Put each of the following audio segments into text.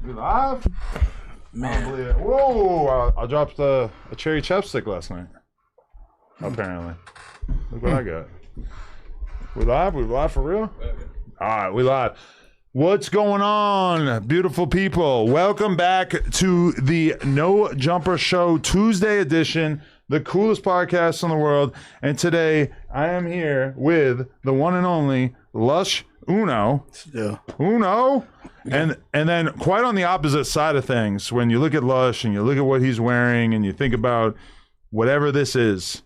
You live? Man. Whoa! I dropped a cherry chapstick last night. Apparently. Look what I got. We live? We live for real? All right, we live. What's going on, beautiful people? Welcome back to the No Jumper Show Tuesday edition, the coolest podcast in the world. And today I am here with the one and only Lush Uno. Yeah. Uno. And then quite on the opposite side of things, when you look at Lush and you look at what he's wearing and you think about whatever this is,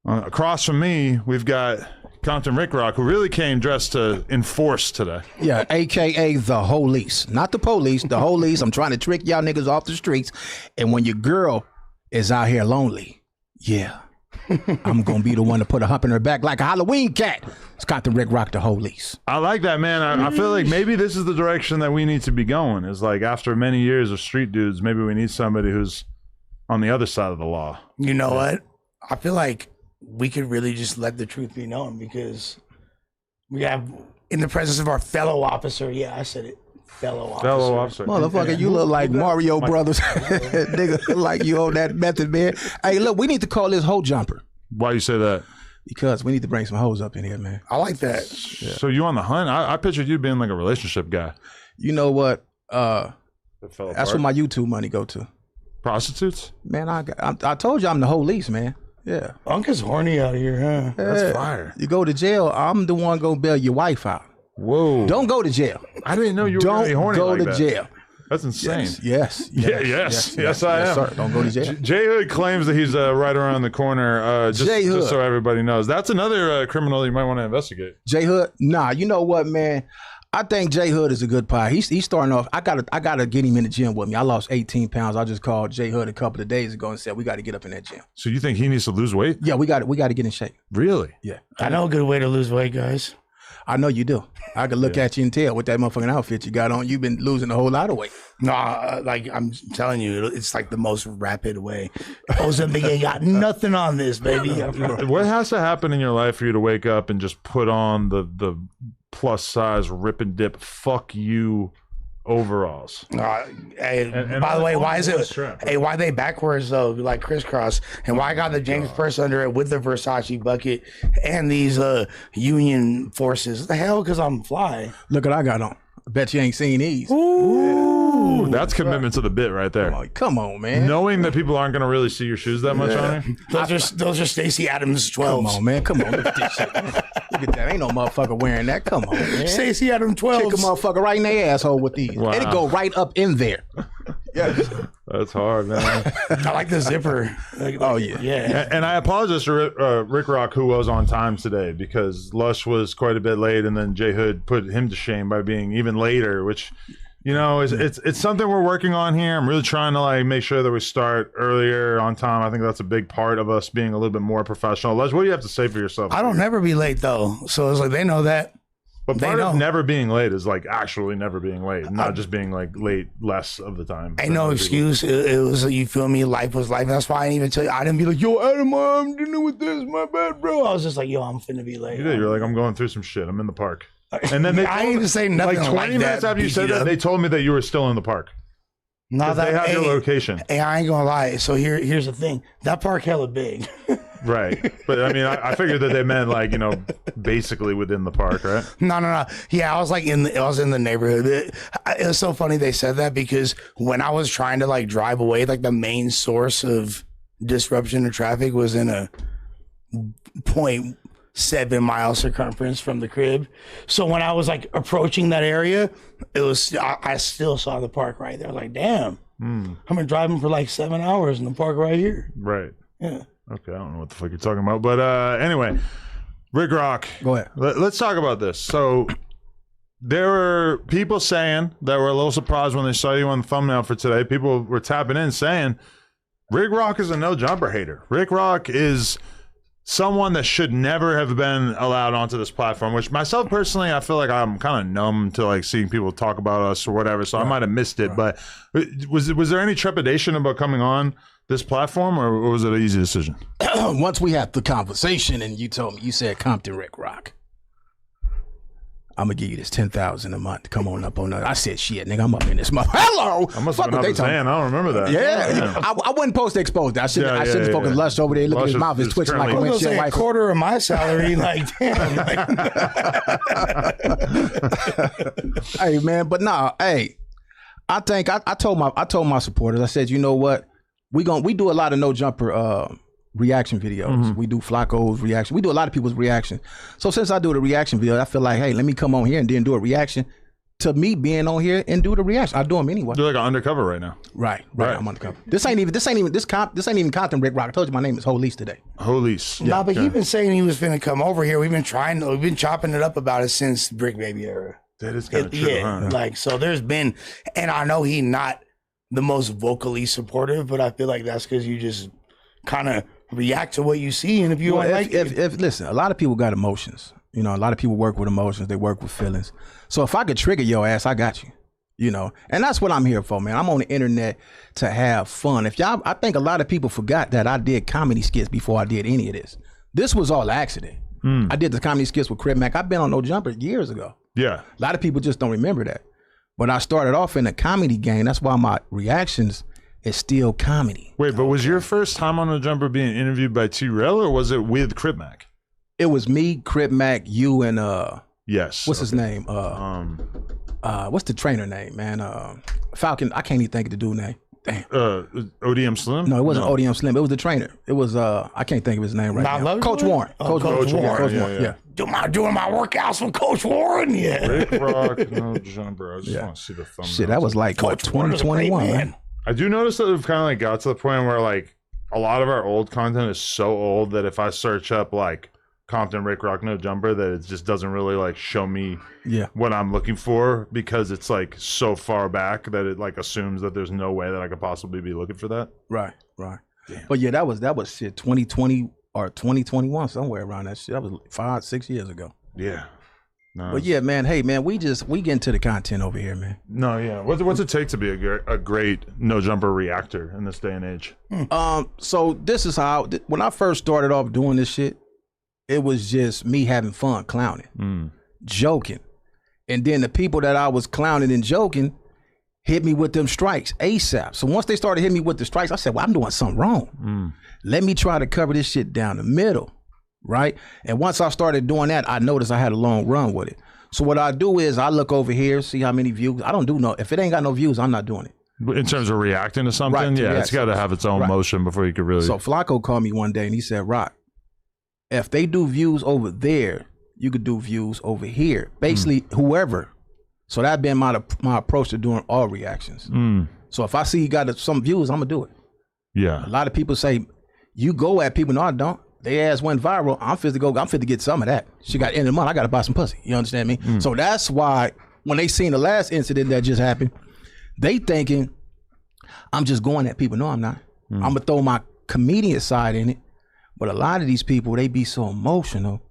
across from me, we've got Compton Rick Rock, who really came dressed to enforce today. Yeah, a.k.a. the Holice. Not the police, the Holice. I'm trying to trick y'all niggas off the streets. And when your girl is out here lonely, yeah, I'm going to be the one to put a hump in her back like a Halloween cat. It's Compton Rick Rock, the Holice. I like that, man. I feel like maybe this is the direction that we need to be going, is like after many years of street dudes, maybe we need somebody who's on the other side of the law. You know what? I feel like we could really just let the truth be known because we have, in the presence of our fellow officer, yeah, I said it, fellow officer. Motherfucker, you look like Mario Brothers. Nigga, like you on that method, man. Hey, look, we need to call this hoe jumper. Why you say that? Because we need to bring some hoes up in here, man. I like that. Yeah. So you on the hunt? I pictured you being like a relationship guy. You know what? That's where my YouTube money go to. Prostitutes? Man, I told you I'm the Holice, man. Yeah. Uncle's horny out here, huh? That's fire. You go to jail, I'm the one gonna bail your wife out. Whoa. Don't go to jail. I didn't know you were really horny Don't like go to that. jail. That's insane. Yes. Yes, I am. Sir. Don't go to jail. J Hood claims that he's right around the corner. Just so everybody knows, that's another criminal that you might want to investigate. J Hood, nah. You know what, man? I think J Hood is a good pie. He's starting off. I gotta get him in the gym with me. I lost 18 pounds. I just called J Hood a couple of days ago and said we got to get up in that gym. So you think he needs to lose weight? Yeah, we got to get in shape. Really? Yeah. I know a good way to lose weight, guys. I know you do. I can look at you and tell with that motherfucking outfit you got on, you've been losing a whole lot of weight. No, like I'm telling you, it's like the most rapid way. Ozempic ain't got nothing on this, baby. What has to happen in your life for you to wake up and just put on the plus size rip and dip fuck you overalls? Hey, and by the way, why is it? Hey, why they backwards though? Like crisscross, and why I got the James purse under it with the Versace bucket and these Union forces? What the hell? Because I'm fly. Look what I got on. I bet you ain't seen these. Ooh, that's commitment to the bit right there. Come on, man. Knowing that people aren't going to really see your shoes that much on it. Those are Stacey Adams 12s. Come on, man. Come on. Look at this shit. Look at that. Ain't no motherfucker wearing that. Come on, man. Stacey Adams 12s. Kick a motherfucker right in their asshole with these. Wow. It'll go right up in there. Yeah. That's hard, man. I like the zipper. Oh, yeah. Yeah. And I apologize to Rick Rock, who was on time today, because Lush was quite a bit late, and then J Hood put him to shame by being even later, which, you know, it's something we're working on here. I'm really trying to like make sure that we start earlier on time. I think that's a big part of us being a little bit more professional. Lush, what do you have to say for yourself? I don't never be late though, so it's like they know that. But part of never being late is like actually never being late, not just being like late less of the time. Ain't no excuse. It was, you feel me? Life was life. That's why I didn't even tell you. I didn't be like, yo, Adam, I'm dealing with this. My bad, bro. I was just like, yo, I'm finna be late. You did. You're like, I'm going through some shit. I'm in the park. And then I didn't even say nothing like 20 minutes after you said that, they told me that you were still in the park. No, they have your location. Hey, I ain't gonna lie. So here's the thing. That park hella big. Right. But I mean, I figured that they meant like, you know, basically within the park, right? No. Yeah, I was like I was in the neighborhood. It was so funny they said that because when I was trying to like drive away, like the main source of disruption of traffic was in a 0.7 mile circumference from the crib. So when I was like approaching that area, it was I still saw the park right there. I was like, damn, I've been driving for like 7 hours in the park right here. Right. Yeah. Okay, I don't know what the fuck you're talking about, but anyway, Rick Rock. Go ahead. Let's talk about this. So there were people saying that were a little surprised when they saw you on the thumbnail for today. People were tapping in saying Rick Rock is a no jumper hater. Rick Rock is someone that should never have been allowed onto this platform, which myself personally, I feel like I'm kind of numb to like seeing people talk about us or whatever, so I might have missed it. But was there any trepidation about coming on this platform, or was it an easy decision? Once we had the conversation and you told me, you said Compton Rick Rock, I'm gonna give you this 10,000 a month. Come on up on that. I said, shit, nigga, I'm up in this mother. Hello. I must have been up his hand. I don't remember that. Yeah. I wasn't supposed to expose that. I should have spoken Lush over there. Look at his mouth is twitching like a windshield wiper. A quarter of my salary. Like, damn. Hey, man, but nah, hey, I think I told my supporters, I said, you know what? We do a lot of no jumper reaction videos. We do Flacco's reaction. We do a lot of people's reaction. So since I do the reaction video, I feel like, hey, let me come on here and then do a reaction to me being on here and do the reaction. I do them anyway. You're like an undercover right now. Right. I'm undercover. This ain't even content Rick Rock. I told you my name is Holise today. Holise. Nah, but he been saying he was finna come over here. We've been chopping it up about it since Brick Baby era. That is kind of true, huh? Like, so there's been, and I know he not the most vocally supportive, but I feel like that's because you just kind of react to what you see, and if you listen, a lot of people got emotions. You know, a lot of people work with emotions. They work with feelings. So if I could trigger your ass, I got you. You know, and that's what I'm here for, man. I'm on the internet to have fun. I think a lot of people forgot that I did comedy skits before I did any of this. This was all accident. I did the comedy skits with Crip Mac. I've been on No Jumper years ago. Yeah, a lot of people just don't remember that. But I started off in the comedy game. That's why my reactions is still comedy. Wait, but was your first time on No Jumper being interviewed by T-Rail, or was it with Crip Mac? It was me, Crip Mac, you, and yes. What's his name? What's the trainer name, man? Falcon. I can't even think of the dude name. Damn. ODM Slim? No, it wasn't ODM Slim. It was the trainer. It was I can't think of his name right now. Coach Warren. Coach Warren. Yeah. Doing my workouts with Coach Warren. Yeah. Rick Rock, No Jumper. I just want to see the thumbnail. Shit, that was like what, 2021, man. I do notice that we've kind of like got to the point where like a lot of our old content is so old that if I search up like Compton Rick Rock No Jumper, that it just doesn't really like show me what I'm looking for, because it's like so far back that it like assumes that there's no way that I could possibly be looking for that. Right. Damn. But yeah, that was shit 2020 or 2021, somewhere around that shit. That was 5-6 years ago. Yeah. No, but yeah, man, hey man, we get into the content over here, man. No, yeah. What's it take to be a great No Jumper reactor in this day and age? So this is how, when I first started off doing this shit, it was just me having fun, clowning, joking. And then the people that I was clowning and joking hit me with them strikes ASAP. So once they started hitting me with the strikes, I said, well, I'm doing something wrong. Let me try to cover this shit down the middle, right? And once I started doing that, I noticed I had a long run with it. So what I do is I look over here, see how many views. I don't do if it ain't got no views, I'm not doing it. In terms of reacting to something? Right, yeah, it's got to have its own motion before you could really. So Flacco called me one day and he said, Rock, if they do views over there, you could do views over here. Basically, whoever. So that been my approach to doing all reactions. So if I see you got some views, I'm gonna do it. Yeah. A lot of people say, you go at people. No, I don't. They ass went viral. I'm fit to get some of that. She got end of the month. I got to buy some pussy. You understand me? So that's why when they seen the last incident that just happened, they thinking I'm just going at people. No, I'm not. I'm gonna throw my comedian side in it. But a lot of these people, they be so emotional,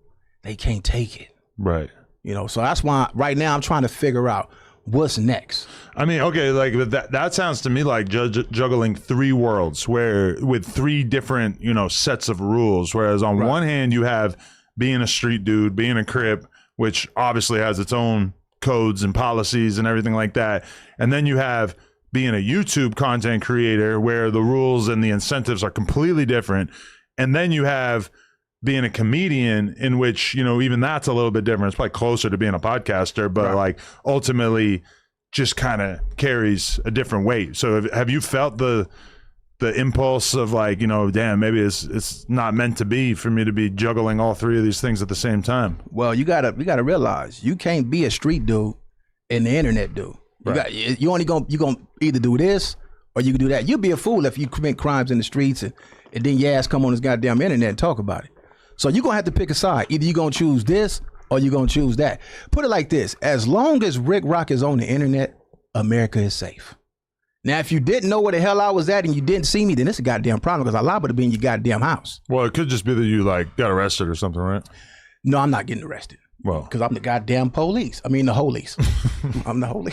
they can't take it. Right. You know, so that's why right now I'm trying to figure out what's next. I mean, okay, like that sounds to me like juggling three worlds with three different, sets of rules. Whereas on one hand, you have being a street dude, being a Crip, which obviously has its own codes and policies and everything like that. And then you have being a YouTube content creator where the rules and the incentives are completely different. And then you have being a comedian, in which, even that's a little bit different. It's probably closer to being a podcaster, but like ultimately just kind of carries a different weight. So have you felt the impulse of like, damn, maybe it's not meant to be for me to be juggling all three of these things at the same time? Well, you gotta realize you can't be a street dude and the internet dude. You gonna either do this or you can do that. You'll be a fool if you commit crimes in the streets and then your ass come on this goddamn internet and talk about it. So you're going to have to pick a side. Either you're going to choose this or you're going to choose that. Put it like this. As long as Rick Rock is on the internet, America is safe. Now, if you didn't know where the hell I was at and you didn't see me, then it's a goddamn problem because I'm liable to be in your goddamn house. Well, it could just be that you got arrested or something, right? No, I'm not getting arrested. Well, because I'm the goddamn police. I mean, the holies. I'm the holy.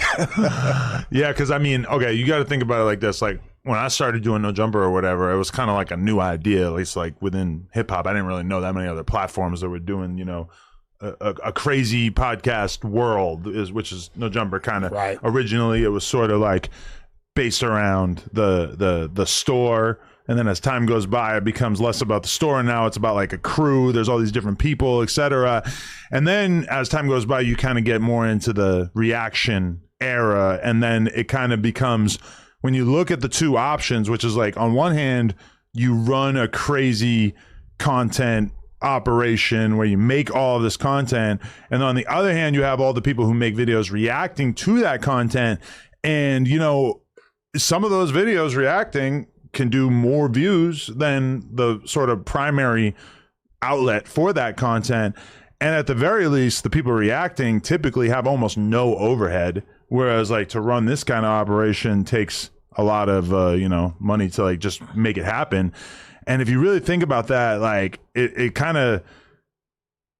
Yeah, because I mean, okay, you got to think about it like this. Like when I started doing No Jumper or whatever, it was kind of like a new idea, at least like within hip hop. I didn't really know that many other platforms that were doing, a crazy podcast world, which is No Jumper kind of. Right. Originally, it was sort of like based around the store. And then as time goes by, it becomes less about the store. And now it's about like a crew. There's all these different people, etc. And then as time goes by, you kind of get more into the reaction era. And then it kind of becomes, when you look at the two options, which is like, on one hand, you run a crazy content operation where you make all of this content. And on the other hand, you have all the people who make videos reacting to that content. And, you know, some of those videos reacting can do more views than the sort of primary outlet for that content. And at the very least, the people reacting typically have almost no overhead. Whereas like to run this kind of operation takes a lot of, you know, money to like just make it happen. And if you really think about that, like it kind of,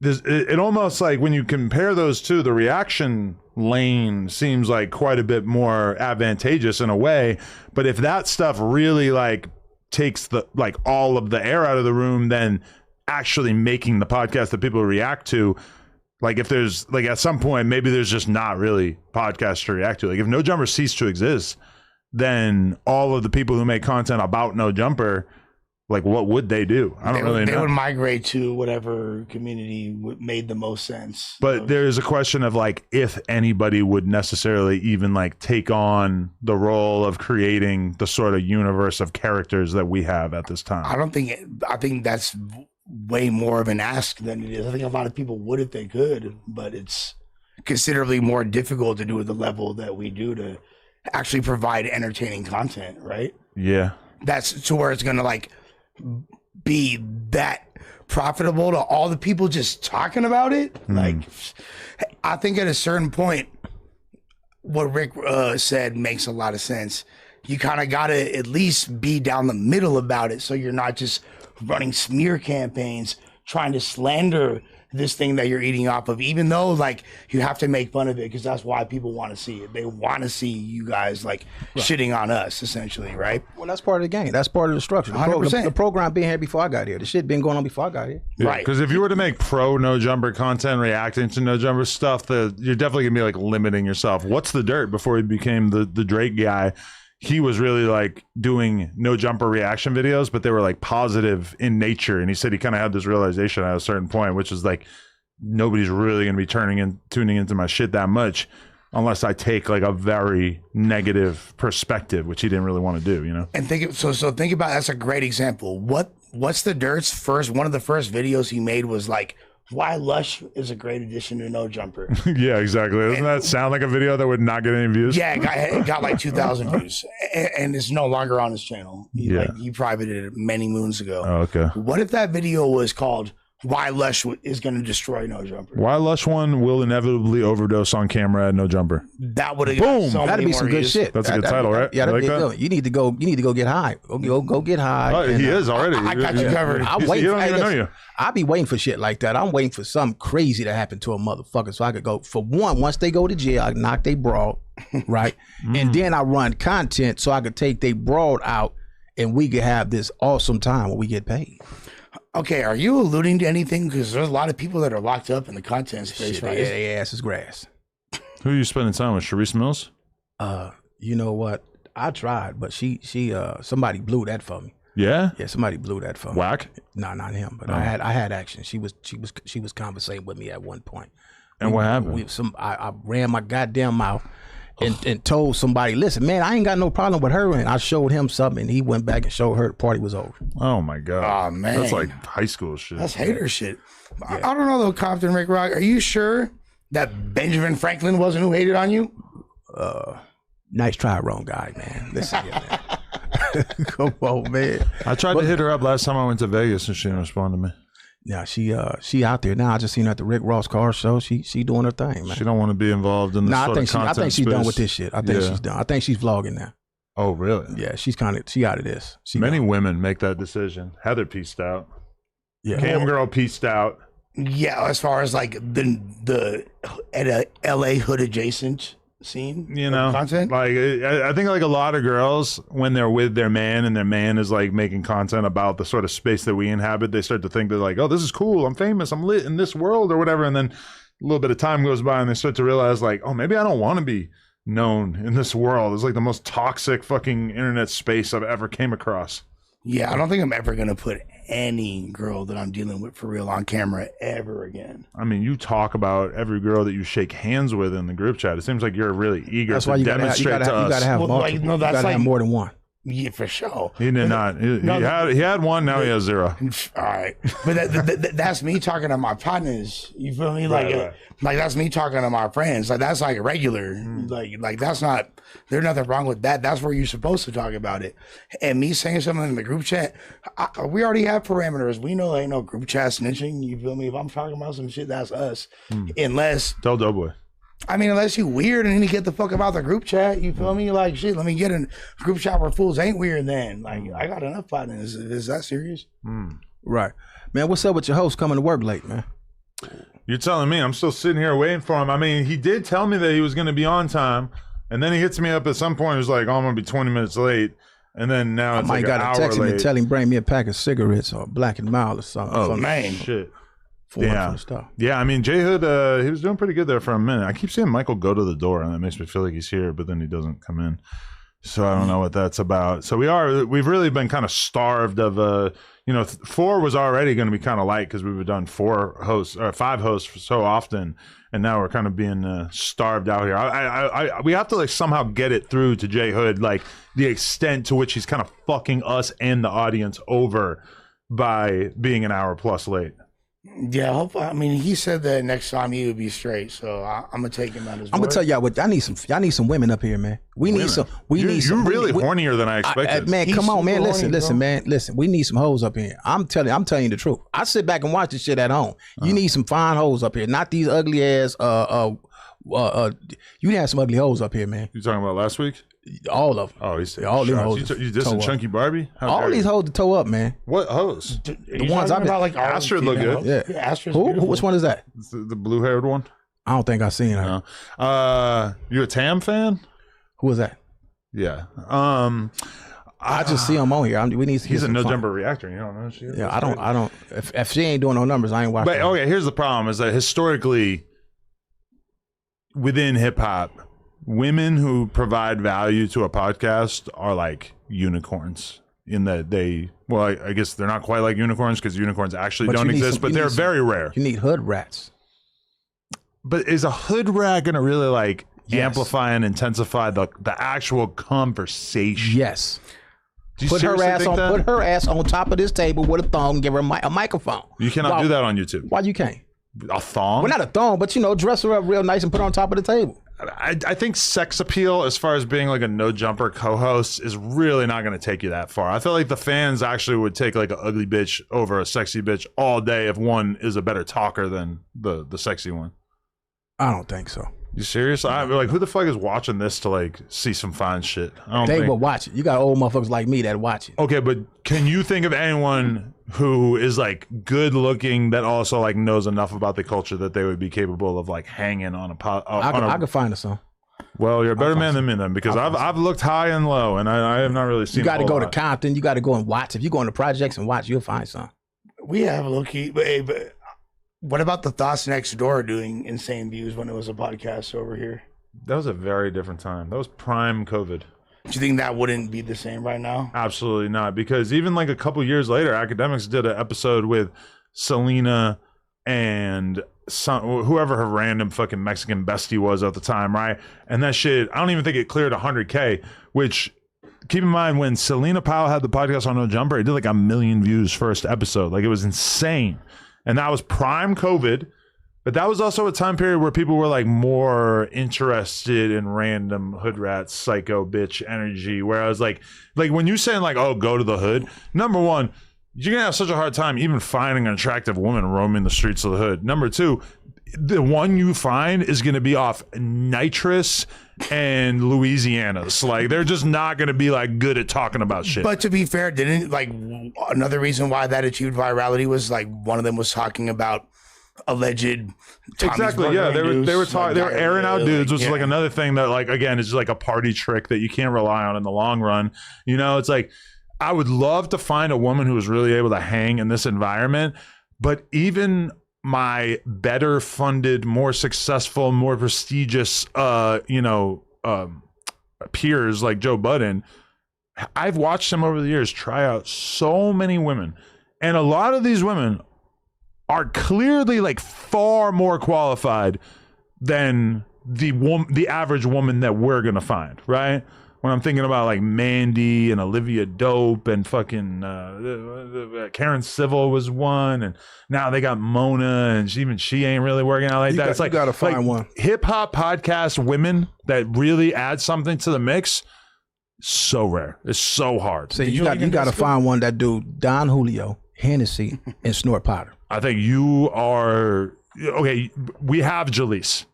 it almost like when you compare those two, the reaction lane seems like quite a bit more advantageous in a way. But if that stuff really like takes the like all of the air out of the room, then actually making the podcast that people react to, like if there's like at some point maybe there's just not really podcasts to react to. Like if No Jumper ceased to exist, then all of the people who make content about No Jumper, like what would they do? I don't really know. They would migrate to whatever community made the most sense. But there's a question of like if anybody would necessarily even like take on the role of creating the sort of universe of characters that we have at this time. I think that's way more of an ask than it is. I think a lot of people would if they could, but it's considerably more difficult to do at the level that we do to actually provide entertaining content, right? Yeah. That's to where it's going to like be that profitable to all the people just talking about it. Like, I think at a certain point, what Rick said makes a lot of sense. You kind of got to at least be down the middle about it, so you're not just running smear campaigns trying to slander this thing that you're eating off of, even though like you have to make fun of it because that's why people want to see it. They want to see you guys like shitting on us, essentially, right? Well, that's part of the game. That's part of the structure. The program being here before I got here. The shit been going on before I got here. Yeah, right. Because if you were to make pro No Jumper content reacting to No Jumper stuff, you're definitely gonna be like limiting yourself. What's the dirt? Before he became the Drake guy, he was really like doing No Jumper reaction videos, but they were like positive in nature. And he said he kind of had this realization at a certain point, which is like, nobody's really going to be tuning into my shit that much unless I take like a very negative perspective, which he didn't really want to do, you know? And think about, that's a great example. What's the Dirt's one of the first videos he made was like, why Lush is a great addition to No Jumper. Yeah, exactly. Doesn't that sound like a video that would not get any views? Yeah, it got like 2,000 views, and it's no longer on his channel. He privated it many moons ago. Oh, okay. What if that video was called "Why Lush is going to destroy No Jumper"? Why Lush one will inevitably overdose on camera at No Jumper. That would have boom. That'd be some good shit. That's a good title, right? Yeah, like that? Good. You need to go get high. Go get high. Oh, he is already. I got you covered. You don't even know you. I'll be waiting for shit like that. I'm waiting for something crazy to happen to a motherfucker so I could go. For one, once they go to jail, I knock they broad, right? And then I run content so I could take they broad out and we could have this awesome time when we get paid. Okay, are you alluding to anything? Because there's a lot of people that are locked up in the content space, Shit, right? their ass is grass. Who are you spending time with? Sharice Mills? You know what? I tried, but she somebody blew that for me. Yeah? Yeah, somebody blew that for me. Whack? No, not him. But I had action. She was conversating with me at one point. And what happened? I ran my goddamn mouth and told somebody, listen, man, I ain't got no problem with her. And I showed him something, and he went back and showed her the party was over. Oh my god! Oh man, that's like high school shit. That's hater shit. Yeah. I don't know though, Compton Rick Rock. Are you sure that Benjamin Franklin wasn't who hated on you? Nice try, wrong guy, man. Listen here, man. Come on, man. I tried to hit her up last time I went to Vegas, and she didn't respond to me. Yeah, she out there now. I just seen her at the Rick Ross car show. She doing her thing, man. She don't want to be involved in the I think content she's space. done with this shit. I think she's done. I think she's vlogging now. Oh, really? Yeah, she out of this. Many women make that decision. Heather pieced out. Yeah, Cam girl pieced out. Yeah, as far as like the LA hood adjacent scene, you know, content. Like I think like a lot of girls, when they're with their man and their man is like making content about the sort of space that we inhabit, they start to think they're like, oh, this is cool, I'm famous, I'm lit in this world or whatever, and then a little bit of time goes by and they start to realize like, oh, maybe I don't want to be known in this world. It's like the most toxic fucking internet space I've ever came across. Yeah, I don't think I'm ever gonna put any girl that I'm dealing with for real on camera ever again. I mean, you talk about every girl that you shake hands with in the group chat. It seems like you're really eager That's to why you demonstrate to us. You gotta have Well, multiple. like, no, You that's gotta like- have more than one. Yeah, for sure. He did not. He had one. Now he has 0. All right, but that's me talking to my partners. You feel me? Like, Right. like that's me talking to my friends. Like that's like regular. Like that's not. There's nothing wrong with that. That's where you're supposed to talk about it. And me saying something in the group chat, we already have parameters. We know ain't no group chat snitching. You feel me? If I'm talking about some shit, that's us. Unless Tell Doughboy. unless you weird and then you get the fuck about the group chat, you feel me? Like shit, let me get in a group chat where fools ain't weird then. Like I got enough partners. Is that serious? Right, man. What's up with your host coming to work late, man? You're telling me I'm still sitting here waiting for him. I mean, he did tell me that he was going to be on time, and then he hits me up at some point. He was like, "Oh, I'm going to be 20 minutes late," and then now I it's might like an gotta hour text him late. and tell him bring me a pack of cigarettes or Black and Mild or something. Oh something man. shit! for one Yeah. for the stuff. Yeah, I mean, J Hood, he was doing pretty good there for a minute. I keep seeing Michael go to the door, and that makes me feel like he's here, but then he doesn't come in. So I don't know what that's about. So we've really been kind of starved of, 4 was already going to be kind of light because we've done 4 hosts or 5 hosts so often, and now we're kind of being starved out here. We have to like somehow get it through to J Hood, like the extent to which he's kind of fucking us and the audience over by being an hour plus late. Yeah, hopefully. I mean, he said that next time he would be straight, so I'm gonna take him at his word. I'm gonna tell y'all what y'all need some women up here, man. We need some. You're really hornier than I expected. Man, He's come on, man. super Listen, horny, man. Listen, we need some hoes up here. I'm telling you the truth. I sit back and watch this shit at home. You need some fine hoes up here, not these ugly ass. You have some ugly hoes up here, man. You talking about last week? All of them. Oh, he's all these hoes. You dissing toe up. Chunky Barbie? How All dare these you? hoes to toe up, man. What hoes? the ones I've been- like Astrid look good. Yeah. Astra's Who? beautiful. Which one is that? It's the blue haired one. I don't think I've seen her. No. You a Tam fan? Who is that? Yeah. I just see him on here. We need. To He's get a some no fun. jumper reactor. You don't know she is? Yeah, I don't. If she ain't doing no numbers, I ain't watching. But okay, here's the problem: is that historically, within hip hop, women who provide value to a podcast are like unicorns. In that I guess they're not quite like unicorns because unicorns actually But don't you need exist, some- but you they're need some- very rare. You need hood rats. But is a hood rat gonna really like Yes. amplify and intensify the actual conversation? Yes. Do you Put her seriously ass think on. that? Put her ass on top of this table with a thong. Give her a microphone. You cannot Why- do that on YouTube. Why you can't? A thong? Well, not a thong, but dress her up real nice and put her on top of the table. I think sex appeal, as far as being like a no jumper co-host, is really not going to take you that far. I feel like the fans actually would take like an ugly bitch over a sexy bitch all day if one is a better talker than the sexy one. I don't think so. You serious? I'm like, who the fuck is watching this to like see some fine shit? I don't They think. will watch it. You got old motherfuckers like me that watch it. Okay, but can you think of anyone who is like good looking that also like knows enough about the culture that they would be capable of like hanging on a pot? I could find her some. Well, you're a better man than me then, because I've looked high and low, and I have not really seen. You got to a whole go to lot. Compton. You got to go and watch. If you go into projects and watch, you'll find some. We have low key, but what about the Thoughts Next Door doing insane views when it was a podcast over here? That was a very different time. That was prime COVID. Do you think that wouldn't be the same right now? Absolutely not, because even like a couple years later, Academics did an episode with Selena and whoever her random fucking Mexican bestie was at the time, right? And that shit, I don't even think it cleared 100K, which, keep in mind, when Selena Powell had the podcast on No Jumper, it did like 1 million views first episode. Like, it was insane. And that was prime COVID. But that was also a time period where people were like more interested in random hood rat, psycho bitch energy. Whereas like when you saying like, oh, go to the hood, number one, you're gonna have such a hard time even finding an attractive woman roaming the streets of the hood. Number two, the one you find is gonna be off nitrous and Louisiana's. Like, they're just not gonna be like good at talking about shit. But to be fair, didn't like another reason why that achieved virality was like one of them was talking about alleged Exactly. Yeah, they were talking. They were airing out dudes, which is like another thing that, like, again, is just like a party trick that you can't rely on in the long run. You know, it's like I would love to find a woman who was really able to hang in this environment, but even my better funded, more successful, more prestigious, peers like Joe Budden, I've watched him over the years try out so many women, and a lot of these women are clearly like far more qualified than the average woman that we're gonna find, right? When I'm thinking about like Mandy and Olivia Dope and fucking Karen Civil was one, and now they got Mona, and she ain't really working out like that. It's like you gotta find one. Hip hop podcast women that really add something to the mix. So rare. It's so hard. So you got to find one that do Don Julio, Hennessy, and snort powder. I think you are okay. We have Jalise.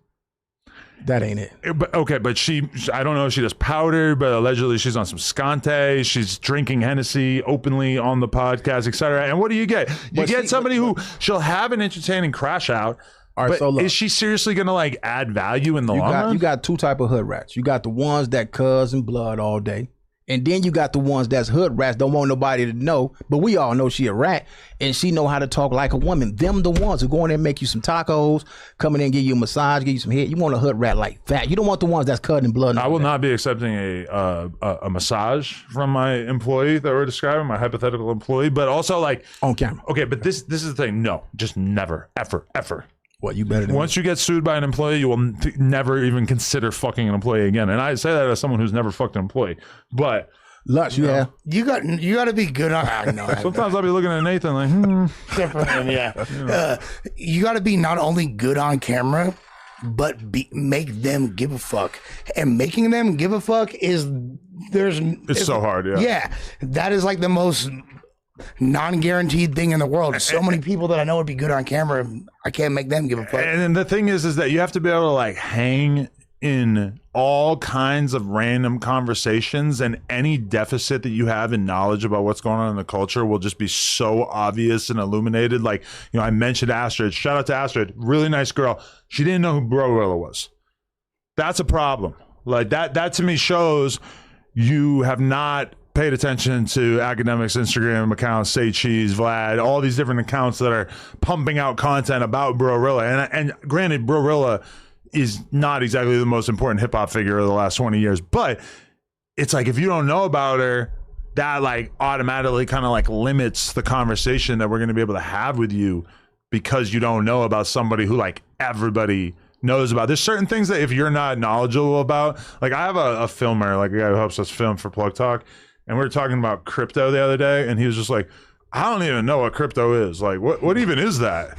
That ain't it. But I don't know if she does powder, but allegedly she's on some Scante. She's drinking Hennessy openly on the podcast, etc. And what do you get? You get somebody who she'll have an entertaining crash out. All right, but is she seriously going to like add value in the long run? You got two type of hood rats. You got the ones that cuz and blood all day. And then you got the ones that's hood rats, don't want nobody to know, but we all know she a rat, and she know how to talk like a woman. Them the ones who go in there and make you some tacos, come in there and give you a massage, give you some head. You want a hood rat like that. You don't want the ones that's cutting blood. I will not be accepting a massage from my employee that we're describing, my hypothetical employee, but also like on camera. Okay, but this is the thing. No, just never, ever. What, you better than once you get sued by an employee, you will never even consider fucking an employee again. And I say that as someone who's never fucked an employee. But Lux, you got to be good on. I know. Sometimes I'll be looking at Nathan like, You got to be not only good on camera, but make them give a fuck. And making them give a fuck it's so hard. Yeah, that is like the most non-guaranteed thing in the world. So many people that I know would be good on camera, I can't make them give a fuck. And the thing is that you have to be able to like hang in all kinds of random conversations, and any deficit that you have in knowledge about what's going on in the culture will just be so obvious and illuminated. Like, you know, I mentioned Astrid. Shout out to Astrid. Really nice girl. She didn't know who Brorilla was. That's a problem. Like that to me shows you have not paid attention to academics' Instagram accounts, Say Cheese, Vlad, all these different accounts that are pumping out content about Brorilla. And granted, Brorilla is not exactly the most important hip hop figure of the last 20 years, but it's like, if you don't know about her, that like automatically kind of like limits the conversation that we're going to be able to have with you, because you don't know about somebody who like everybody knows about. There's certain things that if you're not knowledgeable about, like I have a filmer, like a guy who helps us film for Plug Talk, and we were talking about crypto the other day, and he was just like, I don't even know what crypto is. Like, what even is that?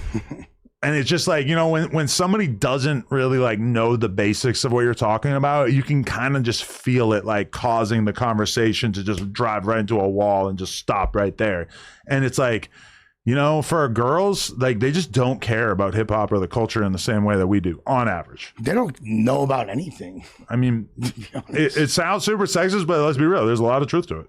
And it's just like, you know, when somebody doesn't really like know the basics of what you're talking about, you can kind of just feel it like causing the conversation to just drive right into a wall and just stop right there. And it's like, you know, for girls, like they just don't care about hip hop or the culture in the same way that we do on average. They don't know about anything. I mean, it sounds super sexist, but let's be real. There's a lot of truth to it.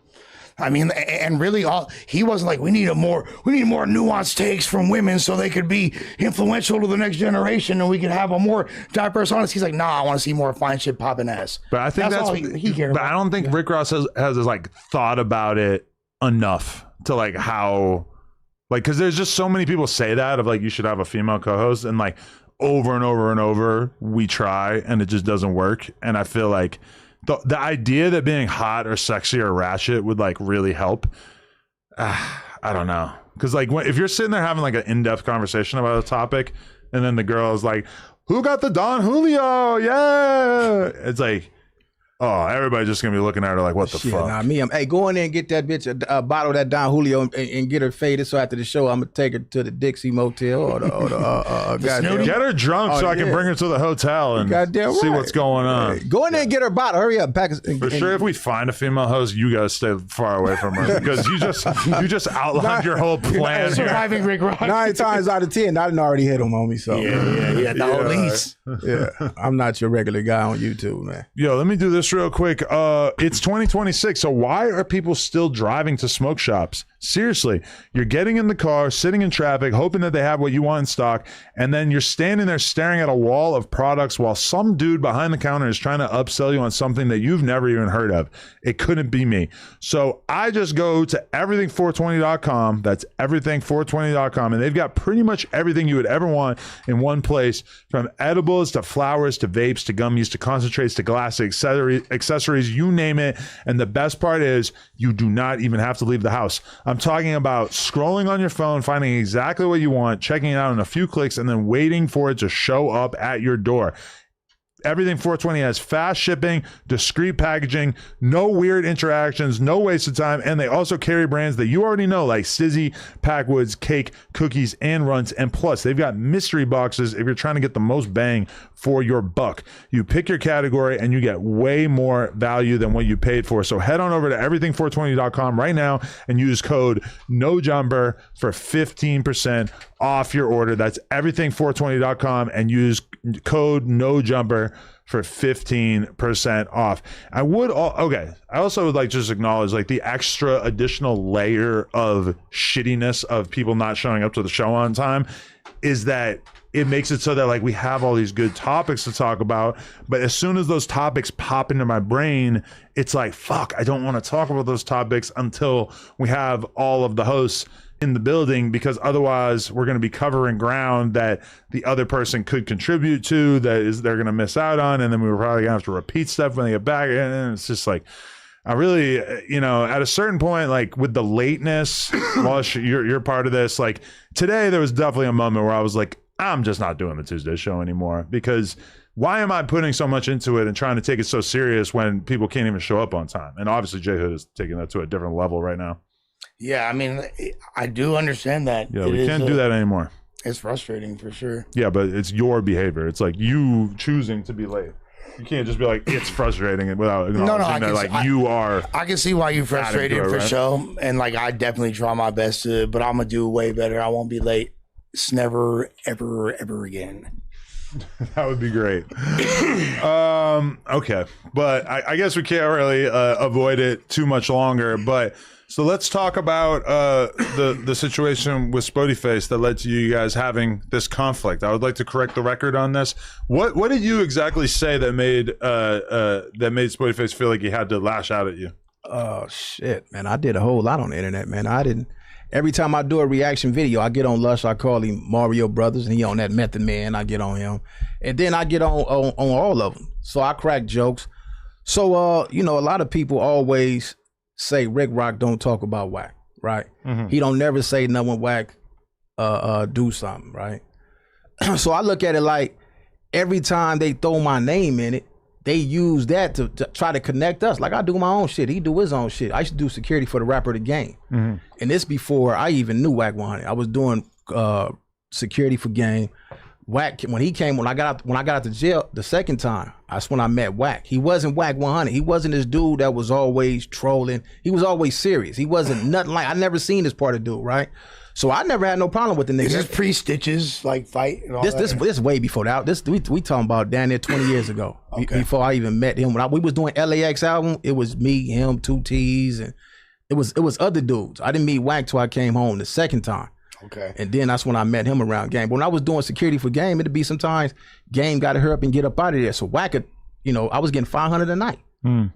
I mean, and really, he wasn't like, we need more nuanced takes from women so they could be influential to the next generation and we could have a more diverse audience. He's like, nah, I want to see more fine shit popping ass. But I think that's all he cared about. But I don't think Rick Ross has like thought about it enough to like how, like, because there's just so many people say that of like, you should have a female co-host, and like over and over and over we try and it just doesn't work. And I feel like the idea that being hot or sexy or ratchet would like really help, I don't know. Because like if you're sitting there having like an in-depth conversation about a topic, and then the girl is like, who got the Don Julio? Yeah. It's like, oh, everybody's just gonna be looking at her like, what the fuck? Nah, hey, go in there and get that bitch a bottle of that Don Julio and get her faded. So after the show, I'm gonna take her to the Dixie Motel or the get her drunk so I can bring her to the hotel and see what's going on. Go in there and get her bottle. Hurry up, pack. For sure, if we find a female host, you guys stay far away from her, because you just outlined your whole plan. Surviving Rick Ross. 9 times out of 10, I didn't already hit him, homie. So yeah. The whole lease. Yeah, I'm not your regular guy on YouTube, man. Yo, let me do this this real quick. It's 2026, so why are people still driving to smoke shops? Seriously, you're getting in the car, sitting in traffic, hoping that they have what you want in stock, and then you're standing there staring at a wall of products while some dude behind the counter is trying to upsell you on something that you've never even heard of. It couldn't be me. So I just go to everything420.com. That's everything420.com, and they've got pretty much everything you would ever want in one place, from edibles to flowers to vapes to gummies to concentrates to glass to accessories, you name it. And the best part is you do not even have to leave the house. I'm talking about scrolling on your phone, finding exactly what you want, checking it out in a few clicks, and then waiting for it to show up at your door. Everything 420 has fast shipping, discreet packaging, no weird interactions, no waste of time, and they also carry brands that you already know like Sizzy, Packwoods, Cake, Cookies, and Runts. And plus, they've got mystery boxes if you're trying to get the most bang for your buck. You pick your category and you get way more value than what you paid for. So head on over to everything420.com right now and use code NOJUMPER for 15% off your order. That's everything420.com and use code NOJUMPER for 15% off. I also would like to just acknowledge like the extra additional layer of shittiness of people not showing up to the show on time is that it makes it so that like we have all these good topics to talk about, but as soon as those topics pop into my brain, it's like, fuck, I don't want to talk about those topics until we have all of the hosts in the building, because otherwise we're going to be covering ground that the other person could contribute to they're going to miss out on, and then we were probably going to have to repeat stuff when they get back, and it's just like, I really, at a certain point, like with the lateness, Lush, you're part of this. Like today, there was definitely a moment where I was like, I'm just not doing the Tuesday show anymore, because why am I putting so much into it and trying to take it so serious when people can't even show up on time? And obviously J Hood is taking that to a different level right now. Yeah, I mean, I do understand that. Yeah, we can't do that anymore. It's frustrating for sure. Yeah, but it's your behavior. It's like you choosing to be late. You can't just be like, it's frustrating without acknowledging that like you are. I can see why you're frustrated for sure. And like, I definitely try my best to, but I'm going to do way better. I won't be late. It's never, ever, ever again. That would be great. Okay. But I guess we can't really avoid it too much longer. But so let's talk about the situation with Spoetyface that led to you guys having this conflict. I would like to correct the record on this. What did you exactly say that made Spoetyface feel like he had to lash out at you? Oh shit, man! I did a whole lot on the internet, man. I didn't. Every time I do a reaction video, I get on Lush. I call him Mario Brothers, and he on that Method Man. I get on him, and then I get on all of them. So I crack jokes. So a lot of people always say Rick Rock don't talk about whack, right? Mm-hmm. He don't never say nothing when whack do something, right? So I look at it like every time they throw my name in it, they use that to try to connect us. Like I do my own shit, he do his own shit. I used to do security for the Rapper of the Game, and this before I even knew Wack 100. I was doing security for Game. Wack, when I got out to jail the second time, that's when I met Wack. He wasn't Wack 100. He wasn't this dude that was always trolling. He was always serious. He wasn't nothing like, I never seen this part of dude, right? So I never had no problem with the nigga. Is this pre-Stitches like fight and all this way before that. We talking about down there 20 years ago. Okay. Before I even met him. When we was doing LAX album, it was me, him, 2 T's, and it was other dudes. I didn't meet Wack till I came home the second time. Okay. And then that's when I met him around Game. But when I was doing security for Game, it'd be sometimes Game got to hurry up and get up out of there. So Wack, I was getting $500 a night.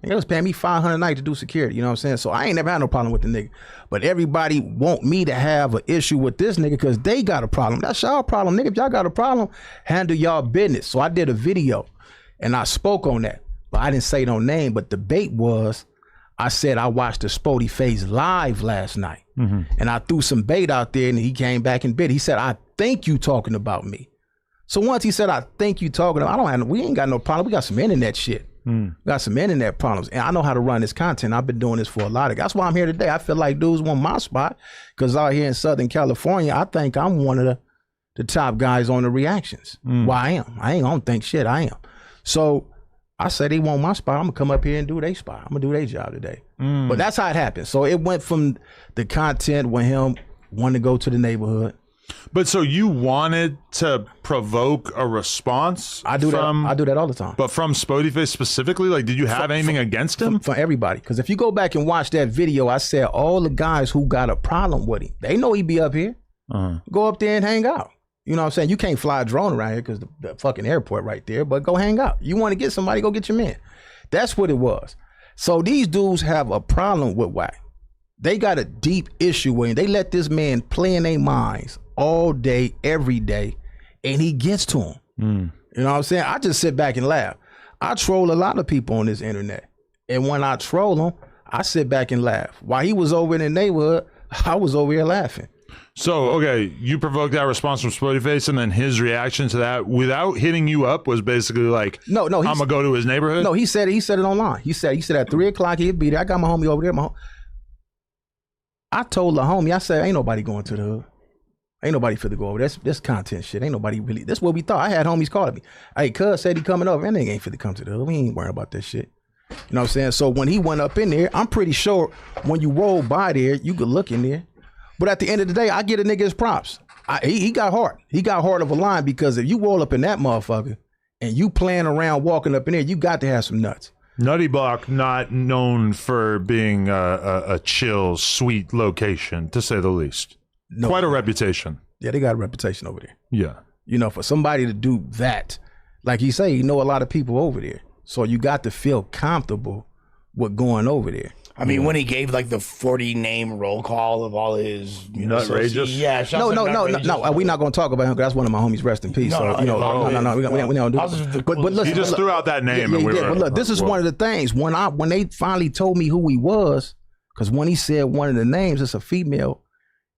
They was paying me $500 a night to do security. You know what I'm saying? So I ain't never had no problem with the nigga. But everybody want me to have an issue with this nigga because they got a problem. That's y'all problem, nigga. If y'all got a problem, handle y'all business. So I did a video and I spoke on that. But I didn't say no name. But the bait was, I said I watched the Spoetyface live last night. And I threw some bait out there and he came back and bit. He said, I think you talking about me. So once he said, I think you talking about, we ain't got no problem. We got some internet shit. Got some internet problems. And I know how to run this content. I've been doing this for a lot of, that's why I'm here today. I feel like dudes want my spot because out here in Southern California, I think I'm one of the top guys on the reactions. Well, I am. I don't think shit. I am. So I said they want my spot. I'm gonna come up here and do their spot. I'm gonna do their job today. But that's how it happened. So it went from the content with him wanting to go to the neighborhood. But so you wanted to provoke a response? I do that. I do that all the time. But from Spoetyface specifically, like, did you have anything against him? For everybody. Because if you go back and watch that video, I said all the guys who got a problem with him, they know he be up here. Go up there and hang out. You know what I'm saying? You can't fly a drone around here because the fucking airport right there, but go hang out. You want to get somebody, go get your man. That's what it was. So these dudes have a problem with Wack. They got a deep issue with him. They let this man play in their minds all day, every day, and he gets to them. You know what I'm saying? I just sit back and laugh. I troll a lot of people on this internet. And when I troll them, I sit back and laugh. While he was over in the neighborhood, I was over here laughing. So, okay, you provoked that response from Spoetyface, and then his reaction to that without hitting you up was basically like, no, I'm going to go to his neighborhood? No, he said it online. He said at 3 o'clock he'd be there. I got my homie over there. I told the homie, I said, ain't nobody going to the hood. Ain't nobody finna go over. That's content shit. Ain't nobody really. That's what we thought. I had homies calling me. Hey, cuz said he coming over. And they ain't finna come to the hood. We ain't worrying about that shit. You know what I'm saying? So when he went up in there, I'm pretty sure when you roll by there, you could look in there. But at the end of the day, I get a nigga his props. He got heart. He got heart of a line because if you roll up in that motherfucker and you playing around walking up in there, you got to have some nuts. Nutty Block, not known for being a chill, sweet location, to say the least. No. Quite a reputation. Yeah, they got a reputation over there. Yeah. You know, for somebody to do that, like he say, you know a lot of people over there. So you got to feel comfortable with going over there. I mean, when he gave like the 40 name roll call of all his Nutrageous. Yeah. No. We're not going to talk about him because that's one of my homies. Rest in peace. No. We don't do it. But listen, he just threw out that name. But look, this is one of the things when they finally told me who he was, because when he said one of the names, it's a female,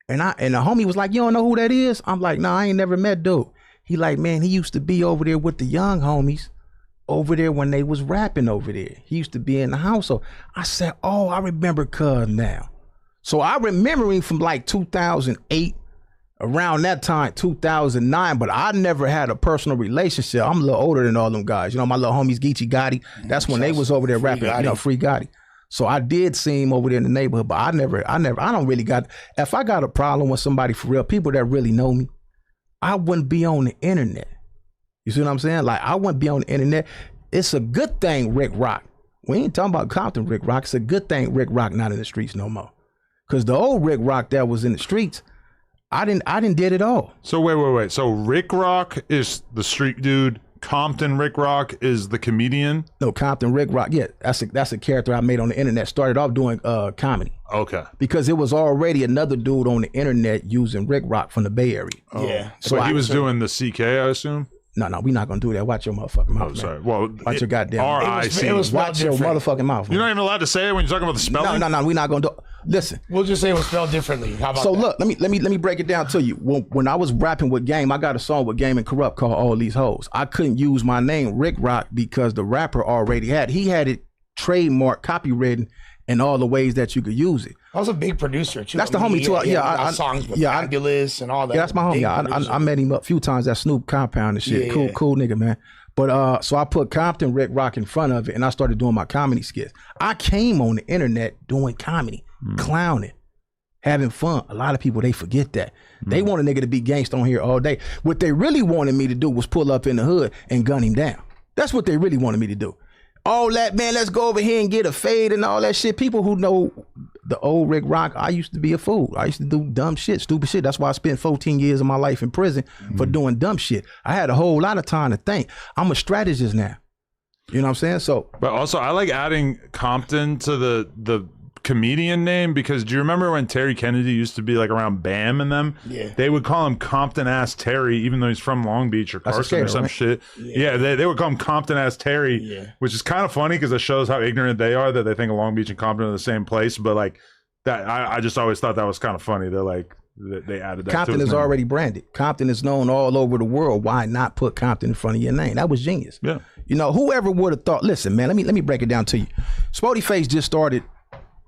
and the homie was like, "You don't know who that is?" I'm like, "Nah, I ain't never met dude." He like, "Man, he used to be over there with the young homies." Over there when they was rapping over there. He used to be in the household. I said, oh, I remember cuz now. So I remember him from like 2008, around that time, 2009, but I never had a personal relationship. I'm a little older than all them guys. You know, my little homies, Geechee Gotti. That's when they was over there rapping, you know, Free Gotti. So I did see him over there in the neighborhood, but I don't really got, if I got a problem with somebody for real, people that really know me, I wouldn't be on the internet. You see what I'm saying? Like, I wouldn't be on the internet. It's a good thing Rick Rock. We ain't talking about Compton Rick Rock. It's a good thing Rick Rock not in the streets no more. Because the old Rick Rock that was in the streets, I didn't did it all. So wait. So Rick Rock is the street dude. Compton Rick Rock is the comedian. No, Compton Rick Rock. Yeah, that's a character I made on the internet. Started off doing comedy. Okay. Because it was already another dude on the internet using Rick Rock from the Bay Area. Oh. Yeah. So he was doing the CK, I assume. No, we're not gonna do that. Watch your motherfucking mouth. Oh, sorry. Well, watch your goddamn RIC. Watch your motherfucking mouth. You're not even allowed to say it when you're talking about the spelling. No, we're not gonna do. Listen, we'll just say it was spelled differently. How about so that? Look, let me break it down to you. When I was rapping with Game, I got a song with Game and Corrupt called All These Hoes. I couldn't use my name Rick Rock because the rapper already had. He had it trademark, copywritten in all the ways that you could use it. I was a big producer too. That's the homie too. Yeah, songs with Fabulous and all that. Yeah, that's my homie. I met him a few times at Snoop Compound and shit. Cool nigga, man. But so I put Compton Rick Rock in front of it, and I started doing my comedy skits. I came on the internet doing comedy, clowning, having fun. A lot of people, they forget that. They want a nigga to be gangsta on here all day. What they really wanted me to do was pull up in the hood and gun him down. That's what they really wanted me to do. All that, man, let's go over here and get a fade and all that shit. People who know the old Rick Rock, I used to be a fool. I used to do dumb shit, stupid shit. That's why I spent 14 years of my life in prison for doing dumb shit. I had a whole lot of time to think. I'm a strategist now. You know what I'm saying? So, but also I like adding Compton to the comedian name because do you remember when Terry Kennedy used to be like around Bam and them? Yeah. They would call him Compton Ass Terry, even though he's from Long Beach or Carson or some shit. Yeah, they would call him Compton Ass Terry, which is kind of funny because it shows how ignorant they are that they think Long Beach and Compton are the same place. But like that, I just always thought that was kind of funny. They're like they added that. Compton is already branded. Compton is known all over the world. Why not put Compton in front of your name? That was genius. Yeah. You know, whoever would have thought? Listen, man, let me break it down to you. Spoetyface just started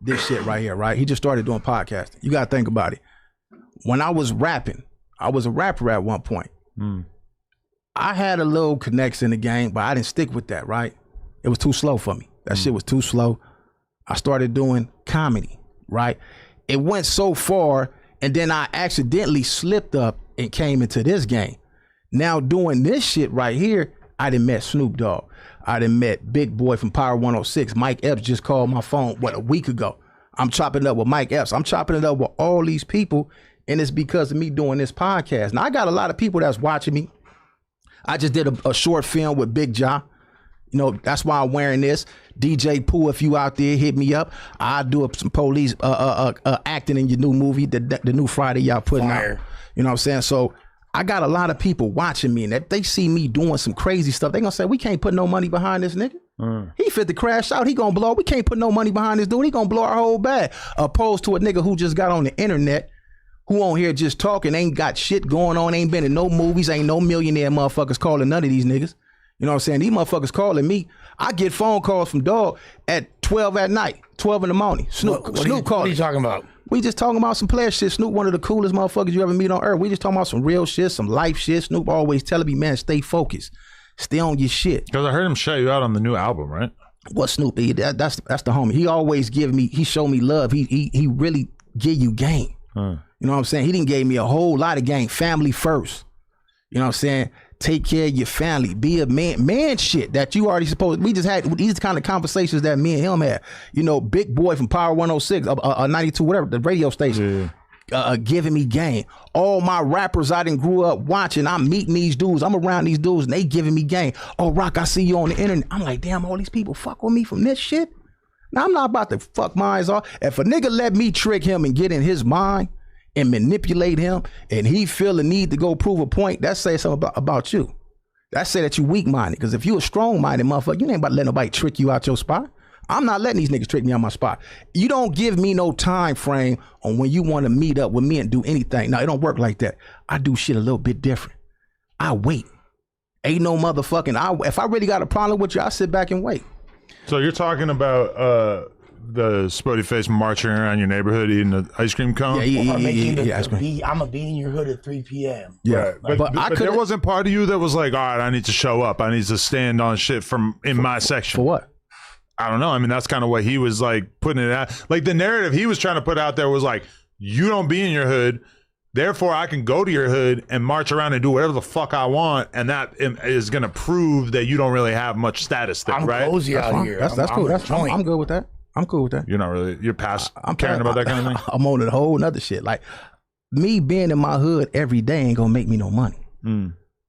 this shit right here, right? He just started doing podcasting. You gotta think about it. When I was rapping, I was a rapper at one point. I had a little connection in the game, but I didn't stick with that, right? It was too slow for me. That shit was too slow. I started doing comedy, right? It went so far, and then I accidentally slipped up and came into this game. Now doing this shit right here, I done met Snoop Dogg. I done met Big Boy from Power 106. Mike Epps just called my phone, a week ago. I'm chopping it up with Mike Epps. I'm chopping it up with all these people, and it's because of me doing this podcast. Now, I got a lot of people that's watching me. I just did a short film with Big Ja. You know, that's why I'm wearing this. DJ Pooh, if you out there, hit me up. I'll do some police acting in your new movie, the new Friday y'all putting out. You know what I'm saying? So I got a lot of people watching me, and if they see me doing some crazy stuff, they gonna say, we can't put no money behind this nigga. He fit to crash out. He gonna blow. We can't put no money behind this dude. He gonna blow our whole bag. Opposed to a nigga who just got on the internet, who on here just talking, ain't got shit going on, ain't been in no movies, ain't no millionaire motherfuckers calling none of these niggas. You know what I'm saying? These motherfuckers calling me. I get phone calls from Dog at 12 at night, 12 in the morning. Snoop calling. What are you talking about? We just talking about some player shit. Snoop, one of the coolest motherfuckers you ever meet on earth. We just talking about some real shit, some life shit. Snoop always telling me, man, stay focused. Stay on your shit. Because I heard him shout you out on the new album, right? What Snoop? That's the homie. He always he show me love. He really give you game. You know what I'm saying? He didn't give me a whole lot of game. Family first. You know what I'm saying? Take care of your family. Be a man shit that you already supposed. We just had these kind of conversations that me and him had. You know, Big Boy from Power 106, 92, whatever, the radio station. Giving me game. All my rappers I done grew up watching, I'm meeting these dudes, I'm around these dudes, and they giving me game. Oh, Rock, I see you on the internet. I'm like, damn, all these people fuck with me from this shit? Now, I'm not about to fuck minds off. If a nigga let me trick him and get in his mind and manipulate him, and he feel the need to go prove a point, that says something about you. That say that you weak-minded, because if you a strong-minded motherfucker, you ain't about to let nobody trick you out your spot. I'm not letting these niggas trick me out my spot. You don't give me no time frame on when you want to meet up with me and do anything. No, it don't work like that. I do shit a little bit different. I wait. Ain't no motherfucking, if I really got a problem with you, I sit back and wait. So you're talking about the Spoetyface marching around your neighborhood eating an ice cream cone? Yeah, I'm a beat in your hood at 3 p.m. Yeah, right. But there wasn't part of you that was like, all right, I need to show up. I need to stand on shit in my section. For what? I don't know. I mean, that's kind of what he was like putting it out. Like the narrative he was trying to put out there was like, you don't be in your hood, therefore I can go to your hood and march around and do whatever the fuck I want, and that is going to prove that you don't really have much status there, right? I'm cozy out here. That's cool. I'm good with that. I'm cool with that. You're not really, you're past caring about that kind of thing? I'm on a whole nother shit. Like, me being in my hood every day ain't gonna make me no money.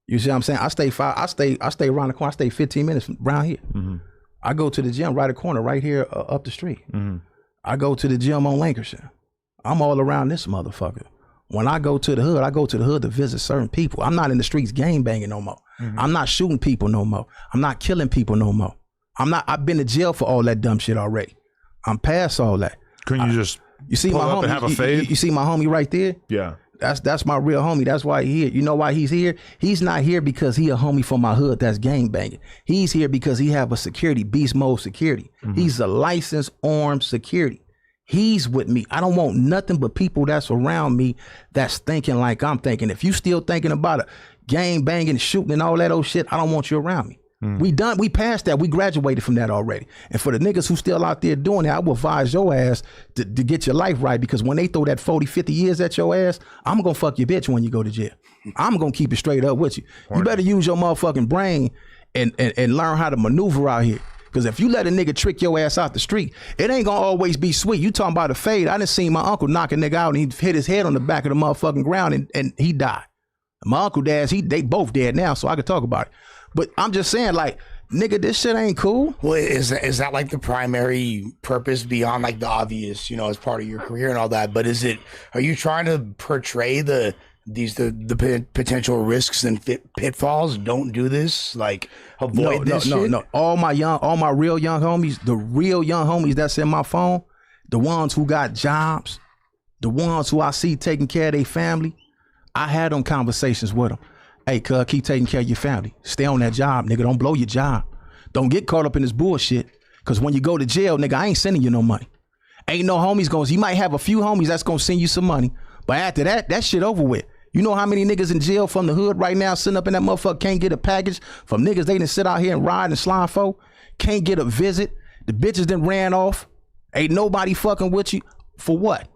You see what I'm saying? I stay around the corner. I stay 15 minutes around here. I go to the gym right a corner, right here up the street. I go to the gym on Lancashire. I'm all around this motherfucker. When I go to the hood, to visit certain people. I'm not in the streets gang banging no more. I'm not shooting people no more. I'm not killing people no more. I've been to jail for all that dumb shit already. I'm past all that. Couldn't you just see pull my up homie, and have a fade? You see my homie right there? Yeah. That's my real homie. That's why he here. You know why he's here? He's not here because he a homie from my hood that's gang banging. He's here because he have a security, beast mode security. He's a licensed armed security. He's with me. I don't want nothing but people that's around me that's thinking like I'm thinking. If you still thinking about it, gang banging, shooting and all that old shit, I don't want you around me. We passed that. We graduated from that already. And for the niggas who still out there doing that, I will advise your ass to get your life right, because when they throw that 40, 50 years at your ass, I'm gonna fuck your bitch when you go to jail. I'm gonna keep it straight up with you. You better use your motherfucking brain and learn how to maneuver out here. Because if you let a nigga trick your ass out the street, it ain't gonna always be sweet. You talking about a fade. I done seen my uncle knock a nigga out and he hit his head on the back of the motherfucking ground and he died. My uncle dads, they both dead now, so I could talk about it. But I'm just saying, like, nigga, this shit ain't cool. Well, is that like the primary purpose beyond like the obvious, you know, as part of your career and all that? But are you trying to portray the potential risks and pitfalls? Don't do this. Like, avoid this shit? No. All my real young homies, the real young homies that's in my phone, the ones who got jobs, the ones who I see taking care of their family, I had them conversations with them. Hey, cuz, keep taking care of your family. Stay on that job, nigga. Don't blow your job. Don't get caught up in this bullshit. Because when you go to jail, nigga, I ain't sending you no money. Ain't no homies going. You might have a few homies that's going to send you some money. But after that shit over with. You know how many niggas in jail from the hood right now sitting up in that motherfucker can't get a package from niggas they done sit out here and ride and slime for? Can't get a visit. The bitches done ran off. Ain't nobody fucking with you. For what?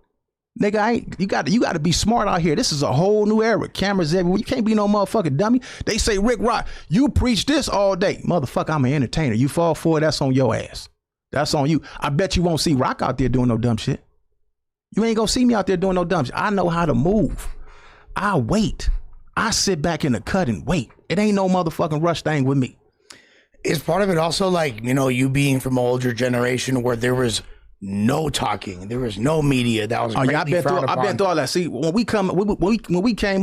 Nigga, you got to be smart out here. This is a whole new era. Cameras everywhere. You can't be no motherfucking dummy. They say, Rick Rock, you preach this all day. Motherfucker, I'm an entertainer. You fall for it, that's on your ass. That's on you. I bet you won't see Rock out there doing no dumb shit. You ain't gonna see me out there doing no dumb shit. I know how to move. I wait. I sit back in the cut and wait. It ain't no motherfucking rush thing with me. Is part of it also like, you know, you being from an older generation where there was no talking, there was no media that was. Oh yeah, I've been through all that. See, when we came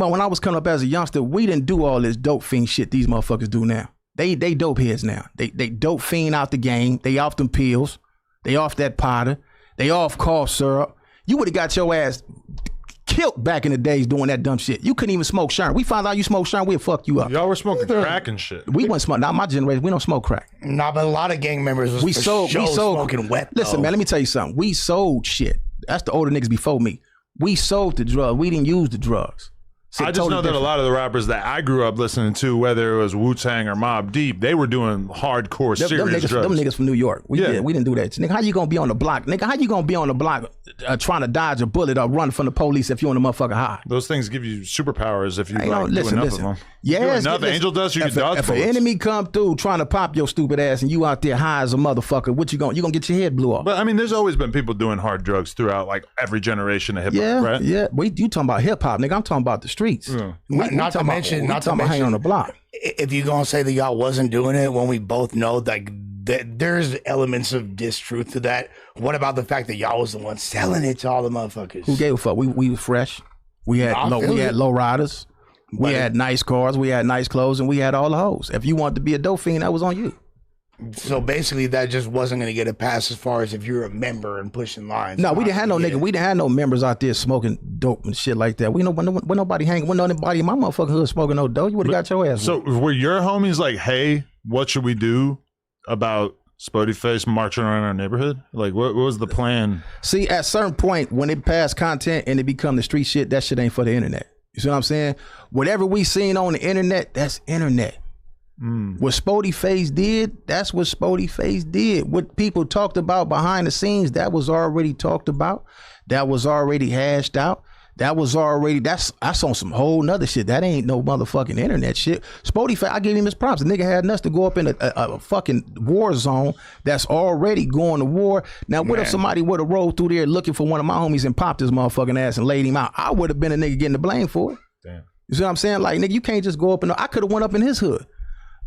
up, when I was coming up as a youngster, we didn't do all this dope fiend shit these motherfuckers do now. They dope heads now. They dope fiend out the game. They off them pills. They off that powder. They off cough syrup. You would have got your ass killed back in the days doing that dumb shit. You couldn't even smoke Sherm. We found out you smoke Sherm, we'd fuck you up. Y'all were smoking crack and shit. We wasn't smoking. Not my generation. We don't smoke crack. Nah, but a lot of gang members was we sold smoking wet. Listen, man, let me tell you something. We sold shit. That's the older niggas before me. We sold the drugs. We didn't use the drugs. I just know that a lot of the rappers that I grew up listening to, whether it was Wu-Tang or Mobb Deep, they were doing hardcore, serious drugs. Them niggas from New York. We didn't do that. Nigga, how you gonna be on the block? Nigga, how you gonna be on the block trying to dodge a bullet or run from the police if you on the motherfucker high? Those things give you superpowers if you do enough of them. Yes, enough angel dust, you can dodge if bullets. An enemy come through trying to pop your stupid ass and you out there high as a motherfucker, what you gonna get your head blew off? But I mean, there's always been people doing hard drugs throughout like every generation of hip hop, right? Yeah. You talking about hip hop, nigga? I'm talking about the streets. Yeah. Not to mention hang on the block. If you gonna say that y'all wasn't doing it when we both know like that there's elements of distruth to that. What about the fact that y'all was the one selling it to all the motherfuckers? Who gave a fuck? We was fresh. We had low riders. We had nice cars. We had nice clothes, and we had all the hoes. If you wanted to be a dope fiend, that was on you. So basically, that just wasn't going to get a pass as far as if you're a member and pushing lines. No, we didn't have no nigga. We didn't have no members out there smoking dope and shit like that. We know when nobody hanging. When nobody in my motherfucking hood smoking no dope, you would have got your ass. So were your homies like, hey, what should we do about Spoetyface marching around our neighborhood? Like, what was the plan? See, at a certain point, when it passed content and it become the street shit, that shit ain't for the internet. You see what I'm saying? Whatever we seen on the internet, that's internet. What Spoetyface did, that's what Spoetyface did. What people talked about behind the scenes, that was already talked about. That was already hashed out. That was already, that's on some whole nother shit. That ain't no motherfucking internet shit. Spoetyface, I gave him his props. The nigga had nuts to go up in a fucking war zone that's already going to war. Now, what if somebody would have rolled through there looking for one of my homies and popped his motherfucking ass and laid him out? I would have been a nigga getting the blame for it. Damn. You see what I'm saying? Like, nigga, you can't just go up and I could have went up in his hood.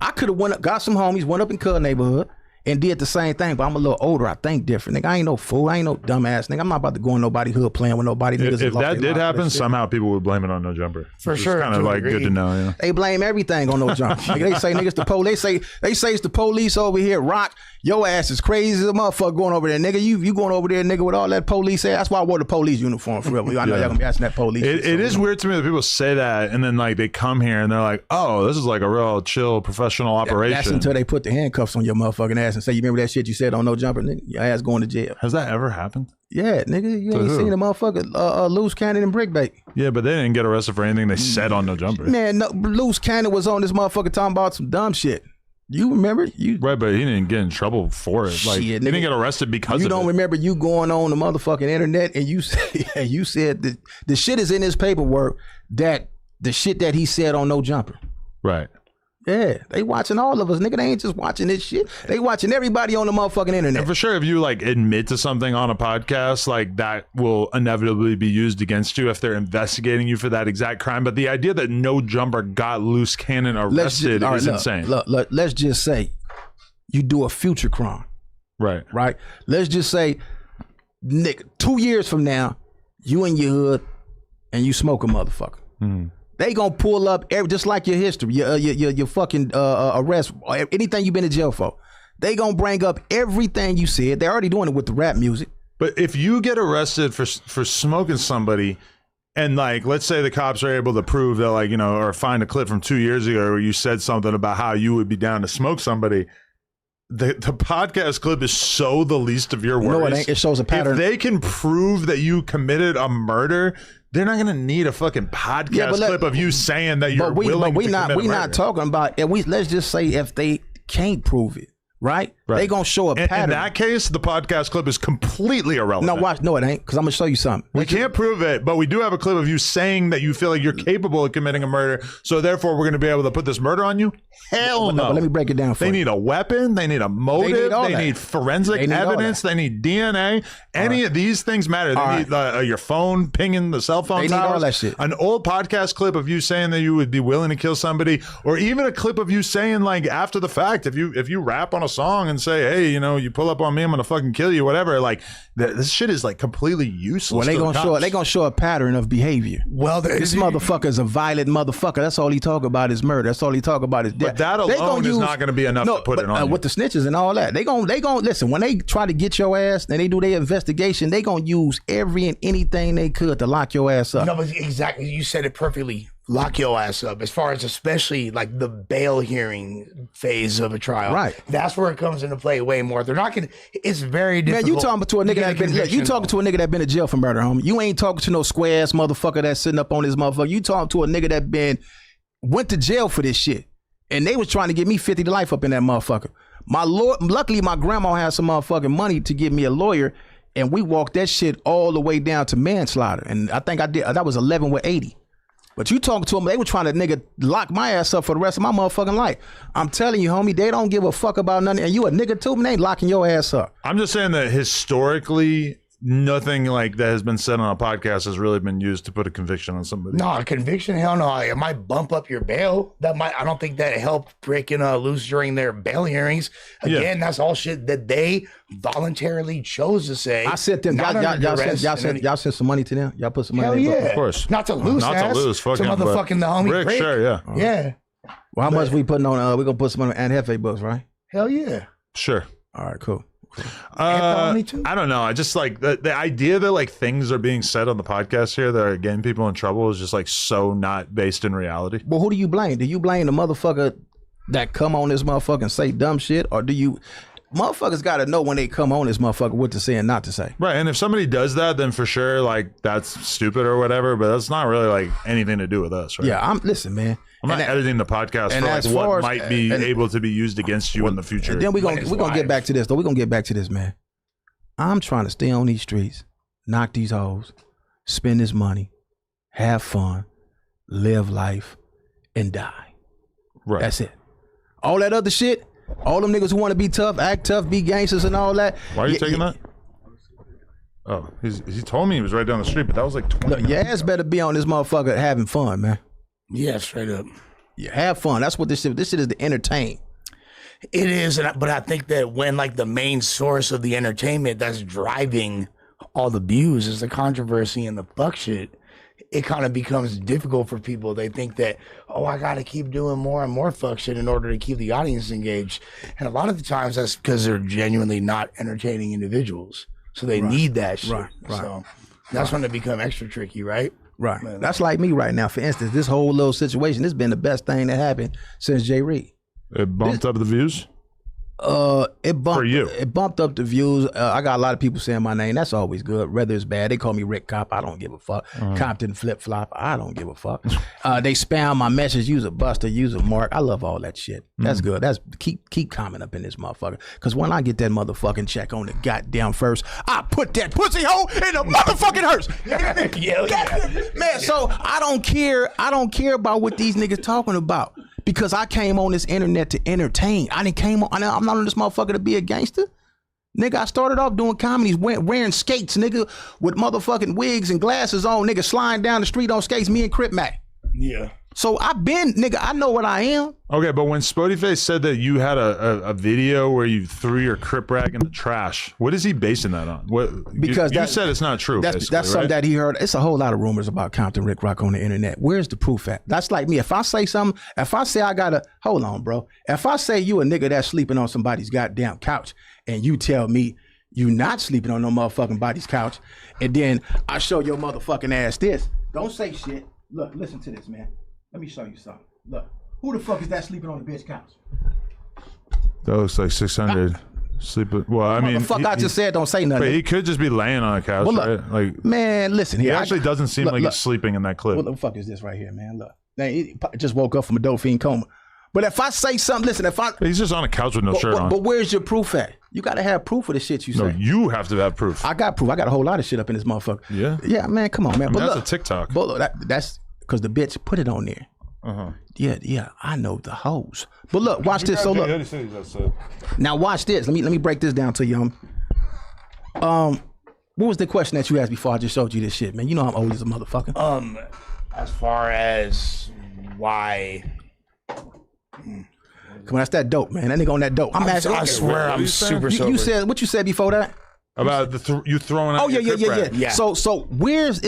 I could have got some homies, went up in Cud neighborhood and did the same thing, but I'm a little older. I think different. Nigga, I ain't no fool. I ain't no dumbass. Nigga, I'm not about to go in nobody's hood playing with nobody. If that did happen, somehow people would blame it on No Jumper. For sure. Kind of like good to know. Yeah. They blame everything on No Jumper. Nigga, they say niggas the police. They say it's the police over here. Rock, your ass is crazy as a motherfucker going over there, nigga. You going over there, nigga, with all that police ass. That's why I wore the police uniform for real. I know y'all gonna be asking that police. It is weird to me that people say that and then like they come here and they're like, oh, this is like a real chill professional operation. That's until they put the handcuffs on your motherfucking ass and say, you remember that shit you said on No Jumper, nigga? Your ass going to jail. Has that ever happened? Yeah, nigga, you ain't seen a motherfucker loose cannon and brick bait. Yeah, but they didn't get arrested for anything they said on No Jumper. Man, no, loose cannon was on this motherfucker talking about some dumb shit. You remember? Right, but he didn't get in trouble for it. Like, he didn't get arrested because of it. You don't remember you going on the motherfucking internet and you said that the shit is in his paperwork that the shit that he said on No Jumper. Right. Yeah, they watching all of us, nigga. They ain't just watching this shit. They watching everybody on the motherfucking internet. And for sure, if you like admit to something on a podcast, like that will inevitably be used against you if they're investigating you for that exact crime. But the idea that No Jumper got loose cannon arrested is insane. Look, let's just say you do a future crime. Right. Right. Let's just say, nigga, 2 years from now, you in your hood and you smoke a motherfucker. They gonna pull up just like your history, your fucking arrest, anything you been in jail for. They gonna bring up everything you said. They're already doing it with the rap music. But if you get arrested for smoking somebody, and like, let's say the cops are able to prove that, like, you know, or find a clip from 2 years ago where you said something about how you would be down to smoke somebody. The podcast clip is so the least of your worries. No, it ain't. It shows a pattern. If they can prove that you committed a murder, they're not gonna need a fucking podcast clip of you saying that you're willing to commit a murder. We're not talking about. Let's just say if they can't prove it, right? They gonna show a pattern. In that case, the podcast clip is completely irrelevant. No, watch. No, it ain't. Because I'm gonna show you something. We can't prove it, but we do have a clip of you saying that you feel like you're capable of committing a murder. So therefore, we're going to be able to put this murder on you. Hell no. But let me break it down for you. They need a weapon. They need a motive. They need forensic evidence. They need DNA. Any of these things matter. They need your phone pinging the cell phone. They need all that shit. An old podcast clip of you saying that you would be willing to kill somebody, or even a clip of you saying like after the fact, if you rap on a song and say, hey, you know, you pull up on me, I'm gonna fucking kill you, whatever. Like this shit is like completely useless. Well, they gonna show a pattern of behavior. Well, this motherfucker is a violent motherfucker. That's all he talk about is murder. That's all he talk about is death. But that alone is not going to be enough to put it on you. With the snitches and all that, they gonna listen when they try to get your ass and they do their investigation. They gonna use every and anything they could to lock your ass up. No, but exactly, you said it perfectly. Lock your ass up. As far as especially like the bail hearing phase of a trial, right? That's where it comes into play way more. They're not gonna. It's very difficult. Man, you talking to a nigga that been you talking to a nigga that been in jail for murder, homie. You ain't talking to no square ass motherfucker that's sitting up on this motherfucker. You talking to a nigga that went to jail for this shit, and they was trying to get me 50 to life up in that motherfucker. Luckily, my grandma had some motherfucking money to give me a lawyer, and we walked that shit all the way down to manslaughter. And I think I did. That was 11 with 80. But you talking to them, they were trying to nigga lock my ass up for the rest of my motherfucking life. I'm telling you, homie, they don't give a fuck about nothing. And you a nigga too, man, they ain't locking your ass up. I'm just saying that historically, nothing like that has been said on a podcast has really been used to put a conviction on somebody. No, a conviction, hell no. It might bump up your bail. I don't think that helped breaking loose during their bail hearings. Again, that's all shit that they voluntarily chose to say. I sent them. Y'all sent some money to them. Y'all put some money. Hell yeah, of course. Not to lose. Not to lose. Fuck him. Motherfucking the homie Rick. Sure, yeah. Yeah. Well, how much we putting on? We gonna put some money on Aunt Hefe books, right? Hell yeah. Sure. All right, cool. I don't know. I just like the idea that like things are being said on the podcast here that are getting people in trouble is just like so not based in reality. Well, who do you blame? Do you blame the motherfucker that come on this motherfucker and say dumb shit, or do you? Motherfuckers got to know when they come on this motherfucker what to say and not to say. Right, and if somebody does that, then for sure, like that's stupid or whatever. But that's not really like anything to do with us, right? Yeah, listen, man. I'm not editing the podcast for like what might be able to be used against you in the future. And then we're gonna get back to this, though. We're gonna get back to this, man. I'm trying to stay on these streets, knock these hoes, spend this money, have fun, live life, and die. Right. That's it. All that other shit, all them niggas who want to be tough, act tough, be gangsters and all that. Why are you taking that? Oh, he told me he was right down the street, but that was like 20 minutes your ass better be on this motherfucker having fun, man. Yeah, straight up. Yeah, have fun. That's what this shit is to entertain. It is, but I think that when like the main source of the entertainment that's driving all the views is the controversy and the fuck shit, it kind of becomes difficult for people. They think that, oh, I got to keep doing more and more fuck shit in order to keep the audience engaged. And a lot of the times that's because they're genuinely not entertaining individuals. So they need that shit. Right. So that's when it becomes extra tricky, right? Right. Man, that's like me right now. For instance, this whole little situation, this has been the best thing that happened since Jay Reed. It bumped up the views? It bumped for you. It bumped up the views. I got a lot of people saying my name. That's always good. Whether it's bad, they call me Rick Cop. I don't give a fuck. Compton Flip Flop. I don't give a fuck. They spam my message. Use a Buster. Use a Mark. I love all that shit. That's good. That's keep comment up in this motherfucker. Because when I get that motherfucking check on the goddamn first, I put that pussy hole in the motherfucking hearse. Man, so I don't care. I don't care about what these niggas talking about. Because I came on this internet to entertain. I'm not on this motherfucker to be a gangster. Nigga, I started off doing comedies, wearing skates, nigga, with motherfucking wigs and glasses on, nigga, sliding down the street on skates, me and Crip Mac. Yeah. So nigga, I know what I am. Okay, but when Spoetyface said that you had a video where you threw your Crip rag in the trash, what is he basing that on? Because you said it's not true. That's something that he heard. It's a whole lot of rumors about Compton Rick Rock on the internet. Where's the proof at? That's like me. If I say something, if I say hold on, bro. If I say you a nigga that's sleeping on somebody's goddamn couch and you tell me you not sleeping on no motherfucking body's couch, and then I show your motherfucking ass this, don't say shit. Look, listen to this, man. Let me show you something. Look, who the fuck is that sleeping on the bitch couch? That looks like 600 sleeping. Well, I mean, the fuck I just said, don't say nothing. But he could just be laying on a couch, right? Like, man, listen here. He actually doesn't seem like he's sleeping in that clip. What the fuck is this right here, man? Look, he just woke up from a dopamine coma. But if I say something, listen, He's just on a couch with no shirt on. But where's your proof at? You got to have proof of the shit you say. No, you have to have proof. I got proof. I got a whole lot of shit up in this motherfucker. Yeah? Yeah, man, come on, man. But that's look, a TikTok. But look, that's because the bitch put it on there. Yeah, I know the hoes. But look, watch this. So look. Now watch this. Let me break this down to you. What was the question that you asked before I just showed you this shit, man? You know I'm old as a motherfucker. As far as why. Come on, that's that dope, man. That nigga on that dope. I'm asking. I swear I'm super sober. You said what you said before that? About you throwing out your crib yeah. So where's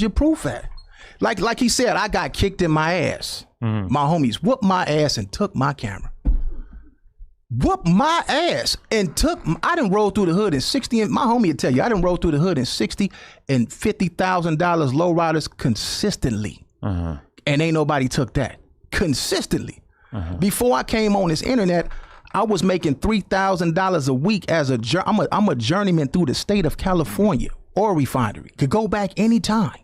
your proof at? Like he said, I got kicked in my ass. My homies whooped my ass and took my camera. Whooped my ass and took. I done rolled through the hood in 60. And my homie will tell you, I done rolled through the hood in $60,000 and $50,000 low riders consistently, and ain't nobody took that consistently. Before I came on this internet, I was making $3,000 a week as I'm a journeyman through the state of California or refinery. Could go back anytime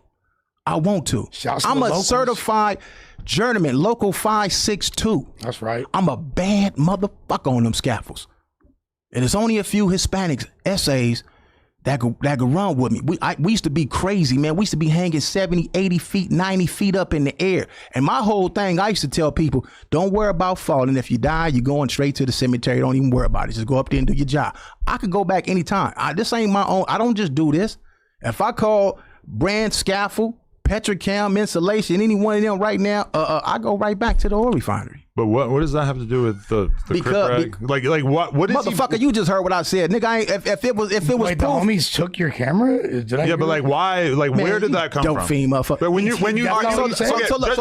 I want to. I'm a certified journeyman, local 562. That's right. I'm a bad motherfucker on them scaffolds. And there's only a few Hispanics essays that could run with me. We used to be crazy, man. We used to be hanging 70, 80 feet, 90 feet up in the air. And my whole thing, I used to tell people, don't worry about falling. If you die, you're going straight to the cemetery. Don't even worry about it. Just go up there and do your job. I could go back anytime. This ain't my own. I don't just do this. If I call Brand Scaffold, Petrochem, Insulation, any one of them right now, I go right back to the oil refinery. But what does that have to do with the like what is motherfucker? You just heard what I said, nigga. I ain't, if it was Wait, proof, the homies took your camera? Yeah, but like why? Like man, where did that come dope from? Fiend, motherfucker. But when you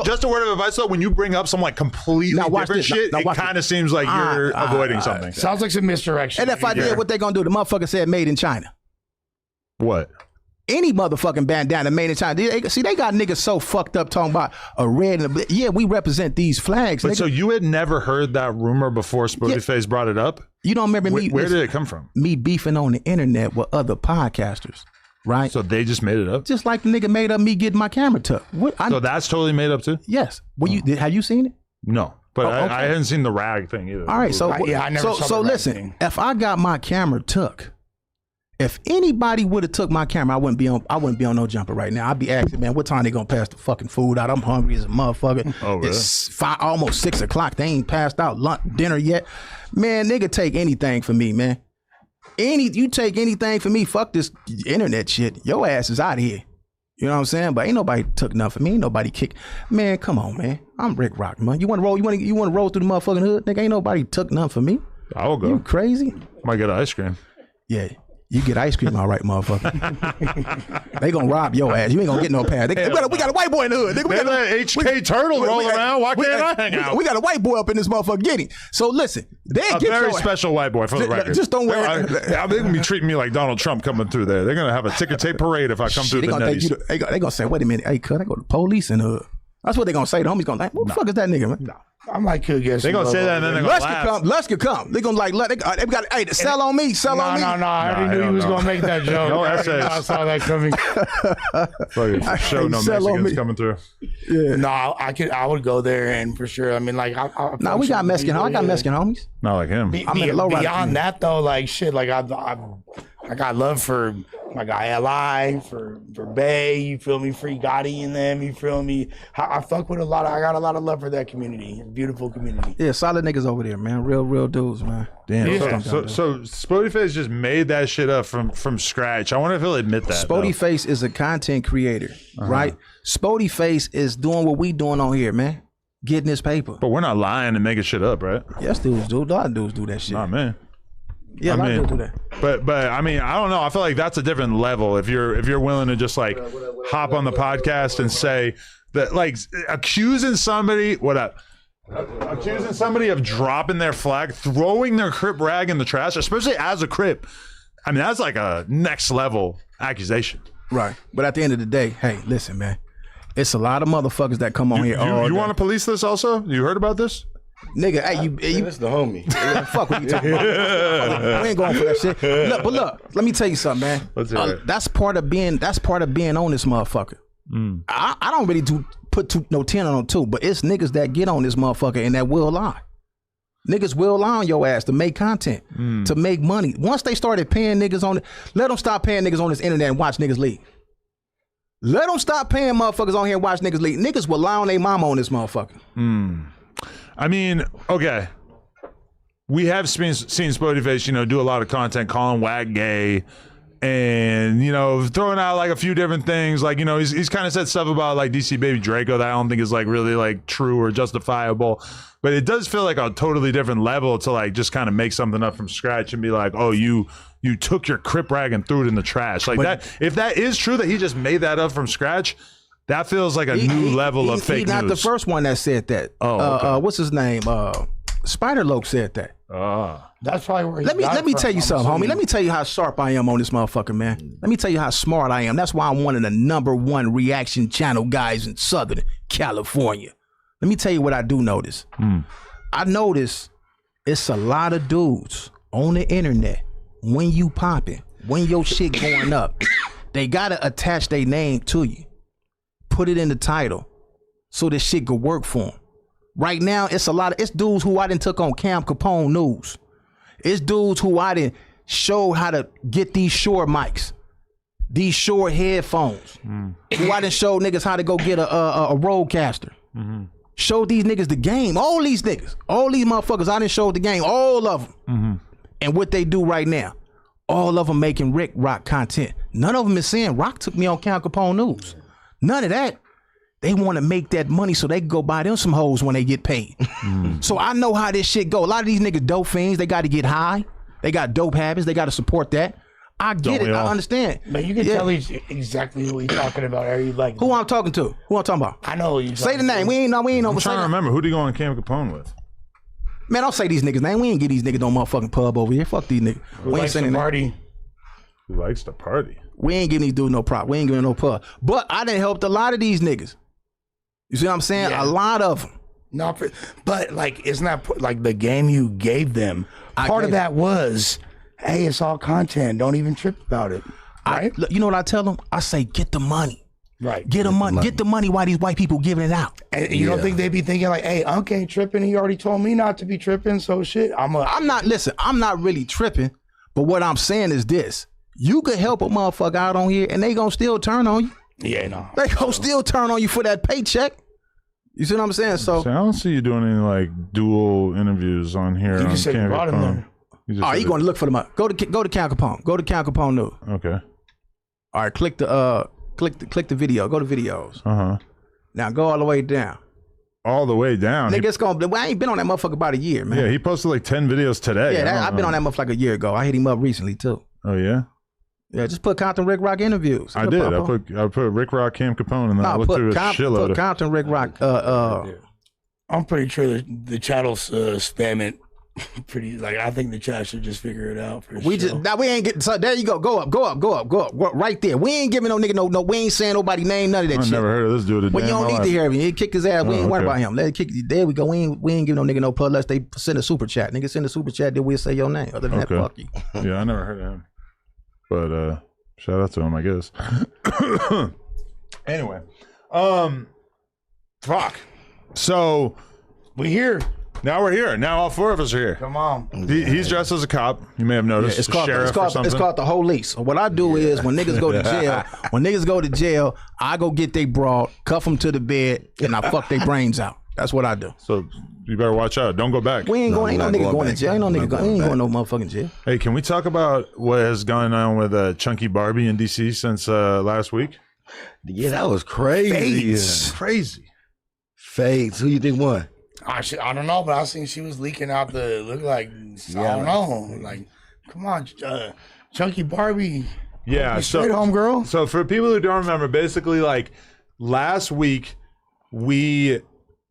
just a word of advice though, when you bring up some like completely different shit, it kind of seems like you're avoiding something. Sounds like some misdirection. And if I did, what they gonna do? The motherfucker said made in China. What? Any motherfucking bandana made in China. They got niggas so fucked up talking about a red and a blue. Yeah, we represent these flags. But nigga. so you had never heard that rumor before Spoetyface brought it up? You don't remember me? Where did it come from? Me beefing on the internet with other podcasters, right? So they just made it up? Just like the nigga made up me getting my camera took. So that's totally made up too? Yes. Have you seen it? No. But okay. I hadn't seen the rag thing either. All right, so I never saw the rag listen, thing. if I got my camera took, if anybody would have took my camera, I wouldn't be on no jumper right now. I'd be asking, man, what time they gonna pass the fucking food out? I'm hungry as a motherfucker. Oh, really? It's almost 6 o'clock. They ain't passed out dinner yet. Man, nigga, take anything for me, man. You take anything for me. Fuck this internet shit. Your ass is out of here. You know what I'm saying? But ain't nobody took nothing for me. Ain't nobody kicked. Man, come on, man. I'm Rick Rock, man. You want to roll? You want to roll through the motherfucking hood? Nigga, ain't nobody took nothing for me. I will go. You crazy? Might get ice cream. Yeah. You get ice cream, all right, motherfucker. They gonna rob your ass. You ain't gonna get no pad. We got a white boy in the hood. They let HK Turtle roll around. Why can't I hang out? We got a white boy up in this motherfucker. Get it. So listen, a very special white boy for the record. Just don't wear. They're gonna be treating me like Donald Trump coming through there. They're gonna have a ticker tape parade if I come through the netties. They gonna say, wait a minute, hey, cuz I go to the police in the hood. That's what they gonna say. The homies gonna like, what the fuck is that nigga, man? No. I might could get. They gonna say that and then they gonna laugh. Lust could come. They gonna like they got hey sell on me. No, I already knew he was gonna make that joke. No essays. I saw that coming. For sure, no Mexicans coming through. Yeah. No, I would go there and for sure. I mean, like, no, we got Mexican. I got Mexican homies. Not like him. Beyond that though, like shit, like I got love for my guy Li, for Bay, you feel me, Free Gotti and them, you feel me. I fuck with I got a lot of love for that community. Beautiful community. Yeah, solid niggas over there, man. Real dudes, man. Damn. Yeah. So Spoetyface just made that shit up from scratch. I wonder if he'll admit that. Spoetyface is a content creator, right? Spoetyface is doing what we doing on here, man. Getting his paper. But we're not lying and making shit up, right? Yes, dudes do. A lot of dudes do that shit. Nah, man. Yeah, a lot of dudes do that. But I mean, I don't know. I feel like that's a different level. If you're willing to just like hop on the podcast and say that, like, accusing somebody of dropping their flag, throwing their Crip rag in the trash, especially as a Crip. I mean, that's like a next level accusation. Right. But at the end of the day, hey, listen, man. It's a lot of motherfuckers that come on here. You want to police this also? You heard about this? Nigga, hey, you That's the homie. fuck what you talking about. We ain't going for that shit. Look, let me tell you something, man. Let's hear it. That's part of being on this motherfucker. I don't really do put 10 on them too. But it's niggas that get on this motherfucker and that will lie. Niggas will lie on your ass to make content, to make money. Once they started paying niggas on it, let them stop paying niggas on this internet and watch niggas leave. Let them stop paying motherfuckers on here and watch niggas leave. Niggas will lie on their mama on this motherfucker. I mean, okay. We have seen Spoetyface, do a lot of content calling whack gay and, throwing out like a few different things. Like, he's kind of said stuff about like DC Baby Draco that I don't think is like really like true or justifiable. But it does feel like a totally different level to like just kind of make something up from scratch and be like, oh, you took your Crip rag and threw it in the trash. Like that. If that is true that he just made that up from scratch, that feels like a new level of fake news. He's not the first one that said that. Oh, okay. What's his name? Spider Loke said that. That's probably where let me tell you something, homie. Let me tell you how sharp I am on this motherfucker, man. Let me tell you how smart I am. That's why I'm one of the #1 reaction channel guys in Southern California. Let me tell you what I do notice. I notice it's a lot of dudes on the internet when you popping, when your shit going up, they gotta attach their name to you. Put it in the title so this shit could work for them. Right now, it's dudes who I done took on Cam Capone News. It's dudes who I done showed how to get these Shure mics, these Shure headphones. Who I done showed niggas how to go get a Rodecaster. Showed these niggas the game. All these niggas, all these motherfuckers, I done showed the game, all of them. And what they do right now, all of them making Rick Rock content. None of them is saying Rock took me on Cam Capone News. None of that. They want to make that money so they can go buy them some hoes when they get paid. So I know how this shit go. A lot of these niggas dope fiends, they got to get high. They got dope habits. They got to support that. I get it. I understand. But you can tell he's exactly who he's talking about. Are you like who I'm talking to? Who I'm talking about? I know you. Say the name. We ain't know. I'm trying to remember. Who did you go on Cam Capone with? Man, don't say these niggas' name. We ain't get these niggas no motherfucking pub over here. Fuck these niggas. Who likes to party? Who likes to party? We ain't giving these dudes no prop. We ain't giving no pub. But I done helped a lot of these niggas. You see what I'm saying? Yeah. A lot of them. No, but like it's not like the game you gave them. Part of that was, hey, it's all content. Don't even trip about it. Right? You know what I tell them? I say, get the money. Right. Get the money. Get the money while these white people giving it out. And you don't think they be thinking like, hey, Unc ain't tripping. He already told me not to be tripping. So shit, I'm not really tripping. But what I'm saying is this. You could help a motherfucker out on here and they gonna still turn on you. Yeah, no. They gonna still turn on you for that paycheck. You see what I'm saying? So I don't see you doing any like dual interviews on here. You just said you brought him there. You going to look for them up. Go to Cam Capone. Go to Cam Capone News. Okay. All right, click the video. Go to videos. Now go all the way down. All the way down. Nigga, I ain't been on that motherfucker about a year, man. Yeah, he posted like 10 videos today. Yeah, I've been on that motherfucker like a year ago. I hit him up recently too. Oh yeah. Yeah, just put Compton Rick Rock interviews. I did. I put Rick Rock Cam Capone and then I looked through a shitload. Put Compton Rick Rock. I'm pretty sure the chat'll spam it. Pretty like I think the chat should just figure it out. We ain't getting. So there you go. Go up. Right there. We ain't giving no nigga no. We ain't saying nobody name none of that shit. I never heard of this dude. Well, you don't need to hear him. He kicked his ass. We ain't worried about him. Let it kick. There we go. We ain't giving no nigga no plug unless they send a super chat. Nigga send a super chat. Then we'll say your name. Other than that, fuck you. Yeah, I never heard of him. But shout out to him, I guess. Anyway, fuck. So we're here. Now we're here. Now all four of us are here. Come on. He's dressed as a cop. You may have noticed. It's called the whole lease. What I do is when niggas go to jail, I go get they broad, cuff them to the bed, and I fuck their brains out. That's what I do. So you better watch out. Don't go back. Ain't no nigga going to jail. Ain't no motherfucking jail. Hey, can we talk about what has gone on with Chunky Barbie in DC since last week? Yeah, that was crazy. Crazy. Fades. Who you think won? I don't know, but I seen she was leaking out I don't know. Like, come on, Chunky Barbie. Yeah, straight home girl. So for people who don't remember, basically like last week we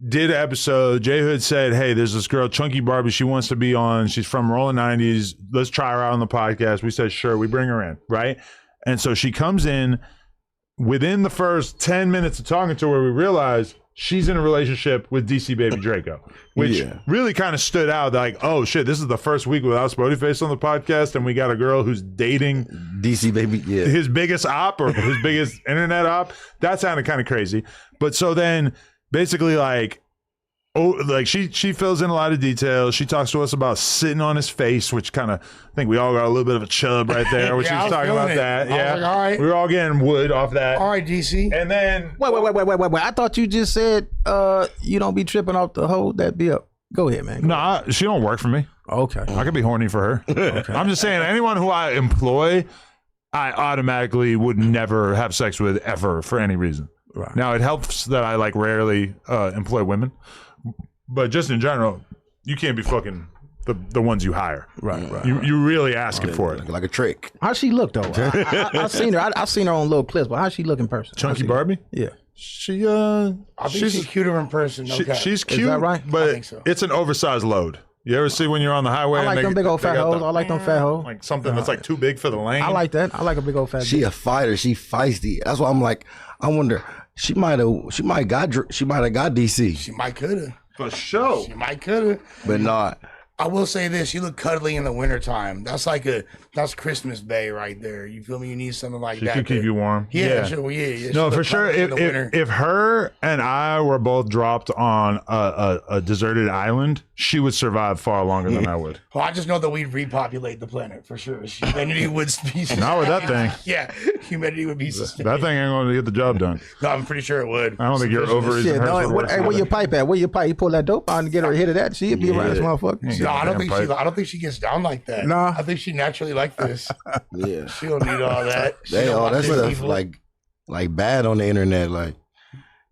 did an episode. J Hood said, hey, there's this girl, Chunky Barbie. She wants to be on. She's from Rolling 90s. Let's try her out on the podcast. We said, sure. We bring her in, right? And so she comes in. Within the first 10 minutes of talking to her, we realized she's in a relationship with DC Baby Draco, which really kind of stood out. Like, oh shit, this is the first week without Spoetyface on the podcast, and we got a girl who's dating DC Baby, his biggest op or his biggest internet op. That sounded kind of crazy. But so then basically like, she fills in a lot of details. She talks to us about sitting on his face, which kind of, I think we all got a little bit of a chub right there. When she was talking about that. Yeah, like, all right. We were all getting wood off that. All right, DC. And then Wait. I thought you just said you don't be tripping off the hoe that be up. Go ahead, man. No, she don't work for me. Okay. I could be horny for her. Okay. I'm just saying, anyone who I employ, I automatically would never have sex with ever for any reason. Right. Now, it helps that I like rarely employ women. But just in general, you can't be fucking the ones you hire. Right. You really asking for it. like a trick. How she look though? I've seen her. I've seen her on little clips, but how she look in person? Chunky Barbie? Yeah. She I think she's cuter in person. she's cute, Is that right? but I think so. it's an oversized load. You ever see when you're on the highway? I like them big old fat hoes. I like them fat hoes. Like something that's like too big for the lane. I like that. I like a big old fat. She a fighter. She feisty. That's why I'm like, I wonder. She might have got DC, She might coulda. for sure. She might coulda. but not. I will say this: you look cuddly in the wintertime. That's Christmas Bay right there. You feel me? You need something like She that. could keep you warm. Yeah, sure. Yeah. No, She for look sure. cuddly in the winter. If her and I were both dropped on a deserted island, she would survive far longer than I would. Well, I just know that we'd repopulate the planet for sure. Humanity would be. Not with that thing. Yeah, humanity would be sustained. That thing ain't going to get the job done. No, I'm pretty sure it would. I don't think your ovaries Shit, and hers no, would work. hey, where your pipe at? Where your pipe? You pull that dope out and get her a hit of that. She'd be around this motherfucker. No, I don't Damn think she gets down like that. Nah. I think she naturally like this. Yeah, She don't need all that. She they don't all want that this stuff evil. like bad on the internet. Like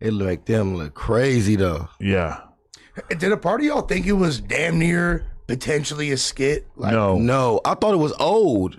it look them look crazy though. Yeah. Did a part of y'all think it was damn near potentially a skit? Like, No, I thought it was old.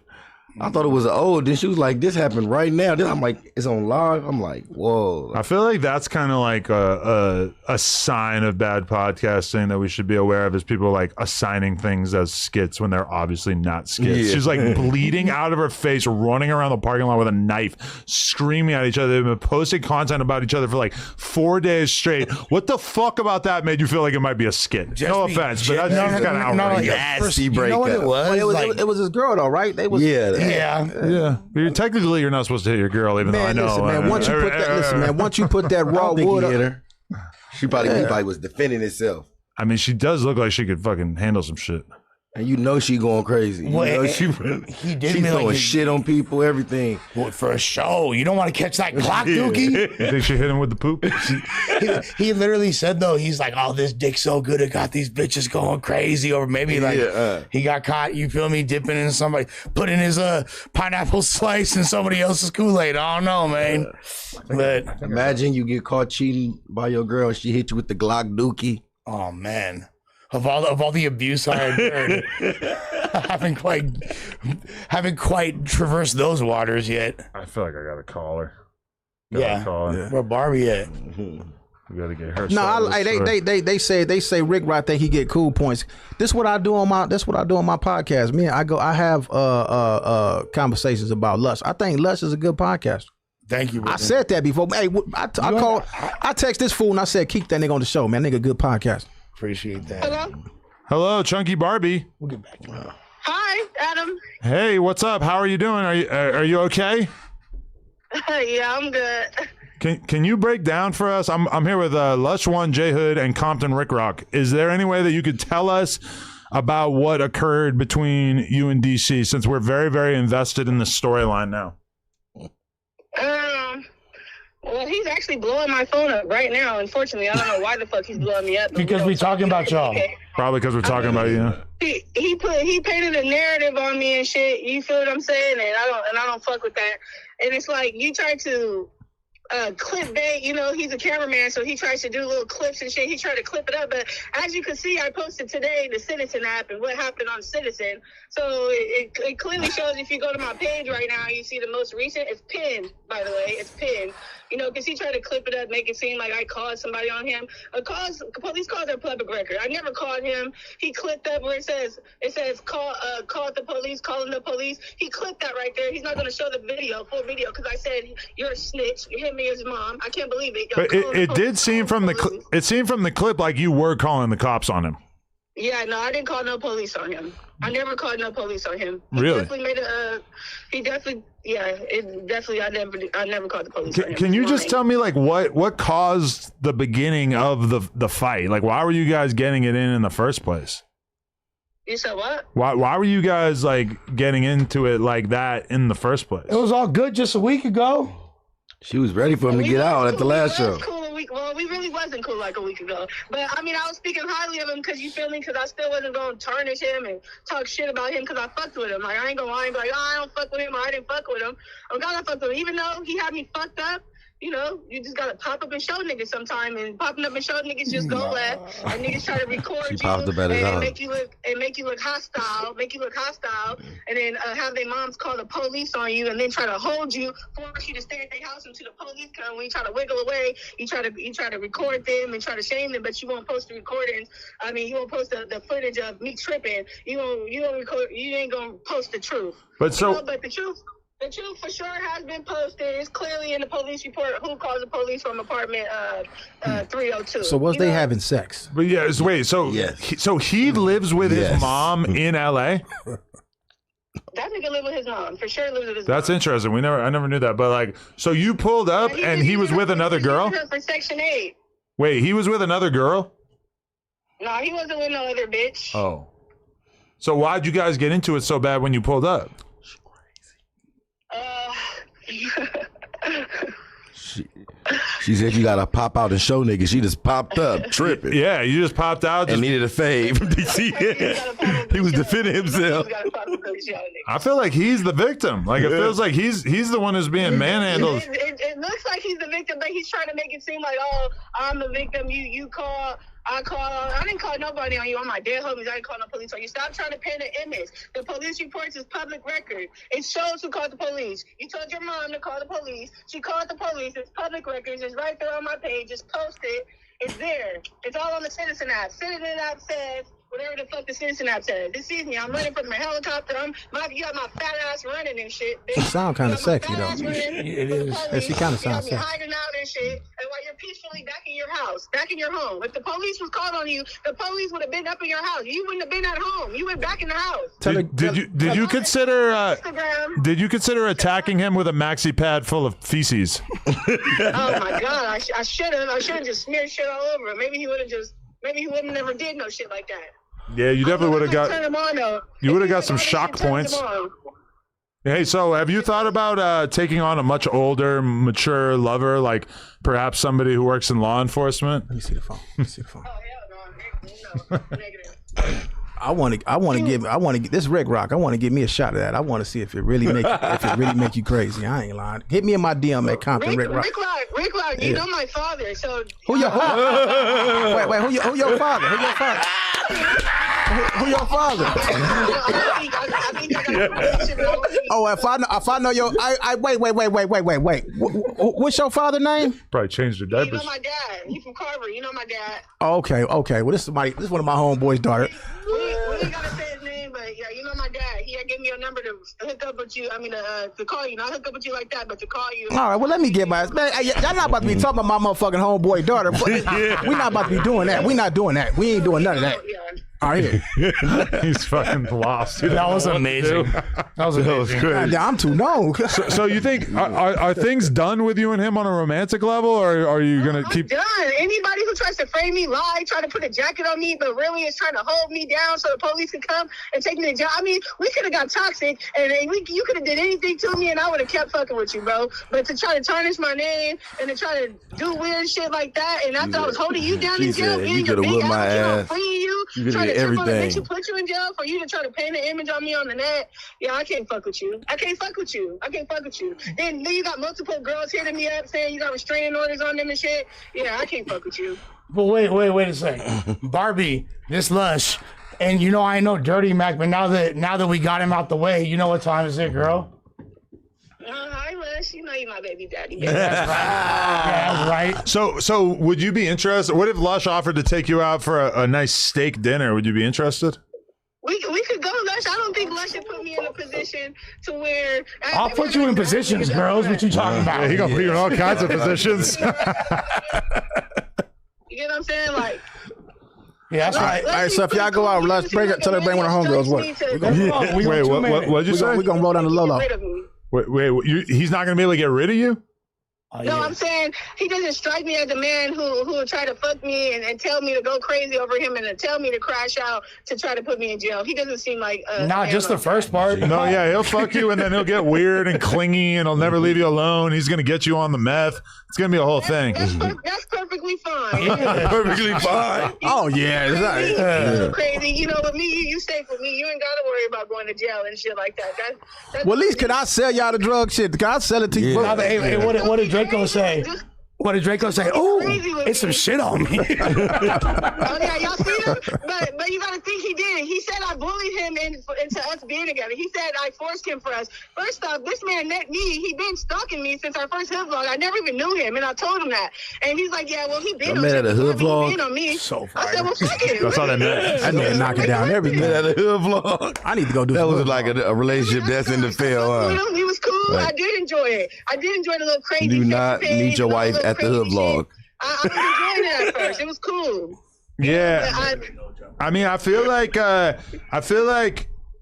Then she was like, "This happened right now." Then I'm like, "It's on live." I'm like, "Whoa!" I feel like that's kind of like a sign of bad podcasting that we should be aware of, is people like assigning things as skits when they're obviously not skits. Yeah. She's like bleeding out of her face, running around the parking lot with a knife, screaming at each other. They've been posting content about each other for like 4 days straight. What the fuck about that made you feel like it might be a skit? No offense, but that's kind of outrageous. Nasty you know what it breakup. was? It was his girl though, right? They was Yeah. Yeah, but technically you're not supposed to hit your girl, even though I Man, know. listen, man. Once you put that I raw don't think wood he hit up, her. He probably was defending himself, I mean, she does look like she could fucking handle some shit. and you know she going crazy. You Well, know he did she me throwing like shit on people, everything. Well, for a show. You don't want to catch that clock, Dookie. You think she hit him with the poop? He literally said though, he's like, "Oh, this dick's so good, it got these bitches going crazy." Or maybe like he got caught. You feel me? Dipping in somebody, putting his pineapple slice in somebody else's Kool-Aid. I don't know, man. But Imagine you get caught cheating by your girl, and she hit you with the Glock Dookie. oh man, of all the abuse I endured, I haven't quite traversed those waters yet. I feel like I gotta call her. Yeah. Call her. Where Barbie at? We gotta get her. no, started. they say Rick Rock think he get cool points. This what I do on my podcast. I have conversations about Lush. I think Lush is a good podcast. Thank you. I said that before. Hey, I text this fool and I said keep that nigga on the show, man. Nigga, good podcast. Appreciate that. Hello? Hello, Chunky Barbie. We'll get back to it. Hi, Adam. Hey, what's up? How are you doing? Are you okay? Yeah, I'm good. Can you break down for us? I'm here with Lush One, J Hood, and Compton Rick Rock. Is there any way that you could tell us about what occurred between you and DC, since we're very, very invested in the storyline now? Well, he's actually blowing my phone up right now. Unfortunately, I don't know why the fuck he's blowing me up. Because we talking about y'all. Okay. Probably because we're talking about you. He painted a narrative on me and shit. You feel what I'm saying? And I don't fuck with that. And it's like you try to clickbait. You know, he's a cameraman, so he tries to do little clips and shit. He tried to clip it up, but as you can see, I posted today the Citizen app and what happened on Citizen. So it clearly shows. If you go to my page right now, you see the most recent. It's pinned, by the way. It's pinned. You know, because he tried to clip it up, make it seem like I called somebody on him. Police calls are public record. I never called him. He clipped up where it says call the police, calling the police. He clipped that right there. He's not going to show the video, full video, because I said you're a snitch. Him me as his mom. I can't believe it. But it did seem from the it seemed from the clip like you were calling the cops on him. Yeah, no, I didn't call no police on him. I never called no police on him. Really? Definitely made he definitely, yeah, it definitely. I never called the police on him. Can you just tell me like what caused the beginning of the fight? Like, why were you guys getting it in the first place? You said what? Why were you guys like getting into it like that in the first place? It was all good just a week ago. She was ready for him to get out at the last show. Well, we really wasn't cool like a week ago. But, I mean, I was speaking highly of him because, you feel me, because I still wasn't going to tarnish him and talk shit about him because I fucked with him. Like, I ain't going to lie and be like, oh, I don't fuck with him or I didn't fuck with him. I'm glad I fucked with him. Even though he had me fucked up, you know, you just gotta pop up and show niggas sometime, and popping up and show niggas just go left, and niggas try to record you and make you look hostile, and then have their moms call the police on you, and then try to hold you, force you to stay at their house until the police come. When you try to wiggle away, you try to record them and try to shame them, but you won't post the recordings. I mean, you won't post the footage of me tripping. You won't record. You ain't gonna post the truth. But but the truth. The truth for sure has been posted. It's clearly in the police report who called the police from apartment 302. So was they having sex? But yeah, wait. So he lives with his mom in L.A. That nigga live with his mom. For sure lives with his mom. That's interesting. I never knew that. But like, so you pulled up and he was with another girl? For Section 8. Wait, he was with another girl? No, he wasn't with no other bitch. Oh. So why'd you guys get into it so bad when you pulled up? She said you gotta pop out and show niggas. She just popped up, tripping. Yeah, you just popped out and needed a fade from DC. He was defending himself. I feel like he's the victim. Like it feels like he's the one who's being manhandled. It looks like he's the victim, but he's trying to make it seem like, oh, I'm the victim. You call. I didn't call nobody on you. On my dead homies, I didn't call no police on you. Stop trying to paint an image. The police reports is public record. It shows who called the police. You told your mom to call the police. She called the police. It's public records. It's right there on my page. It's posted. It's there. It's all on the Citizen app. Citizen app says whatever the fuck the Citizen app says. This sees me. I'm running from a helicopter. You got my fat ass running and shit. She sound kind of sexy though. It is. She kind of sounds sexy. Hiding out and shit, and while you're peacefully back in your house, back in your home. If the police was called on you, the police would have been up in your house. You wouldn't have been at home. You went back in the house. Did you consider attacking him with a maxi pad full of feces? Oh my god, I should have just smeared shit all over him. Maybe he would have never did no shit like that. Yeah, you definitely would have got. Turn him on, though. You would have got some shock points. Hey, so have you thought about taking on a much older, mature lover, like perhaps somebody who works in law enforcement? Let me see the phone. Oh hell no, negative. I want to get this Rick Rock. I want to give me a shot of that. I want to see if it really make you crazy. I ain't lying. Hit me in my DM at Compton Rick Rock. Rick Rock, you know my father. So who your who your father? Who your father? Who your father? Oh, if I know your, wait. What's your father's name? Probably changed her diapers. You know my dad. He's from Carver. You know my dad. Oh, okay. Well, this is one of my homeboys' daughter. We ain't gotta say his name, but yeah, you know my dad. He gave me a number to hook up with you. I mean, to call you. Not hook up with you like that, but to call you. All right. Well, let me get my. Man, y'all not about to be talking about my motherfucking homeboy daughter. We not about to be doing that. We not doing that. We ain't doing none of that. Yeah. All right. He's fucking lost. Dude, that was amazing. That was great. I'm too known. So you think are things done with you and him on a romantic level, or are you gonna keep? Done. Anybody who tries to frame me, lie, try to put a jacket on me, but really is trying to hold me down so the police can come and take me to jail. I mean, we could have got toxic, and you could have did anything to me, and I would have kept fucking with you, bro. But to try to tarnish my name and to try to do weird shit like that, and after I was holding you down in jail, you could have whipped my ass. Freeing you, trying to everything. You put you in jail for you to try to paint an image on me on the net. Yeah, I can't fuck with you. Then you got multiple girls hitting me up saying you got restraining orders on them and shit. Yeah, I can't fuck with you. But wait a second. Barbie, this Lush, and you know I know Dirty Mac, but now that we got him out the way, you know what time is it, girl? Hi, Lush. You know you're my baby daddy. Yeah, that's right. So would you be interested? What if Lush offered to take you out for a nice steak dinner? Would you be interested? We could go, Lush. I don't think Lush should put me in a position to where I'll put you in positions, girls. What you talking about? Yeah, he gonna put you in all kinds of positions. You get what I'm saying? Like, Yeah, that's right. All right, so if y'all go out, let's tell her bring one of her homegirls. What? Wait, what'd you say? We're gonna roll down the Lolo. Wait, he's not gonna be able to get rid of you? No, I'm saying he doesn't strike me as a man who will try to fuck me and tell me to go crazy over him and to tell me to crash out to try to put me in jail. He doesn't seem like not just the first part. No, yeah, he'll fuck you and then he'll get weird and clingy and he'll never leave you alone. He's gonna get you on the meth. It's gonna be a whole thing. That's perfectly fine. Perfectly fine. Oh yeah, it's not, crazy. You know, with me, you stay with me. You ain't gotta worry about going to jail and shit like that. That's well, at least can I sell y'all the drug shit? Can I sell it to you? Yeah. Hey, what did Draco say? What did Draco say? Oh, it's some shit on me. Oh yeah, y'all see him? But you gotta think he did. He said I bullied him into us being together. He said I forced him for us. First off, this man met me. He been stalking me since our first hood vlog. I never even knew him, and I told him that. And he's like, yeah, well, he been on met at a hood vlog? He been on me. So I said, well, fuck it. That's all that meant. I need to knock it down everything. At a hood vlog. I need to go do That some was hood like vlog. a relationship that's in the fail, huh? He was cool. Right. I did enjoy it. I did enjoy the little crazy. Do not sexy meet your page, wife little at the hood crazy vlog. shit. I was enjoying it at first. It was cool. Yeah. But I mean, I feel like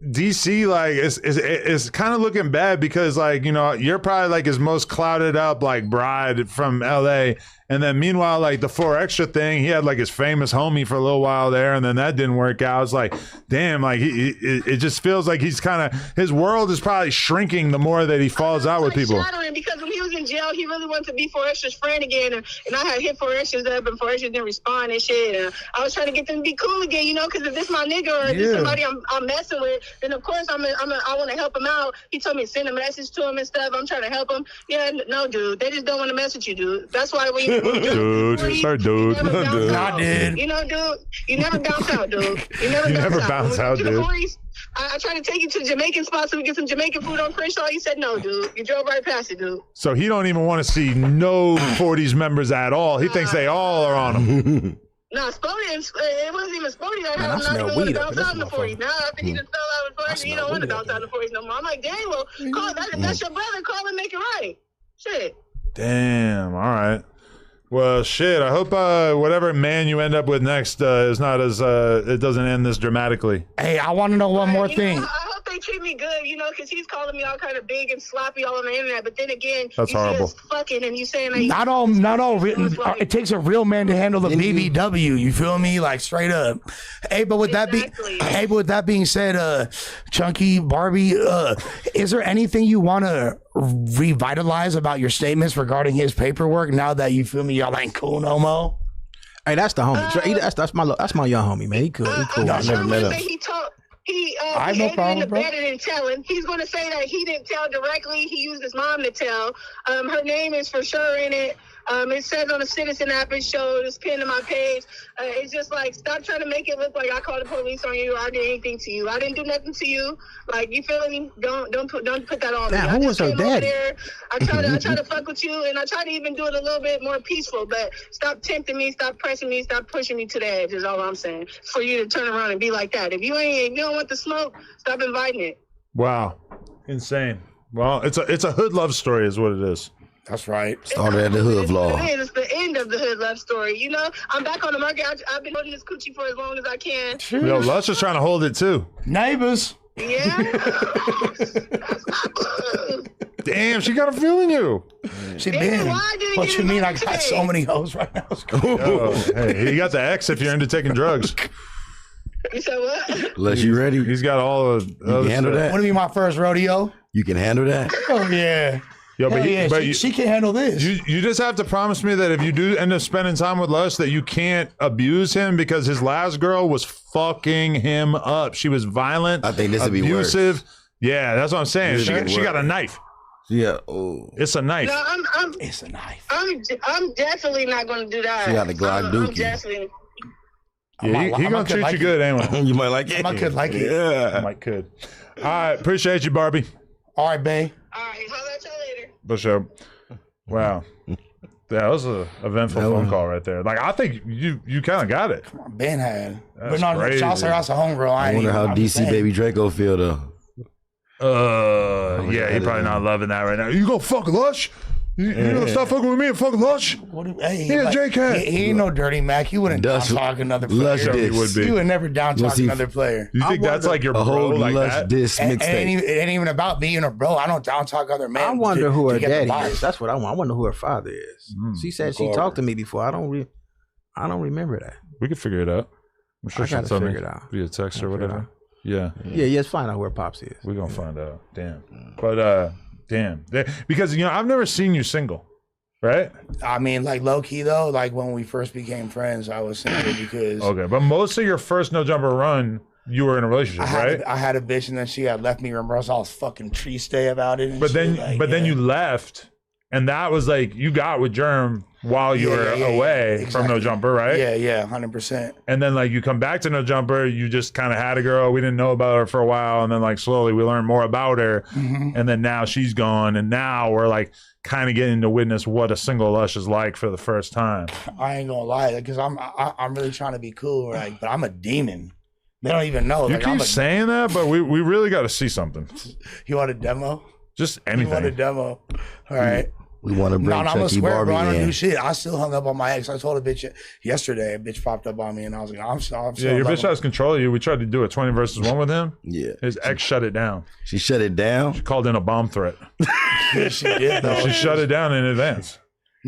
DC like is kind of looking bad because like, you know, you're probably like his most clouded up like bride from LA, and then meanwhile like the 4 Extra thing, he had like his famous homie for a little while there, and then that didn't work out. It's like, damn, like it just feels like he's kind of, his world is probably shrinking the more that he falls out with people. Shattering, because when he was in jail, he really wanted to be 4 Extra's friend again, and I had hit 4 Extras up, and 4 Extras didn't respond and shit. And I was trying to get them to be cool again, you know, because if this my nigga or this somebody I'm messing with, then of course I want to help him out. He told me to send a message to him and stuff. I'm trying to help him. Yeah, no, dude, they just don't want to mess with you, dude. That's why we Dude, sorry, dude. Nah, dude. You know, dude, you never bounce out, dude. You never bounce out, dude. I tried to take you to the Jamaican spot so we get some Jamaican food on Crenshaw. You said no, dude. You drove right past it, dude. So he don't even want to see no 40s members at all. He thinks they all are on him. No, Spoety, it wasn't even Spoety that had him not even want to bounce out in the 40s. Now after he just fell out in the 40s, he don't want to bounce out in the 40s no more. I'm like, dang, well, call that, if that's your brother, call and make it right. Shit. Damn. All right. Well, shit. I hope whatever man you end up with next is not as it doesn't end this dramatically. Hey, I want to know one more thing. I hope they treat me good, you know, because he's calling me all kind of big and sloppy all on the internet. But then again, That's you horrible. just fucking and you saying that Not all written. It takes a real man to handle the BBW. You feel me? Like straight up. Hey, but with that being said, Chunky Barbie, is there anything you want to revitalize about your statements regarding his paperwork now that you feel me? Y'all ain't cool no more. Hey, that's the homie. That's my young homie, man. He cool. He cool. I never met him. He I have no ate it in problem, the bro. bed and didn't tell him. He's going to say that he didn't tell directly. He used his mom to tell. Her name is for sure in it. It says on the Citizen app, it shows, it's pinned to my page. It's just like, stop trying to make it look like I called the police on you or I did anything to you. I didn't do nothing to you. Like, you feel me? Don't put that on me. Damn, who was her daddy? I try to fuck with you, and I try to even do it a little bit more peaceful, but stop tempting me, stop pressing me, stop pushing me to the edge is all I'm saying. For you to turn around and be like that. If you don't want the smoke, stop inviting it. Wow. Insane. Well, it's a hood love story is what it is. That's right. Started at the hood vlog. It's the end of the hood love story. You know, I'm back on the market. I've been holding this coochie for as long as I can. Yo, Lush is trying to hold it too. Neighbors. Yeah. Damn, she got a feeling you. She Damn, been. why didn't What you you mean? I invite got today? so many hoes right now. Oh, hey, he got the X if you're into taking drugs. You said what? Unless you ready, He's got all of you can handle that. Want to be my first rodeo? You can handle that. Oh yeah. Yo, Hell yeah, she can handle this. You just have to promise me that if you do end up spending time with Lush, that you can't abuse him because his last girl was fucking him up. She was violent. I think this would be worse. abusive. Yeah, that's what I'm saying. This would be She got a worse. knife. Yeah. Oh. It's a knife. No, It's a knife. I'm definitely not going to do that. She got a Glock I'm dookie. definitely. Yeah, he gonna treat like you good anyway. You might like it. I could like it. Yeah. Mike could. All right, appreciate you, Barbie. All right, babe. All right, holla at y'all later. For sure. Wow. that was a eventful phone call right there. Like I think you kind of got it. Ben had. That's but no, crazy. shout out to homegirl. I wonder how DC Baby Draco feel though. Yeah, he probably not loving that right now. You go fuck Lush? You gonna stop fucking with me and fuck Lush? Yeah, J-Cat. He ain't no dirty Mac. He wouldn't down talk another player. Lush He would be. He would never down talk another player. You think that's like your A bro whole like Lush that? diss It mixtape. ain't even about being a bro. I don't down talk other men. I wonder who her to get the daddy vibes. is. That's what I want. I wonder who her father is. She said she talked to me before. I don't remember that. We could figure it out. I'm sure I she'll gotta tell me figure it out. via text or Figure it whatever. out. Yeah. Yeah, let's find out where Pops is. We're gonna find out. Damn. But damn. Because I've never seen you single. Right? I mean, like low key though, like when we first became friends, I was single because Okay. But most of your first No Jumper run, you were in a relationship, right? I had a bitch and then she had left me. Remember, I was all fucking triste about it. And But shit, then like, then you left, and that was like you got with Germ while you were away from No exactly. Jumper, right? Yeah, 100%. And then like you come back to No Jumper, you just kind of had a girl. We didn't know about her for a while, and then like slowly we learned more about her, and then now she's gone, and now we're like kind of getting to witness what a single Lush is like for the first time. I ain't gonna lie, because I'm really trying to be cool, like, but I'm a demon. They don't even know. You Like, keep saying that, but we really got to see something. You want a demo? Just You want a anything. demo? All right. We want to bring No, I'm gonna Chucky swear, Barbie bro. I don't in. do shit. I still hung up on my ex. I told a bitch yesterday. A bitch popped up on me, and I was like, I'm still Yeah, your bitch has control of you. We tried to do a 20 versus 1 with him. Yeah. His ex shut it down. She shut it down. She called in a bomb threat. She did, though. She shut it down in advance.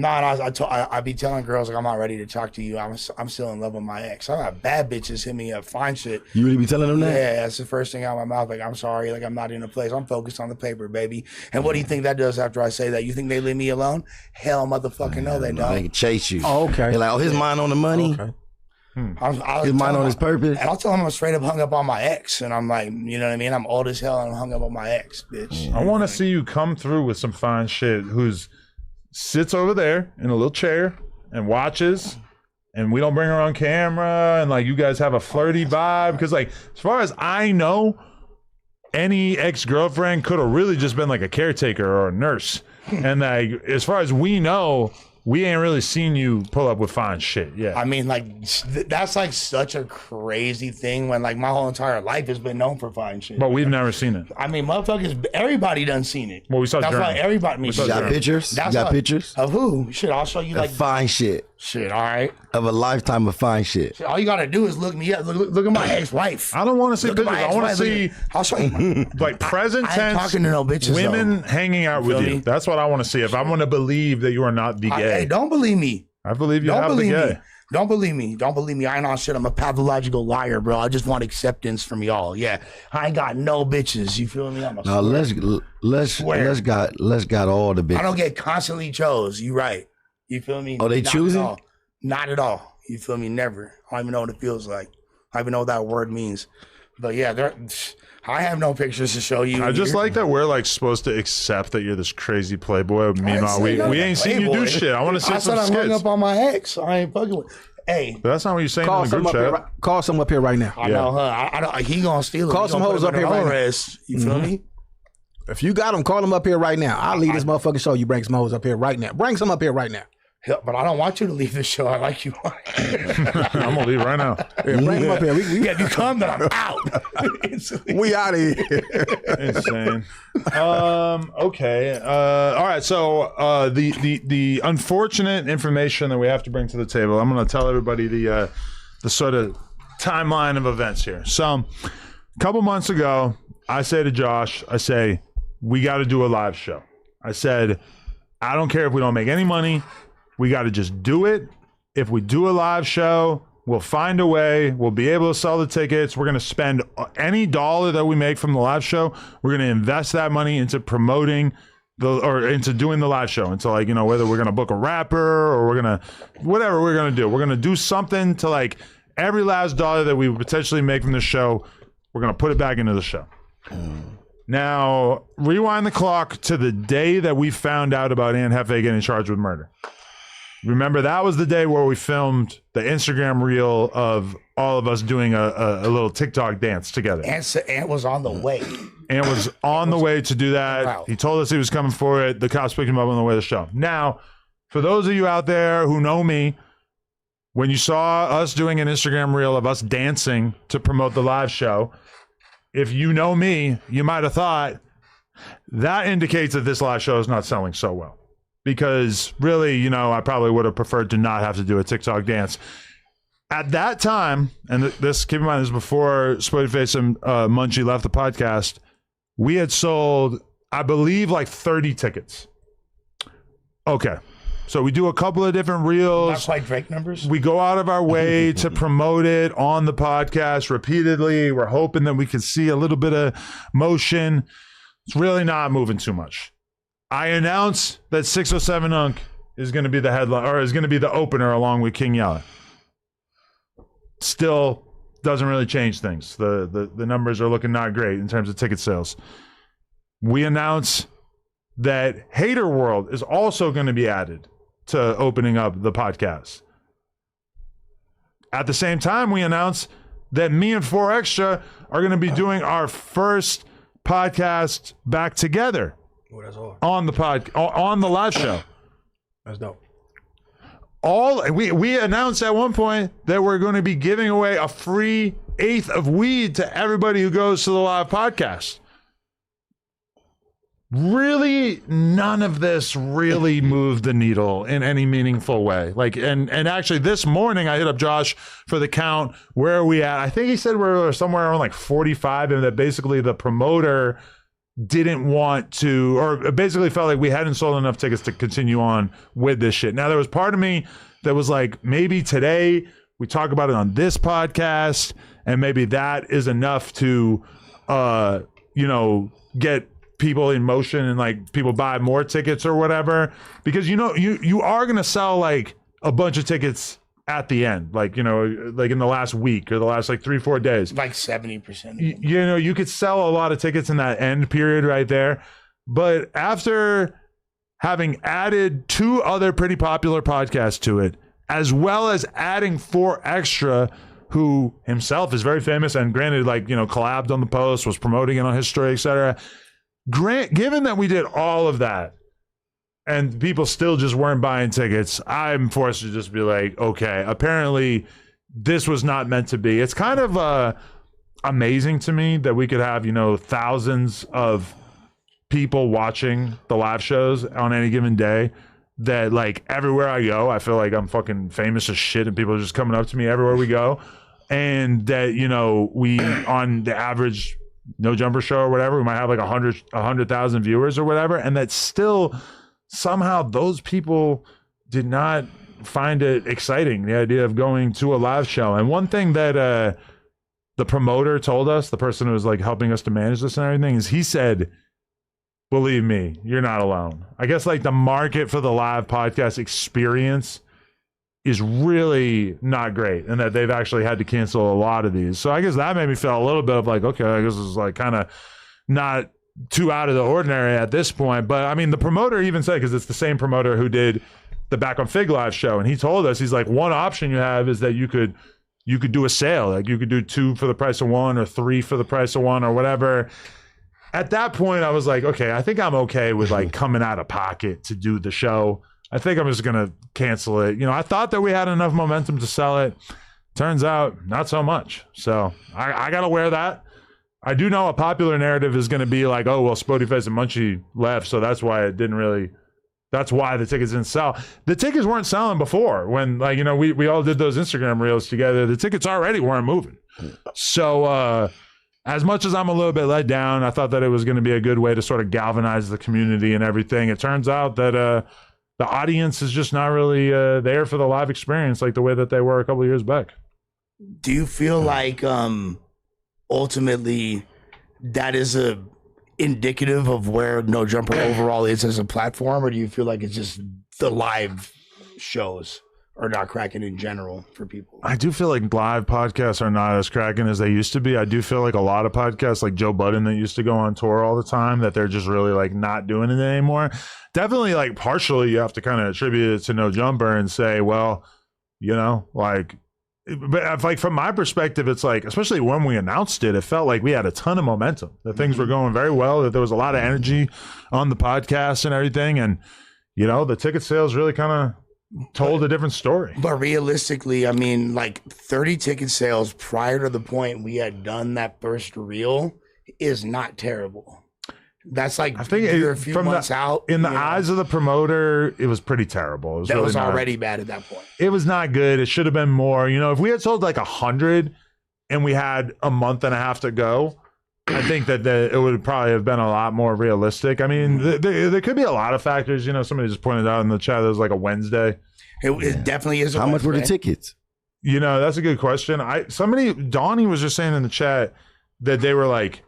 I be telling girls like I'm not ready to talk to you. I'm still in love with my ex. I got bad bitches hit me up, fine shit. You really be telling them that? Yeah, that's the first thing out of my mouth. Like, I'm sorry, like I'm not in a place. I'm focused on the paper, baby. And what do you think that does after I say that? You think they leave me alone? Hell, motherfucking no, they They don't. can chase you. Oh, okay. They're like, oh, his mind on the money. Okay. His mind on his purpose. And I'll tell them I'm straight up hung up on my ex. And I'm like, you know what I mean? I'm old as hell and I'm hung up on my ex, bitch. I want to see you come through with some fine shit. Who's sits over there in a little chair and watches, and we don't bring her on camera, and like you guys have a flirty vibe. Because like as far as I know, any ex-girlfriend could have really just been like a caretaker or a nurse. And like as far as we know, we ain't really seen you pull up with fine shit yet. I mean, like, that's like such a crazy thing when like my whole entire life has been known for fine shit. But we've never seen it. I mean, motherfuckers, everybody done seen it. Well, we saw That's Jeremy. why everybody. We saw You got Jeremy. pictures? That's You got why- pictures? Of who? Shit, I'll show you Of like fine shit. shit. All right. Of a lifetime of fine shit. All you gotta do is look me up. Look at my ex-wife. I don't want to see Look at pictures. my I want to ex-wife. see I'll show you. like present I ain't tense talking to no bitches, women though. hanging out with Feel you. me? That's what I want to see. If I want to believe that you are not the gay, Hey, don't believe me. I believe you Don't have the believe gay. me. Don't believe me. Don't believe me. I ain't on shit. I'm a pathological liar, bro. I just want acceptance from y'all. Yeah. I ain't got no bitches. You feel me? I'm a No, let's Swear. got all the bitches. I don't get constantly chose. You right. You feel me? Oh, they Not choosing? at all. Not at all. You feel me? Never. I don't even know what it feels like. I don't even know what that word means. But yeah, I have no pictures to show you. I just like that we're like supposed to accept that you're this crazy playboy. Meanwhile, we ain't seen you do shit. I want to see I some said I'm hung skits. up on my ex. I ain't fucking with. Hey, But that's not what you're saying Call in the some group up here. chat. Call some up here right now. I know, huh? I don't. He gonna steal it. Call He some gonna hoes put up him here on right now. arrest. You feel me? If you got them, call them up here right now. I'll leave this motherfucking show. You bring some hoes up here right now. Bring some up here right now. Hell, but I don't want you to leave the show. I like you. I'm gonna leave right now. Yeah, bring them up here. Yeah, if you come, then I'm out. We out of here. Insane. Okay. All right. So the unfortunate information that we have to bring to the table. I'm going to tell everybody the sort of timeline of events here. So, a couple months ago, I say to Josh, I say, we got to do a live show. I said, I don't care if we don't make any money. We got to just do it. If we do a live show, we'll find a way. We'll be able to sell the tickets. We're going to spend any dollar that we make from the live show. We're going to invest that money into promoting or into doing the live show. Into like, whether we're going to book a rapper or we're going to, whatever we're going to do. We're going to do something to like every last dollar that we would potentially make from the show. We're going to put it back into the show. Now, rewind the clock to the day that we found out about Anne Hefe getting charged with murder. Remember, that was the day where we filmed the Instagram reel of all of us doing a little TikTok dance together. Ant was on the way. Ant was on the way to do that. Wow. He told us he was coming for it. The cops picked him up on the way to the show. Now, for those of you out there who know me, when you saw us doing an Instagram reel of us dancing to promote the live show, if you know me, you might have thought that indicates that this live show is not selling so well. Because really, you know, I probably would have preferred to not have to do a TikTok dance. At that time, and this, keep in mind, this is before Spoetyface and Munchie left the podcast, we had sold, I believe, like 30 tickets. Okay. So we do a couple of different reels. Not quite Drake numbers. We go out of our way to promote it on the podcast repeatedly. We're hoping that we can see a little bit of motion. It's really not moving too much. I announce that 607 Unk is going to be the headline, or is going to be the opener along with King Yella. Still doesn't really change things. The numbers are looking not great in terms of ticket sales. We announce that Hater World is also going to be added to opening up the podcast. At the same time, we announce that me and 4 Extra are going to be doing our first podcast back together on the live show. That's dope. We announced at one point that we're going to be giving away a free 1/8 of weed to everybody who goes to the live podcast. Really, none of this really moved the needle in any meaningful way. Like, and actually this morning I hit up Josh for the count. Where are we at? I think he said we're somewhere around like 45, and that basically the promoter didn't want to, or basically felt like we hadn't sold enough tickets to continue on with this shit. Now, there was part of me that was like, maybe today we talk about it on this podcast, and maybe that is enough to, get people in motion and like people buy more tickets or whatever, because you are going to sell like a bunch of tickets at the end, like like in the last week or the last like 3-4 days, like 70%. You could sell a lot of tickets in that end period right there. But after having added 2 other pretty popular podcasts to it, as well as adding 4 Extra, who himself is very famous and granted, like, collabed on the post, was promoting it on his story, etc. Given that we did all of that and people still just weren't buying tickets, I'm forced to just be like, okay, apparently this was not meant to be. It's kind of amazing to me that we could have, thousands of people watching the live shows on any given day, that like everywhere I go, I feel like I'm fucking famous as shit and people are just coming up to me everywhere we go. And that, we, on the average No Jumper show or whatever, we might have like 100,000 viewers or whatever. And that still somehow those people did not find it exciting, the idea of going to a live show. And one thing that the promoter told us, the person who was like helping us to manage this and everything, is he said, believe me, you're not alone. I guess like the market for the live podcast experience is really not great, and that they've actually had to cancel a lot of these. So I guess that made me feel a little bit of like, okay, I guess it's like kind of not too out of the ordinary at this point. But I mean, the promoter even said, because it's the same promoter who did the Back on Fig live show, and he told us, he's like, one option you have is that you could do a sale, like you could do 2 for the price of 1 or 3 for the price of 1 or whatever. At that point, I was like, okay, I think I'm okay with like coming out of pocket to do the show. I think I'm just going to cancel it. I thought that we had enough momentum to sell it. Turns out, not so much. So I got to wear that. I do know a popular narrative is going to be like, oh, well, Spoetyface and Munchie left, so that's why that's why the tickets didn't sell. The tickets weren't selling before when, like, we all did those Instagram reels together. The tickets already weren't moving. So as much as I'm a little bit let down, I thought that it was going to be a good way to sort of galvanize the community and everything. It turns out that the audience is just not really there for the live experience like the way that they were a couple of years back. Do you feel like ultimately that is a indicative of where No Jumper overall is as a platform, or do you feel like it's just the live shows are not cracking in general for people? I do feel like live podcasts are not as cracking as they used to be. I do feel like a lot of podcasts like Joe Budden that used to go on tour all the time, that they're just really like not doing it anymore. Definitely, like, partially you have to kind of attribute it to No Jumper and say, well, like, but like from my perspective, it's like, especially when we announced it, it felt like we had a ton of momentum, that things were going very well, that there was a lot of energy on the podcast and everything. And the ticket sales really kind of told a different story. But realistically, I mean, like 30 ticket sales prior to the point we had done that first reel is not terrible. That's like, I think a few months out. In the eyes of the promoter, it was pretty terrible. That was already bad at that point. It was not good. It should have been more. If we had sold like 100 and we had a month and a half to go, I think that it would probably have been a lot more realistic. I mean, there could be a lot of factors. Somebody just pointed out in the chat, there was like a Wednesday. It definitely is. How much were the tickets? That's a good question. Donnie was just saying in the chat that they were like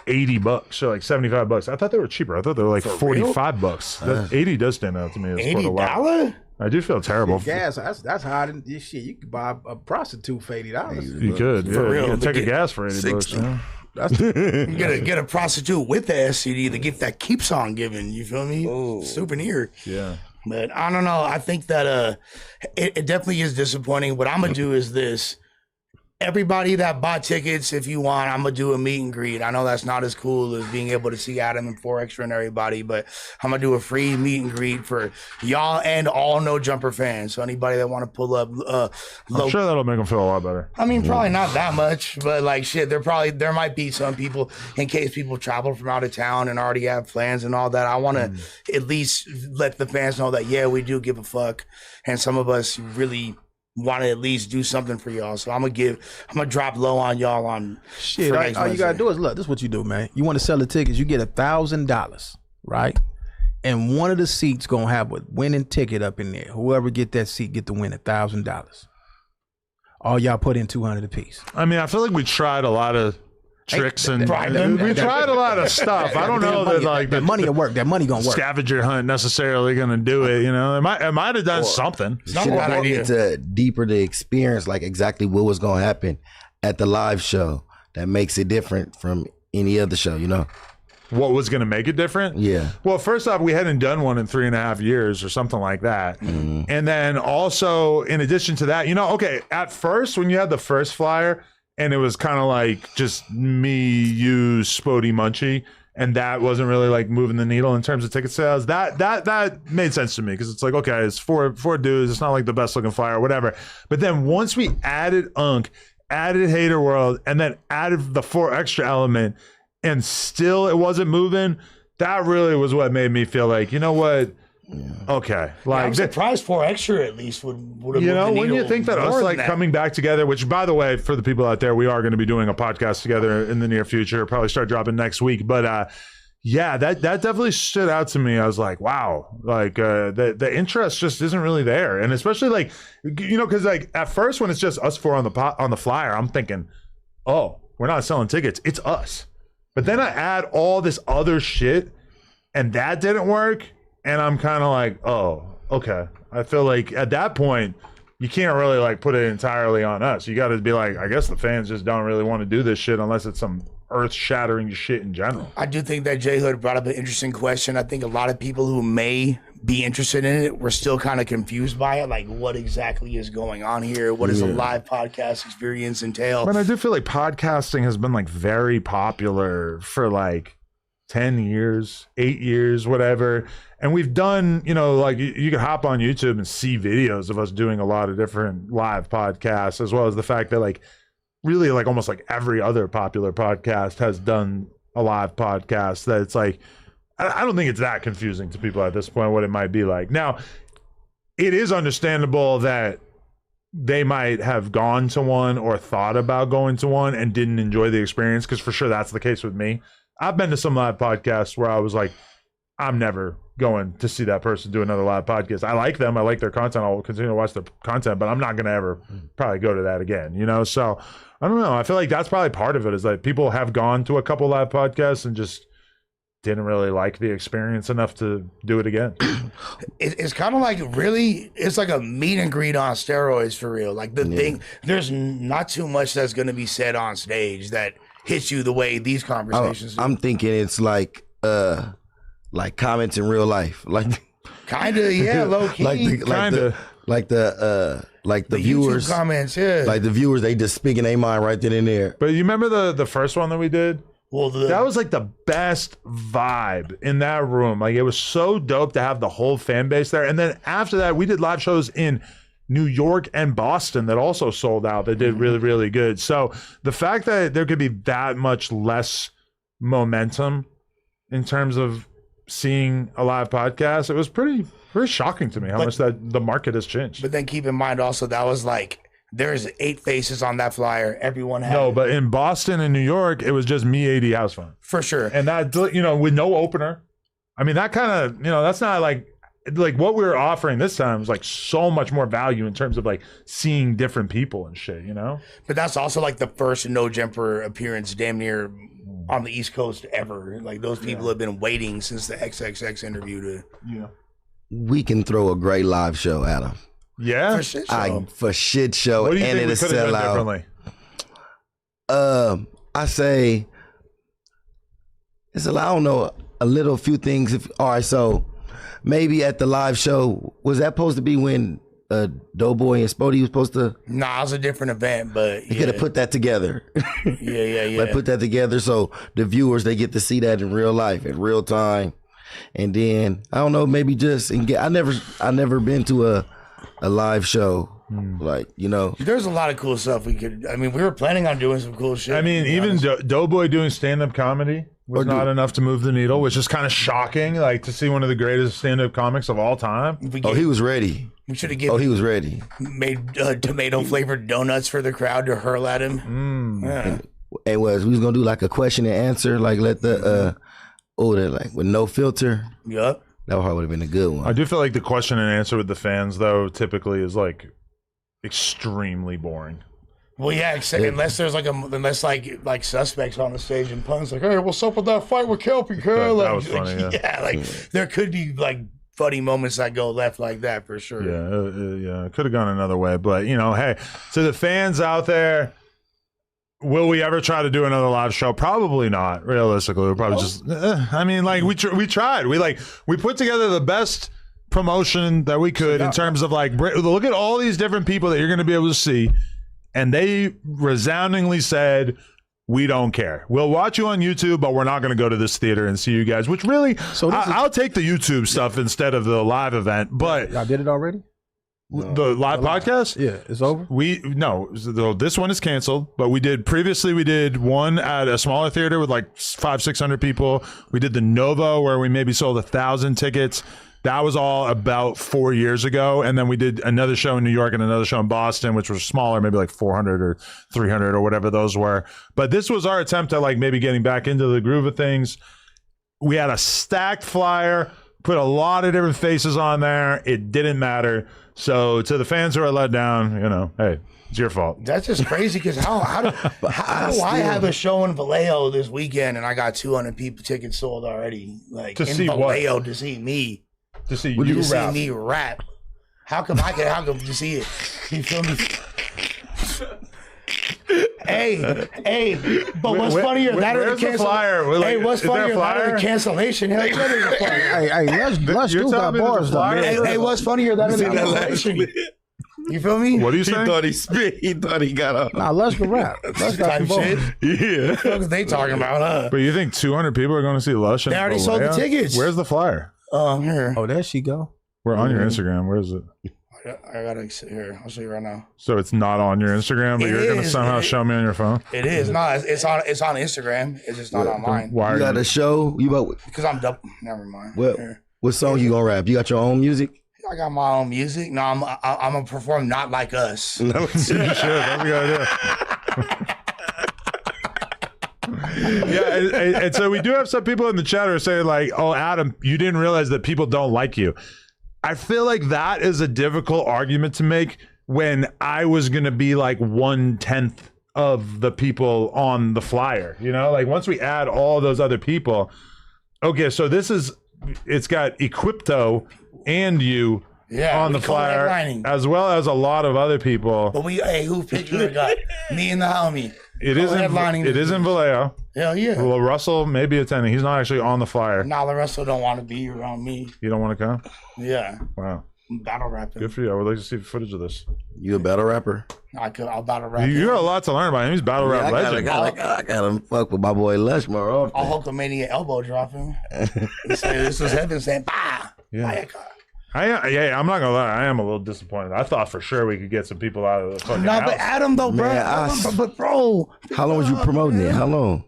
$80 or like $75. I thought they were cheaper. I thought they were like $45. That 80 does stand out to me as quite a lot. $80? I do feel terrible. Gas, that's higher than this shit. You could buy a prostitute for $80. You could, For real. You could take a gas for $80. You get a prostitute with the STD to get that keeps on giving. You feel me? Souvenir. Yeah. But I don't know. I think that it definitely is disappointing. What I'm gonna do is this. Everybody that bought tickets, if you want, I'm gonna do a meet and greet. I know that's not as cool as being able to see Adam and 4Extra and everybody, but I'm gonna do a free meet and greet for y'all and all No Jumper fans. So anybody that want to pull up, I'm sure that'll make them feel a lot better. I mean, probably not that much, but like shit, there might be some people, in case people travel from out of town and already have plans and all that. I want to at least let the fans know that we do give a fuck, and some of us really want to at least do something for y'all. So I'm gonna drop low on y'all on shit. All you gotta do is look. This is what you do, man. You want to sell the tickets? You get $1,000, right? And one of the seats gonna have a winning ticket up in there. Whoever get that seat get to win $1,000. All y'all put in 200 apiece. I mean, I feel like we tried a lot of tricks we tried a lot of stuff. I don't know that money will work. That money gonna work. Scavenger hunt necessarily gonna do it. It might have done something. It's not a bad idea. To deeper the experience, like exactly what was gonna happen at the live show that makes it different from any other show. What was going to make it different? Yeah. Well, first off, we hadn't done one in 3.5 years or something like that. Mm-hmm. And then also, in addition to that, okay, at first, when you had the first flyer, and it was kind of like just me, you, Spoety, Munchie, and that wasn't really like moving the needle in terms of ticket sales. That made sense to me, because it's like, okay, it's four dudes. It's not like the best looking flyer or whatever. But then once we added Unk, added Hater World, and then added the 4Extra element, and still it wasn't moving, that really was what made me feel like, you know what? Yeah. Okay, like I'm surprised 4Extra at least would have. When you think that us like coming back together, which by the way, for the people out there, we are going to be doing a podcast together in the near future. Probably start dropping next week, but yeah, that definitely stood out to me. I was like, wow, like the interest just isn't really there, and especially like because like at first when it's just us four on the flyer, I'm thinking, oh, we're not selling tickets, it's us. But then I add all this other shit, and that didn't work. And I'm kind of like, oh, okay. I feel like at that point, you can't really like put it entirely on us. You got to be like, I guess the fans just don't really want to do this shit unless it's some earth-shattering shit in general. I do think that J Hood brought up an interesting question. I think a lot of people who may be interested in it were still kind of confused by it. Like, what exactly is going on here? What does a live podcast experience entail? But I do feel like podcasting has been like very popular for like 10 years, 8 years, whatever. And we've done, like you can hop on YouTube and see videos of us doing a lot of different live podcasts, as well as the fact that like really like almost like every other popular podcast has done a live podcast. That it's like, I don't think it's that confusing to people at this point what it might be like. Now, it is understandable that they might have gone to one or thought about going to one and didn't enjoy the experience, because for sure that's the case with me. I've been to some live podcasts where I was like, I'm never going to see that person do another live podcast. I like them. I like their content. I'll continue to watch their content, but I'm not going to ever probably go to that again, So I don't know. I feel like that's probably part of it, is that people have gone to a couple live podcasts and just didn't really like the experience enough to do it again. It's kind of like it's like a meet and greet on steroids for real. Like thing, there's not too much that's going to be said on stage that hits you the way these conversations do. I'm thinking it's like comments in real life, like kind of, yeah, low key, like the viewers YouTube comments, yeah, like the viewers, they just speaking their mind right then and there. But you remember the first one that we did Well, that was like the best vibe in that room. Like, it was so dope to have the whole fan base there. And then after that, we did live shows in New York and Boston that also sold out, that did really, really good. So the fact that there could be that much less momentum in terms of seeing a live podcast, it was pretty shocking to me how much that the market has changed. But then keep in mind also, that was like, there's 8 faces on that flyer. Everyone had. No, but in Boston and New York, it was just me, AD, House Phone. For sure. And that, with no opener. I mean, that kind of, that's not like what we were offering this time was like so much more value in terms of like seeing different people and shit, But that's also like the first No Jumper appearance damn near on the East Coast ever. Like, those people have been waiting since the XXX interview to. Yeah. We can throw a great live show, Adam. Yeah, for shit show. What do you and think we it'll could have sell done out. differently? I say it's I don't know, a few things. All right, so maybe at the live show, was that supposed to be when Doughboy and Spoety was supposed to? Nah, it was a different event, but you could have put that together. yeah. Like, put that together so the viewers, they get to see that in real life, in real time. And then I don't know, maybe just I never been to a live show. Like, there's a lot of cool stuff we were planning on doing some cool shit. I mean, even Doughboy doing stand-up comedy was not enough to move the needle, which is kind of shocking, like, to see one of the greatest stand-up comics of all time. He was ready. We should have he was ready. Made tomato-flavored donuts for the crowd to hurl at him. Yeah. And we was gonna do like a question and answer, like let the like with no filter. Yup. That would have been a good one. I do feel like the question and answer with the fans, though, is like extremely boring. Well, yeah, unless there's like suspects on the stage and punks like, hey, what's up with that fight with Kelpie, girl? That was funny. Yeah, there could be like funny moments that go left like that for sure. Yeah, it could have gone another way, but hey, to the fans out there, will we ever try to do another live show? Probably not. Realistically, we'll probably we tried. We put together the best promotion that we could in terms of like, look at all these different people that you're going to be able to see, and they resoundingly said, we don't care. We'll watch you on YouTube, but we're not going to go to this theater and see you guys. Which really, I'll take the YouTube stuff instead of the live event. But y'all did it already. The live podcast? Yeah, it's over. This one is canceled, but we did one at a smaller theater with like 500-600 people. We did the Novo where we maybe sold 1,000 tickets. That was all about 4 years ago. And then we did another show in New York and another show in Boston, which was smaller, maybe like 400 or 300 or whatever those were. But this was our attempt at like maybe getting back into the groove of things. We had a stacked flyer, put a lot of different faces on there. It didn't matter. So to the fans who are let down, hey, it's your fault. That's just crazy because how do I have a show in Vallejo this weekend and I got 200 people tickets sold already? Like, to in see Vallejo what? To see me. To see you rap. See me rap. How come you see it? You feel me? Hey, but what's funnier, that or the cancellation? Hey, what's funnier, that or the cancellation? Hell, yeah, there's a flyer. Hey, let's do that bars though. Hey, what's funnier, that or the cancellation? You feel me? What do you say? He thought he spit. He thought he got up. Nah, let's go rap. Let's got some shit. Yeah. What they talking about, huh? But you think 200 people are going to see Lush? They already sold the tickets. Where's the flyer? Here. Oh, there she go. We're on your Instagram. Where is it? I gotta sit here. I'll show you right now. So it's not on your Instagram, but you're going to somehow show me on your phone? It is. No, it's on Instagram. It's just not online. Why you got a show? Because I'm double. Never mind. What song you gonna rap? You got your own music? I got my own music. No, I'm gonna perform Not Like Us. No, you should. That's a good idea. Yeah, and so we do have some people in the chat who are saying like, oh, Adam, you didn't realize that people don't like you. I feel like that is a difficult argument to make when I was going to be like 1/10 of the people on the flyer, like once we add all those other people. Okay, so it's got Equipto and you on the flyer, as well as a lot of other people. But who picture got? Me and the homie. It is in Vallejo. Hell yeah. Well, Russell may be attending. He's not actually on the flyer. Nah, the Russell don't want to be around me. You don't want to come? Yeah. Wow. Battle rapping. Good for you. I would like to see footage of this. You a battle rapper? I'll battle rap. You got a lot to learn about him. He's battle rap legend. I gotta fuck with my boy Lush more often. I'll Hulkamania elbow drop him. This was heaven saying, bah! Yeah. I'm not gonna lie. I am a little disappointed. I thought for sure we could get some people out of the fucking house. But Adam though, bro. But bro, how long was you promoting it? How long?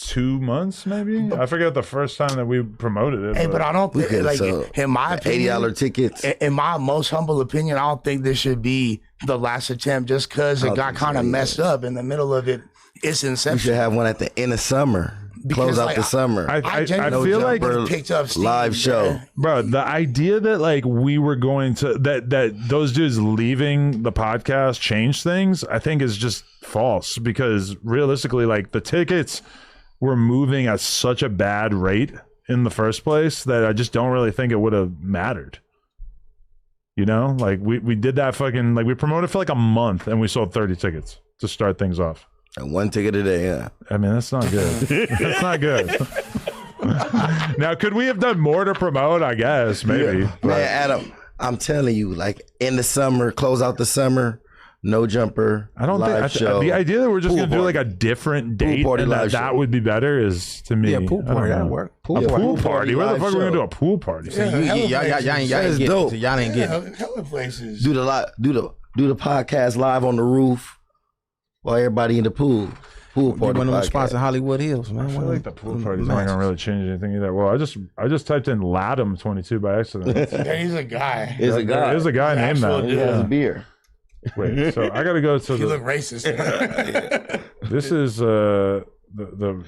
2 months, maybe. I forget the first time that we promoted it. Hey, but I don't think, like, in my opinion, $80 tickets. In my most humble opinion, I don't think this should be the last attempt, just because it got kind of messed up in the middle of it. It's inception. We should have one at the end of summer. Close out the summer. I feel like picked up steam, live show, bro. The idea that like we were going to that those dudes leaving the podcast changed things, I think is just false, because realistically, like the tickets were moving at such a bad rate in the first place that I just don't really think it would have mattered. You know, like we did that fucking, like we promoted for like a month and we sold 30 tickets to start things off. And 1 ticket a day, yeah. I mean, that's not good. That's not good. Now, could we have done more to promote? I guess, maybe. Yeah. Man, Adam, I'm telling you, like in the summer, close out the summer, no jumper. I don't think show, the idea that we're just going to do party. like a different date party and live that show. would be better is to me. Yeah, pool party, that'll work. Pool party? Where the live fuck are we going to do show. a pool party? Y'all ain't get it. So y'all ain't get it. Hella places. Do the podcast live on the roof while everybody in the pool. Pool party. One of them podcast. spots in Hollywood Hills, man. I feel like the pool party's not going to really change anything either. Well, I just typed in Latham 22 by accident. Yeah, he's a guy. There's a guy. There's a guy named that. He has a beer. Wait, so I got to go to You look racist. This is the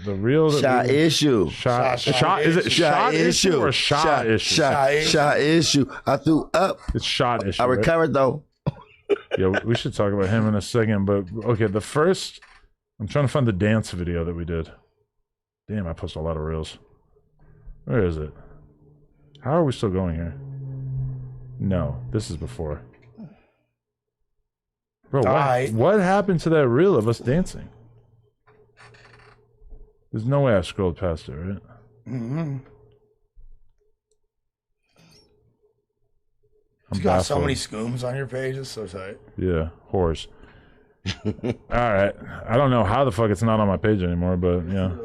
real Shot issue. Shot is it shot issue or shot issue? Shot issue. I threw up. It's shot issue. I right? recovered though. Yeah, we should talk about him in a second. But okay, the first, I'm trying to find the dance video that we did. Damn, I posted a lot of reels. Where is it? How are we still going here? No, this is before. Bro, what happened to that reel of us dancing? There's no way I scrolled past it, right? Mm-hmm. I'm You got so baffled. many scooms on your page. It's so tight. Yeah, whores. All right. I don't know how the fuck it's not on my page anymore, but yeah.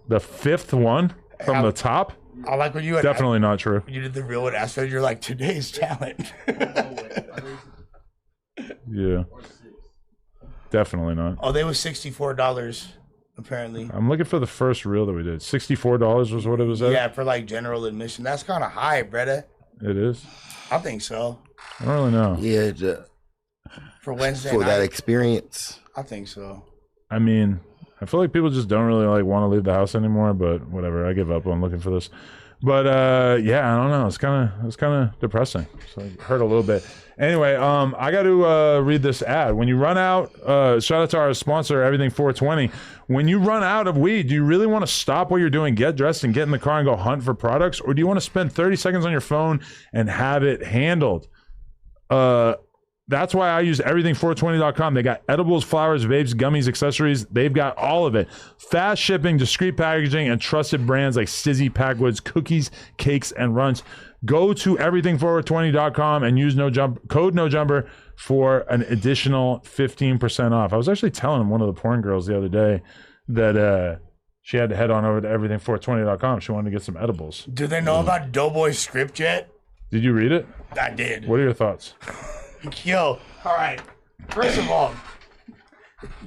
The fifth one from the top? I like when you had Definitely not true. you did the real one aspect. You're like, today's talent. Yeah. Definitely not. Oh, they was $64 apparently. I'm looking for the first reel that we did. $64 was what it was at? Yeah, for like general admission. That's kind of high, Bretta. It is? I think so. I don't really know. Yeah, For Wednesday for night, that experience. I think so. I mean, I feel like people just don't really like want to leave the house anymore, but whatever. I give up on looking for this. But yeah, I don't know. It's kind of depressing. So it hurt a little bit. Anyway, I got to read this ad. When you run out, shout out to our sponsor, Everything 420. When you run out of weed, do you really want to stop what you're doing, get dressed, and get in the car and go hunt for products, or do you want to spend 30 seconds on your phone and have it handled? That's why I use everything420.com. They got edibles, flowers, vapes, gummies, accessories. They've got all of it. Fast shipping, discreet packaging, and trusted brands like Stizzy, Packwoods, cookies, cakes, and runts. Go to everything420.com and use code NOJUMPER for an additional 15% off. I was actually telling one of the porn girls the other day that she had to head on over to everything420.com. She wanted to get some edibles. Do they know about Doughboy's script yet? Did you read it? I did. What are your thoughts? Yo, all right. First of all,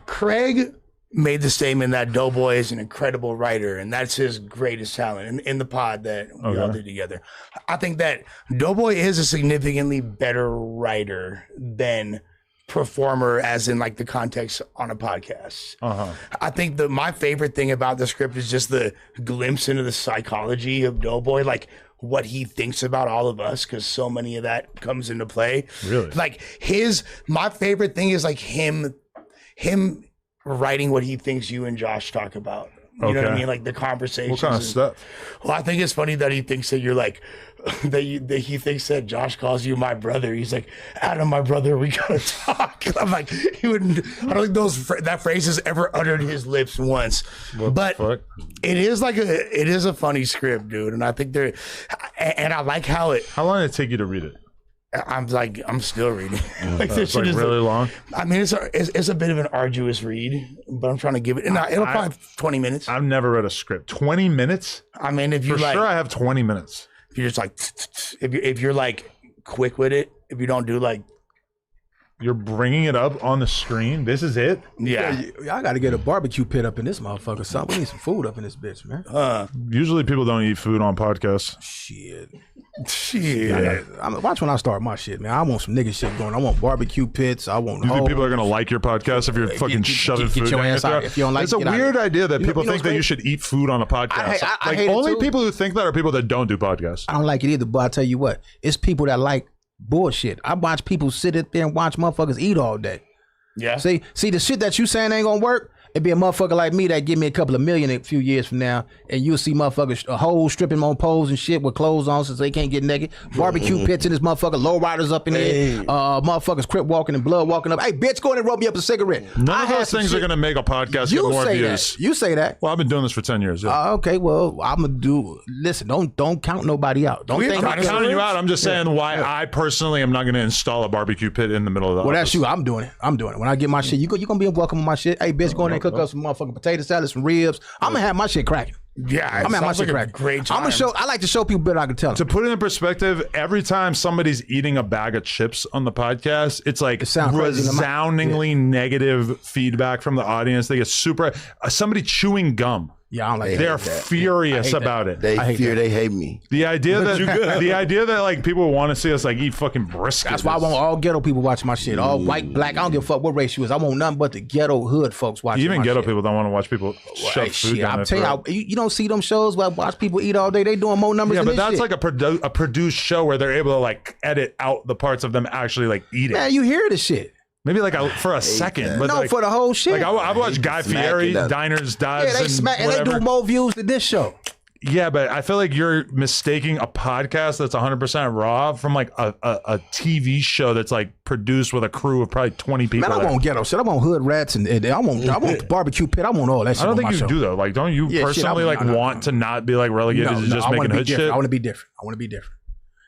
Craig made the statement that Doughboy is an incredible writer, and that's his greatest talent in the pod that we all did together. I think that Doughboy is a significantly better writer than performer, as in like the context on a podcast. I think my favorite thing about the script is just the glimpse into the psychology of Doughboy, like what he thinks about all of us, because so many of that comes into play. Really? Like my favorite thing is like him writing what he thinks you and Josh talk about. You know what I mean? Like the conversations. What kind of stuff? Well, I think it's funny that he thinks that you're like, that he thinks that Josh calls you my brother. He's like, Adam, my brother, we gotta talk. I'm like, I don't think that phrase has ever uttered his lips once. But it is a funny script, dude. And I think and I like how How long did it take you to read it? I'm still reading. Like this It's shit like is really long. I mean, it's a bit of an arduous read, but I'm trying to give it. No, it'll probably have 20 minutes. I've never read a script. 20 minutes? I mean, if you For like, sure I have 20 minutes. if you're just like, if you're like quick with it, if you don't do like, You're bringing it up on the screen? This is it? yeah. I got to get a barbecue pit up in this motherfucker. Son. We need some food up in this bitch, man. Usually people don't eat food on podcasts. Shit. Shit. Watch when I start my shit, man. I want some nigga shit going. I want barbecue pits. I want. You think people are going to like your podcast if you're fucking shoving food your down your ass out. throat? If you don't like it's it, a get out weird of it. idea that people You know think that you should eat food on a podcast. I like hate it only too. people who think that are people that don't do podcasts. I don't like it either, but I tell you what, it's people that like bullshit. I watch people sit up there and watch motherfuckers eat all day. Yeah. See the shit that you saying ain't gonna work. It'd be a motherfucker like me that give me a couple of million a few years from now, and you'll see motherfuckers a whole stripping on poles and shit with clothes on since they can't get naked. Barbecue pits in this motherfucker, lowriders up in there, motherfuckers crip walking and blood walking up. Hey, bitch, go in and roll me up a cigarette. None of those things are going to make a podcast get You more say views. that. You say that. Well, I've been doing this for 10 years. Yeah. Okay, well, I'm gonna do. Listen, don't count nobody out. Don't think I'm not counting you out. I'm just saying why I personally am not going to install a barbecue pit in the middle of the Well, office. that's you. I'm doing it. When I get my shit, you gonna be welcome on my shit. Hey, bitch, go in there and cook up some motherfucking potato salad, some ribs. I'm gonna have my shit cracking. Yeah. I'm gonna have my shit cracking. Great time. I'm gonna show. I like to show people better. I can tell To them. put it in perspective, every time somebody's eating a bag of chips on the podcast, it's like sounds crazy in the resoundingly negative feedback from the audience. They get super. Somebody chewing gum. Yeah, I don't like They're that. furious about it. They hate fear that. they hate me. The idea that like people want to see us like eat fucking brisket. That's why I want all ghetto people watching my shit. All white, black. I don't give a fuck what race you is. I want nothing but the ghetto hood folks watching. even my ghetto shit. people don't want to watch people shove Hey, food shit, down I'm their telling throat. you, you don't see them shows where I watch people eat all day. They doing more numbers Yeah, than but this that's shit. like a produced show where they're able to like edit out the parts of them actually like eating. Man, you hear the shit. Maybe like for a second, but No, like, for the whole shit. like I watched Guy smack Fieri, it up. Diners, yeah, Dives, they smack and they whatever. do more views than this show. Yeah, but I feel like you're mistaking a podcast that's 100% raw from like a TV show that's like produced with a crew of probably 20 people. Man, I want ghetto shit. I want hood rats and I want the barbecue pit. I want all that shit. I don't on think my you show. do though. Like, don't you Yeah, shit, personally I- like no, want to not be like relegated to just I wanna making be hood different. shit? I want to be different.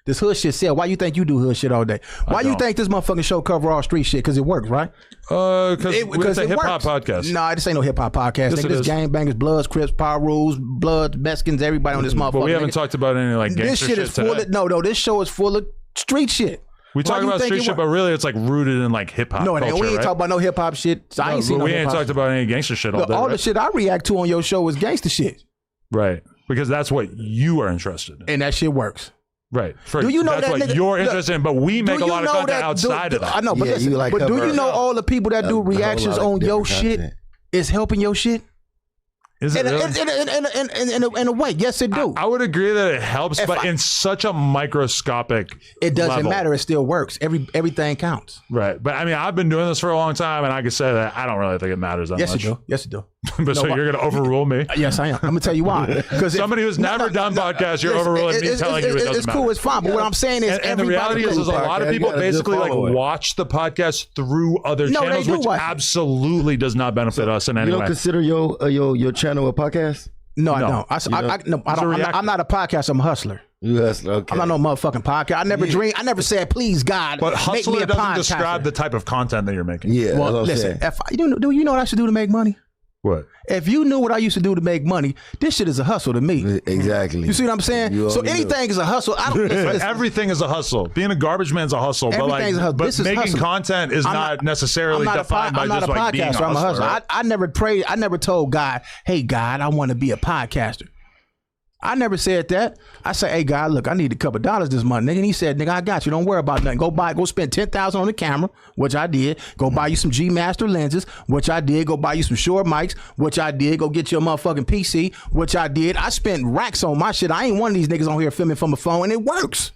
This hood shit said, why you think you do hood shit all day? Why you don't. think this motherfucking show cover all street shit? Because it works, right? Because it's a it hip hop works. podcast. Nah, this ain't no hip hop podcast. Yes, Nigga, it this is. gangbangers, Bloods, Crips, Power Rules, Bloods, Mexicans, everybody on this motherfucker. But we haven't nigga. talked about any like This gangster shit shit is full today. of no. This show is full of street shit. We Why talk you about think street it shit, but really it's like rooted in like hip hop No, it culture, ain't. We ain't right? talking about no hip hop shit. So I No, ain't seen but no we hip ain't hop. talked about any gangster shit all Look, day. all right? the shit I react to on your show is gangster shit, Right. Because that's what you are interested in. and that shit works. Right. Do you know that's that what nigga- you're look, interested in, but we make a Do you lot of know content that- outside of that. I know, but Yeah, listen, you like but do cover you know up all the people that a do whole reactions lot of on your different shit content. is helping your shit? Is it In really? a way, yes, it do. I would agree that it helps, If but I- in such a microscopic It doesn't level. matter. It still works. Everything counts. Right. But I mean, I've been doing this for a long time, and I can say that I don't really think it matters that Yes, much. you do. Yes, you do. But so No, you're going to overrule me? Yes, I am. I'm gonna tell you why. Because Somebody who's never done podcasts, you're overruling me telling you it doesn't It's cool. matter. It's fine. But what I'm saying is, And the reality is a lot of podcast, people you gotta basically just like follow it. watch the podcast through other No, they channels, do which watch it. absolutely does not benefit us in any You don't way. consider your channel a podcast? no, I No. don't. I don't. I'm not a podcast. I'm a hustler. You hustler, okay. I'm not no motherfucking podcast. I never dream. I never said, please God, But make me hustler a doesn't podcaster. describe the type of content that you're making. Yeah, Well, that's what I'm listen. saying. Do you know what I should do to make money? What? If you knew what I used to do to make money, this shit is a hustle to me. Exactly. You see what I'm saying? You So already anything is a hustle. I don't. But listen, everything is a hustle. Being a garbage man's a hustle, but like, Everything's a hustle. but This is making hustling. content is I'm not necessarily I'm not defined by I'm not just a like being a podcaster. I'm a hustler. hustler. Right? I never prayed. I never told God, "Hey God, I want to be a podcaster." I never said that. I said, "Hey God, look, I need a couple dollars this month, nigga." And he said, "Nigga, I got you. Don't worry about nothing. Go spend $10,000 on the camera," which I did. Go buy you some G Master lenses, which I did. Go buy you some Shure mics, which I did. Go get your motherfucking PC, which I did. I spent racks on my shit. I ain't one of these niggas on here filming from a phone, and it works.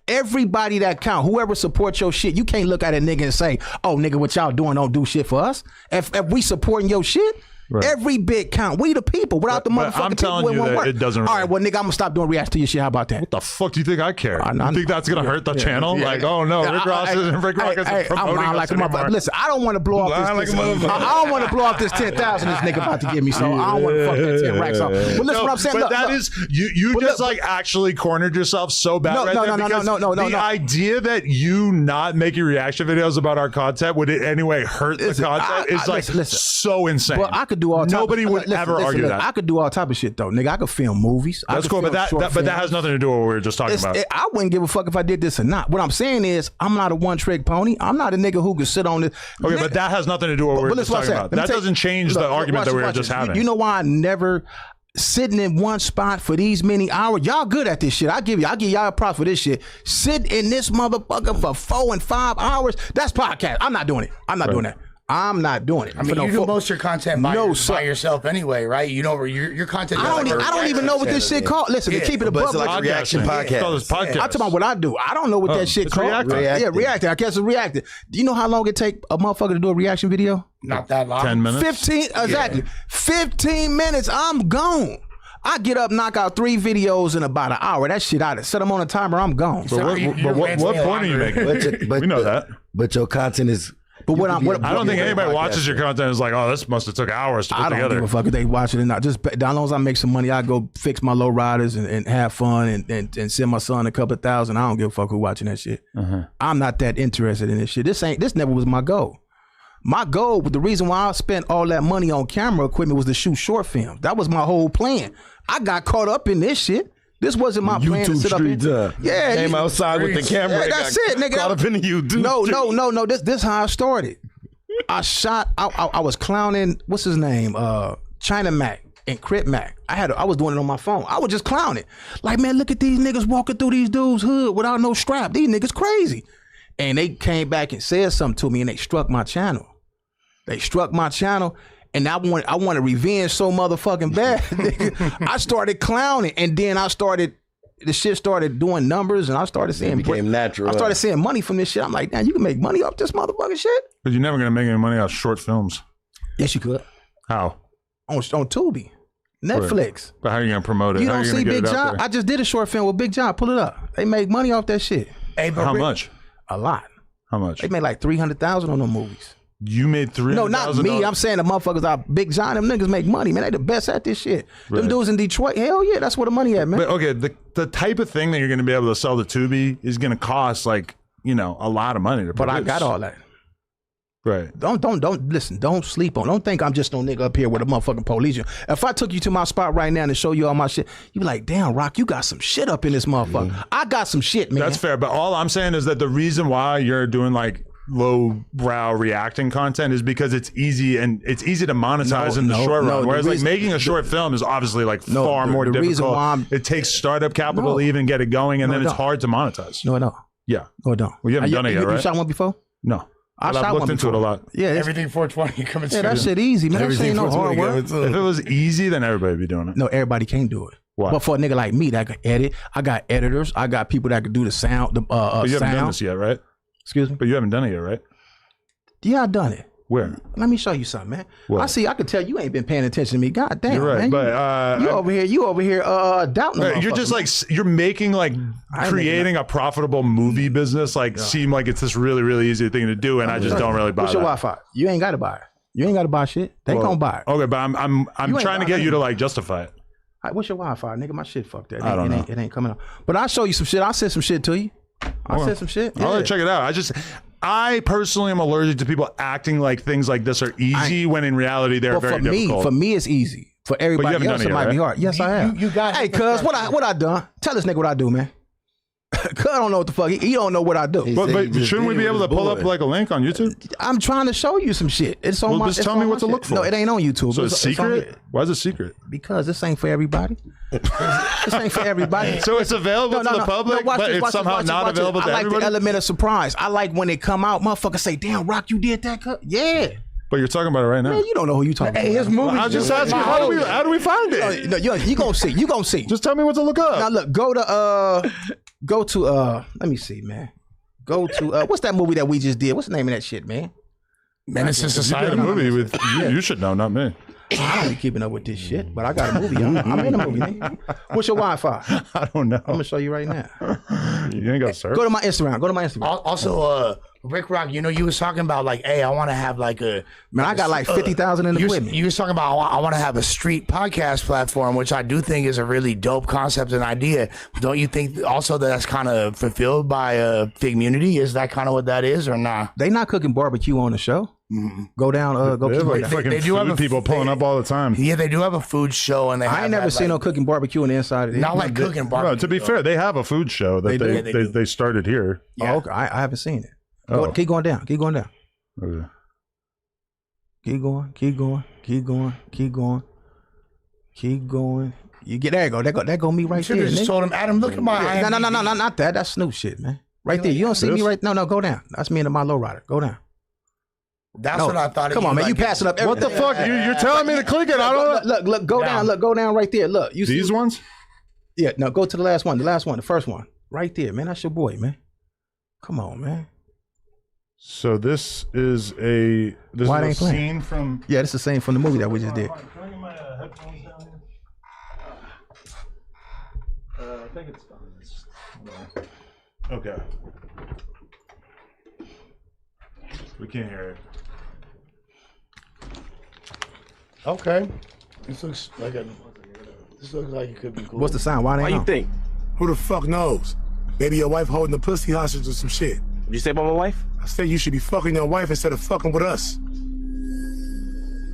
Everybody that count, whoever supports your shit, you can't look at a nigga and say, "Oh, nigga, what y'all doing don't do shit for us." If we supporting your shit, Right. Every bit count. We the people. Without the But motherfucking I'm people, telling you won't that work. it doesn't All right, really- well, nigga, I'm gonna stop doing reaction to your shit. How about that? What the fuck do you think I care? I You think that's gonna hurt the channel? Like, oh no, Rick Ross isn't Rick Ross isn't promoting I'm us like a anymore. motherfucker. Listen, I don't want to blow off Lying this. like a motherfucker. I don't want to blow off this 10,000 this nigga about to give me. So I don't want to fuck that 10 racks off. But listen, No, what I'm saying. but Look, that look. is you But just look, like actually cornered yourself so bad No, right no, there no, no, because no, no, no, the no. idea that you not making reaction videos about our content would in any way hurt the Listen, content is like listen. so insane. Well, I could do all type Nobody of, would ever argue that. I could do all type of shit though, nigga. I could film movies. I That's could cool, but film short that films. has nothing to do with what we were just talking about. I wouldn't give a fuck if I did this or not. What I'm saying is, I'm not a one trick pony. I'm not a nigga who could sit on this. Okay, but that has nothing to do with what we were just talking about. That doesn't change the argument that we were just having. You know why I never sitting in one spot for these many hours? Y'all good at this shit. I give y'all a props for this shit. Sit in this motherfucker for 4 and 5 hours. That's podcast. I'm not doing it. I'm not doing that. I'm not doing it. I mean, you do most of your content by yourself anyway, right? You know, your content. I don't even know what this shit called. Listen, to keep it above. But it's like a reaction podcast. podcast. I'm talking about what I do. I don't know what that shit it's called. reacting. Yeah, reacting. I guess it's reacting. Do you know how long it take a motherfucker to do a reaction video? Not that long. 10 minutes. 15, exactly. 15 minutes, I'm gone. I get up, knock out 3 videos in about an hour. That shit out. Set them on a timer, I'm gone. But what point are you making? We know that. But your content is. But what I'm, I don't think anybody watches your content and is like, oh, this must have took hours to put I don't together. give a fuck if they watch it or not. Just as long as I make some money, I go fix my low riders and have fun and send my son a couple of thousand. I don't give a fuck who watching that shit. I'm not that interested in this shit. This never was my goal. My goal, the reason why I spent all that money on camera equipment was to shoot short films. That was my whole plan. I got caught up in this shit. This wasn't my plan to sit up here. Yeah, Came outside with the camera. Yeah, that's it, nigga. Caught up in the YouTube. No. This how I started. I shot. I was clowning. What's his name? China Mac and Crip Mac. I was doing it on my phone. I was just clowning. Like, man, look at these niggas walking through these dudes' hood without no strap. These niggas crazy. And they came back and said something to me, and they struck my channel. And I want to revenge so motherfucking bad. Nigga. I started clowning, and then the shit started doing numbers, and I started seeing It became natural. I started seeing money from this shit. I'm like, damn, you can make money off this motherfucking shit. But you're never gonna make any money out of short films. Yes, you could. How? On Tubi, Netflix. But how are you gonna promote it? You How don't are you see gonna get Big it out John? there? I just did a short film with Big John. Pull it up. They make money off that shit. Hey, but How much? A lot. How much? They made like 300,000 on them movies. You made $300,000. No, not me. I'm saying the motherfuckers out Big John. Them niggas make money, man. They the best at this shit. Right. Them dudes in Detroit, hell yeah, that's where the money at, man. But okay, the type of thing that you're going to be able to sell to Tubi is going to cost like a lot of money to But produce. I got all that. Right. Don't listen. Don't sleep on. Don't think I'm just no nigga up here with a motherfucking police. If I took you to my spot right now and show you all my shit, you be like, damn, Rock, you got some shit up in this motherfucker. I got some shit, man. That's fair. But all I'm saying is that the reason why you're doing like low-brow reacting content is because it's easy to monetize in the short run. Whereas like making a short film is obviously like far more the reason difficult. why It takes startup capital to even get it going, and then it's hard to monetize. No, no. Yeah. No, it don't. Well, you haven't done it yet, right? You shot one before? No. I But shot I've looked one into it a before. lot. Yeah, everything 420 coming soon. that shit easy, man. That shit ain't no hard work. If it was easy, then everybody would be doing it. No, everybody can't do it. Why? But for a nigga like me that can edit, I got editors. I got people that can do the sound. But you haven't done this yet, right? Excuse me? But you haven't done it yet, right? Yeah, I done it. Where? Let me show you something, man. What? I can tell you ain't been paying attention to me. God damn, You're right, man. but you over here doubting. You're just like you're making like creating a profitable movie business like seem like it's this really really easy thing to do, and I just don't really buy What's that. your Wi-Fi? You ain't got to buy it. You ain't got to buy shit. They gonna buy it. Okay, but I'm You ain't trying to buying get you to like justify it. What's your Wi-Fi, nigga? My shit fucked that. I don't know. It ain't coming out. But I'll show you some shit. I'll send some shit to you. I'll send some shit. I'll Yeah. check it out. I personally am allergic to people acting like things like this are easy when in reality they're But very difficult. for me, it's easy. For everybody haven't else, done it it yet, might be right? hard. Yes, I have. You got. Hey, cuz, what I done? Tell this nigga what I do, man. Cuz don't know what the fuck. He don't know what I do. But He just shouldn't we did be it able with to pull his up boy. like a link on YouTube? I'm trying to show you some shit. It's on Well, my. just it's tell on me my what to shit. look for. No, it ain't on YouTube. So it's on secret? it. Why is it secret? Because this ain't for everybody. This ain't for everybody. So it's available to the public, watch but this, it's watch this, somehow watch this, not watch this. available to I like everybody? the element of surprise. I like when it come out, motherfuckers say, "Damn, Rock, you did that." Yeah, But you're talking about it right now. man, you don't know who you talking Hey, about. his movie. I'm just asking, how do we find it? No, you gonna see. You gonna see. Just tell me what to look up. Now look, go to let me see, man. Go to what's that movie that we just did? What's the name of that shit, man? Menace to You did Society. a movie with you should know, not me. I don't be keeping up with this shit, but I got a movie. I'm in a movie, nigga. What's your Wi-Fi? I don't know. I'm gonna show you right now. You ain't got surf. Go to my Instagram. Also, Rick Rock, you know, you was talking about like, hey, I want to have like a Man, I got like 50,000 in the equipment. You was talking about I want to have a street podcast platform, which I do think is a really dope concept and idea. Don't you think also that's kind of fulfilled by Figmunity? Is that kind of what that is, or nah? They not cooking barbecue on the show. Mm-hmm. Go down, go They have keep like it. fucking They do have food a- people pulling up all the time. Yeah, they do have a food show, and I ain't never seen no cooking barbecue on the inside of it. not like cooking barbecue. No, to be fair, they have a food show that They do. they started here. Yeah. Oh, okay. I haven't seen it. Oh. Keep going down. Keep going down. Okay. Keep going. Keep going. Keep going. Keep going. Keep going. You get there. You go. That go me right Should there. have just Nigga. told him, Adam, look at my No, IMDb. not that. That's Snoop shit, man. Right there. You don't see This? me right. No, go down. That's me and my lowrider. Go down. That's No. what I thought. Come on, man. You passing up What the everything. fuck? You're telling me to click it? I don't know. Look, go down. Look, go down right there. Look, you These see? ones? Yeah, no, go to the last one. The first one. Right there, man. That's your boy, man. Come on, man. So this is a Why they ain't playing? scene from. Yeah, that's the same from the movie that we just did. Can I get my headphones down here? I think it's done. Okay. We can't hear it. Okay. This looks like it could be cool. What's the sound? Why they Why ain't you on? think? Who the fuck knows? Maybe your wife holding the pussy hostage or some shit. What'd you say about my wife? I said you should be fucking your wife instead of fucking with us.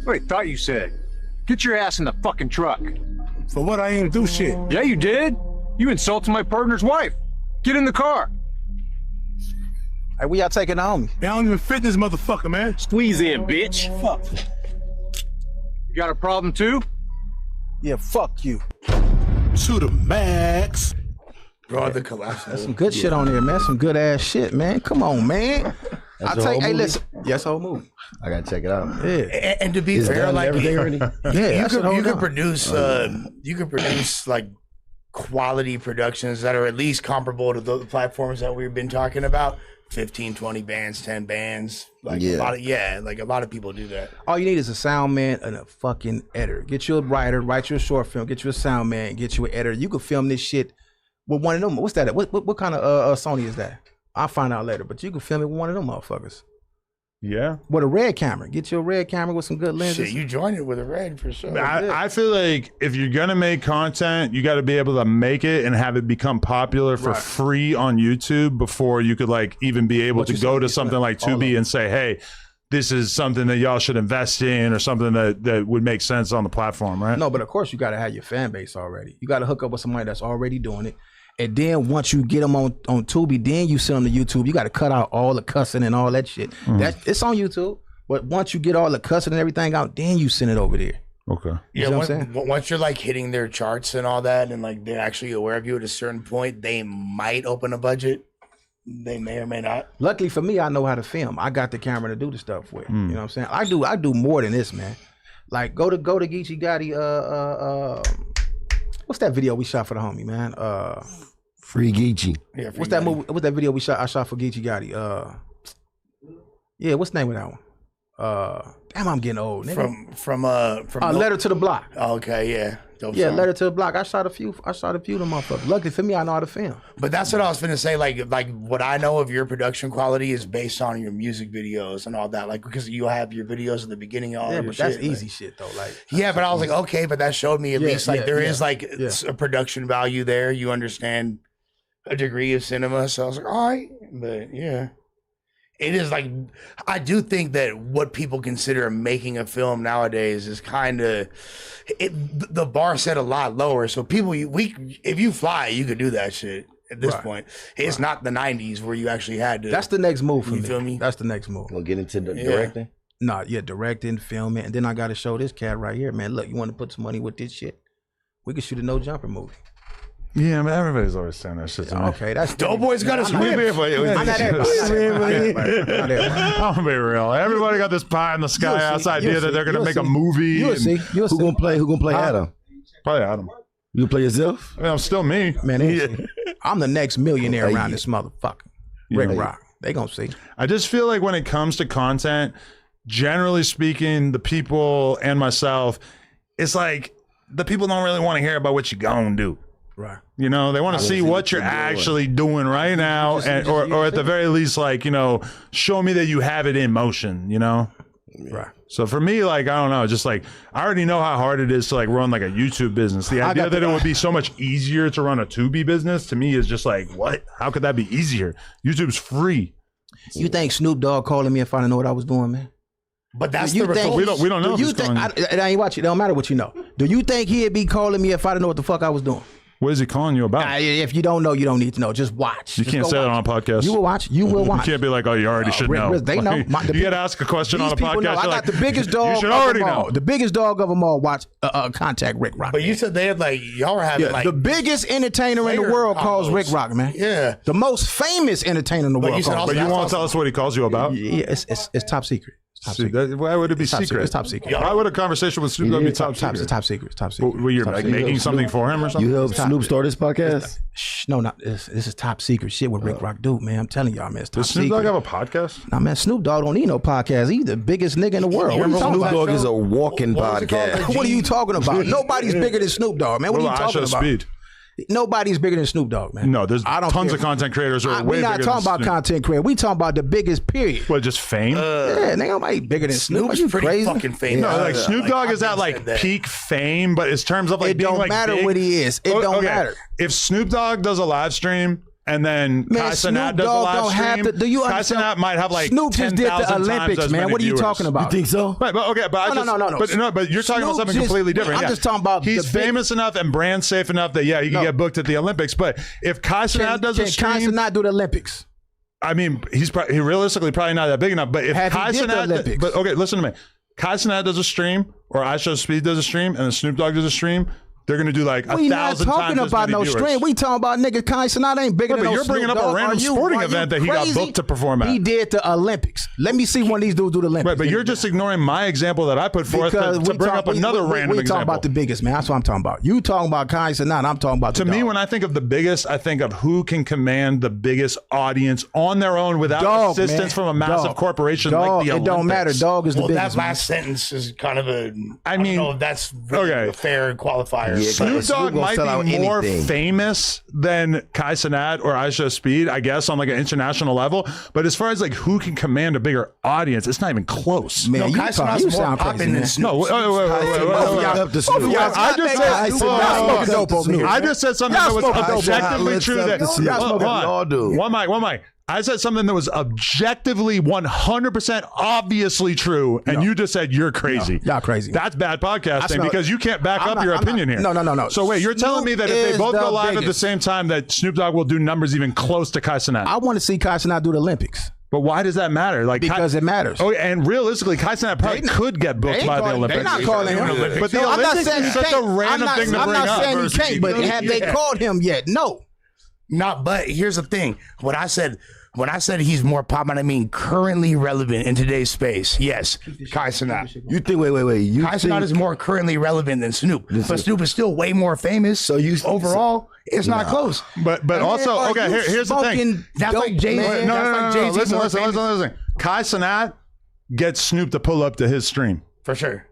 What I thought you said. Get your ass in the fucking truck. For what? I ain't do shit. Yeah, you did. You insulted my partner's wife. Get in the car. Hey, we y'all taking home? Man, I don't even fit in this motherfucker, man. Squeeze in, bitch. Fuck. You got a problem too? Yeah, fuck you. To the max. Bro, the collapse. Some good shit on there, man. Some good ass shit, man. Come on, man. That's I'll the take. whole Hey, movie? listen. Yes, whole movie. I gotta check it out. Yeah, And to be It's fair, done like everything already. yeah. you could produce like quality productions that are at least comparable to the platforms that we've been talking about. 15, 20 bands, 10 bands. Like Yeah. a lot of people do that. All you need is a sound man and a fucking editor. Get you a writer, write you a short film. Get you a sound man, get you an editor. You could film this shit with one of them. What's that? What kind of Sony is that? I'll find out later. But you can film it with one of them motherfuckers. Yeah. With a red camera. Get you a red camera with some good lenses. Shit, you join it with a red for sure. I feel like if you're gonna make content, you got to be able to make it and have it become popular for free on YouTube before you could like even be able What to you go saying? to something like All of Tubi them. and say, "Hey, this is something that y'all should invest in," or something that would make sense on the platform, right? No, but of course you got to have your fan base already. You got to hook up with somebody that's already doing it. And then once you get them on Tubi, then you send them to YouTube. You got to cut out all the cussing and all that shit. It's on YouTube. But once you get all the cussing and everything out, then you send it over there. Okay. You Yeah, know what I'm once you're like hitting their charts and all that, and like they're actually aware of you at a certain point, they might open a budget. They may or may not. Luckily for me, I know how to film. I got the camera to do the stuff with. You know what I'm saying? I do more than this, man. Like go to Geechee Gotti. What's that video we shot for the homie, man? Free Geechee. Yeah, What's that movie? What's that video we shot? I shot for Geechee Gotti. Yeah, what's the name of that one? Damn, I'm getting old, nigga. From Letter to the Block. Okay, yeah. Dope Yeah, song. Letter to the Block. I shot a few of them motherfuckers. Luckily for me, I know how to film. But that's what I was finna say. Like what I know of your production quality is based on your music videos and all that. Like because you have your videos at the beginning of all Yeah, your but shit. that's easy shit though. Like Yeah, but I was like, okay, but that showed me at Yeah, least like yeah, there is yeah, like a production value there. You understand a degree of cinema. So I was like, all right, but yeah. It is like, I do think that what people consider making a film nowadays is kind of, the bar set a lot lower. So people, if you fly, you could do that shit at this point. It's not the 90s where you actually had to. that's the next move for You me. feel me? That's the next move. We'll get into the Yeah. directing. Nah, yeah, directing, filming, and then I got to show this cat right here, man. Look, you want to put some money with this shit? We could shoot a no jumper movie. Yeah, but everybody's always saying that shit to me. Okay, that's Doughboy's got a I'm not script. everybody. I'm gonna be real. Everybody got this pie in the sky ass idea that they're gonna make a movie. You'll and- see. You'll Who see. gonna play Adam? Probably Adam. You play yourself? I mean, I'm still me. Man, I'm the next millionaire around this motherfucker. Rick Rock. They gonna see. I just feel like when it comes to content, generally speaking, the people and myself, it's like the people don't really want to hear about what you gonna do. Right. You know, they want to see what you're actually doing right now, or at the very least, like, you know, show me that you have it in motion, you know? Right. So for me, like, I don't know, just like, I already know how hard it is to like run like a YouTube business. The idea that it would be so much easier to run a Tubi business to me is just like, what? How could that be easier? YouTube's free. You think Snoop Dogg calling me if I didn't know what I was doing, man? But that's you the think we don't know. Do you think I ain't watching? It don't matter what you know. Do you think he'd be calling me if I didn't know what the fuck I was doing? What is he calling you about? If you don't know, you don't need to know. Just watch. You can't say that on a podcast. You will watch. You will watch. You can't be like, oh, you already should know. They know. You got to ask a question on a podcast. Know. I got the biggest dog. You should already know. The biggest dog of them all. Watch. Contact Rick Rock. But you said they had like y'all were having like the biggest entertainer in the world calls Rick Rock, man. Yeah. The most famous entertainer in the world. But you won't tell us what he calls you about? Yeah, it's top secret. Why would it be secret? It's top secret. Why would a conversation with Snoop Dogg be top secret? It's top secret. It's top secret. Were you like making something for him or something? You helped Snoop start this podcast? No, not this. This is top secret shit with Rick Rock, dude, man. I'm telling y'all, man. It's top Does Snoop secret. Dogg have a podcast? Nah, man. Snoop Dogg don't need no podcast. He's the biggest nigga in the world. What are you talking Snoop about? Dogg is a walking podcast. What are you talking about? Nobody's bigger than Snoop Dogg, man. What are you talking about? Speed? Nobody's bigger than Snoop Dogg, man. No, there's tons of content creators who are way We're not bigger talking than about Snoop. content creators. We talking about the biggest period. What, just fame? Yeah, ain't nobody bigger than Snoop. Are you pretty crazy? fucking famous. No, like Snoop Dogg is at like that. peak fame, but in terms of like It being don't like matter big, what he is. It don't matter. If Snoop Dogg does a live stream and then Kai Cenat does a Dogg live don't have stream, to. Do you Kai understand? Cenat might have like Snoop just did 10,000 the times Olympics, as man. many What are you viewers. talking about? You think so? Right, but okay, but No. But you're talking about Snoop something just- completely different. I'm Yeah. just talking about he's the big- famous enough and brand safe enough that he can get booked at the Olympics. But if Kai Cenat does a Kai stream, Cenat do the Olympics? I mean, he realistically probably not that big enough. But if Have he Kai did the Cenat, Olympics? but okay, listen to me. Kai Cenat does a stream, or I Show Speed does a stream, and then Snoop Dogg does a stream. They're gonna do like We 1,000 not times talking as about many no viewers. stream. We talking about nigga Kai Cenat ain't bigger Right, than but no you're bringing Snoop up a Dogg. random Are you- sporting are you event that he got crazy? booked to perform at. He did the Olympics. Let me see one of these dudes do the Olympics. Right, but you're just ignoring my example that I put forth to bring up another random we example. talking about the biggest, man. That's what I'm talking about. You talking about Kai Cenat, I'm talking about To the me, dog. when I think of the biggest, I think of who can command the biggest audience on their own without Dog, assistance man. from a massive Dog. corporation Dog, like the Olympics. it don't matter. Dog is the Well, biggest. that last sentence is kind of a. I mean, don't know if that's really okay. a fair qualifier. Yeah, Snoop Snoop Dogg gonna might sell out be more anything. famous than Kai Cenat or I Show Speed, I guess, on like an international level. But as far as like who can command a bigger audience, it's not even close. Man, No, you Kai Cenat's you more sound popping crazy, than man. Snoop. No, wait. Up to Snoop. y'all- I just said, Kai Cenat smoking dope over here. I just said something Y'all that was smoking dope. objectively Let's true. up That to Snoop. Y'all smoking Hold on. Y'all do. One mic. I said something that was objectively 100% obviously true, and you just said you're crazy. Y'all crazy. That's bad podcasting smell- because you can't back I'm up not- your I'm opinion not- here. No. So wait, you're telling me that if Snoop they both is go the live at the biggest. same time, that Snoop Dogg will do numbers even close to Kai Cenat? I want to see Kai Cenat do the Olympics But why does that matter? Like because it matters. Oh, and realistically, Kai Cenat probably could get booked by the Olympics. They're not calling him. But the No, I'm not Olympics saying is he such a can't. random thing to I'm bring not up. saying he can't, but have they called him yet? No. Not, but here's the thing. When I said he's more popping, I mean currently relevant in today's space. Yes, Kai Cenat. You think? Wait. You Kai Cenat is more currently relevant than Snoop, but Snoop is still way more famous. So overall, it's not close. But also, okay, here's the thing. That's like Jay-Z. No. Listen. Kai Cenat gets Snoop to pull up to his stream. For sure.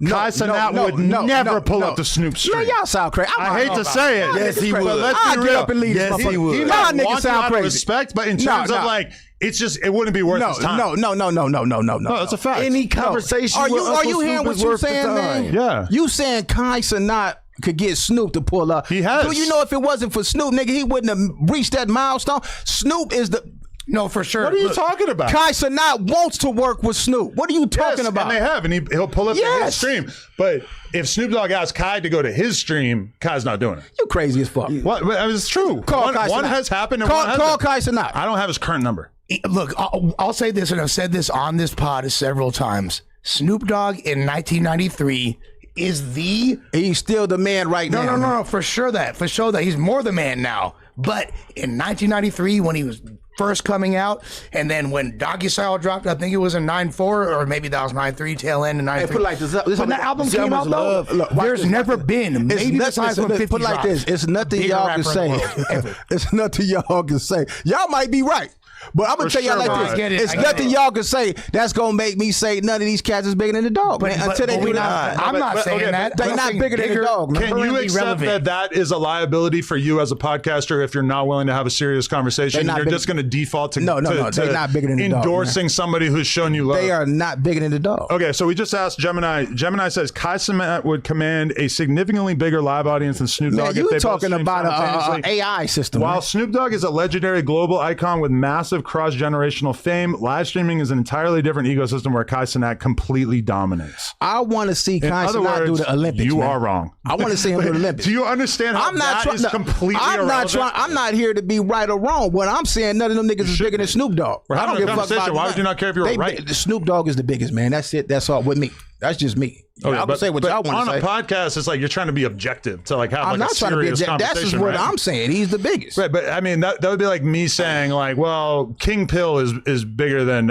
Kai Cenat would never pull up to Snoop's stream. Man, y'all sound crazy. I hate to say it. Yes, he would. But let's I'll be get real. up and leave Yes, this he motherfucker. would. He Y'all might niggas want sound you out of crazy. respect, but in terms of like, it's just, it wouldn't be worth his time. No. No, that's a fact. Any conversation. Are you with Uncle hearing Snoop what is you worth the saying, man? time. Yeah. You saying Kai Cenat could get Snoop to pull up? He has. Do you know if it wasn't for Snoop, nigga, he wouldn't have reached that milestone? Snoop is the. No, for sure. What are you Look, talking about? Kai Cenat wants to work with Snoop. What are you talking Yes, about? And they have, and he'll pull up to his Yes. stream. But if Snoop Dogg asks Kai to go to his stream, Kai's not doing it. You crazy as fuck. What? I mean, it's true. Call Kai One Cenat. has happened and Call one hasn't. Kai Cenat. I don't have his current number. Look, I'll say this, and I've said this on this pod several times. Snoop Dogg in 1993 is the He's still the man right now. no, for sure that he's more the man now. But in 1993, when he was first coming out, and then when Doggy Style dropped, I think it was in 94, or maybe that was 93, tail end in 93. Hey, put it like this. When that album See how came much out, though, love- look, watch there's this, never watch been, It's maybe nothing- besides when 50 put it like dropped, this. It's nothing bigger y'all rapper can in the say. world, ever. It's nothing y'all can say. Y'all might be right. But I'm gonna For tell y'all sure, like right. this: it's nothing y'all can say that's gonna make me say none of these cats is bigger than the dog. Man, until they do that, I'm not saying that. they not bigger than the dog. Man. Can you accept that is a liability for you as a podcaster if you're not willing to have a serious conversation? You're just going to default to no. They're not bigger than the dog. Endorsing somebody who's shown you love. They are not bigger than the dog. Okay, so we just asked Gemini. Gemini says Kai Cenat would command a significantly bigger live audience than Snoop Dogg. Man, you talking about an AI system? While man. Snoop Dogg is a legendary global icon with massive cross-generational fame, live streaming is an entirely different ecosystem where Kai Cenat completely dominates. I want to see Kai Cenat do the Olympics. You man. are wrong. I want to see him do the Olympics. Do you understand how that is completely irrelevant? I'm not here to be right or wrong. What I'm saying, none of them niggas is bigger than Snoop Dogg. I don't give a fuck about Why would you not care if you were right? Snoop Dogg is the biggest, man. That's it. That's all with me. That's just me. I can say what y'all want to say. On a podcast, it's like you're trying to be objective to like have I'm like not a trying to be serious objective. That's conversation. just what right? I'm saying. He's the biggest. Right, but I mean that would be like me saying like, well, King Pill is bigger than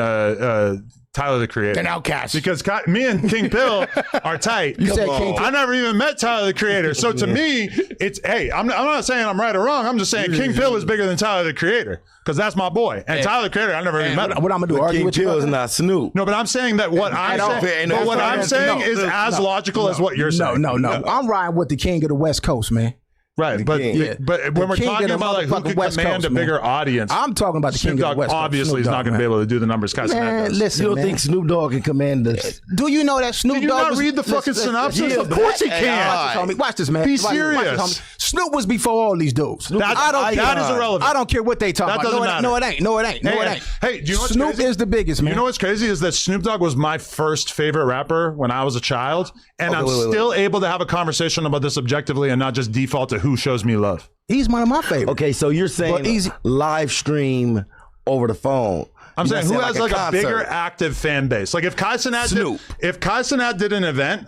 Tyler the Creator. Then Outkast. Because me and King Pill are tight. You said King Pill. I never even met Tyler the Creator. So to me, it's, hey, I'm not saying I'm right or wrong. I'm just saying King Pill is bigger than Tyler the Creator. Because that's my boy. And Tyler the Creator, I never even met him. What I'm going to do, argue King with you? Pill is not Snoop. No, but I'm saying that what I'm saying is as logical as what you're saying. No. I'm riding with the king of the West Coast, man. Right, but when we're talking about like who could command a bigger audience, I'm talking about the king of the West Coast. Obviously, he's not going to be able to do the numbers. Man, listen, you don't think Snoop Dogg can command this? Do you know that Snoop Dogg? Did you not read the fucking synopsis? Of course he can. Watch this, man. Be serious. Snoop was before all these dudes. That is irrelevant. I don't care what they talk about. Doesn't matter. No, it ain't. No, it ain't. Hey, do you know what's Snoop crazy? is the biggest, man. You know what's crazy is that Snoop Dogg was my first favorite rapper when I was a child, and I'm still able to have a conversation about this objectively and not just default to who shows me love. He's one of my favorites. Okay, so you're saying live stream over the phone. I'm saying who has like a bigger active fan base? Like if Kai Cenat did an event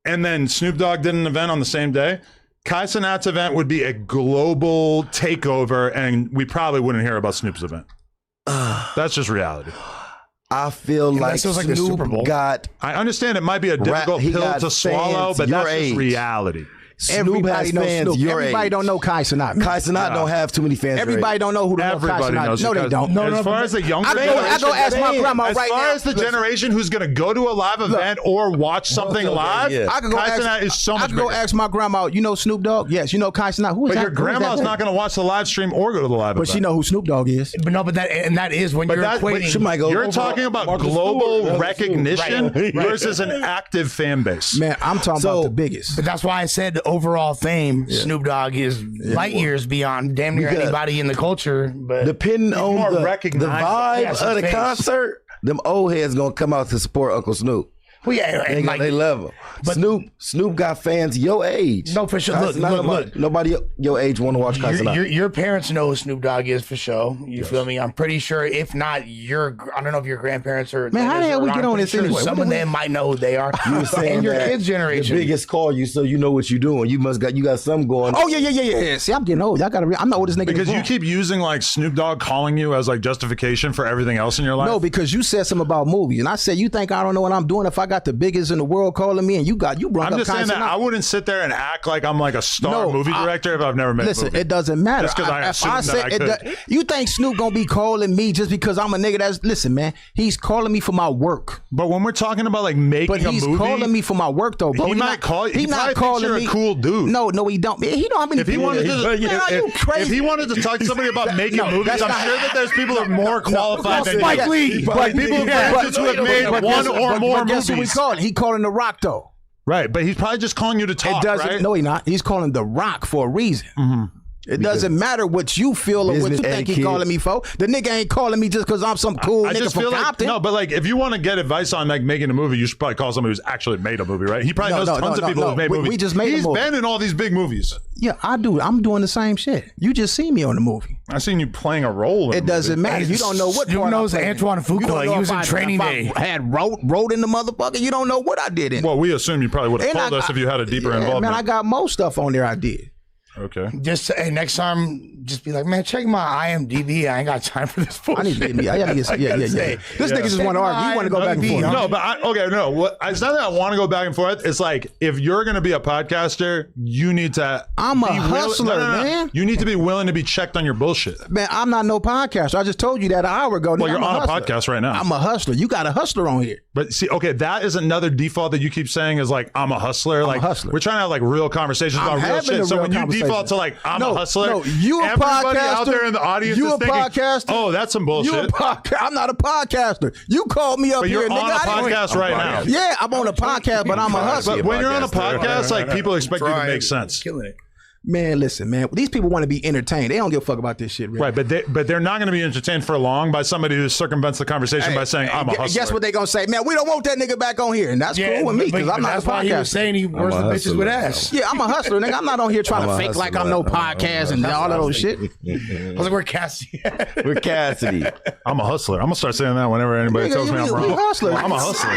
and then Snoop Dogg did an event on the same day, Kai Cenat's event would be a global takeover, and we probably wouldn't hear about Snoop's event. That's just reality. I feel like like the Super Bowl. I understand it might be a difficult pill to swallow, but that's just reality. Snoop has fans your Everybody age. don't know Kai Cenat. Kai Cenat don't have too many fans. Everybody don't know who the fuck Kai Cenat is. No, they don't. As far as the younger generation, I go ask my grandma right now. As far as the generation who's going to go to a live event or watch something live, I can go Kai Cenat is so much bigger. I can go ask my grandma, you know Snoop Dogg? Yes. You know Kai Cenat? Who is that? But your grandma's not going to watch the live stream or go to the live event. But she know who Snoop Dogg is. But that is when you're equating. You're talking about global recognition versus an active fan base. Man, I'm talking about the biggest. But that's why I said the overall fame. Snoop Dogg is light years beyond damn near anybody in the culture. But depending on the vibe of the concert, them old heads gonna come out to support Uncle Snoop. Well, yeah, and they love him. But Snoop got fans your age. No, for sure. Look. Nobody your age want to watch Kai Cenat. Your parents know who Snoop Dogg is for sure. You feel me? I'm pretty sure. If not, I don't know if your grandparents or man, how the hell we get on this anyway? Some of them might know who they are. You were saying and your that kids' generation. The biggest call you, so you know what you're doing. You got something going. Oh yeah. See, I'm getting old. Y'all gotta. I'm not old as nigga. Because you keep using like Snoop Dogg calling you as like justification for everything else in your life. No, because you said something about movies, and I said you think I don't know what I'm doing if I got the biggest in the world calling me, and you brought I'm up just saying that I wouldn't sit there and act like I'm like a star movie director if I've never met. Listen, it doesn't matter. Just because I assume that I could. You think Snoop gonna be calling me just because I'm a nigga? Listen, man. He's calling me for my work. But when we're talking about like making a movie, he's calling me for my work though, bro. He might call you. He not calling me. You're a cool dude. No, he don't. Man, he don't have any. If he wanted if he wanted to talk to somebody about making movies, I'm sure that there's people that are more qualified than Spike Lee. Like people who have made one or more movies. Guess who he calling? He calling The Rock though. Right, but he's probably just calling you to talk, right? No, he's not. He's calling The Rock for a reason. Mm-hmm. It doesn't matter what you feel or what you think he's calling me for. The nigga ain't calling me just because I'm some cool nigga from Compton. No, but like if you want to get advice on like making a movie, you should probably call somebody who's actually made a movie, right? He probably knows tons of people who've made movies. We just made He's been in all these big movies. Yeah, I do. I'm doing the same shit. You just see me on the movie. I seen you playing a role. It doesn't matter. You don't know what part. You knows Antoine Fuqua. He was in Training Day. Had wrote in the motherfucker. You don't know what I did in. Well, we assume you probably would have told us if you had a deeper involvement. Man, I got most stuff on there. I did. Okay. Hey, next time, just be like, man, check my IMDb. I ain't got time for this bullshit. I need to get me. I gotta get. Yeah. This nigga just want to argue. You want to go back and forth. No, but it's not that I want to go back and forth. It's like if you're going to be a podcaster, you need to. I'm a hustler, man. You need to be willing to be checked on your bullshit. Man, I'm not no podcaster. I just told you that an hour ago. Well, nigga, you're on a hustler. podcast right now. I'm a hustler. You got a hustler on here. But see, okay, that is another default that you keep saying is like, I'm a hustler. Like, a hustler. we're trying to have like real conversations about real shit. So when you default to like, I'm a hustler, you a everybody podcaster out there in the audience you is a thinking, podcaster. oh, that's some bullshit. You a podcaster. I'm not a podcaster. You called me up But here. you're on a podcast right now. Yeah, I'm on a podcast, but I'm a hustler. But when you're on a podcast, like people expect you to make sense. Killing it. Man, listen, man. These people want to be entertained. They don't give a fuck about this shit, really. Right, but they're not going to be entertained for long by somebody who circumvents the conversation by saying, I'm a hustler. Guess what they going to say? Man, we don't want that nigga back on here. And that's cool with me because I'm not a that's why he was podcaster. saying he wears the bitches with ass. Yeah, I'm a hustler, nigga. I'm not on here trying to fake like I'm no podcast and all that old shit. I was like, where Cassie at? With Cassidy. I'm a hustler. I'm going to start saying that whenever anybody tells me I'm wrong. I'm a hustler.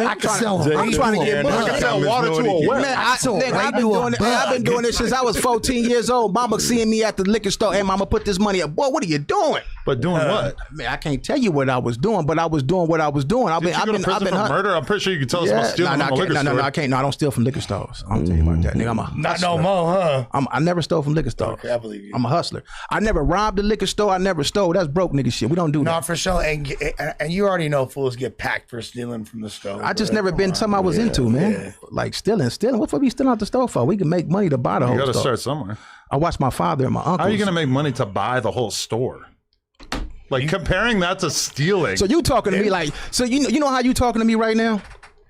I can sell I'm trying to get money. I can sell water to a well. Man, I've been doing this since I was 14 years old. Mama seeing me at the liquor store. Hey, mama, put this money up. Boy, what are you doing? But doing what? Man, I can't tell you what I was doing, but I was doing what I was doing. I've been for murder? I'm pretty sure you can tell us about stealing from a liquor store. No, I can't. No, I don't steal from liquor stores. I'm gonna tell you about that, nigga. I'm a Not no more, huh? I never stole from liquor stores. Okay, I believe you. I'm a hustler. I never robbed a liquor store. I never stole. That's broke nigga shit. We don't do No, that. for sure. And you already know fools get packed for stealing from the store. I just never been something I was into, man. Yeah. Like stealing. What for we stealing out the store for? We can make money to buy the You whole got to store. start somewhere. I watched my father and my uncle. How are you going to make money to buy the whole store? Like comparing that to stealing. So you talking to me like? So you know how you talking to me right now?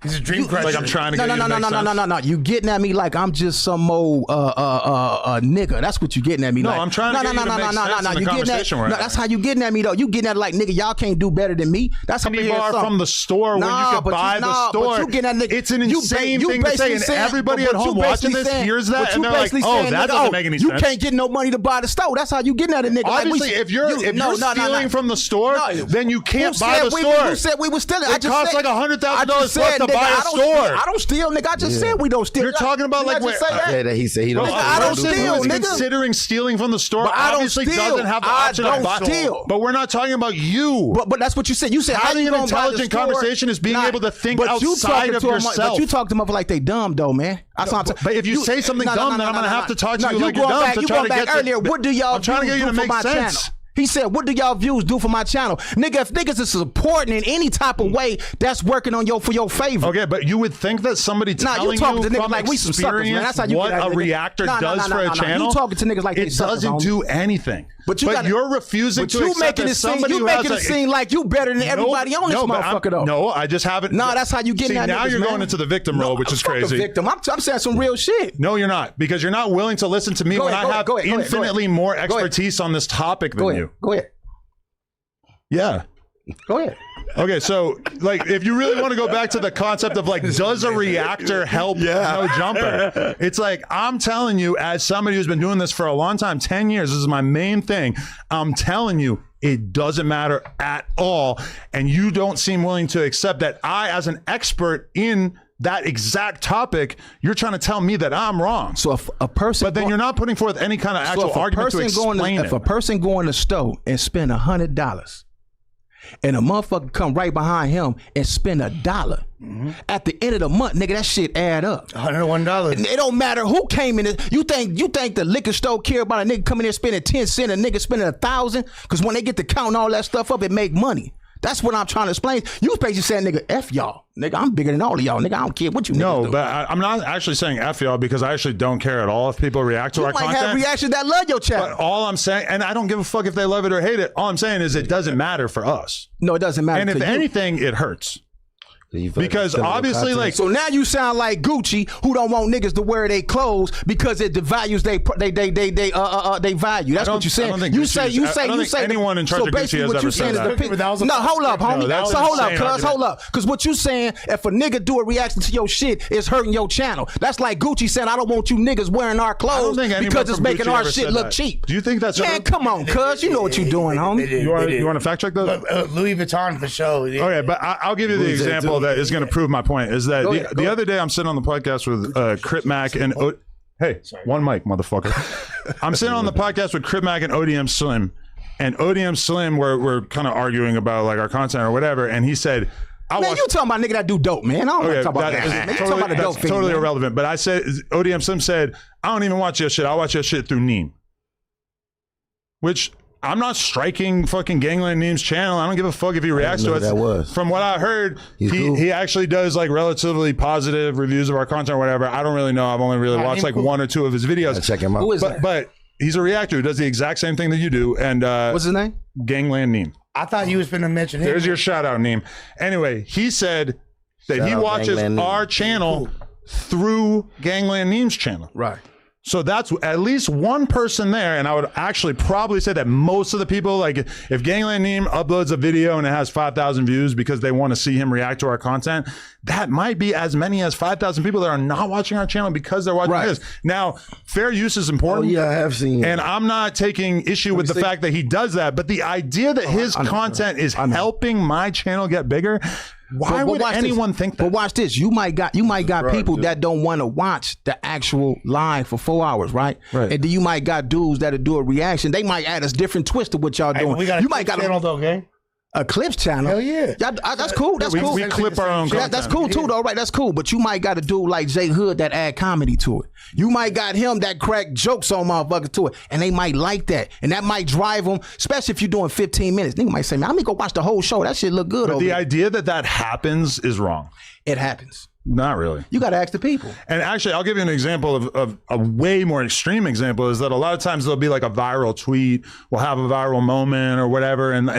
He's a dream crusher. Like I'm trying to get No. You getting at me like I'm just some old nigga. That's what you getting at me like. No, I'm trying to get you to make sense in the conversation we're having. That's how you getting at me though. You getting at like nigga, y'all can't do better than me. That's how you bar from the store when you can buy the store. But you getting at nigga, it's an insane thing to say, and everybody at home watching this hears that, and they're like, "Oh, that doesn't make any sense." You can't get no money to buy the store. That's how you getting at a nigga. Obviously, if you're stealing from the store, then you can't buy the store. Who said we were stealing? It costs like $100,000 plus to buy a store. I don't steal, nigga. I just said we don't steal. You're talking about like what? He said he don't. I don't steal, nigga. Considering stealing from the store, but I don't obviously steal. doesn't have the option I of don't steal. But we're not talking about you. But that's what you said. You said having how an you intelligent conversation is being able to think outside of yourself. But you talk to them like they dumb though, man. But if you say something dumb, then I'm gonna have to talk to you like you're dumb to try to get earlier. What do y'all? I'm trying to get you to make sense. He said, what do y'all views do for my channel? Nigga, if niggas is supporting in any type of way, that's working on for your favor. Okay, but you would think that somebody telling you talking to niggas from like we some suckers, man. That's how you what get a reactor does for a channel. You talking to niggas like it doesn't do anything. But you're refusing to accept that somebody who has it seem like you better than everybody on this motherfucker though. No, I just haven't. No, that's how you getting at niggas, now you're going into the victim role, which is crazy. Victim. I'm saying some real shit. No, you're not, because you're not willing to listen to me when I have infinitely more expertise on this topic than you. Go ahead. Yeah. Go ahead. Okay, so like if you really want to go back to the concept of like, does a reactor help no jumper? It's like, I'm telling you, as somebody who's been doing this for a long time, 10 years, this is my main thing. I'm telling you, it doesn't matter at all. And you don't seem willing to accept that I, as an expert in that exact topic, you're trying to tell me that I'm wrong. So if a person, but then you're not putting forth any kind of actual argument to explain it. If a person go in the store and spend $100, and a motherfucker come right behind him and spend $1, at the end of the month, nigga, that shit add up. $101. It don't matter who came in. You think the liquor store care about a nigga coming in spending 10 cents, a nigga spending 1,000? Because when they get to counting all that stuff up, it make money. That's what I'm trying to explain. You basically saying, nigga, F y'all. Nigga, I'm bigger than all of y'all. Nigga, I don't care what you niggas do. No, but I'm not actually saying F y'all, because I actually don't care at all if people react to our content. You might have reactions that love your channel. But all I'm saying, and I don't give a fuck if they love it or hate it, all I'm saying is it doesn't matter for us. No, it doesn't matter. And if anything, it hurts. Because obviously, like, so now you sound like Gucci, who don't want niggas to wear their clothes because it devalues they value. That's what you saying. You say anyone in charge of Gucci has ever said that. No, hold up, homie. So hold up, cuz hold up, because what you saying, if a nigga do a reaction to your shit, it's hurting your channel. That's like Gucci saying, I don't want you niggas wearing our clothes because it's making our shit look cheap. Do you think that's man? Come on, cuz you know what you doing, homie. You want to fact check that? Louis Vuitton for sure. Okay, but I'll give you the example that is going to prove my point. Is that the other day I'm sitting on the podcast with Crip Mac and Hey, one mic, motherfucker. I'm sitting on the podcast with Crip Mac and ODM Slim, and ODM Slim, we're kind of arguing about like our content or whatever, and he said, Man, you talking about nigga that do dope, man. I don't want to talk about that. Man, you talking about the dope that's totally irrelevant. But I said, ODM Slim said, I don't even watch your shit. I watch your shit through Neem. Which, I'm not striking fucking Gangland Neem's channel. I don't give a fuck if he reacts to it. That was. From what I heard, he actually does like relatively positive reviews of our content or whatever. I don't really know. I've only really watched like one or two of his videos. Check him out. Who is that? But he's a reactor who does the exact same thing that you do. And what's his name? Gangland Neem. I thought you was finna mention him. There's your shout out, Neem. Anyway, he said that he watches our channel through Gangland Neem's channel. Right. So that's at least one person there, and I would actually probably say that most of the people, like if Gangland Neem uploads a video and it has 5,000 views because they want to see him react to our content, that might be as many as 5,000 people that are not watching our channel because they're watching this. Now, fair use is important. Oh, yeah, I have seen it. And I'm not taking issue with the fact that he does that, but the idea that his content is helping my channel get bigger, why would anyone think that? But watch this. You might got people that don't want to watch the actual live for 4 hours, right? And then you might got dudes that'll do a reaction. They might add a different twist to what y'all doing. We got you might got channel though, okay? A clips channel. Hell yeah. That's cool. That's cool. We clip our own content. That's cool too, though, right? That's cool. But you might got a dude like Jay Hood that add comedy to it. You might got him that crack jokes on motherfuckers to it. And they might like that. And that might drive them, especially if you're doing 15 minutes. Nigga might say, man, I'm gonna go watch the whole show. That shit look good. But the idea that happens is wrong. It happens. Not really. You got to ask the people. And actually, I'll give you an example of a way more extreme example is that a lot of times there'll be like a viral tweet, we'll have a viral moment or whatever, and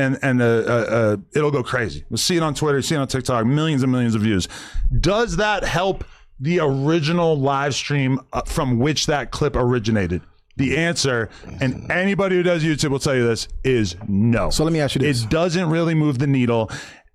it'll go crazy. We'll see it on Twitter, see it on TikTok, millions and millions of views. Does that help the original live stream from which that clip originated? The answer, and anybody who does YouTube will tell you this, is no. So let me ask you this. It doesn't really move the needle.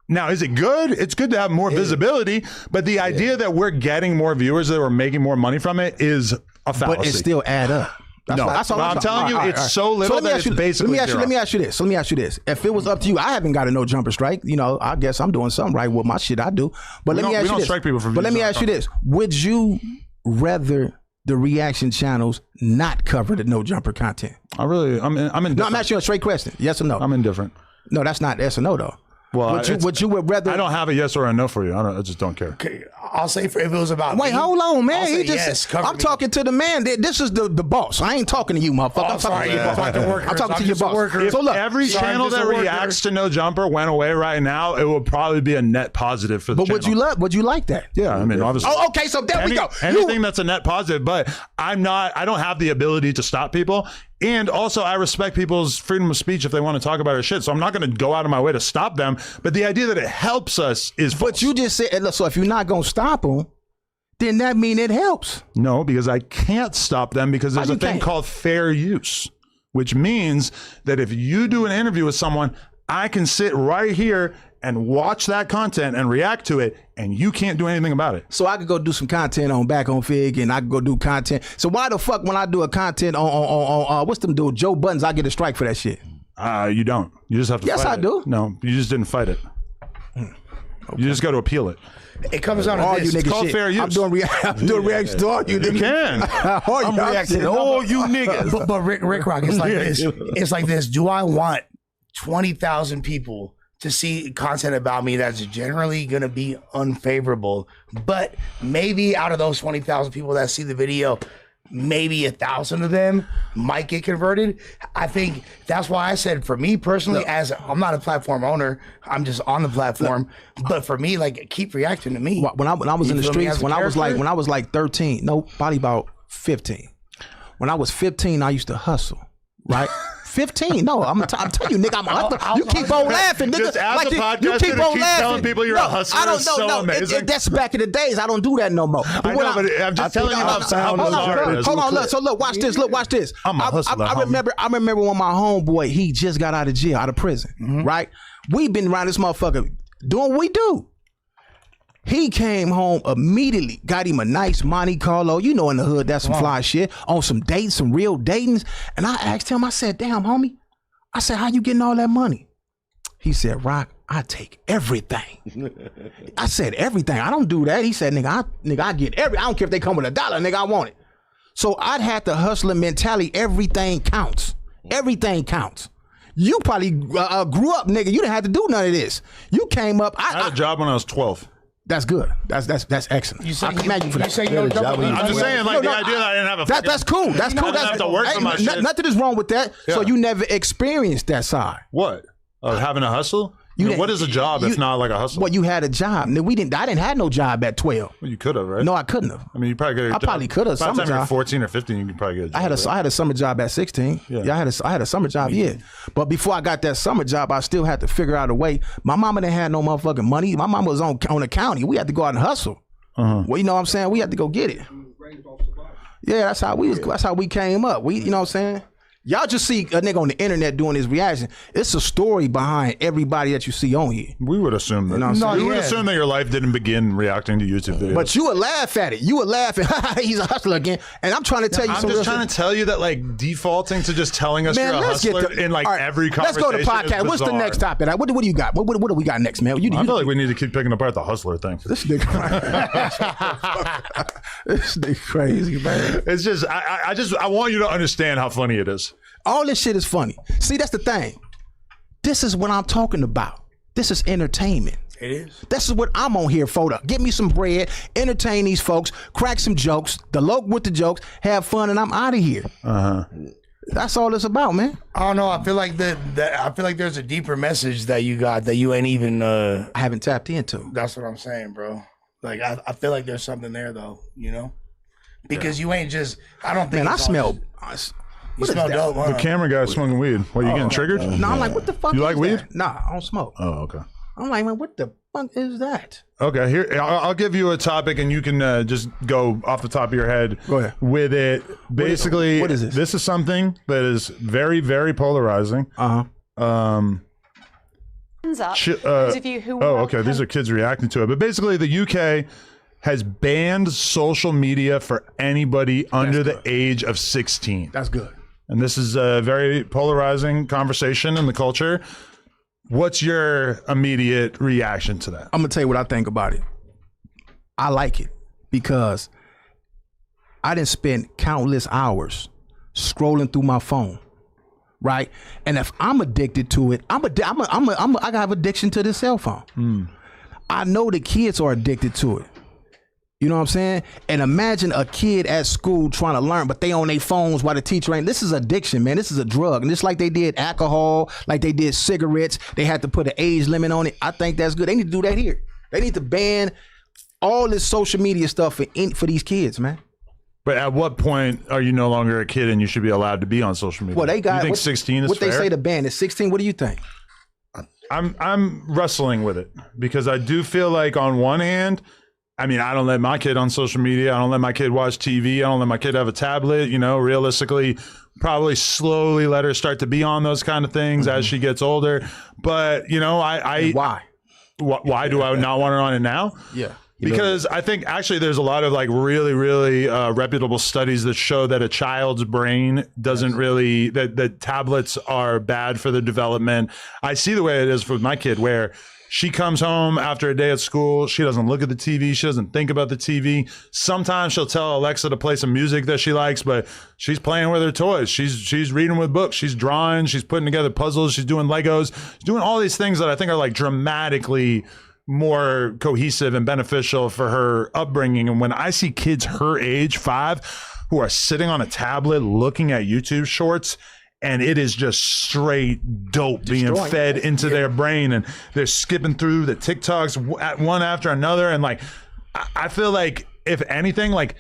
Now, is it good? It's good to have more visibility, but the idea that we're getting more viewers, that we're making more money from it, is a fallacy. But it still add up. That's all I'm telling you, it's so little that it's basically zero. Let me ask you this. If it was up to you, I haven't got a no jumper strike. You know, I guess I'm doing something right with my shit I do. But let me ask you this. Strike people for but let me ask you this. Would you rather the reaction channels not cover the no jumper content? I'm indifferent. No, I'm asking you a straight question. Yes or no? I'm indifferent. No, that's not yes or no, though. Well, would you rather? I don't have a yes or a no for you. I just don't care. Okay, I'll say if it was about Wait, hold on, man. He just I'm talking to the man. This is the boss. I ain't talking to you, motherfucker. I'm talking to your boss. If every channel that reacts to No Jumper went away right now, it would probably be a net positive for the channel. But would you like that? Yeah, I mean, obviously. Oh, okay, so there we go. Anything that's a net positive, but I don't have the ability to stop people. And also, I respect people's freedom of speech if they want to talk about our shit. So I'm not going to go out of my way to stop them. But the idea that it helps us is false. But you just said, so if you're not going to stop them, then that mean it helps. No, because I can't stop them because there's a thing called fair use, which means that if you do an interview with someone, I can sit right here and watch that content and react to it, and you can't do anything about it. So I could go do some content on Back on Fig, and I could go do content. So why the fuck when I do a content on what's them dude, Joe Buttons, I get a strike for that shit? You don't. You just have to fight it. Yes, I do. No, you just didn't fight it. Okay. You just got to appeal it. It comes down to all this. You it's called shit. fair use. I'm doing reactions to all you niggas. You can. I'm reacting to all you niggas. But Rick Rock, it's like this. It's like this. Do I want 20,000 people to see content about me that's generally going to be unfavorable? But maybe out of those 20,000 people that see the video, maybe 1,000 of them might get converted. I think that's why I said, for me personally, as I'm not a platform owner, I'm just on the platform. But for me, like, keep reacting to me. When I was in the streets, when I was like 13, no, probably about 15. When I was 15, I used to hustle, right? 15. No, I'm telling you, nigga, I'm a hustler. You keep on laughing, nigga. Just as a podcaster you keep on laughing. Telling people you're a hustler. I don't is know. so No, amazing. that's back in the days. I don't do that no more. But I know, but I'm just telling you how bizarre it is. Hold on, look. So look, watch this. Look, watch this. I'm a hustler. I remember when my homeboy, he just got out of jail, out of prison, right? We've been around this motherfucker doing what we do. He came home immediately, got him a nice Monte Carlo. You know, in the hood, that's some fly shit. On some dates, some real datings. And I asked him, I said, damn, homie. I said, how you getting all that money? He said, Rock, I take everything. I said, everything? I don't do that. He said, nigga, I get I don't care if they come with $1, nigga, I want it. So I'd had the hustler mentality. Everything counts. Everything counts. You probably grew up, nigga. You didn't have to do none of this. You came up. I had a job when I was 12. That's good. That's excellent. I commend you for that. I'm just saying, like, the idea that I didn't have a that's cool. That's cool. I didn't have to work for my shit. Nothing is wrong with that. Yeah. So you never experienced that side. What? Having a hustle? I mean, what is a job if not like a hustle? Well, you had a job. I didn't have no job at 12. Well, you could have, right? No, I couldn't have. I mean, you probably could have. I probably could have. By the time you're job. 14 or 15, you could probably get a job. I had a summer job at 16. Yeah, I had a summer job. Yeah, but before I got that summer job, I still had to figure out a way. My mama didn't have no motherfucking money. My mama was on the county. We had to go out and hustle. Well, you know what I'm saying? We had to go get it. Yeah, that's how we came up. You know what I'm saying? Y'all just see a nigga on the internet doing his reaction. It's a story behind everybody that you see on here. We would assume that. We would assume that your life didn't begin reacting to YouTube videos. But you would laugh at it. You would laugh at, he's a hustler again. And I'm trying to tell you something. I'm just trying to tell you that, like, defaulting to just telling us you're a hustler in like every conversation. Let's go to podcast. What's the next topic? What do you got? What do we got next, man? I feel like we need to keep picking apart the hustler thing. This nigga, this nigga crazy, man. It's just I want you to understand how funny it is. All this shit is funny. See, that's the thing. This is what I'm talking about. This is entertainment. It is. This is what I'm on here for. Give me some bread, entertain these folks, crack some jokes, delope with the jokes, have fun, and I'm out of here. That's all it's about, man. I don't know. I feel like I feel like there's a deeper message that you got that you ain't even. I haven't tapped into. That's what I'm saying, bro. Like I feel like there's something there, though. You know, because you ain't just. I don't think. Man, I smell. You smell dope, huh? The camera guy's smoking weed. What, you getting triggered? No, I'm like, what the fuck? You like weed? Nah, I don't smoke. Oh, okay. I'm like, man, what the fuck is that? Okay, here I'll give you a topic, and you can just go off the top of your head with it. Basically, what is this? This is something that is very, very polarizing. Up, those of you who okay. These are kids reacting to it, but basically, the UK has banned social media for anybody under the age of 16. That's good. And this is a very polarizing conversation in the culture. What's your immediate reaction to that? I'm gonna tell you what I think about it. I like it because I didn't spend countless hours scrolling through my phone, right? And if I'm addicted to it, I have addiction to this cell phone. I know the kids are addicted to it. You know what I'm saying? And imagine a kid at school trying to learn, but they on their phones while the teacher ain't. This is addiction, man. This is a drug. And just like they did alcohol, like they did cigarettes, they had to put an age limit on it. I think that's good. They need to do that here. They need to ban all this social media stuff for these kids, man. But at what point are you no longer a kid and you should be allowed to be on social media? Well, they got. You think 16 is what fair? They say the ban is 16. What do you think? I'm wrestling with it because I do feel like on one hand, I mean, I don't let my kid on social media. I don't let my kid watch TV. I don't let my kid have a tablet. You know, realistically, probably slowly let her start to be on those kind of things as she gets older. But, you know, why? Why do I not want her on it now? Yeah. Because I think actually there's a lot of like really, really reputable studies that show that a child's brain doesn't really, that tablets are bad for the development. I see the way it is for my kid where she comes home after a day at school. She doesn't look at the TV. She doesn't think about the TV. Sometimes she'll tell Alexa to play some music that she likes, but she's playing with her toys. She's reading with books. She's drawing. She's putting together puzzles. She's doing Legos. She's doing all these things that I think are like dramatically more cohesive and beneficial for her upbringing. And when I see kids her age, 5, who are sitting on a tablet looking at YouTube shorts, and it is just straight dope being fed into their brain, and they're skipping through the TikToks at one after another. And like, I feel like if anything, like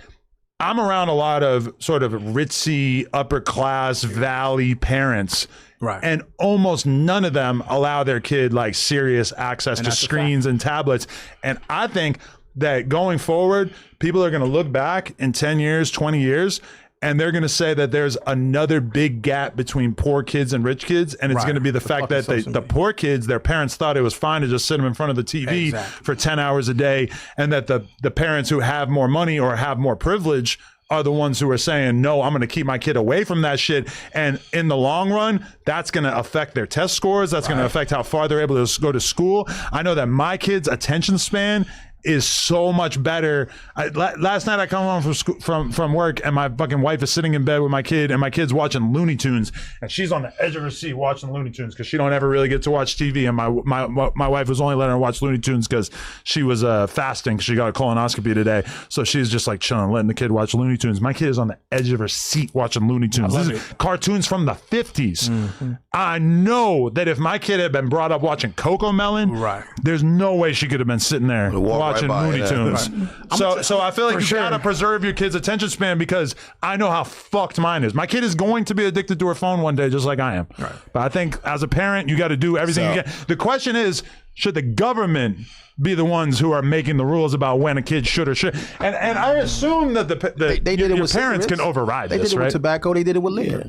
I'm around a lot of sort of ritzy, upper class valley parents. Right. And almost none of them allow their kid like serious access to screens and tablets. And I think that going forward, people are going to look back in 10 years, 20 years, and they're going to say that there's another big gap between poor kids and rich kids. And it's going to be the fact that the poor kids, their parents thought it was fine to just sit them in front of the TV for 10 hours a day. And that the parents who have more money or have more privilege are the ones who are saying, no, I'm going to keep my kid away from that shit. And in the long run, that's going to affect their test scores. That's going to affect how far they're able to go to school. I know that my kid's attention span is so much better. Last night I come home from work and my fucking wife is sitting in bed with my kid and my kid's watching Looney Tunes and she's on the edge of her seat watching Looney Tunes because she don't ever really get to watch TV, and my wife was only letting her watch Looney Tunes because she was fasting because she got a colonoscopy today, so she's just like chilling, letting the kid watch Looney Tunes. My kid is on the edge of her seat watching Looney Tunes. This is cartoons from the 50s. Mm-hmm. I know that if my kid had been brought up watching Cocomelon, there's no way she could have been sitting there watching Looney Tunes. Right. So I feel like you gotta preserve your kid's attention span because I know how fucked mine is. My kid is going to be addicted to her phone one day just like I am. Right. But I think as a parent, you got to do everything you can. The question is, should the government be the ones who are making the rules about when a kid should or should? And I assume that they did it with parents can override this, right? They did it with tobacco. They did it with liquor.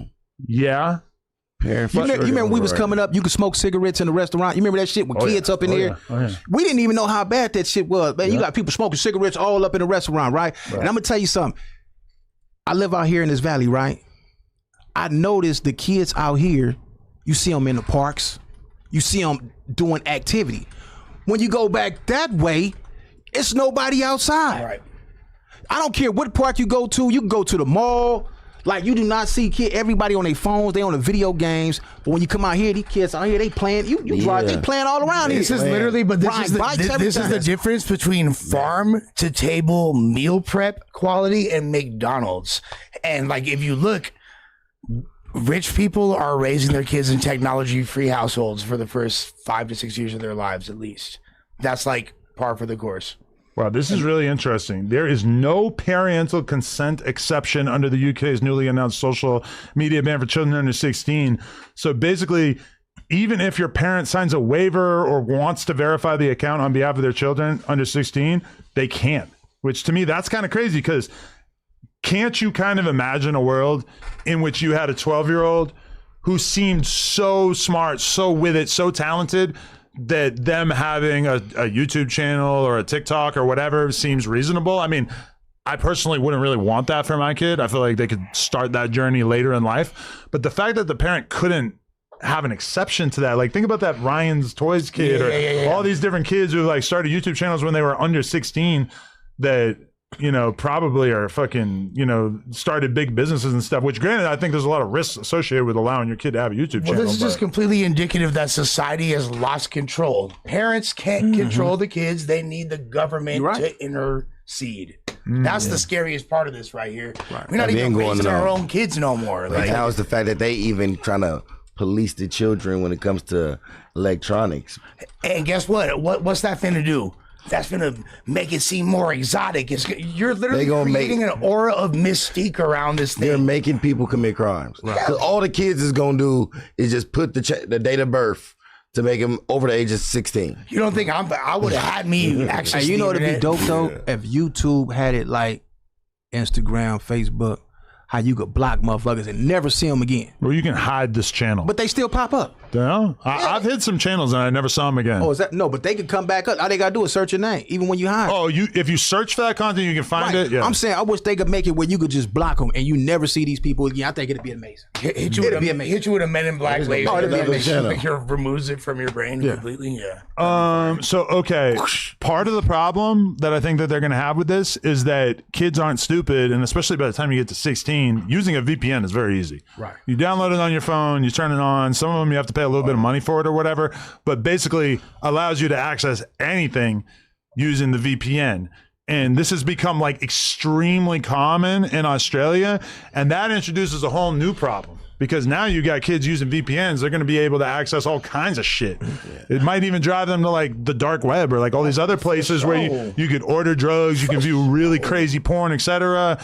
Yeah. You remember when we was coming up, you could smoke cigarettes in the restaurant. You remember that shit with kids up in there? We didn't even know how bad that shit was. Man, you got people smoking cigarettes all up in the restaurant, right? And I'm gonna tell you something. I live out here in this valley, right? I noticed the kids out here, you see them in the parks. You see them doing activity. When you go back that way, it's nobody outside. Right. I don't care what park you go to. You can go to the mall. Like, you do not see everybody on their phones, they on the video games. But when you come out here, these kids out here, they playing. You drive, they playing all around here. This is literally, but this is the difference between farm to table meal prep quality and McDonald's. And like, if you look, rich people are raising their kids in technology-free households for the first 5 to 6 years of their lives, at least. That's like par for the course. Wow, this is really interesting. There is no parental consent exception under the UK's newly announced social media ban for children under 16. So basically, even if your parent signs a waiver or wants to verify the account on behalf of their children under 16, they can't. Which to me, that's kind of crazy because can't you kind of imagine a world in which you had a 12-year-old who seemed so smart, so with it, so talented, that them having a YouTube channel or a TikTok or whatever seems reasonable? I mean, I personally wouldn't really want that for my kid. I feel like they could start that journey later in life. But the fact that the parent couldn't have an exception to that, like think about that Ryan's Toys kid all these different kids who like started YouTube channels when they were under 16 that, you know, probably are fucking, you know, started big businesses and stuff, which granted, I think there's a lot of risks associated with allowing your kid to have a YouTube channel. Well, this is just completely indicative that society has lost control. Parents can't control the kids. They need the government to intercede. That's the scariest part of this right here. We're not even raising our own kids no more. Like, now is the fact that they even trying to police the children when it comes to electronics. And guess what? What's that finna do? That's gonna make it seem more exotic. You're literally creating an aura of mystique around this thing. They're making people commit crimes. Because all the kids is gonna do is just put the date of birth to make them over the age of 16. You don't think I would have had me actually? Hey, you know what'd be dope though? If YouTube had it like Instagram, Facebook, how you could block motherfuckers and never see them again. Well, you can hide this channel, but they still pop up. Yeah, I've hit some channels and I never saw them again. Oh, is that no? But they can come back up. All they gotta do is search your name, even when you hide. Oh, if you search for that content, you can find it. Yeah, I'm saying I wish they could make it where you could just block them and you never see these people again. I think it'd be amazing. Hit you with a Men in Black laser. Oh, it removes it from your brain completely. Yeah. So okay, part of the problem that I think that they're gonna have with this is that kids aren't stupid, and especially by the time you get to 16, using a VPN is very easy. Right. You download it on your phone, you turn it on. Some of them you have to pay a little bit of money for it or whatever, but basically allows you to access anything using the VPN. And this has become like extremely common in Australia, and that introduces a whole new problem because now you got kids using VPNs. They're going to be able to access all kinds of shit. It might even drive them to like the dark web or like all these other places where you could order drugs, you can view really crazy porn, etc.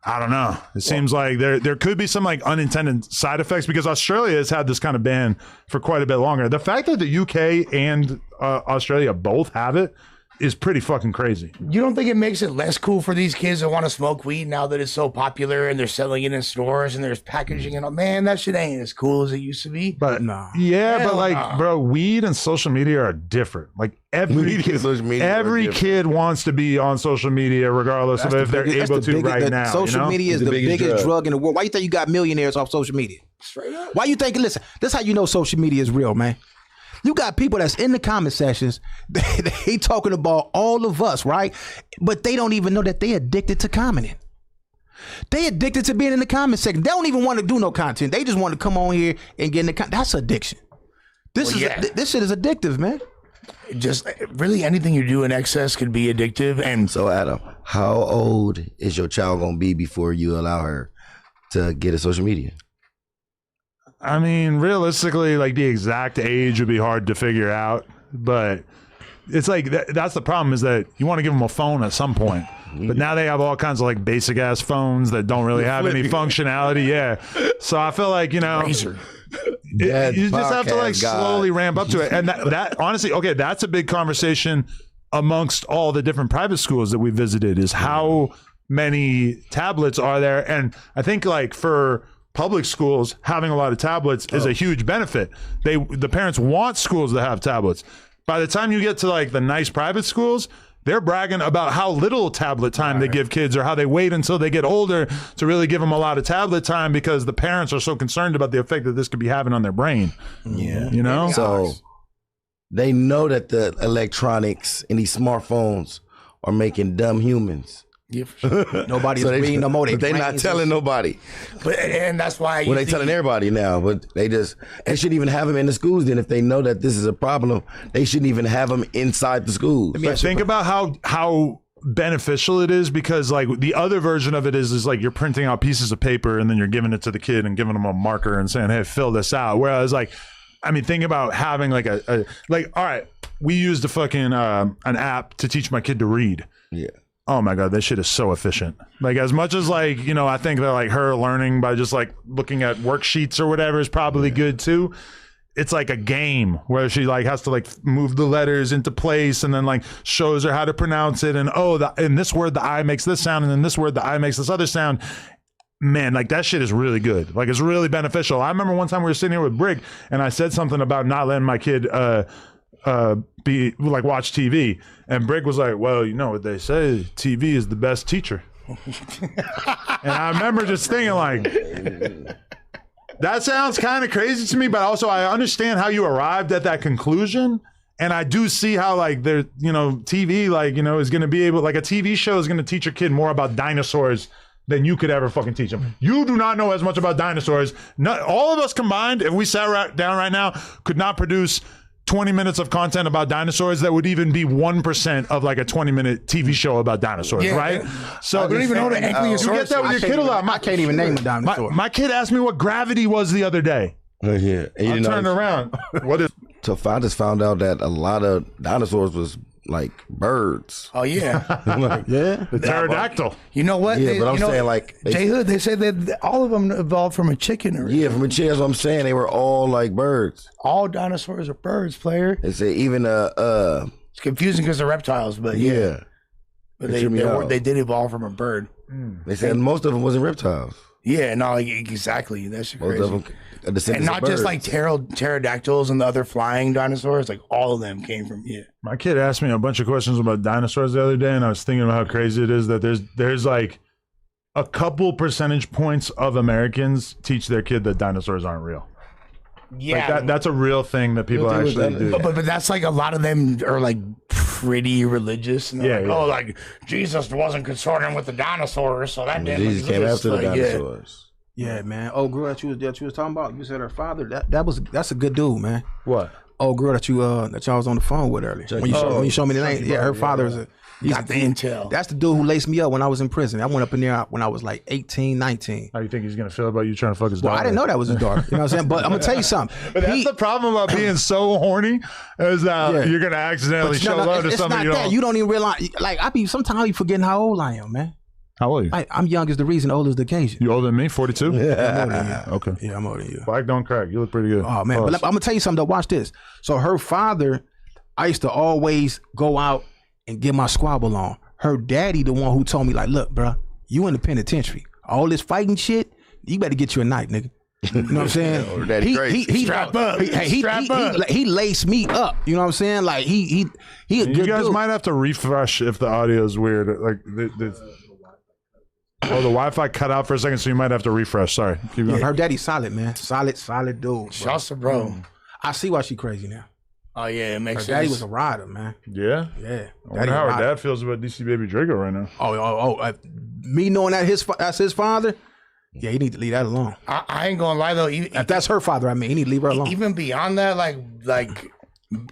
I don't know. It seems like there could be some like unintended side effects because Australia has had this kind of ban for quite a bit longer. The fact that the UK and Australia both have it is pretty fucking crazy. You don't think it makes it less cool for these kids that want to smoke weed now that it's so popular and they're selling it in stores and there's packaging and all? Man, that shit ain't as cool as it used to be. But bro, weed and social media are different. Like every kid wants to be on social media regardless of if they're able to right now. Social media is the biggest drug in the world. Why you think you got millionaires off social media? Straight up. Why you think, listen, this is how you know social media is real, man. You got people that's in the comment sections, they talking about all of us, right? But they don't even know that they addicted to commenting. They addicted to being in the comment section. They don't even want to do no content. They just want to come on here and get in the content. That's addiction. This shit is addictive, man. Just really anything you do in excess could be addictive. And so, Adam, how old is your child gonna be before you allow her to get a social media? I mean, realistically, like the exact age would be hard to figure out, but it's like that's the problem is that you want to give them a phone at some point, but now they have all kinds of like basic ass phones that don't really have any functionality. Yeah, so I feel like you just have to like slowly ramp up to it, and that honestly, okay, that's a big conversation amongst all the different private schools that we visited is how many tablets are there, and I think like for public schools, having a lot of tablets is a huge benefit. The parents want schools to have tablets. By the time you get to like the nice private schools, they're bragging about how little tablet time they give kids or how they wait until they get older to really give them a lot of tablet time because the parents are so concerned about the effect that this could be having on their brain. Yeah. You know? So they know that the electronics and these smartphones are making dumb humans. Yeah, for sure. Nobody's reading no more. They're not telling nobody. And that's why they telling everybody now, but they shouldn't even have them in the schools then if they know that this is a problem. They shouldn't even have them inside the schools. But think about how beneficial it is because like the other version of it is like you're printing out pieces of paper and then you're giving it to the kid and giving them a marker and saying, hey, fill this out. Whereas like, I mean, think about having like all right, we used a fucking an app to teach my kid to read. Yeah. Oh my God, that shit is so efficient. Like as much as like, I think that like her learning by just like looking at worksheets or whatever is probably good too. It's like a game where she like has to like move the letters into place and then like shows her how to pronounce it. And in this word, the I makes this sound. And in this word, the I makes this other sound. Man, like that shit is really good. Like it's really beneficial. I remember one time we were sitting here with Brig and I said something about not letting my kid, watch TV, and Brig was like, well, you know what they say, TV is the best teacher. And I remember just thinking like, that sounds kind of crazy to me, but also I understand how you arrived at that conclusion, and I do see how like there, TV is going to be able, like a TV show is going to teach your kid more about dinosaurs than you could ever fucking teach them. You do not know as much about dinosaurs. All of us combined, if we sat down right now, could not produce 20 minutes of content about dinosaurs that would even be 1% of like a 20-minute TV show about dinosaurs, right? So I don't even know the Ankylosaurus. You get that with your kid a lot. I can't even name a dinosaur. My kid asked me what gravity was the other day. Yeah. I turned around. What is? So I just found out that a lot of dinosaurs was like birds. Oh yeah. The pterodactyl. You know what? Yeah, but I'm saying like J Hood, they said that all of them evolved from a chicken. Yeah, from a chicken. That's what I'm saying. They were all like birds. All dinosaurs are birds, player. They say even it's confusing because they're reptiles, but yeah. But they did evolve from a bird. They said most of them wasn't reptiles. Yeah, no, exactly. That's crazy. Most of them, and not just like pterodactyls and the other flying dinosaurs, like all of them came from My kid asked me a bunch of questions about dinosaurs the other day, and I was thinking about how crazy it is that there's like a couple percentage points of Americans teach their kid that dinosaurs aren't real. Yeah, like that's a real thing that people actually do. But that's like a lot of them are like pretty religious. And oh, like Jesus wasn't concerned with the dinosaurs, so that didn't. Jesus came after the dinosaurs. Yeah, man. Old girl that you was talking about, you said her father. That's a good dude, man. What? Old girl that y'all was on the phone with earlier. When you showed me the name, her father is got the intel. That's the dude who laced me up when I was in prison. I went up in there when I was like 18, 19. How you think he's gonna feel about you trying to fuck his daughter? Well, I didn't know that was his daughter. You know what I'm saying? But I'm gonna tell you something. But that's the problem about being so horny is that you're gonna accidentally show love to somebody you don't. You don't even realize. Like sometimes I be forgetting how old I am, man. How old are you? I'm young is the reason, old is the occasion. You older than me? 42? Yeah, I'm older than you. Okay. Yeah, I'm older than you. Black don't crack. You look pretty good. Oh man, but I'm gonna tell you something though. Watch this. So her father, I used to always go out and get my squabble on. Her daddy, the one who told me, like, look, bro, you in the penitentiary. All this fighting shit, you better get you a knife, nigga. You know what I'm saying? Daddy crazy. Strap up. He laced me up. You know what I'm saying? Like he a good dude. You guys might have to refresh if the audio is weird. Like the Wi-Fi cut out for a second, so you might have to refresh. Sorry. Keep going. Her daddy's solid, man. Solid dude. Shouts to bro. I see why she crazy now. Oh yeah, it makes Her sense. daddy was a rider, man. Yeah. Yeah. I wonder how her dad feels about DC Baby Draco right now. Me knowing that that's his father. Yeah, he need to leave that alone. I ain't gonna lie though. If that's her father, I mean, he need to leave her alone. Even beyond that, like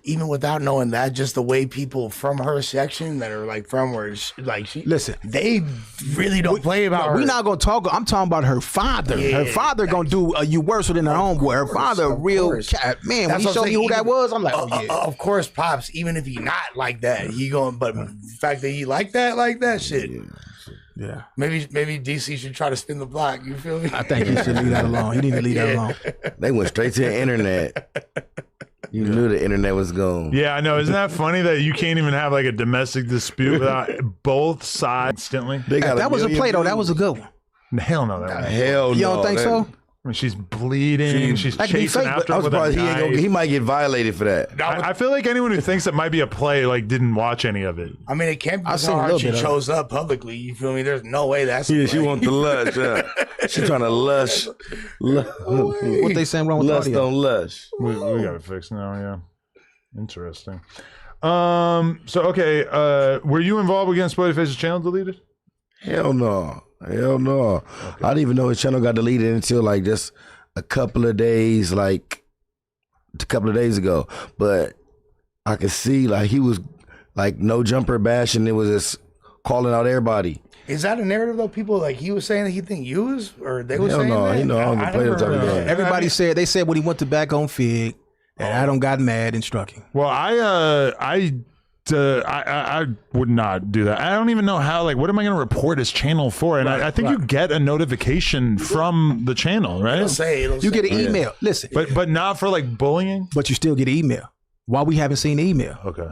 even without knowing that, just the way people from her section that are like from where she listen, they really don't play about her. We're not gonna talk. I'm talking about her father. Yeah, her father gonna do you worse than her homeboy. Her father, a real cat. Man, when he showed me who that was, I'm like, oh yeah. Of course, Pops. Even if he not like that, he going. But the fact that he like that shit. Yeah. Maybe DC should try to spin the block. You feel me? I think he should leave that alone. He need to leave that alone. They went straight to the internet. You knew the internet was gone. Yeah, I know. Isn't that funny that you can't even have like a domestic dispute without both sides instantly? That was a play though. That was a good one. Hell no. That Hell no. You don't think so? When she's bleeding, she's chasing after him I'm with a surprised knife. he might get violated for that. I feel like anyone who thinks that might be a play like didn't watch any of it. I mean, it can't be I've seen a hard. little She bit of chose up publicly. You feel me? There's no way that's. Yeah, she wants the lush. She's trying to lush. What they saying wrong with lust audio? on lush. We got it fixed now. Yeah, interesting. So okay, were you involved with getting Spoetyface's channel deleted? Hell no. Hell no. Okay. I didn't even know his channel got deleted until like just a couple of days ago. But I could see like he was like no jumper bashing. It was just calling out everybody. Is that a narrative though? People like he was saying that he think you was, or they were Hell saying no. that? You know, I don't play the type of game. Everybody said they said when he went to back on Fig, and Adam got mad and struck him. Well, I would not do that. I don't even know how. Like, what am I going to report his channel for? And I think you get a notification from the channel, right? You get an email. Listen, but not for like bullying. But you still get an email. Why we haven't seen the email? Okay.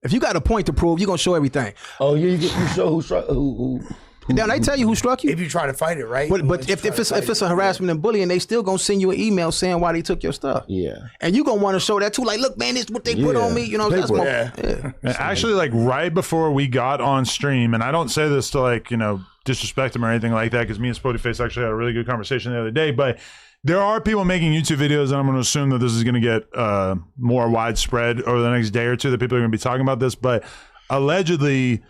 If you got a point to prove, you're gonna show everything. Oh, you show who struck who. Now they tell you who struck you. If you try to fight it, right? But if it's a harassment and bullying, they still gonna send you an email saying why they took your stuff. Yeah. And you gonna want to show that too. Like, look, man, this is what they put on me. You know, that's And actually, like right before we got on stream, and I don't say this to like disrespect him or anything like that, because me and Spoetyface actually had a really good conversation the other day. But there are people making YouTube videos, and I'm going to assume that this is going to get more widespread over the next day or two. That people are going to be talking about this, but allegedly,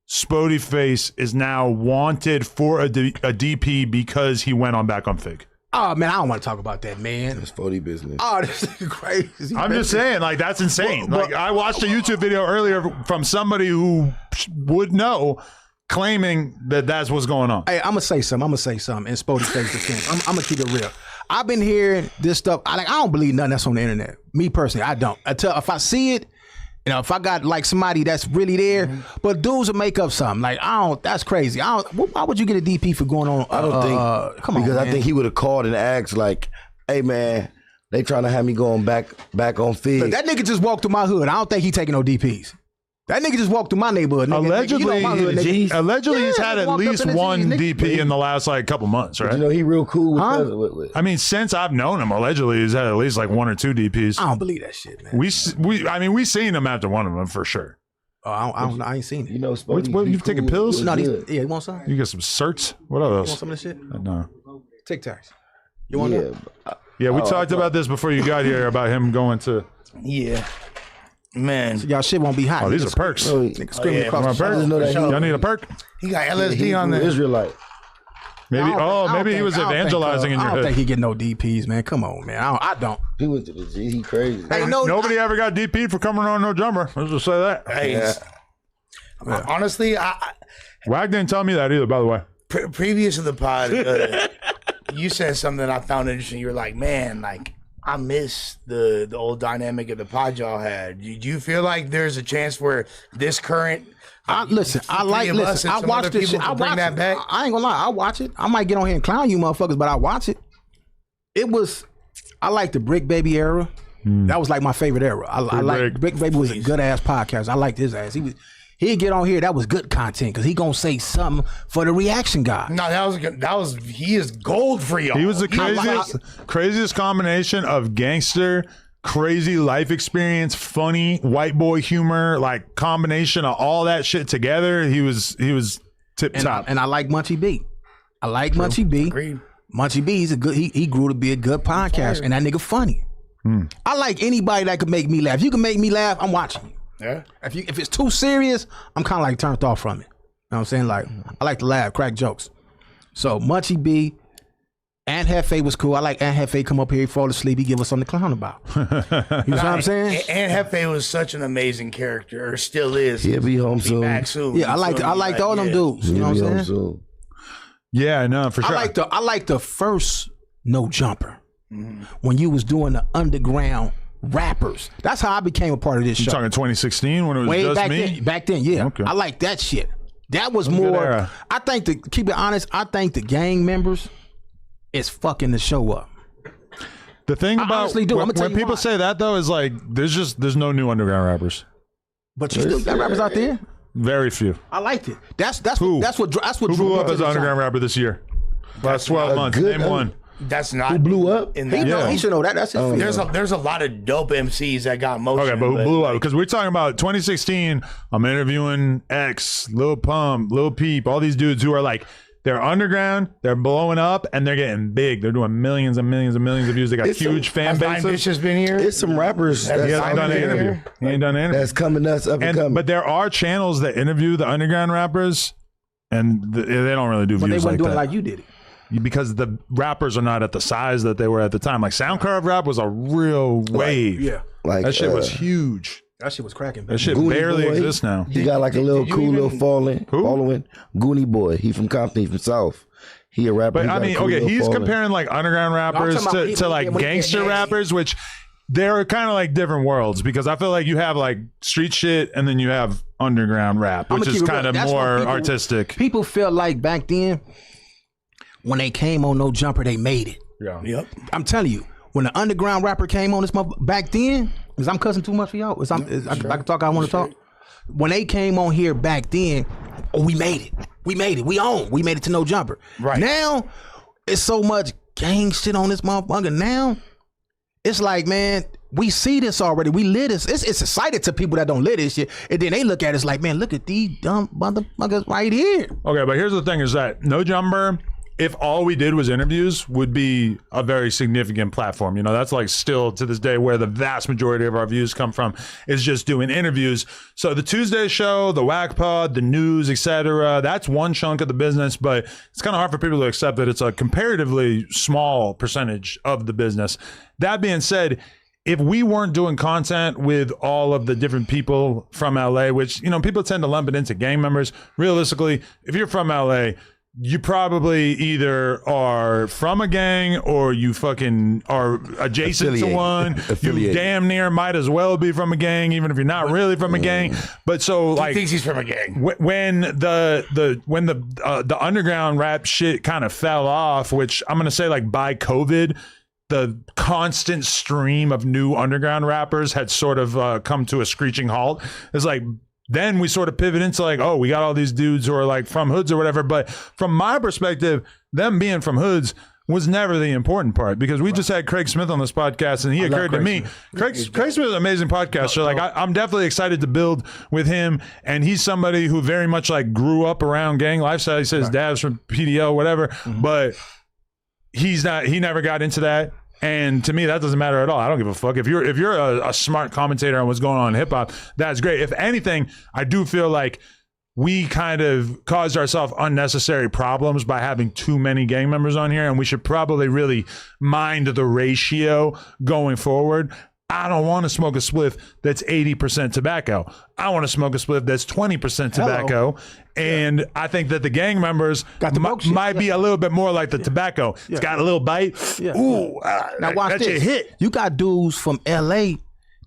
Spoetyface is now wanted for a DP because he went on back on Fig. Oh man, I don't want to talk about that, man. It's Spoety business. Oh, this is crazy. I'm just saying, like that's insane. Like I watched a YouTube video earlier from somebody who would know, claiming that that's what's going on. Hey, I'm gonna say something. And Spoetyface defense. I'm gonna keep it real. I've been hearing this stuff. I don't believe nothing that's on the internet. Me personally, I don't. Until if I see it. If I got like somebody that's really there, but dudes will make up something. Like that's crazy. Why would you get a DP for going on? I don't think. Come on, because man. I think he would have called and asked like, "Hey man, they trying to have me going back on Fig." Look, that nigga just walked through my hood. I don't think he taking no DPs. That nigga just walked through my neighborhood. Nigga, Allegedly, you know my hood, nigga. allegedly he's had at least one G's, DP in the last like couple months, right? You know he real cool with I mean, since I've known him, allegedly he's had at least like one or two DPs. I don't believe that shit, man. We seen him after one of them for sure. Oh, I ain't seen it. You know, You've taken pills? No, yeah, you want some? You get some certs? What are You those? want some of this shit? No. Tic Tacs. You want that? Yeah, we talked about this before you got here about him going to. Yeah. Man, so y'all shit won't be hot. Oh, these are perks. Screaming across the perks. Y'all need a perk? He got LSD on there. Israelite. Maybe. Maybe he was evangelizing in your I don't head. think he get no DPs, man. Come on, man. I don't. He went to the G. He crazy. Hey, Nobody ever got DP'd for coming on no jumper. Let's just say that. Hey, honestly, Wag didn't tell me that either, by the way. Previous to the pod, you said something I found interesting. You were like, man, like, I miss the old dynamic of the pod y'all had. Do you feel like there's a chance where this current... I watch this shit. I watch it. Back? I ain't gonna lie. I watch it. I might get on here and clown you motherfuckers, but I watch it. I like the Brick Baby era. That was like my favorite era. I like Brick Baby was a good ass podcast. I liked his ass. He'd get on here. That was good content because he gonna say something for the reaction guy. No, he is gold for y'all. He was the craziest combination of gangster, crazy life experience, funny white boy humor, like combination of all that shit together. He was tip top. And I like Munchie B. Munchie B. Agreed. Munchie B. He's a good. He grew to be a good podcast, and that nigga funny. I like anybody that could make me laugh. If you can make me laugh, I'm watching you. Yeah. If it's too serious, I'm kind of like turned off from it. You know what I'm saying? Like, I like to laugh, crack jokes. So Munchie B, Aunt Hefe was cool. I like Aunt Hefe come up here, fall asleep, he give us something to clown about. You know what I'm saying? Aunt Hefe was such an amazing character, or still is. He'll be home soon. Back soon. Yeah, I liked all them dudes. You know what I'm saying? Yeah, I know for sure. I like the first No Jumper when you was doing the underground rappers. That's how I became a part of this show. You talking 2016 when it was Way just back me? then. Back then, yeah. Okay. I like that shit. That was Good more. era. I think to keep it honest, I think the gang members is fucking the show up. The thing I about honestly do. when, I'ma tell when you people why. say that though is like there's no new underground rappers. But you still got rappers out there. Very few. I liked it. That's what Who drew blew me up to as the an underground genre. rapper this year? Last 12 months. good Name one. That's not Who blew up? in He that. know, he should know that. That's his field. There's a lot of dope MCs that got motion. Okay, but who blew up? Because we're talking about 2016. I'm interviewing X, Lil Pump, Lil Peep, all these dudes who are like, they're underground, they're blowing up, and they're getting big. They're doing millions and millions and millions of views. They got huge fan Has bases. just been here. It's some rappers He that's, hasn't done an here. interview. He ain't done an interview. that's coming us up and coming. But there are channels that interview the underground rappers, and they don't really do But they views wasn't like doing that. it like you did it. Because the rappers are not at the size that they were at the time. Like SoundCloud rap was a real wave. Yeah. like That shit was huge. That shit was cracking. That shit Goonie barely Boy. exists now. He got like a little did you cool little even- following. Goonie Boy. He from Compton. He from South. He a rapper. But He I got a mean, cool okay, little he's following. comparing like underground rappers talking about to like when he gangster get nasty. rappers, which they're kind of like different worlds because I feel like you have like street shit and then you have underground rap, I'ma which keep is it real. kind of That's what more people- artistic. People felt like back then, when they came on No Jumper, they made it. Yeah. Yep. I'm telling you, when the underground rapper came on this back then, because I'm cussing too much for y'all. I can talk. I want to talk. When they came on here back then, we made it. We made it. We made it to No Jumper. Right. Now, it's so much gang shit on this motherfucker. Now, it's like, man, we see this already. We live this. It's excited to people that don't live this shit. And then they look at us like, man, look at these dumb motherfuckers right here. Okay, but here's the thing: is that No Jumper, if all we did was interviews, would be a very significant platform. You know, that's like still to this day where the vast majority of our views come from is just doing interviews. So the Tuesday show, the Whack Pod, the news, etc. That's one chunk of the business, but it's kind of hard for people to accept that it's a comparatively small percentage of the business. That being said, if we weren't doing content with all of the different people from LA, which, you know, people tend to lump it into gang members. Realistically, if you're from LA, you probably either are from a gang or you fucking are adjacent to one. You damn near might as well be from a gang, even if you're not really from a gang. But so like, He thinks he's from a gang. when the underground rap shit kind of fell off, which I'm gonna say like by COVID, the constant stream of new underground rappers had sort of come to a screeching halt. It's like, then we sort of pivot into like, oh, we got all these dudes who are like from hoods or whatever. But from my perspective, them being from hoods was never the important part because we just had Craig Smith on this podcast and he occurred to me. Craig Smith is an amazing podcast. So like, I'm definitely excited to build with him. And he's somebody who very much like grew up around gang lifestyle. He says his dad's from PDL, whatever, but he never got into that. And to me, that doesn't matter at all. I don't give a fuck. If you're a smart commentator on what's going on in hip hop, that's great. If anything, I do feel like we kind of caused ourselves unnecessary problems by having too many gang members on here, and we should probably really mind the ratio going forward. I don't want to smoke a spliff that's 80% tobacco. I want to smoke a spliff that's 20% tobacco. And I think that the gang members might be a little bit more like the tobacco. It's got a little bite. Ooh, Now watch that's this. a hit. You got dudes from LA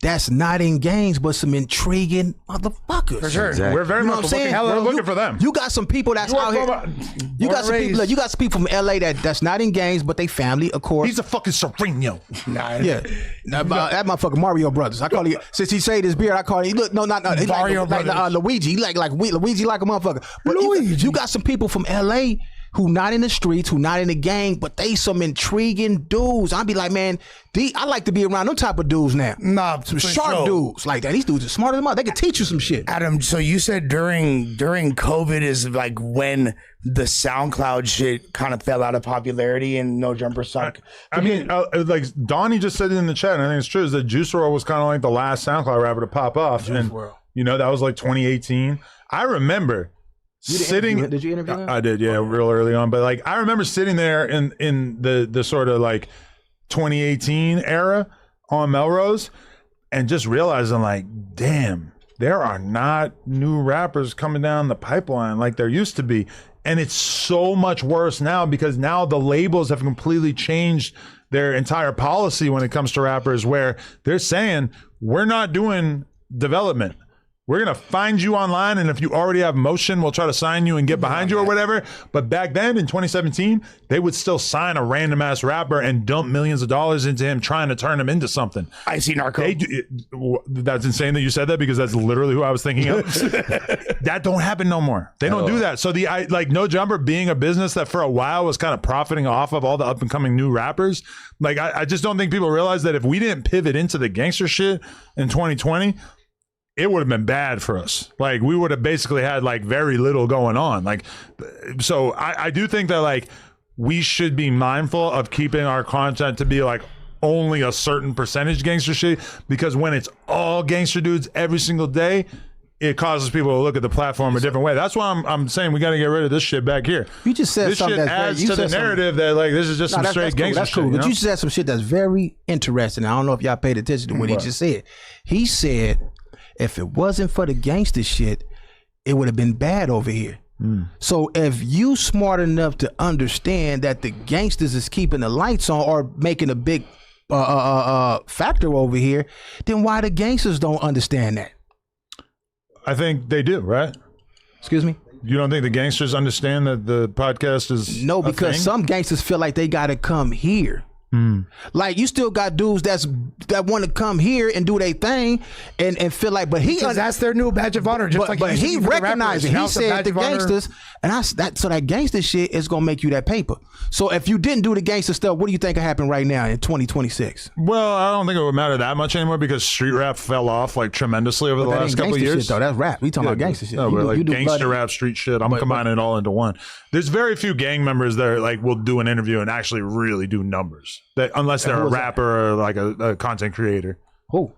that's not in gangs, but some intriguing motherfuckers. For sure. We're very You know much what I'm saying? we're looking for them. You got some people that's out here. You got some people. Look, you got some people from LA that's not in gangs, but they family, of course. He's a fucking Sereno. Yeah, that motherfucker Mario Brothers. I call him since he saved his beard. I call him. Look, no, not Mario like Brothers. Luigi. He like Luigi like a motherfucker. But you got some people from LA who not in the streets, who not in the gang, but they some intriguing dudes. I'd be like, man, I like to be around them type of dudes now. Nah, some sharp dudes like that. These dudes are smarter than mine. They can teach you some shit. Adam, so you said during COVID is like when the SoundCloud shit kind of fell out of popularity and No Jumper sunk. I mean, like Donnie just said it in the chat, and I think it's true, is that Juice WRLD was kind of like the last SoundCloud rapper to pop off. And, you know, that was like 2018. I remember sitting. Did you interview him? I did, yeah, real early on. But like, I remember sitting there in the sort of like 2018 era on Melrose, and just realizing like, damn, there are not new rappers coming down the pipeline like there used to be. And it's so much worse now because now the labels have completely changed their entire policy when it comes to rappers, where they're saying, we're not doing development. We're going to find you online, and if you already have motion, we'll try to sign you and get behind you or whatever. But back then in 2017, they would still sign a random ass rapper and dump millions of dollars into him, trying to turn him into something. I see Narco. That's insane that you said that, because that's literally who I was thinking of. That don't happen no more. They don't do that. So like No Jumper being a business that for a while was kind of profiting off of all the up and coming new rappers. Like I just don't think people realize that if we didn't pivot into the gangster shit in 2020, it would have been bad for us. Like we would have basically had like very little going on. Like, so I do think that like we should be mindful of keeping our content to be like only a certain percentage gangster shit, because when it's all gangster dudes every single day, it causes people to look at the platform a different way. That's why I'm saying we got to get rid of this shit back here. You just said this something shit that's adds to the narrative that like this is just some straight gangster that's cool. shit. But you said some shit that's very interesting. I don't know if y'all paid attention to what he just said. He said, if it wasn't for the gangster shit, it would have been bad over here. So if you smart enough to understand that the gangsters is keeping the lights on or making a big factor over here, then why the gangsters don't understand that? I think they do, right? Excuse me? You don't think the gangsters understand that the podcast is no, because some gangsters feel like they got to come here. Like you still got dudes that want to come here and do their thing and feel like, but that's their new badge of honor. Just but he recognized it. He said the gangsters, and so that gangster shit is gonna make you that paper. So if you didn't do the gangster stuff, what do you think will happen right now in 2026? Well, I don't think it would matter that much anymore, because street rap fell off like tremendously over the last couple of years. Shit, though. That's rap. We talking about gangster shit. No, but like gangster rap, street shit. I'm combining it all into one. There's very few gang members that are, like will do an interview and actually really do numbers. That unless they're a rapper or like a content creator. Who?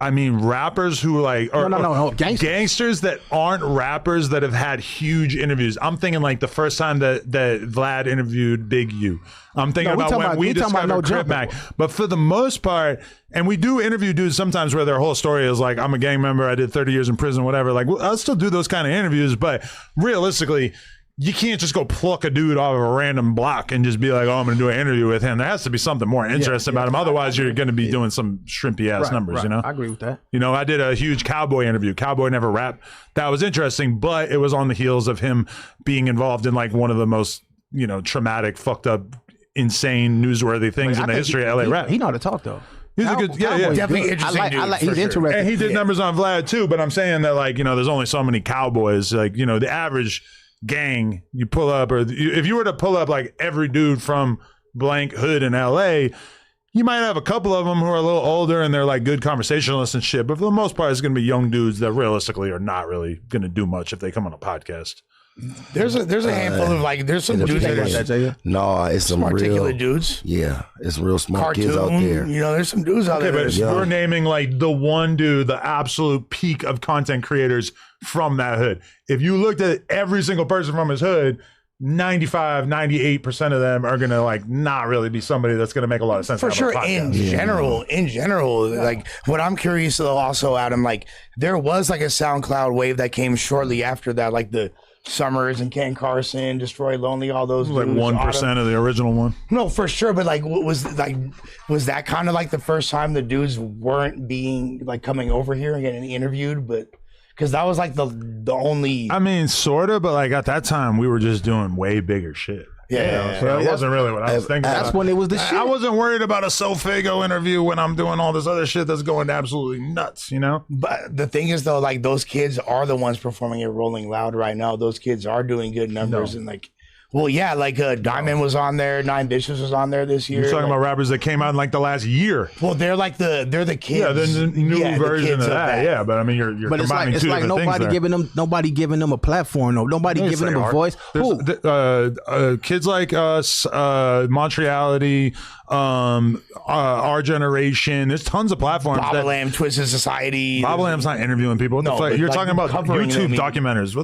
I mean, rappers who like no. Gangsters that aren't rappers that have had huge interviews. I'm thinking like the first time that Vlad interviewed Big U. I'm thinking about when we discovered Crip Mac. But for the most part, and we do interview dudes sometimes where their whole story is like, I'm a gang member, I did 30 years in prison, whatever. Like, I'll still do those kind of interviews, but realistically, you can't just go pluck a dude off of a random block and just be like, oh, I'm going to do an interview with him. There has to be something more interesting about him. Otherwise, you're going to be doing some shrimpy ass numbers, you know? I agree with that. You know, I did a huge Cowboy interview. Cowboy never rapped. That was interesting, but it was on the heels of him being involved in like one of the most, you know, traumatic, fucked up, insane, newsworthy things in the history of LA rap. He know how to talk, though. He's a good, definitely interesting dude. He's interesting. And he did numbers on Vlad too, but I'm saying that like, you know, there's only so many cowboys. Like, you know, the average gang you pull up, or if you were to pull up like every dude from blank hood in LA, you might have a couple of them who are a little older and they're like good conversationalists and shit, but for the most part it's going to be young dudes that realistically are not really going to do much if they come on a podcast. There's a handful of like there's some dudes that no, it's some articulate real dudes. Yeah, it's real smart Cartoon, kids out there. You know, there's some dudes out there. But we're naming like the one dude, the absolute peak of content creators from that hood. If you looked at every single person from his hood, 98% of them are gonna like not really be somebody that's gonna make a lot of sense. For sure, in general, like what I'm curious though also, Adam, like there was like a SoundCloud wave that came shortly after that, like the Summers and Ken Carson, Destroy Lonely, all those like 1% of the original one. No, for sure, but like was that kind of like the first time the dudes weren't being like coming over here and getting interviewed, but because that was like the only. I mean, sort of, but like at that time we were just doing way bigger shit. Yeah, so that wasn't really what I was thinking. That's when it was the shit. I wasn't worried about a Sofago interview when I'm doing all this other shit that's going absolutely nuts, you know? But the thing is, though, like, those kids are the ones performing at Rolling Loud right now. Those kids are doing good numbers. And, like, well, yeah, like Diamond was on there. Nine Vicious was on there this year. You're talking about rappers that came out in like the last year. Well, they're the kids. Yeah, the new version of that. Yeah, but I mean, you're but combining it's like nobody giving them a platform. No, nobody giving them a voice. Who? Kids like us, Montreality, Our Generation. There's tons of platforms. Baba Lamb, Twisted Society. Baba Lamb's not interviewing people. What the fuck? You're talking about YouTube documentaries.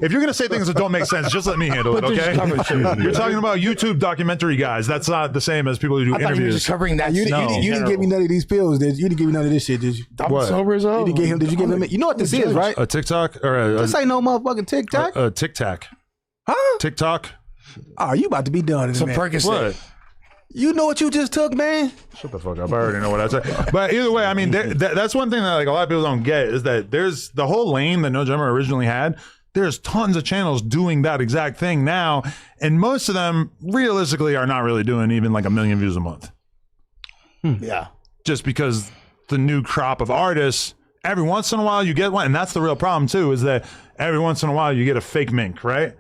If you're gonna say things that don't make sense, just let me handle it, okay? You're talking about YouTube documentary guys. That's not the same as people who do interviews. You were just covering that. You didn't give me none of these pills, did you? You didn't give me none of this shit, did you? I'm sober as hell. Did you give him? You know what this is, right? A TikTok or this ain't no motherfucking TikTok. A Tic Tac. Huh? TikTok. Oh, you about to be done in Some a minute. Percocet. You know what you just took, man? Shut the fuck up. I already know what I said. But either way, I mean, that's one thing that like a lot of people don't get is that there's the whole lane that No Jumper originally had. There's tons of channels doing that exact thing now. And most of them realistically are not really doing even like 1 million views a month. Yeah. Just because the new crop of artists, every once in a while you get one. And that's the real problem too, is that every once in a while you get a fake mink, right?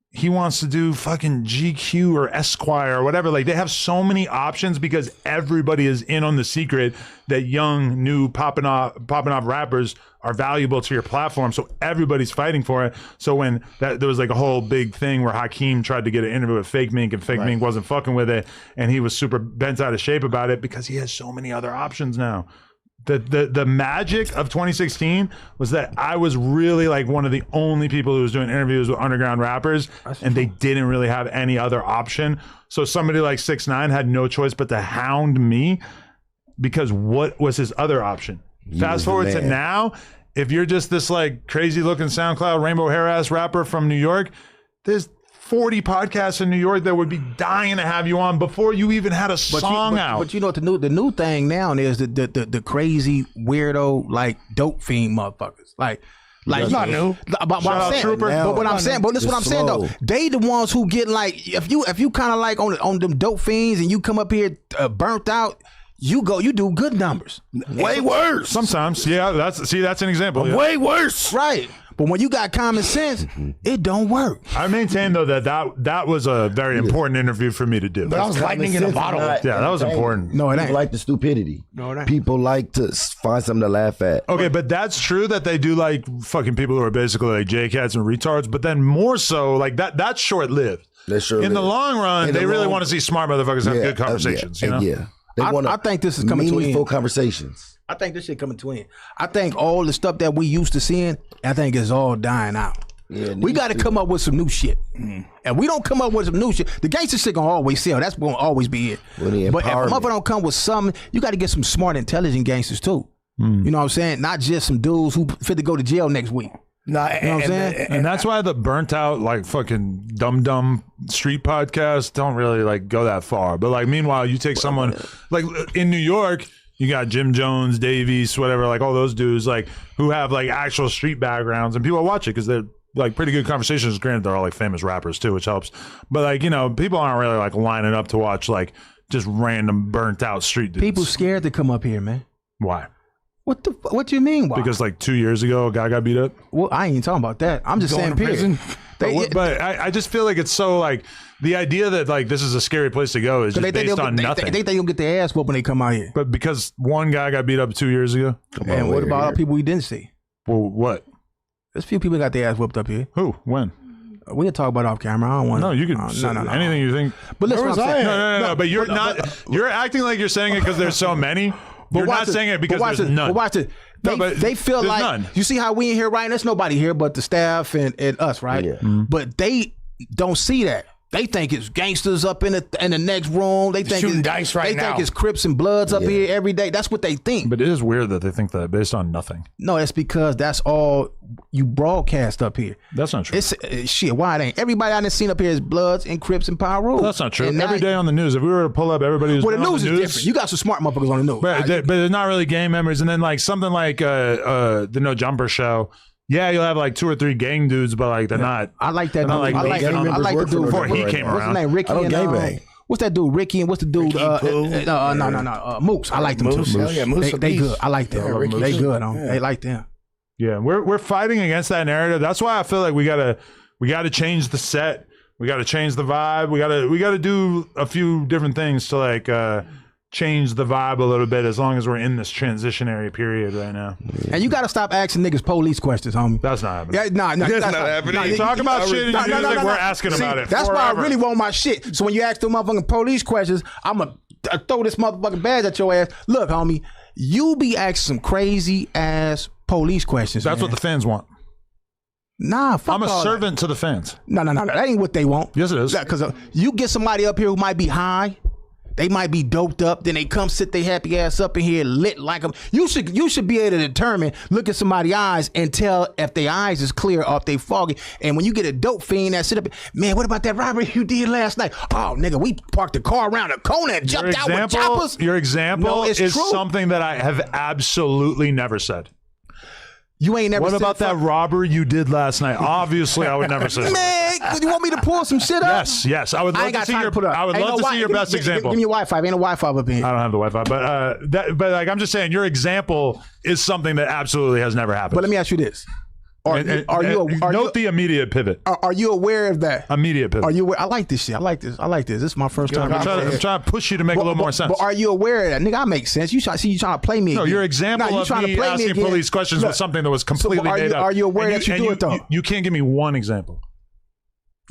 He wants to do fucking GQ or Esquire or whatever. Like they have so many options because everybody is in on the secret that young, new popping off rappers are valuable to your platform. So everybody's fighting for it. So when there was like a whole big thing where Hakeem tried to get an interview with Fake Mink and Fake Mink wasn't fucking with it. And he was super bent out of shape about it because he has so many other options now. The magic of 2016 was that I was really like one of the only people who was doing interviews with underground rappers, and they didn't really have any other option. So somebody like 6ix9ine had no choice but to hound me because what was his other option? Fast forward to now, if you're just this like crazy looking SoundCloud rainbow hair ass rapper from New York, there's 40 podcasts in New York that would be dying to have you on before you even had a song out. But you know what the new thing now is the crazy weirdo like dope fiend motherfuckers. Like it's not new. But what I'm saying, but this is what I'm saying though. They the ones who get like if you kind of like on them dope fiends and you come up here burnt out. You do good numbers. Way worse. Sometimes, yeah. That's an example. Yeah. Way worse. Right. But when you got common sense, it don't work. I maintain though that was a very important interview for me to do. But I was lightning in a bottle. Yeah, that was important. No, it ain't. People like the stupidity. No, it ain't. People like to find something to laugh at. Okay, but that's true that they do like fucking people who are basically like J-cats and retards. But then more so, like that's short lived. That's short lived. In the long run, they really want to see smart motherfuckers have good conversations. You know? Yeah. I think this is coming to an meaningful end. Conversations. I think this shit coming to an end. I think all the stuff that we used to seeing, I think is all dying out. Yeah, we got to come up with some new shit. And we don't come up with some new shit, the gangster shit gonna always sell. That's gonna always be it. But if a motherfucker don't come with something, you got to get some smart, intelligent gangsters too. You know what I'm saying? Not just some dudes who fit to go to jail next week. No, you know what I'm saying? And that's why the burnt out like fucking dumb street podcasts don't really like go that far. But like meanwhile, you take someone like in New York, you got Jim Jones, Davies, whatever, like all those dudes like who have like actual street backgrounds, and people watch it because they're like pretty good conversations. Granted, they're all like famous rappers too, which helps. But like, you know, people aren't really like lining up to watch like just random burnt out street dudes. People scared to come up here, man. Why? What you mean? Why? Because like 2 years ago, a guy got beat up. Well, I ain't even talking about that. I'm just saying, period. But I just feel like it's so like the idea that like this is a scary place to go is just based on nothing. They think they'll get their ass whooped when they come out here. But because one guy got beat up 2 years ago. And what about all people we didn't see? Well, what? There's a few people got their ass whooped up here. Who? When? We can talk about it off camera. I don't want. No, you can. No. Anything you think. But listen, what I'm saying. No. But you're not. You're acting like you're saying it because there's so many. You're not saying it because there's none. But watch it. They feel like none. You see how we in here, right? There's nobody here but the staff and us, right? Yeah. But they don't see that. They think it's gangsters up in the next room. They think shooting dice right now. They think it's Crips and Bloods up here every day. That's what they think. But it is weird that they think that based on nothing. No, that's because that's all you broadcast up here. That's not true. It's shit. Why it ain't? Everybody I done seen up here is Bloods and Crips and Power Rules. Well, that's not true. And every day on the news, if we were to pull up everybody who's the news on the is news, different. You got some smart motherfuckers on the news. But they're not really gang members. And then like something like the No Jumper show. Yeah, you'll have like 2 or 3 gang dudes, but like they're not. I like that. They're not Dude. like I like the dude before he came What's his around. name? Ricky. I don't and, gangbang. what's that dude? Ricky and what's the dude? No. Moose. I like them Moose, too. hell yeah, Moose They a good. beast. I like them. Yeah, Ricky They too. good. Yeah. They like them. Yeah, we're fighting against that narrative. That's why I feel like we gotta change the set. We gotta change the vibe. We gotta do a few different things to like change the vibe a little bit. As long as we're in this transitionary period right now. And you gotta stop asking niggas police questions, homie. That's not happening. Yeah, nah, That's not happening. Nah, Talk about shit and nah, you nah, like nah, we're nah. asking See, about it. That's why I forever. really want my shit. So when you ask the motherfucking police questions, I'ma throw this motherfucking badge at your ass. Look, homie, you be asking some crazy ass police questions. That's man. what the fans want. Nah, fuck I'm a all servant to the fans. No, that ain't what they want. Yes, it is. Because you get somebody up here who might be high, they might be doped up, then they come sit their happy ass up in here lit like them. You should be able to determine, look at somebody's eyes and tell if their eyes is clear or if they foggy. And when you get a dope fiend that sit up, man, what about that robbery you did last night? Oh, nigga, we parked the car around the corner and jumped out with choppers. Your example No, it's is true. something that I have absolutely never said. You ain't never What said about that robbery you did last night? Obviously, I would never say. Man, you want me to pull some shit up? Yes. I would love to see your. I would love to see your best example. Give me your Wi-Fi. Ain't no Wi-Fi up in here. I don't have the Wi-Fi, but like I'm just saying, your example is something that absolutely has never happened. But let me ask you this: Note the immediate pivot. Are you aware of that? Immediate pivot. Are you aware? I like this shit. I like this. This is my first time. I'm trying to push you to make a little more sense. But are you aware of that, nigga? I make sense. You trying to play me? No, again. your example you of trying me to play asking again. police questions was something that was completely made up. Are you aware that you do it though? You can't give me one example.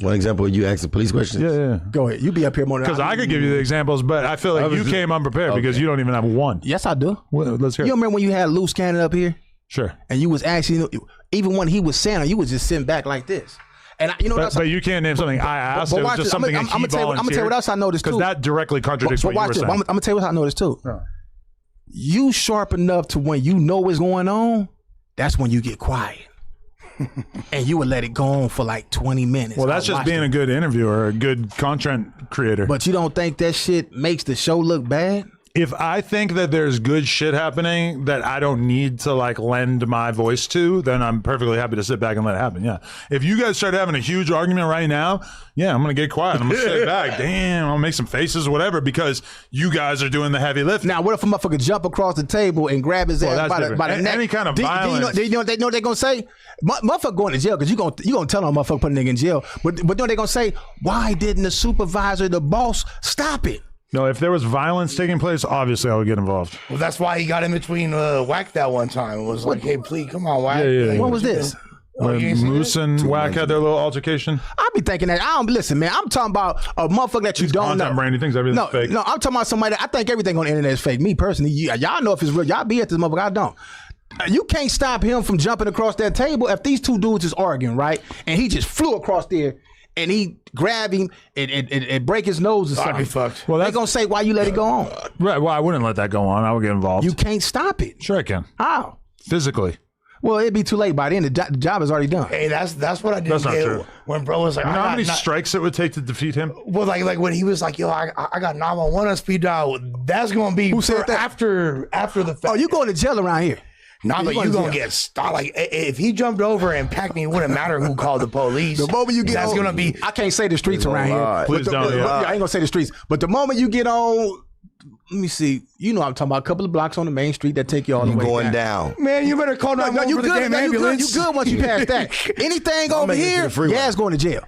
One example, you ask the police questions? Yeah. Go ahead. You be up here more than Because I could give you the examples, but I feel like you came unprepared because you don't even have one. Yes, I do. Well, let's hear it. You remember when you had Loose Cannon up here? Sure. And you was actually, even when he was saying it, you was just sitting back like this. And but you can't name something I asked. It was just something I'm gonna tell you what else I noticed too. Because that directly contradicts what you were saying. I'm gonna tell you what I noticed too. Yeah. You sharp enough to when you know what's going on, that's when you get quiet. And you would let it go on for like 20 minutes. Well, that's just being a good interviewer, a good content creator. But you don't think that shit makes the show look bad? If I think that there's good shit happening that I don't need to like lend my voice to, then I'm perfectly happy to sit back and let it happen. Yeah. If you guys start having a huge argument right now, yeah, I'm going to get quiet. I'm going to sit back. Damn, I'll make some faces or whatever because you guys are doing the heavy lifting. Now, what if a motherfucker jump across the table and grab his ass by the neck? Any kind of violence. Do you know what they're going to say? Motherfucker going to jail because you gonna tell them motherfucker put a nigga in jail. But you know what they're going to say? Why didn't the supervisor, the boss, stop it? No, if there was violence taking place, obviously I would get involved. Well, that's why he got in between Whack that one time. It was like, hey, please, come on, Whack. Yeah. What was this? When Moose and Whack had their little altercation. I be thinking that. Listen, man. I'm talking about a motherfucker that you don't know. Brand, he thinks everything's fake. No, I'm talking about somebody that I think everything on the internet is fake. Me personally, y'all know if it's real. Y'all be at this motherfucker. I don't. You can't stop him from jumping across that table if these two dudes is arguing, right? And he just flew across there. And he grab him and break his nose or something. I'd be fucked. Well, they're going to say, why you let it go on? Right. Well, I wouldn't let that go on. I would get involved. You can't stop it. Sure I can. How? Physically. Well, it'd be too late by then. The job is already done. Hey, that's what I did. That's not true. When bro was like, you know how many strikes it would take to defeat him? Well, like when he was like, yo, I got 911 on speed dial. That's going to be Who said that? after the fact. Oh, you going to jail around here. Nah, but you gonna get stopped. Like if he jumped over and packed me, it wouldn't matter who called the police. The moment you get that's on, gonna be. I can't say the streets around here. Please don't. I ain't gonna say the streets. But the moment you get on, let me see. You know I'm talking about a couple of blocks on the main street that take you all the way going down. Man, you better call 911 for the damn ambulance. You good once you pass that. Anything over here, yeah, it's going to jail.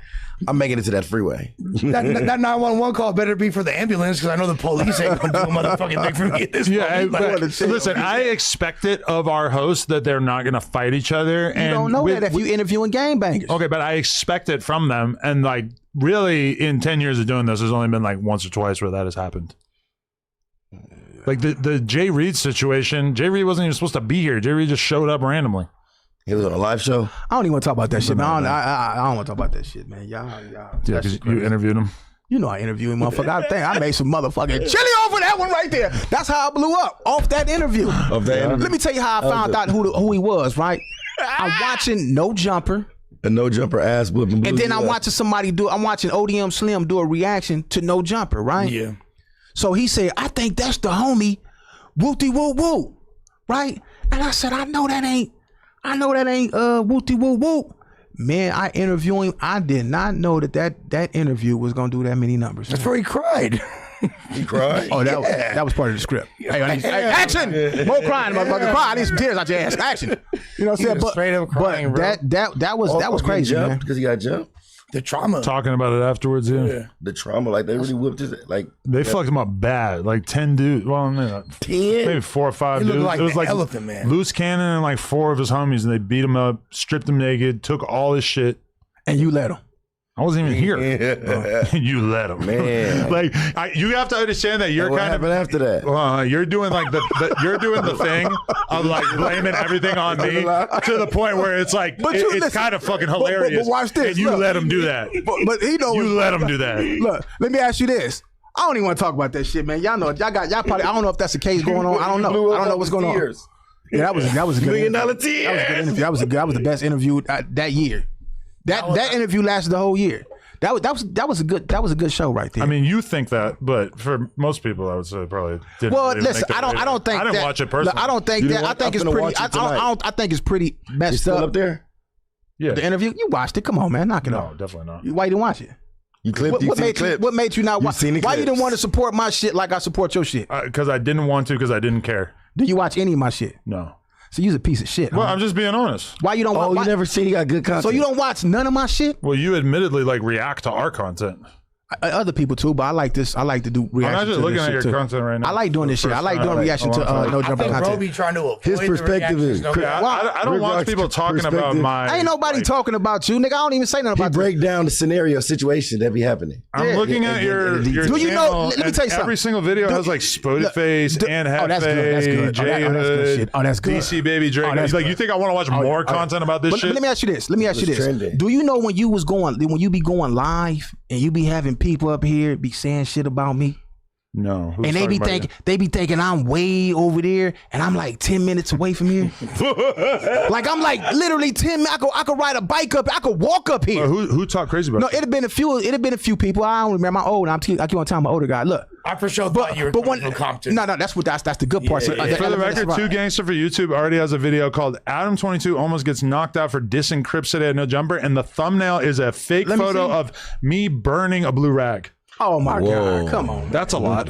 I'm making it to that freeway. that 911 call better be for the ambulance because I know the police ain't gonna do a motherfucking thing for me at this point. Listen, I expect it of our hosts that they're not going to fight each other. You don't know that if you interviewing gangbangers. Okay, but I expect it from them. And like, really, in 10 years of doing this, there's only been like once or twice where that has happened. Like the Jay Reed situation, Jay Reed wasn't even supposed to be here. Jay Reed just showed up randomly. He was on a live show. I don't even want to talk about that shit, man. I don't want to talk about that shit, man. Y'all. Yeah, because you interviewed him. You know I interviewed him, motherfucker. I think I made some motherfucking chili over that one right there. That's how I blew up off that interview. Let me tell you how I found out who he was, right? I'm watching No Jumper. A No Jumper ass whooping. And then I'm watching I'm watching ODM Slim do a reaction to No Jumper, right? Yeah. So he said, I think that's the homie, whoopty whoop whoop, right? And I said, I know that ain't I know that ain't wooty woo woo. Man, I interview him. I did not know that interview was gonna do that many numbers. That's where he cried. He cried. Oh, that was part of the script. Hey, action! More crying, motherfucker. Cry. I need some tears out your ass. Action. You know what I'm saying? But straight up crying, bro. That was crazy, man. Because he got jumped. The trauma. Talking about it afterwards, yeah. The trauma, like they really whipped his, like they fucked him up bad. Like 10 dudes. Well, maybe 4 or 5 dudes. Like it was like Elephant Man. Loose Cannon and like 4 of his homies, and they beat him up, stripped him naked, took all his shit. And you let him. I wasn't even here. You let him, man. Like you have to understand that you're what kind of after that. you're doing like you're doing the thing of like blaming everything on me to the point where it's like it's kind of fucking hilarious. But watch this. And you let him do that. But he knows. You let him do that. Look, let me ask you this. I don't even want to talk about that shit, man. Y'all know, y'all probably. I don't know if that's the case going on. I don't know. I don't know what's going on. Yeah, that was a good $1 million interview. That was a good interview. That was the best interview that year. That interview lasted the whole year. That was a good show right there. I mean, you think that, but for most people, I would say probably didn't. Well, really listen, make that I don't think I didn't that, watch it personally. Look, I don't think that. I think it's pretty. I think it's pretty messed It's still up. up there. Yeah, The interview, you watched it. Come on, man, knock it no, off. definitely not. Why you didn't watch it? You clipped. You seen clips. What made you not watch? seen the Why you didn't clips. want to support my shit like I support your shit? Because I didn't want to, because I didn't care. Do you watch any of my shit? No. So you's a piece of shit. Well, huh? I'm just being honest. Why you don't? Oh, why, you never seen he got good content. So you don't watch none of my shit? Well, you admittedly like react to our content. Other people too, but I like this. I like to do reaction. I'm not just to looking this at shit your too. content right now. I like doing this shit. I like doing reaction to No Jumper I think content. bro be trying to avoid His perspective is- the reactions, I don't Rick want Rock's people talking about perspective. my. Ain't nobody like, talking about you, nigga. I don't even say nothing He about you. break down the scenario situation that be happening. I'm looking at your Do you know- channel, let me and tell you something. every single video has like Spoetyface and Hefe, that's good. That's good. J That's good Hood, shit. Oh, that's good. DC Baby Drake. Oh, that's Like, good. you think I want to watch more content about this But shit? let me ask you this. Let me ask you It's this. trending. Do you know when you be going live and you be having people up here be saying shit about me? No. Who's And they be talking thinking I'm way over there, and I'm like 10 minutes away from here. Like I'm like literally 10 minutes. I could ride a bike up. I could walk up here. who talked crazy about No, you? it'd have been a few people. I don't remember. I'm old. I keep on telling my older guy, look. I for sure thought you were But coming from Compton. no, that's the good part. So, For the record, Two Gangster for YouTube already has a video called Adam22 almost gets knocked out for dissing Crips today at No Jumper, and the thumbnail is a fake Let me photo see. of me burning a blue rag. Oh my God, come on. That's a lot.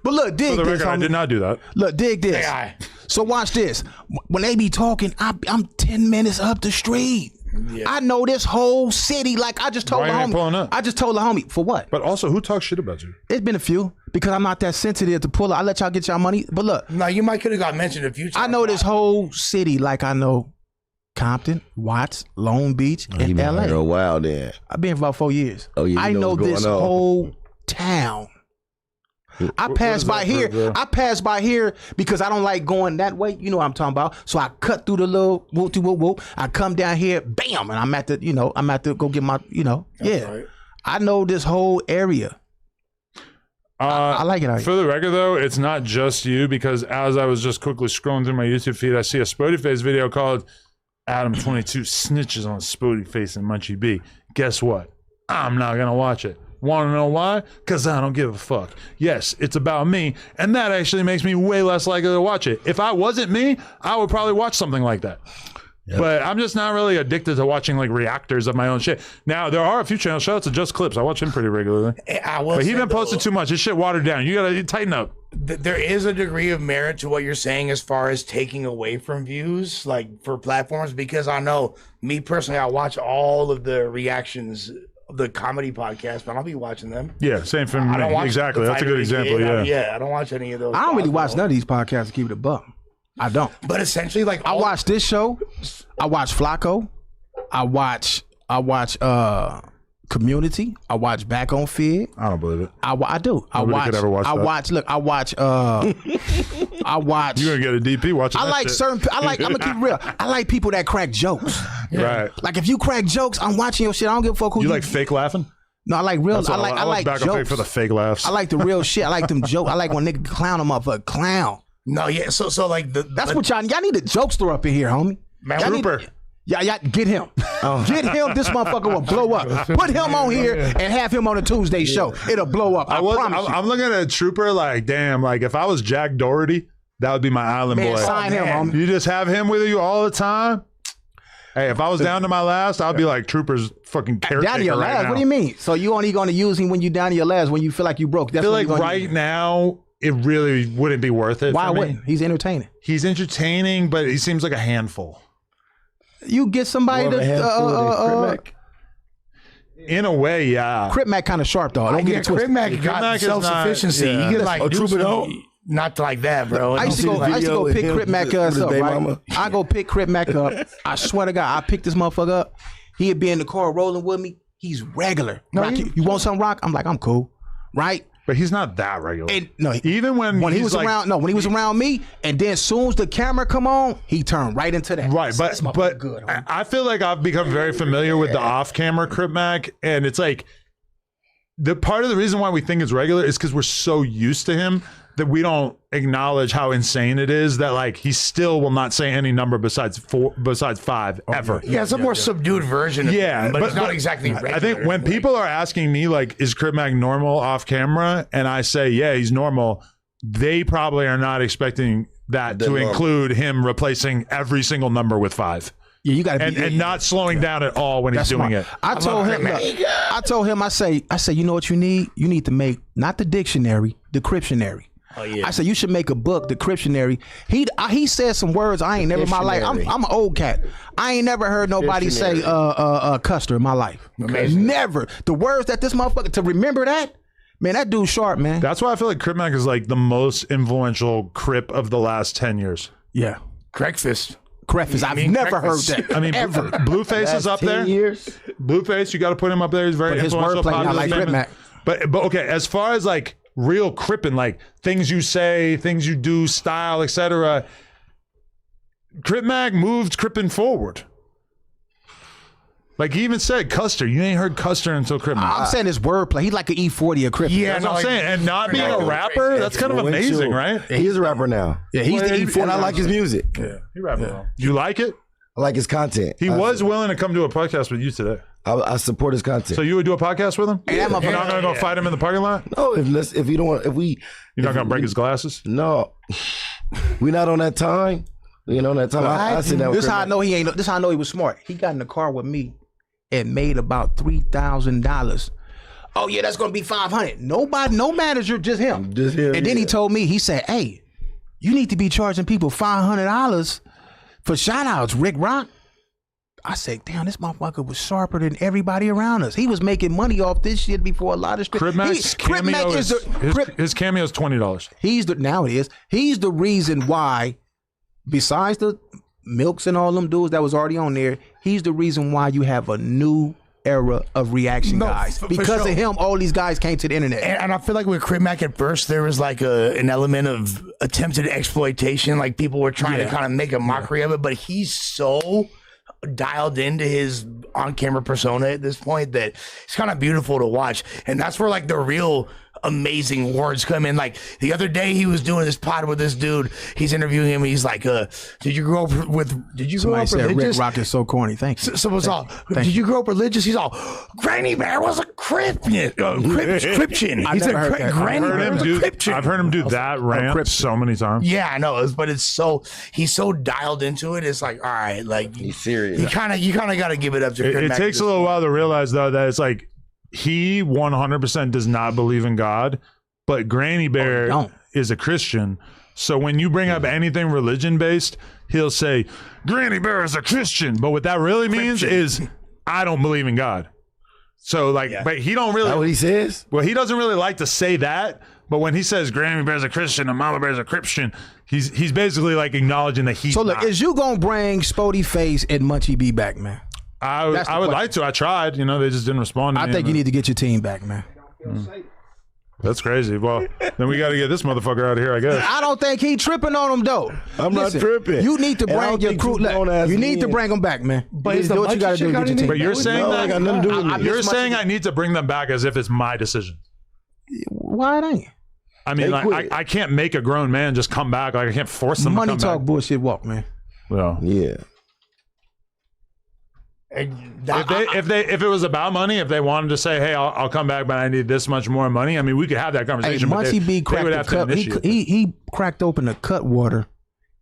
But look, dig For the this. record, I homie. did not do that. Look, dig this. AI. So watch this. When they be talking, I'm 10 minutes up the street. Yeah. I know this whole city. Like I just told Why the you ain't homie. pulling up? I just told the homie for what? But also, who talks shit about you? It's been a few because I'm not that sensitive to pull up. I let y'all get y'all money. But look, No, you might could have got mentioned a few times. I know this whole city. Like I know Compton, Watts, Long Beach, He and been out LA. here a while then. I've been for about 4 years. Oh, yeah, you I know know what's this going on. whole town. I pass by here. I pass by here because I don't like going that way. You know what I'm talking about. So I cut through the little whoop whoop whoop. I come down here, bam, and I'm at the go get my, right. I know this whole area. I like it out here. For the record, though, it's not just you, because as I was just quickly scrolling through my YouTube feed, I see a Spoetyface video called Adam22 Snitches on Spoetyface and Munchie B. Guess what? I'm not going to watch it. Want to know why? Because I don't give a fuck. Yes, it's about me, and that actually makes me way less likely to watch it. If I wasn't me, I would probably watch something like that. Yep. But I'm just not really addicted to watching like reactors of my own shit. Now, there are a few channels. Shout out to Just Clips. I watch him pretty regularly. But he been posting too much. His shit watered down. You got to tighten up. There is a degree of merit to what you're saying as far as taking away from views, like for platforms, because I know me personally, I watch all of the reactions of the comedy podcast, but I'll be watching them. Yeah, same for I don't me. watch Exactly. That's a good example. Yeah, I don't watch any of those. I don't really watch none of these podcasts to keep it a buck. I don't. But essentially, like I watch this show. I watch Flacco. I watch Community. I watch Back on Feed. I don't believe it. I do. Nobody could ever watch that. I watch. I watch. You're gonna get a DP watching. I that like shit. certain. I'm gonna keep it real. I like people that crack jokes. Right. Like if you crack jokes, I'm watching your shit. I don't give a fuck who You like fake laughing? No, I like real. That's I all. like back on jokes Fake for the fake laughs. I like the real shit. I like them jokes. I like when nigga clown them up for a clown. No, yeah. So like that's what y'all need a jokester up in here, homie. Trooper. Yeah, get him. Get him. This motherfucker will blow up. Put him on here and have him on a Tuesday show. It'll blow up. I promise you. I'm looking at a Trooper like, damn, like if I was Jack Doherty, that would be my island Man, boy. sign him, homie. You just have him with you all the time. Hey, if I was down to my last, I'd be like Trooper's fucking caretaker Down to your right last? now. What do you mean? So you only going to use him when you down to your last, when you feel like you broke? I That's feel when like you gonna right use him. now it really wouldn't be worth it. Why for me. wouldn't? He's entertaining. He's entertaining, but he seems like a handful. You get somebody More of a handful than Crip Mac. In a way, yeah. Crip Mac kind of sharp though. Don't get it Crip twisted. Mac Crip got Mac is not- self-sufficiency. yeah. You get like Trooper some- don't? Not like that, bro. I used to go pick Crip Mac up, his baby right? mama. I go pick Crip Mac up. I swear to God, I pick this motherfucker up. He'd be in the car rolling with me. He's regular. No, Rock, he- you want some rock? I'm like, I'm cool, right? But he's not that regular. And no, Even when he he's was like, around, when he was around me, and then soon as the camera come on, he turned right into that. Right, This motherfucker but good. I feel like I've become very familiar with the off-camera Crip Mac, and it's like the part of the reason why we think it's regular is because we're so used to him that we don't acknowledge how insane it is that like he still will not say any number besides 5 ever. Yeah, it's a more subdued version of him, but it's not exactly regular. I think when people are asking me like, is Crip Mac normal off camera, and I say, yeah, he's normal, they probably are not expecting that to include him replacing every single number with 5. Yeah, you got to and not slowing down at all when he's That's doing smart. it. I told him, I say, you know what you need? You need to make not the dictionary, the Criptionary. Oh, yeah. I said you should make a book, the Criptionary. He said some words I ain't never in my life. I'm an old cat. I ain't never heard nobody say Custer in my life. Amazing. Never. The words that this motherfucker, to remember that, man, that dude's sharp, man. That's why I feel like Crip Mac is like the most influential Crip of the last 10 years. Yeah. Breakfast. Breakfast. I've never heard that. I mean, ever. Blueface is up 10 there. years. Blueface, you got to put him up there. He's very But his influential. wordplay, not positive like Crip statement. Mac. But okay, as far as like real crippin', like things you say, things you do, style, etc. Crip Mac moved crippin' forward. Like he even said Custer. You ain't heard Custer until Crip Mac. I'm saying his wordplay. He's like an E40 of Crip. Yeah, That's no, what I'm saying. And not being a rapper, that's kind of amazing, right? He is a rapper now. Yeah, he's the E40. And I like his music. Yeah, he rapping well. You like it? I like his content. He was willing to come do a podcast with you today. I support his content. So you would do a podcast with him? Yeah, You're not gonna go fight him in the parking lot? No, if you don't want, if we, You're not gonna break his glasses? no, we not on that time. You know that time. I sit down. This with how I Crip know he ain't. This how I know he was smart. He got in the car with me and made about $3,000. Oh yeah, that's gonna be $500. Nobody, no manager, just him. Just him, And then he yeah. told me, he said, "Hey, you need to be charging people $500 for shout outs, Rick Rock." I said, "Damn, this motherfucker was sharper than everybody around us. He was making money off this shit before a lot of Crip Mac's Crip Mac cameo is is the his cameo is $20. He's the now it is. He's the reason why, besides the Milks and all them dudes that was already on there, he's the reason why you have a new era of reaction guys. for Because sure. of him, all these guys came to the internet. And I feel like with Crip Mac at first, there was like an element of attempted exploitation. Like people were trying to kind of make a mockery of it, but he's so dialed into his on-camera persona at this point that it's kind of beautiful to watch. And that's where like the real amazing words come in. Like the other day he was doing this pod with this dude. He's interviewing him. He's like, did you grow up Somebody said religious? Rick Rock is so corny. Thank you. So it's all, did you grow up religious? He's all, Granny Bear was a Christian. I He's never a heard that. Granny Bear was a Christian. I've heard him do that rant so many times. Yeah, I know, but it's so he's so dialed into it. It's like, all right, like He's serious. You kind of got to give it up to. It Crip Mac takes at a this little point. while to realize though that it's like he 100% does not believe in God, but Granny Bear don't. is a Christian. So when you bring up anything religion based, he'll say Granny Bear is a Christian. But what that really means is I don't believe in God. So like, but he don't really. Is that what he says? Well, he doesn't really like to say that. But when he says Granny Bear's a Christian and Mama Bear's a Christian, he's basically like acknowledging that he's So look, not. is you gonna bring Spoetyface and Munchie B back, man? That's the I would question. like to. I tried. You know, they just didn't respond to me. I think you need to get your team back, man. That's crazy. Well, then we got to get this motherfucker out of here, I guess. I don't think he tripping on him though. I'm not tripping. You need to And I bring don't your think crew. you Look, grown-ass you need to men. bring them back, man. But You is do the what you got to Munchie do to shit get your got team. But you're No, saying No, that I got nothing to do with it. you're saying I need to bring them back as if it's my decision. Why it ain't? I mean, They like, quit. I can't make a grown man just come back. Like I can't force them Money to talk, come back. bullshit walk, man. Well, Yeah. And that- if it was about money, if they wanted to say, "Hey, I'll come back, but I need this much more money," I mean, we could have that Hey, conversation. but Munchie B they cracked would the have to cup. initiate. He cracked open the cut water,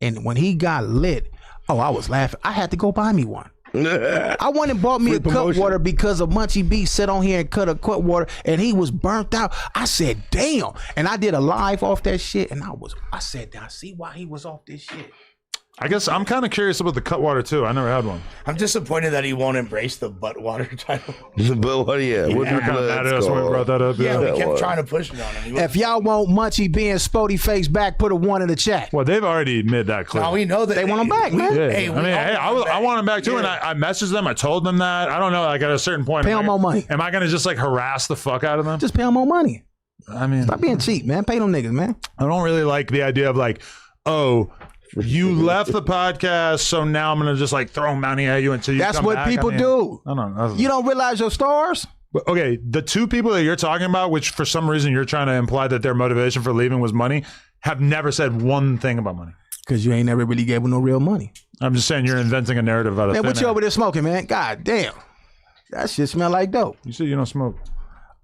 and when he got lit, oh, I was laughing. I had to go buy me one. I went and bought me a cut water because of Munchie B sat on here and cut a cut water and he was burnt out. I said, damn. And I did a live off that shit and I said, I see why he was off this shit. I guess I'm kind of curious about the cut water too. I never had one. I'm disappointed that he won't embrace the butt water title. The butt water, yeah. What You're kind of mad at us when we brought that up. Yeah, we kept trying to push it on him. If y'all want Munchie B and Spoetyface back, put a 1 in the chat. Well, they've already admitted that clearly. Now we know that they want him back, man. Yeah. Hey, I want him back too, and I messaged them. I told them that. I don't know. Like at a certain point, Pay them more money. Am I going to just like harass the fuck out of them? Just pay them more money. I mean, Stop being cheap, man. Pay them niggas, man. I don't really like the idea of like, oh, you left the podcast, so now I'm going to just like throw money at you until you That's come what back. people do. I don't know. You don't realize your stars? But, okay, the two people that you're talking about, which for some reason you're trying to imply that their motivation for leaving was money, have never said one thing about money. Because you ain't never really gave them no real money. I'm just saying you're inventing a narrative out of Man, thin what you air. over there smoking, man? God damn. That shit smell like dope. You said you don't smoke.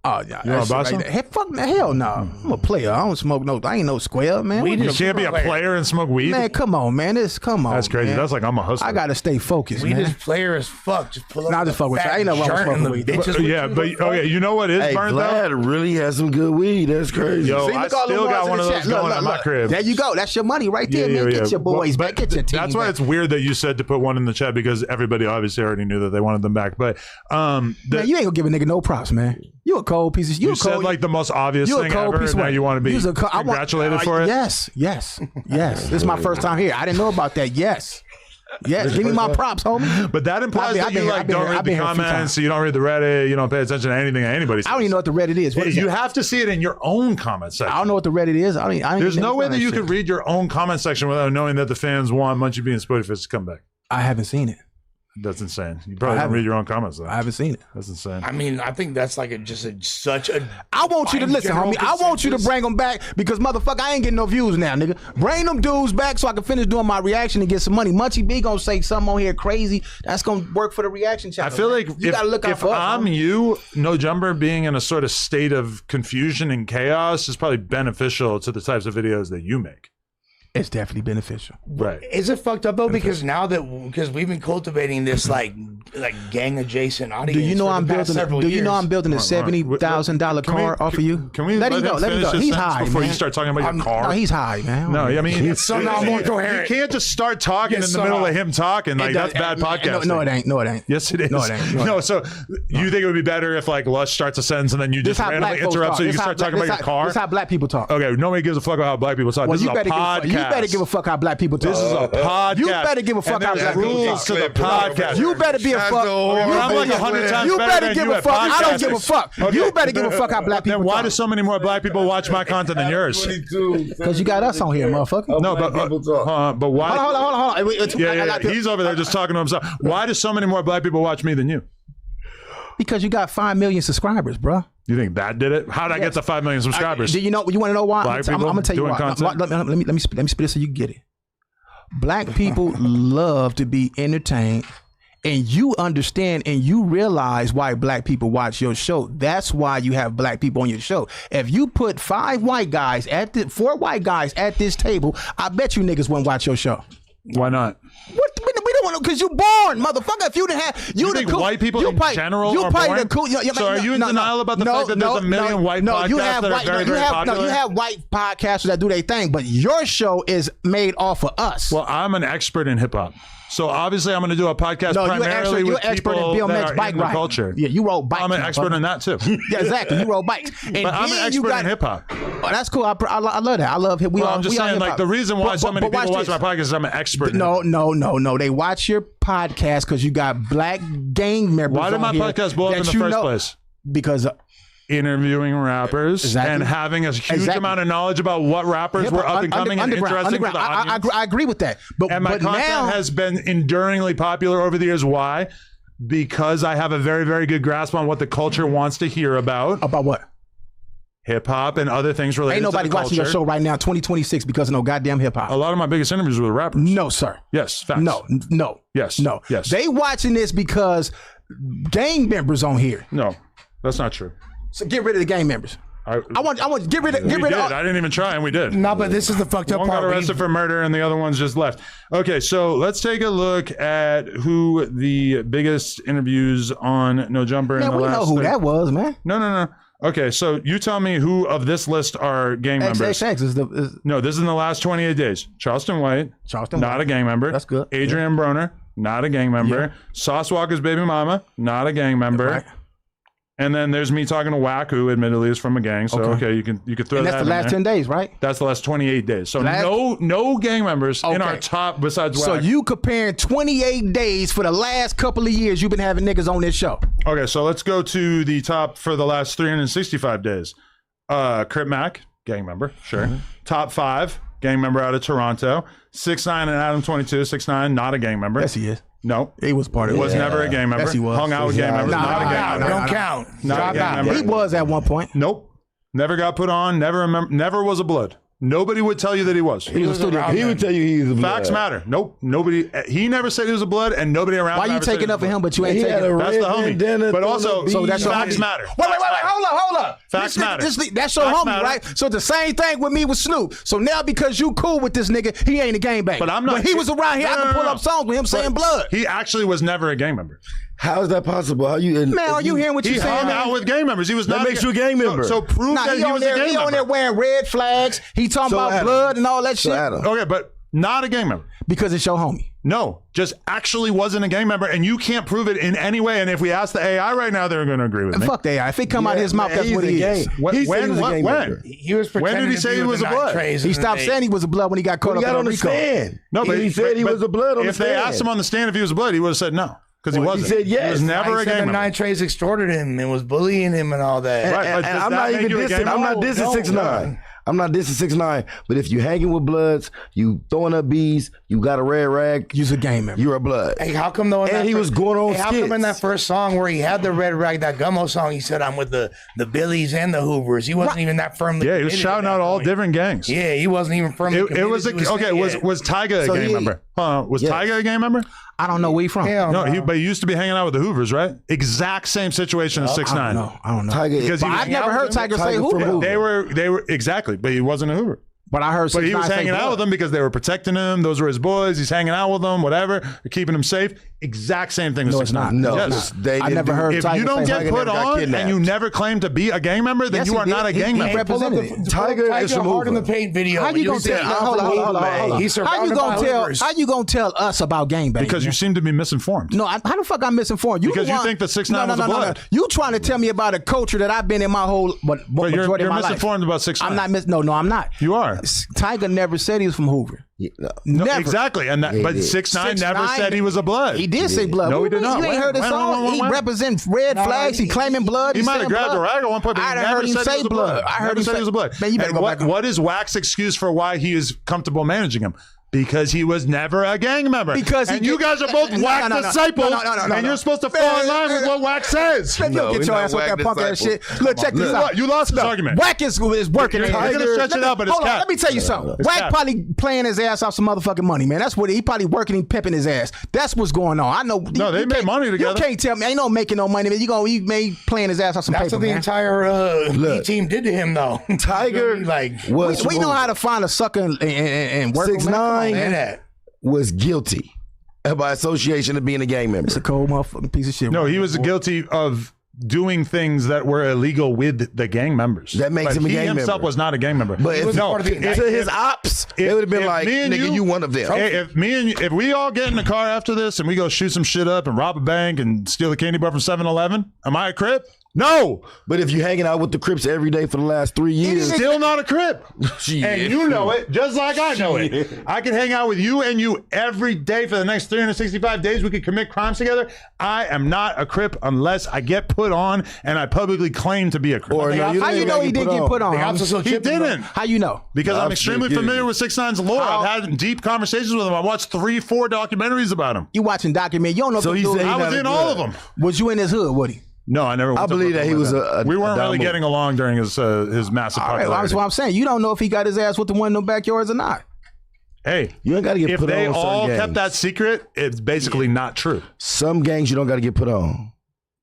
Oh, yeah. You want to buy some? Hey, fuck, man, hell no. I'm a player. I don't smoke no. I ain't no square, man. You can't be a player and smoke weed? Man, come on, man. Come on. That's crazy. Man. That's like I'm a hustler. I got to stay focused, We man. just player as fuck. Just pull up. Nah, I just fuck with you. I ain't no wrong with smoking weed. But you know what is Hey, burned out? Vlad really has some good weed. That's crazy. Yo, I still got one of those going at my crib. There you go. That's your money right there, man. Get your boys back. Get your team That's why back. it's weird that you said to put one in the chat because everybody obviously already knew that they wanted them back. But man, you ain't gonna give a nigga no props, man. You a cold piece of shit. You said like the most obvious thing ever, and now you want to be congratulated for it? Yes. This is my first time here. I didn't know about that. Yes, give me my props, homie. But that implies that you like don't read the comments, you don't read the Reddit, you don't pay attention to anything anybody says. I don't even know what the Reddit is. What is you that? have to see it in your own comment section. I don't know what the Reddit is. There's no way that you could could read your own comment section without knowing that the fans want Munchie B and Spoetyface to come back. I haven't seen it. That's insane. You probably don't read your own comments though. I haven't seen it. That's insane. I mean, I think that's like such a. I want you to listen, homie. I want you to bring them back because motherfucker, I ain't getting no views now, nigga. Bring them dudes back so I can finish doing my reaction and get some money. Munchie B gonna say something on here crazy. That's gonna work for the reaction channel. I feel like you gotta look out if for us, I'm homie. you, No Jumper being in a sort of state of confusion and chaos is probably beneficial to the types of videos that you make. It's definitely beneficial. Right. Is it fucked up though? Because now because we've been cultivating this like gang adjacent audience. Do you know for I'm the past building? several Do you know years. I'm building a $70,000 car off of you? Can we let him go? Let him go. his He's sentence high before man. you start talking about your car? No, he's high, man. No, I mean, So now I'm more coherent. You can't just start talking in the middle of him talking. Like that's bad podcasting. No, it ain't. No, it ain't. Yes, it is. No, it ain't. No, so you think it would be better if like Lush starts a sentence and then you just randomly interrupt so you can start talking about your car? This is how black people talk. Okay, nobody gives a fuck about how black people talk. Well, This is a podcast. You better give a fuck how black people talk. This is a podcast. You better give a fuck how black people rules talk. to the podcast. You better be a fuck. I'm like 100 times You better better than give you a at fuck. I don't podcasting. give a fuck. Okay. You better give a fuck how black people Then why talk. do so many more black people watch my content than yours? Because you got us on here, motherfucker. No, but why? Hold on. Yeah. He's over there just talking to himself. Why do so many more black people watch me than you? Because you got 5 million subscribers, bro. You think that did it? How did I get to 5 million subscribers? Do you know? You want to know why? Black I'm people gonna tell you doing why. content? Let me spit it so you get it. Black people love to be entertained, and you understand and you realize why black people watch your show. That's why you have black people on your show. If you put 4 white guys at this table, I bet you niggas wouldn't watch your show. Why not? What? We don't want to, because you born, motherfucker. If you didn't have, You think white people in general are boring? So are you in denial about the fact that there's a million white podcasts that are very, very popular? No, you have white podcasters that do their thing, but your show is made off of us. Well, I'm an expert in hip hop. So obviously I'm going to do a podcast No, primarily you're with expert in people that BMX are bike in the riding. culture. Yeah, you rode bikes. I'm an expert in that too. Yeah, exactly. You rode bikes. And But I'm an then expert in hip hop. Oh, that's cool. I love that. I love hip. I'm just saying, like, the reason why so many people watch my podcast is I'm an expert in hip-hop. No. They watch your podcast because you got black gang members. Why did my podcast blow up in the first place? Because interviewing rappers and having a huge amount of knowledge about what rappers were up and coming and interesting to the audience. I agree with that. But my content now has been enduringly popular over the years. Why? Because I have a very, very good grasp on what the culture wants to hear about. About what? Hip hop and other things related to the culture. Ain't nobody watching your show right now, 2026, because of no goddamn hip hop. A lot of my biggest interviews were with rappers. No, sir. Yes, facts. No. Yes. No. Yes. They watching this because gang members on here. No, that's not true. So get rid of the gang members. I want to get rid of. I didn't even try, and we did. No, but this is the fucked up One part. got arrested for murder, and the other ones just left. Okay, so let's take a look at who the biggest interviews on No Jumper in the Man, we last. know who that was, man. No. Okay, so you tell me who of this list are gang members. XXX is No, this is in the last 28 days. Charleston White, not a gang member. That's good. Adrian Broner, not a gang member. Yeah. Sauce Walker's baby mama, not a gang member. Right. And then there's me talking to Wack, who admittedly is from a gang. So okay, you can throw And that. that's the in last there. 10 days, right? That's the last 28 days. So no gang members in our top besides Wack. So you comparing 28 days for the last couple of years you've been having niggas on this show. Okay, so let's go to the top for the last 365 days. Crip Mac, gang member, sure. Top 5, gang member out of Toronto. 6ix9ine and Adam 22. 6ix9ine, not a gang member. Yes, he is. No. He was part of it. Was never a gang member. Yes, he was. Hung out with gang members. Not a gang member. Don't count. Not a gang member. He was at one point. Nope. Never got put on. Never was a blood. Nobody would tell you that he was. He was around He would tell you he's a blood. Facts matter. Nope. Nobody. He never said he was a blood, and nobody around. Why him you ever said taking he up was for a him, blood. but you ain't He taking had a That's the red homie. bandana But thrown also, up so that's your facts homie. matter. Wait, hold up. Facts matter. That's your Facts homie, matter. right? So the same thing with me with Snoop. So now because you cool with this nigga, he ain't a gangbang. But I'm not. When he was around here, I can pull up songs with him saying blood. He actually was never a gang member. How is that possible? How you? Man, are you hearing what He you saying? hung man? out with gang members. He was That not. makes you a gang member. So prove Nah, that he he was a gang on there member. wearing red flags. He talking So about Adam. blood and all that So shit. Adam, Okay, but not a gang member. Because it's your homie. No, just actually wasn't a gang member, and you can't prove it in any way. And if we ask the AI right now, they're going to agree with And me. fuck the AI. If it come out of his mouth, man, that's he's what a he gang. is. He said he was a gang member. He was When did pretending he to say be he with was the a blood? night trays He and stopped they- saying he was a blood when he got caught He up got in on the RICO. stand. No, but he said he was a blood on the If stand. they asked him on the stand if he was a blood, he would have said no because he Well, he wasn't. said yes. He was never He a said gang the member. night trays extorted him and was bullying him and all that. Right, but and does I'm that not make even you a dissing. gang I'm not member? dissing No, 6ix9ine. I'm not dissing 6ix9ine. But if you hanging with bloods, you throwing up bees, you got a red rag, You's a gang member. you're a blood. Hey, how come though? And he was going on How come in skits. that first song where he had the red rag, that Gummo song, he said, "I'm with the Billies and the Hoovers." He wasn't even that firmly. Yeah, he was committed shouting at out that all point. different gangs. Yeah, he wasn't even firmly. It committed was to his okay. thing Was yet. Tyga a gang member? Was Yes. Tyga a gang member? I don't know where he from. Hell No, but he used to be hanging out with the Hoovers, right? Exact same situation as 6ix9ine. I don't know. Tiger, Because he But was I've never heard Tiger say Tiger who. from who? They were exactly, but he wasn't a Hoover. But I heard. But he 6ix9ine was say hanging out blood. with them because they were protecting him. Those were his boys. He's hanging out with them, whatever. They're keeping him safe. Exact same thing as No, it's 6ix9ine. not. No, Yes. they I didn't never do- heard If Tiger you don't say get Tiger put never got on kidnapped. and you never claim to be a gang member, then Yes, you he are did. not a He- gang he member. represented it. Tiger is Tiger from hard in the Hoover. paint video. How you gonna said, tell? Hold on. He's How you surrounded gonna by tell? Hoovers. How you gonna tell us about gangbanging? Because you seem to be misinformed. No, how the fuck I'm misinformed? Because the you one- think that 6ix9ine was a no. blood. You trying to tell me about a culture that I've been in my whole But majority you're of my life. misinformed about 6ix9ine. I'm not No, I'm not. You are. Tiger never said he was from Hoover. No, Never. exactly. And Yeah, but he did. 6ix9ine never 6ix9ine said he was a blood. He did say blood. No, he did You not. ain't heard his When? song. He represents red flags. He claiming blood. He might saying have grabbed blood. a rag at one point, but I he done never heard him said say he was a blood. I heard Never him said say he was a blood. Man, you better And go back. what is Wack's excuse for why he is comfortable managing him? Because he was never a gang member. Because he and you get- guys are both No, Wack no, no. disciples, No, no, and you're supposed to fall in line with what Wack says. Man, you don't No, get we're your not ass with Wack that punk ass shit. disciples. Look, check this out. You lost his argument. Wack is working. You're in gonna stretch it out, but it's hold on, cap. let me tell you something. It's Wack cap. probably playing his ass off some motherfucking money, man. That's what he probably working and pimping his ass. That's what's going on. I know. No, they made money together. You can't tell me. Ain't no making no money, man. You made playing his ass off some That's paper, what the man. entire B team did to him, though. Tiger was We know how to find a sucker and work. 6ix9ine Say that. was guilty by association of being a gang member. It's a cold motherfucking piece of shit. No, he was guilty of doing things that were illegal with the gang members. That makes But him a he gang himself member. was not a gang member. But if, no, to his ops, they would have been if like, me and nigga, you one of them. Hey, if we all get in the car after this and we go shoot some shit up and rob a bank and steal a candy bar from 7-Eleven, am I a Crip? No. But if you're hanging out with the Crips every day for the last 3 years, Still not a Crip. Shit. And you know it, just like I know it. I can hang out with you and you every day for the next 365 days. We could commit crimes together. I am not a Crip unless I get put on and I publicly claim to be a Crip. Or no, you How didn't you know he get didn't get put on? The cops are still He chipping him. didn't. How you know? Because I'm I'm extremely kidding. familiar with 6ix9ine's lore. I've had deep conversations with him. I watched 3-4 documentaries about him. You watching documentary? You don't know. So if he the dude- said he I was not in a all of blood. them. Was you in his hood, Woody? No, I never. I believe that he was We weren't really download. getting along during his massive All right, well, popularity. that's what I'm saying. You don't know if he got his ass with the one in the backyards or not. Hey, You ain't got to get if put they on all some gangs. kept that secret, it's basically not true. Some gangs you don't got to get put on.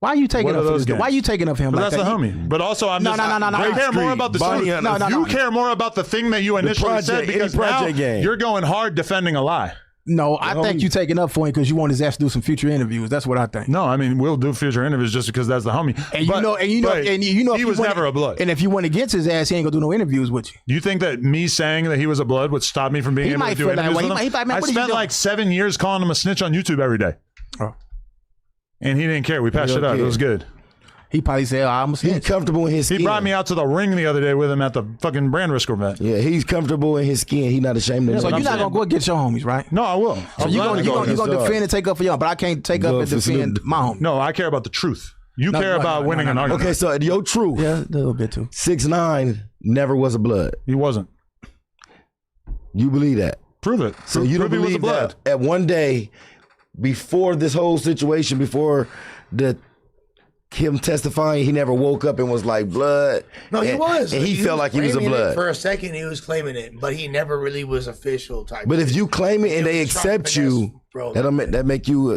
Why are you taking What up are for those this? Why are games? you taking up for him But like that's that? the homie. But also, I'm No, just no, no, no, I no. care more about the Bonnie truth. and the- You care more about the thing that you initially said project, any because now project game. you're going hard defending a lie. No, I think you taking up for him because you want his ass to do some future interviews. That's what I think. No, I mean we'll do future interviews just because that's the homie. And But- you know, but if he was went- never a blood. And if you went against his ass, he ain't gonna do no interviews with you. You think that me saying that he was a blood would stop me from being He able to might do feel that interviews way. with He him? might- man, I what are you spent doing? like 7 years calling him a snitch on YouTube every day. Oh. And he didn't care. We patched it up. It was good. He probably said, "I'm a He's snitch." comfortable in his skin. He brought me out to the ring the other day with him at the fucking brand risk event. Yeah, he's comfortable in his skin. He's not ashamed of So it. you're not gonna go against your homies, right? No, I will. So you're gonna against defend us. and take up for y'all, but I can't take up Go and for defend Snoop. my homie. No, I care about the truth. You No, care no, about no, winning no, an no. argument. Okay, so your truth. Yeah, a little bit too. 6ix9ine never was a blood. He wasn't. You believe that? Prove it. So you don't Prove he was a believe blood. that at one day before this whole situation, before the him testifying, he never woke up and was like blood. No, he and, was. and he felt like he was a claiming it. blood. For a second, he was claiming it, but he never really was official type. But if shit. you claim it and they was accept sharp you, finesse, bro. that make you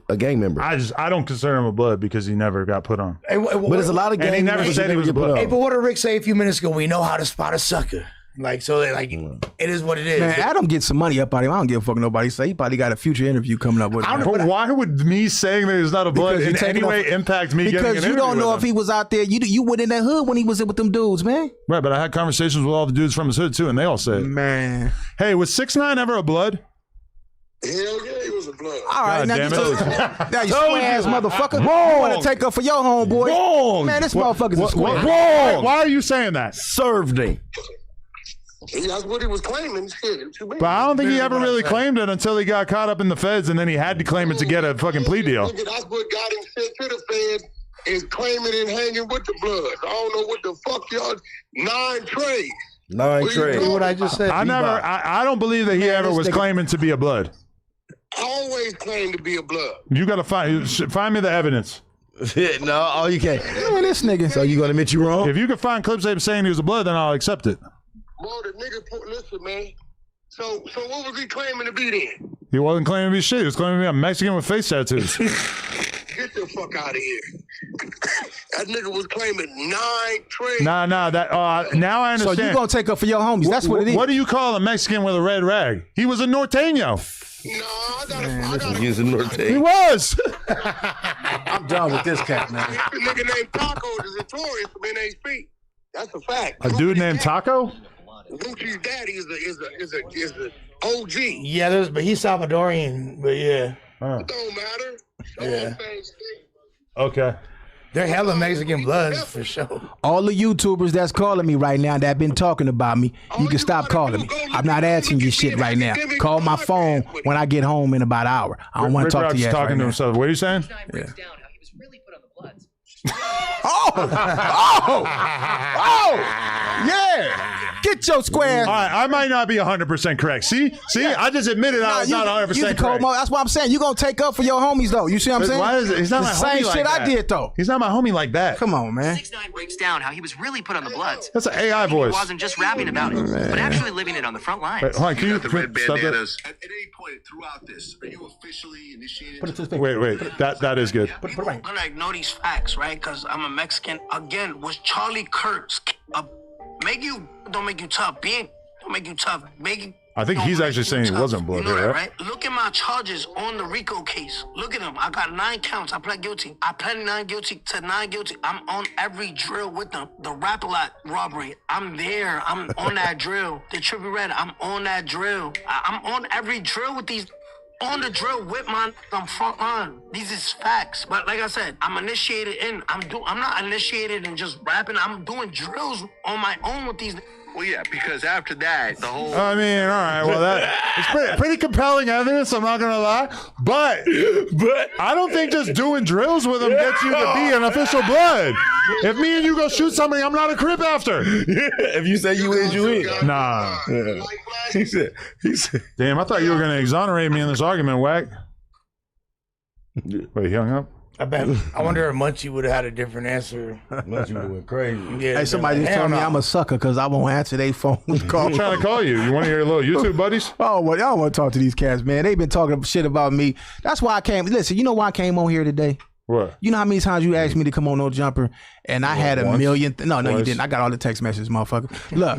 a gang member. I don't consider him a blood because he never got put on. Hey, But there's a lot of And he gang never members said that he was never a get put blood. Hey, on. but what did Rick say a few minutes ago? We know how to spot a sucker. Like, so, like, it is what it is. Man, Adam gets some money up out of him. I don't give a fuck what nobody say. He probably got a future interview coming up with him. But why would me saying that he's not a blood Because in you're any taking way off- impact me getting an Because you don't interview know with if he him? was out there. You went in that hood when he was in with them dudes, man. Right, but I had conversations with all the dudes from his hood too, and they all said, Man. "Hey, was 6ix9ine ever a blood?" Hell yeah, he was a blood. All right, God now damn you it. now you square ass motherfucker. Wrong. You want to take up for your homeboy? Wrong. Man, this motherfucker's a square. Wrong. Why are you saying that? Served him. That's what he was claiming. Shit, what you mean? But I don't think he ever really claimed it until he got caught up in the feds, and then he had to claim it to get a fucking plea deal. Nigga, that's what got him sent to the feds, is claiming and hanging with the blood. I don't know what the fuck y'all 9 trays. 9 What you trades. doing? What I just said. I don't believe that he ever was claiming to be a blood. Always claimed to be a blood. You got to find me the evidence. No, oh, you can't. Man, this nigga. So you gonna admit you wrong? If you can find clips of him saying he was a blood, then I'll accept it. Bro, the nigga, listen, man. So what was he claiming to be then? He wasn't claiming to be shit. He was claiming to be a Mexican with face tattoos. Get the fuck out of here. That nigga was claiming 9 trays. Nah. That now I So understand. you gonna take up for your homies? That's what it is. What do you call a Mexican with a red rag? He was a norteño. No, I gotta Using Norte. He was. I'm done with this cat, man. The nigga named Taco is notorious from NHP. That's a fact. A dude named Taco? Gucci's daddy is a OG. Yeah, but he's Salvadorian, but yeah. It don't matter. Yeah. Okay. They're hella Mexican bloods for sure. All the YouTubers that's calling me right now that been talking about me, you can stop calling me. I'm not asking you shit right now. Call my phone when I get home in about an hour. I don't want Rick to talk Rock's to you ass talking right to now. himself. What are you saying? Yeah. Get your square. All right, I might not be 100% correct. See, I just admitted I was not 100% correct. That's what I'm saying. You gonna take up for your homies though. You see what I'm saying? Why is it? He's not the my same homie like shit that. I did though. He's not my homie like that. Come on, man. 6ix9ine breaks down how he was really put on the bloods. That's an AI voice. He wasn't just rapping about it, but actually living it on the front lines. Wait, hold on, can you stop that? At any point throughout this, are you officially initiated? Wait. That is good. People gonna know these facts, right? Because I'm a Mexican. Again, was Charlie Kurtz don't make you tough. Don't make you tough. I think he's actually saying he wasn't blood, You know that, right? right? Look at my charges on the RICO case. Look at them. I got 9 counts. I pled guilty. I pled 9 guilty to 9 guilty. I'm on every drill with them. The Rap-A-Lot robbery. I'm there. I'm on that drill. The Trippie Red. I'm on that drill. I'm on every drill with these. On the drill with my front line. These is facts. But like I said, I'm initiated in. I'm not initiated in just rapping. I'm doing drills on my own with these. Well, yeah, because after that, the whole. I mean, all right. Well, it's pretty compelling evidence. I'm not gonna lie, but I don't think just doing drills with him gets you to be an official blood. If me and you go shoot somebody, I'm not a crip after. If you say you is, you is. Nah. Yeah. He said. Damn, I thought you were gonna exonerate me in this argument, Wack. Wait, he hung up? I bet. I wonder if Munchie would have had a different answer. Munchie went crazy. Yeah, Hey, somebody just told me I'm a sucker because I won't answer their phone call. I'm trying to call you. You want to hear your little YouTube buddies? Oh, well, y'all want to talk to these cats, man. They've been talking shit about me. That's why I came. Listen, you know why I came on here today? What? You know how many times you asked me to come on No Jumper, and I had a million. No, you didn't. I got all the text messages, motherfucker. Look,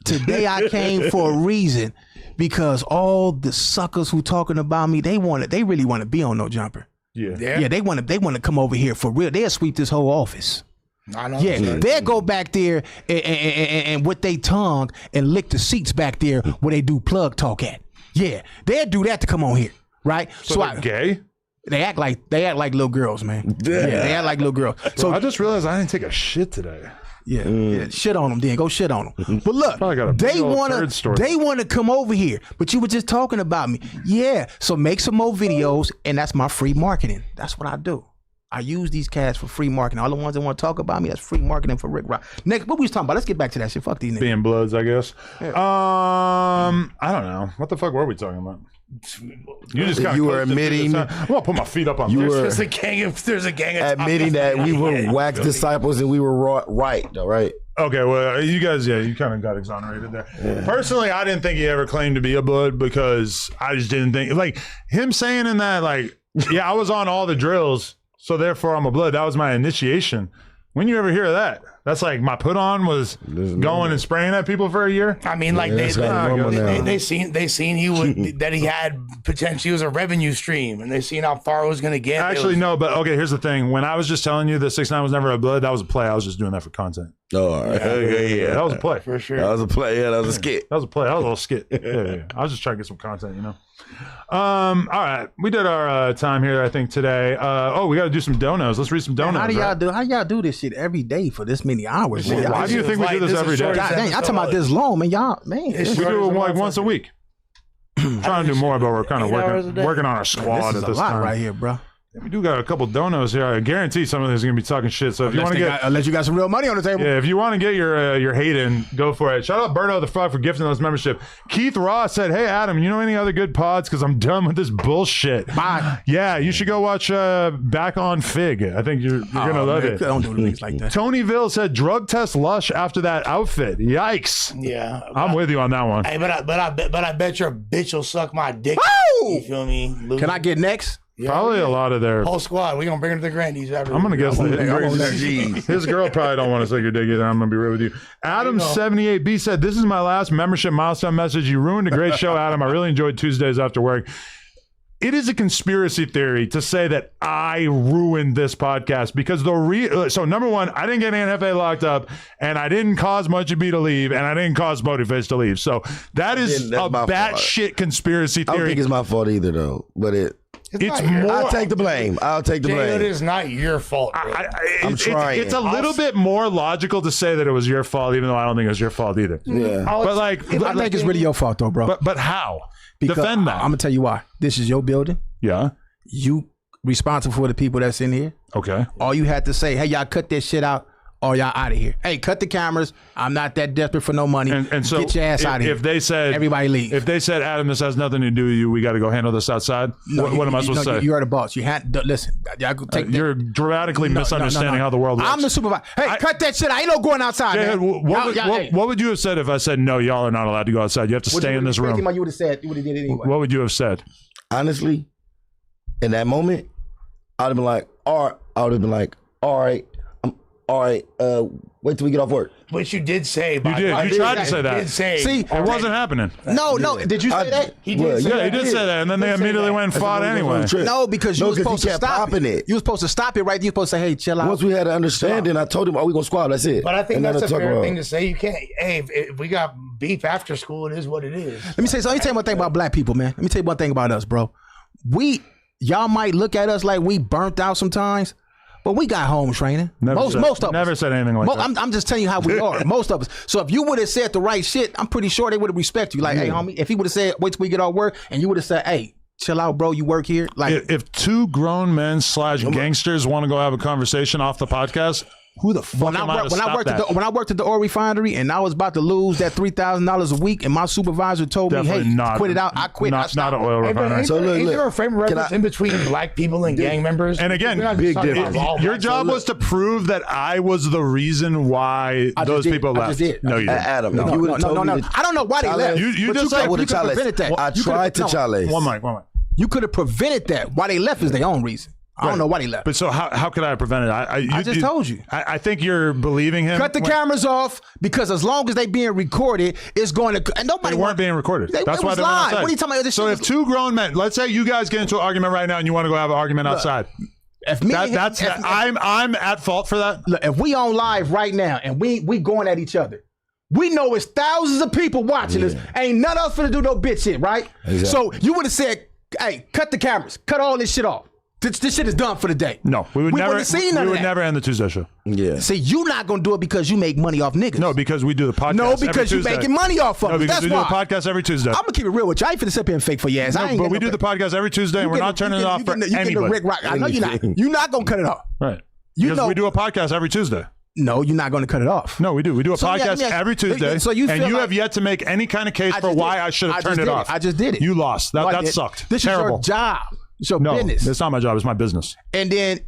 today I came for a reason because all the suckers who talking about me, they really want to be on No Jumper. Yeah, they want to come over here for real. They'll sweep this whole office. I know. Yeah, they'll go back there and with their tongue and lick the seats back there where they do plug talk at. Yeah, they'll do that to come on here, right? So they're gay? They act like little girls, man. Yeah, they act like little girls. So I just realized I didn't take a shit today. Yeah, shit on them. Then go shit on them. But look, they wanna come over here. But you were just talking about me. Yeah. So make some more videos, and that's my free marketing. That's what I do. I use these cats for free marketing. All the ones that want to talk about me, that's free marketing for Rick Rock. Next, what we was talking about? Let's get back to that shit. Fuck these niggas. Being Bloods, I guess. Yeah. I don't know. What the fuck were we talking about? You just you were admitting. I'm gonna put my feet up on. There's a gang of admitting that we were wax disciples and we were right, though, right? Okay, well, you guys, you kind of got exonerated there. Yeah. Personally, I didn't think he ever claimed to be a Blood because I just didn't think, like, him saying in that, like, yeah, I was on all the drills, so therefore I'm a Blood. That was my initiation. When you ever hear of that? That's like my put on was going and spraying at people for a year. I mean, like they seen he would that he had potentially was a revenue stream, and they seen how far it was going to get. Actually, no, but okay. Here's the thing: when I was just telling you that 6ix9ine was never a Blood, that was a play. I was just doing that for content. Oh, all right. Yeah, that was a play for sure. That was a play. Yeah, that was a skit. That was a play. That was a little skit. Yeah. I was just trying to get some content, you know. All right, we did our time here, I think, today. We got to do some donos. Let's read some donos. How y'all do this shit every day for this many hours? Man? Why do you think we do this every day? God dang, I'm talking about this long, man. Y'all, man. We do it like once a week. I'm trying to do more, but we're kind of working on our squad at this time. Right here, bro. We do got a couple donos here. I guarantee some of these are gonna be talking shit. So if you want to get, unless you got some real money on the table, yeah. If you want to get your hate in, go for it. Shout out Berto the Frog for gifting us membership. Keith Ross said, "Hey Adam, you know any other good pods? Because I'm done with this bullshit." Bye. Yeah, you should go watch Back on Fig. I think you're gonna love it. Don't do things like that. Tonyville said, "Drug test Lush after that outfit." Yikes. Yeah, I'm with you on that one. Hey, but I bet your bitch will suck my dick. Woo! You feel me? Can I get next? Probably a lot of their whole squad. We're gonna bring her to the Grandies. I'm gonna guess his girl probably don't want to suck your dick either. I'm gonna be real with you. Adam78B said, "This is my last membership milestone message. You ruined a great show, Adam. I really enjoyed Tuesdays after work." It is a conspiracy theory to say that I ruined this podcast because so number one, I didn't get NFA locked up, and I didn't cause Much B to leave, and I didn't cause Spoetyface to leave. So that is a batshit conspiracy theory. I don't think it's my fault either, though. But it's more. I'll take the blame. It is not your fault. I'm trying. It's a little bit more logical to say that it was your fault, even though I don't think it was your fault either. Yeah. But like, I think it's really your fault, though, bro. But how? Because defend that. I'm gonna tell you why. This is your building. Yeah. You responsible for the people that's in here. Okay. All you had to say, hey, y'all cut this shit out, or y'all out of here. Hey, cut the cameras. I'm not that desperate for no money. And so get your ass out of here. If they said everybody leave. If they said, Adam, this has nothing to do with you, we got to go handle this outside. No, what am I supposed to say? You're the boss. You had listen. You're dramatically misunderstanding how the world works. I'm the supervisor. Hey, cut that shit. I ain't no going outside. Yeah, man. What would you have said if I said no? Y'all are not allowed to go outside. You have to stay in this room. You would have said. You would have did it anyway. What would you have said? Honestly, in that moment, I'd have been like, all right. I would have been like, all right. Wait till we get off work. But you did say. You did. You tried to say that. See, it wasn't happening. No. Did you say that? He did. Yeah, he did say that, and then they immediately went and fought anyway. No, because you were supposed to stop it. You were supposed to stop it, right? You were supposed to say, hey, chill out. Once we had an understanding, I told him, we gonna squad. That's it. But I think that's a fair thing to say. You can't. Hey, if we got beef after school, it is what it is. Let me tell you one thing about black people, man. Let me tell you one thing about us, bro. Y'all might look at us like we burnt out sometimes. But we got home training. Most of us. Never said anything like that. I'm just telling you how we are. Most of us. So if you would have said the right shit, I'm pretty sure they would have respected you. Like, hey, homie, if he would have said, wait till we get off work, and you would have said, hey, chill out, bro, you work here. Like, if two grown men / gangsters want to go have a conversation off the podcast, who the fuck am I to stop that? When I worked at the oil refinery and I was about to lose that $3,000 a week, and my supervisor told me, "Hey, quit it out," I quit. Not an oil refinery. So look, there a frame of reference in between black people and gang members? And again, big difference. Your job was to prove that I was the reason why those people left. No, you didn't. Adam, no. I don't know why they left. You just like I tried to challenge. One mic. You could have prevented that. Why they left is their own reason. I don't know why they left. But so how could I have prevented it? I just told you. I think you're believing him. Cut the cameras off because as long as they being recorded, it's going to. And nobody weren't being recorded. That's why they're live. outside. What are you talking about? This so if two grown men, let's say you guys get into an argument right now and you want to go have an argument outside. If me, I'm at fault for that. Look, if we on live right now and we going at each other, we know it's thousands of people watching us. Ain't none of us finna do no bitch shit, right? Exactly. So you would have said, "Hey, cut the cameras, cut all this shit off. This shit is done for the day." No, we would never. We would never end the Tuesday show. Yeah. See, you not gonna do it because you make money off niggas. No, because we do the podcast. No, because you making money off of it. No, because That's we do why. the podcast every Tuesday. I'm gonna keep it real with you. I ain't finna sit here and fake for your ass. No, but we do the podcast every Tuesday, and we're not turning it off for anybody. I know you're not. You're not gonna cut it off. Right. Because we do a podcast every Tuesday. No, you're not going to cut it off. No, we do. We do a podcast every Tuesday. So you have yet to make any kind of case for why I should have turned it off. I just did it. You lost. That sucked. This Terrible. is your job. It's your business. It's not my job. It's my business. And then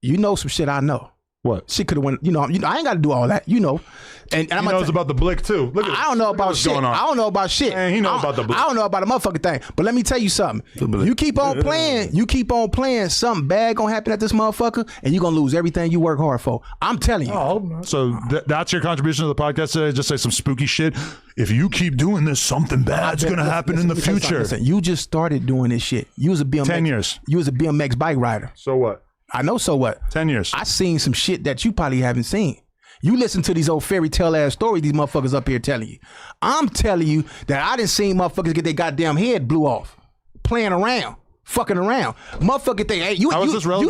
you know some shit I know. What? She could have went. I ain't got to do all that. You know. And he knows about the blick too. Look at I don't know about shit. I don't know about shit. Man, he knows about the blick. I don't know about the motherfucking thing. But let me tell you something. You keep on playing. You keep on playing. Something bad gonna happen at this motherfucker, and you gonna lose everything you work hard for. I'm telling you. So that's your contribution to the podcast today. Just say some spooky shit. If you keep doing this, something bad's gonna happen in the future. Listen, you just started doing this shit. You was a BMX. 10 years. You was a BMX bike rider. So what? I know. So what? 10 years. I seen some shit that you probably haven't seen. You listen to these old fairy tale ass stories these motherfuckers up here telling you. I'm telling you that I done seen motherfuckers get their goddamn head blew off, playing around, fucking around. Motherfucker think, hey, you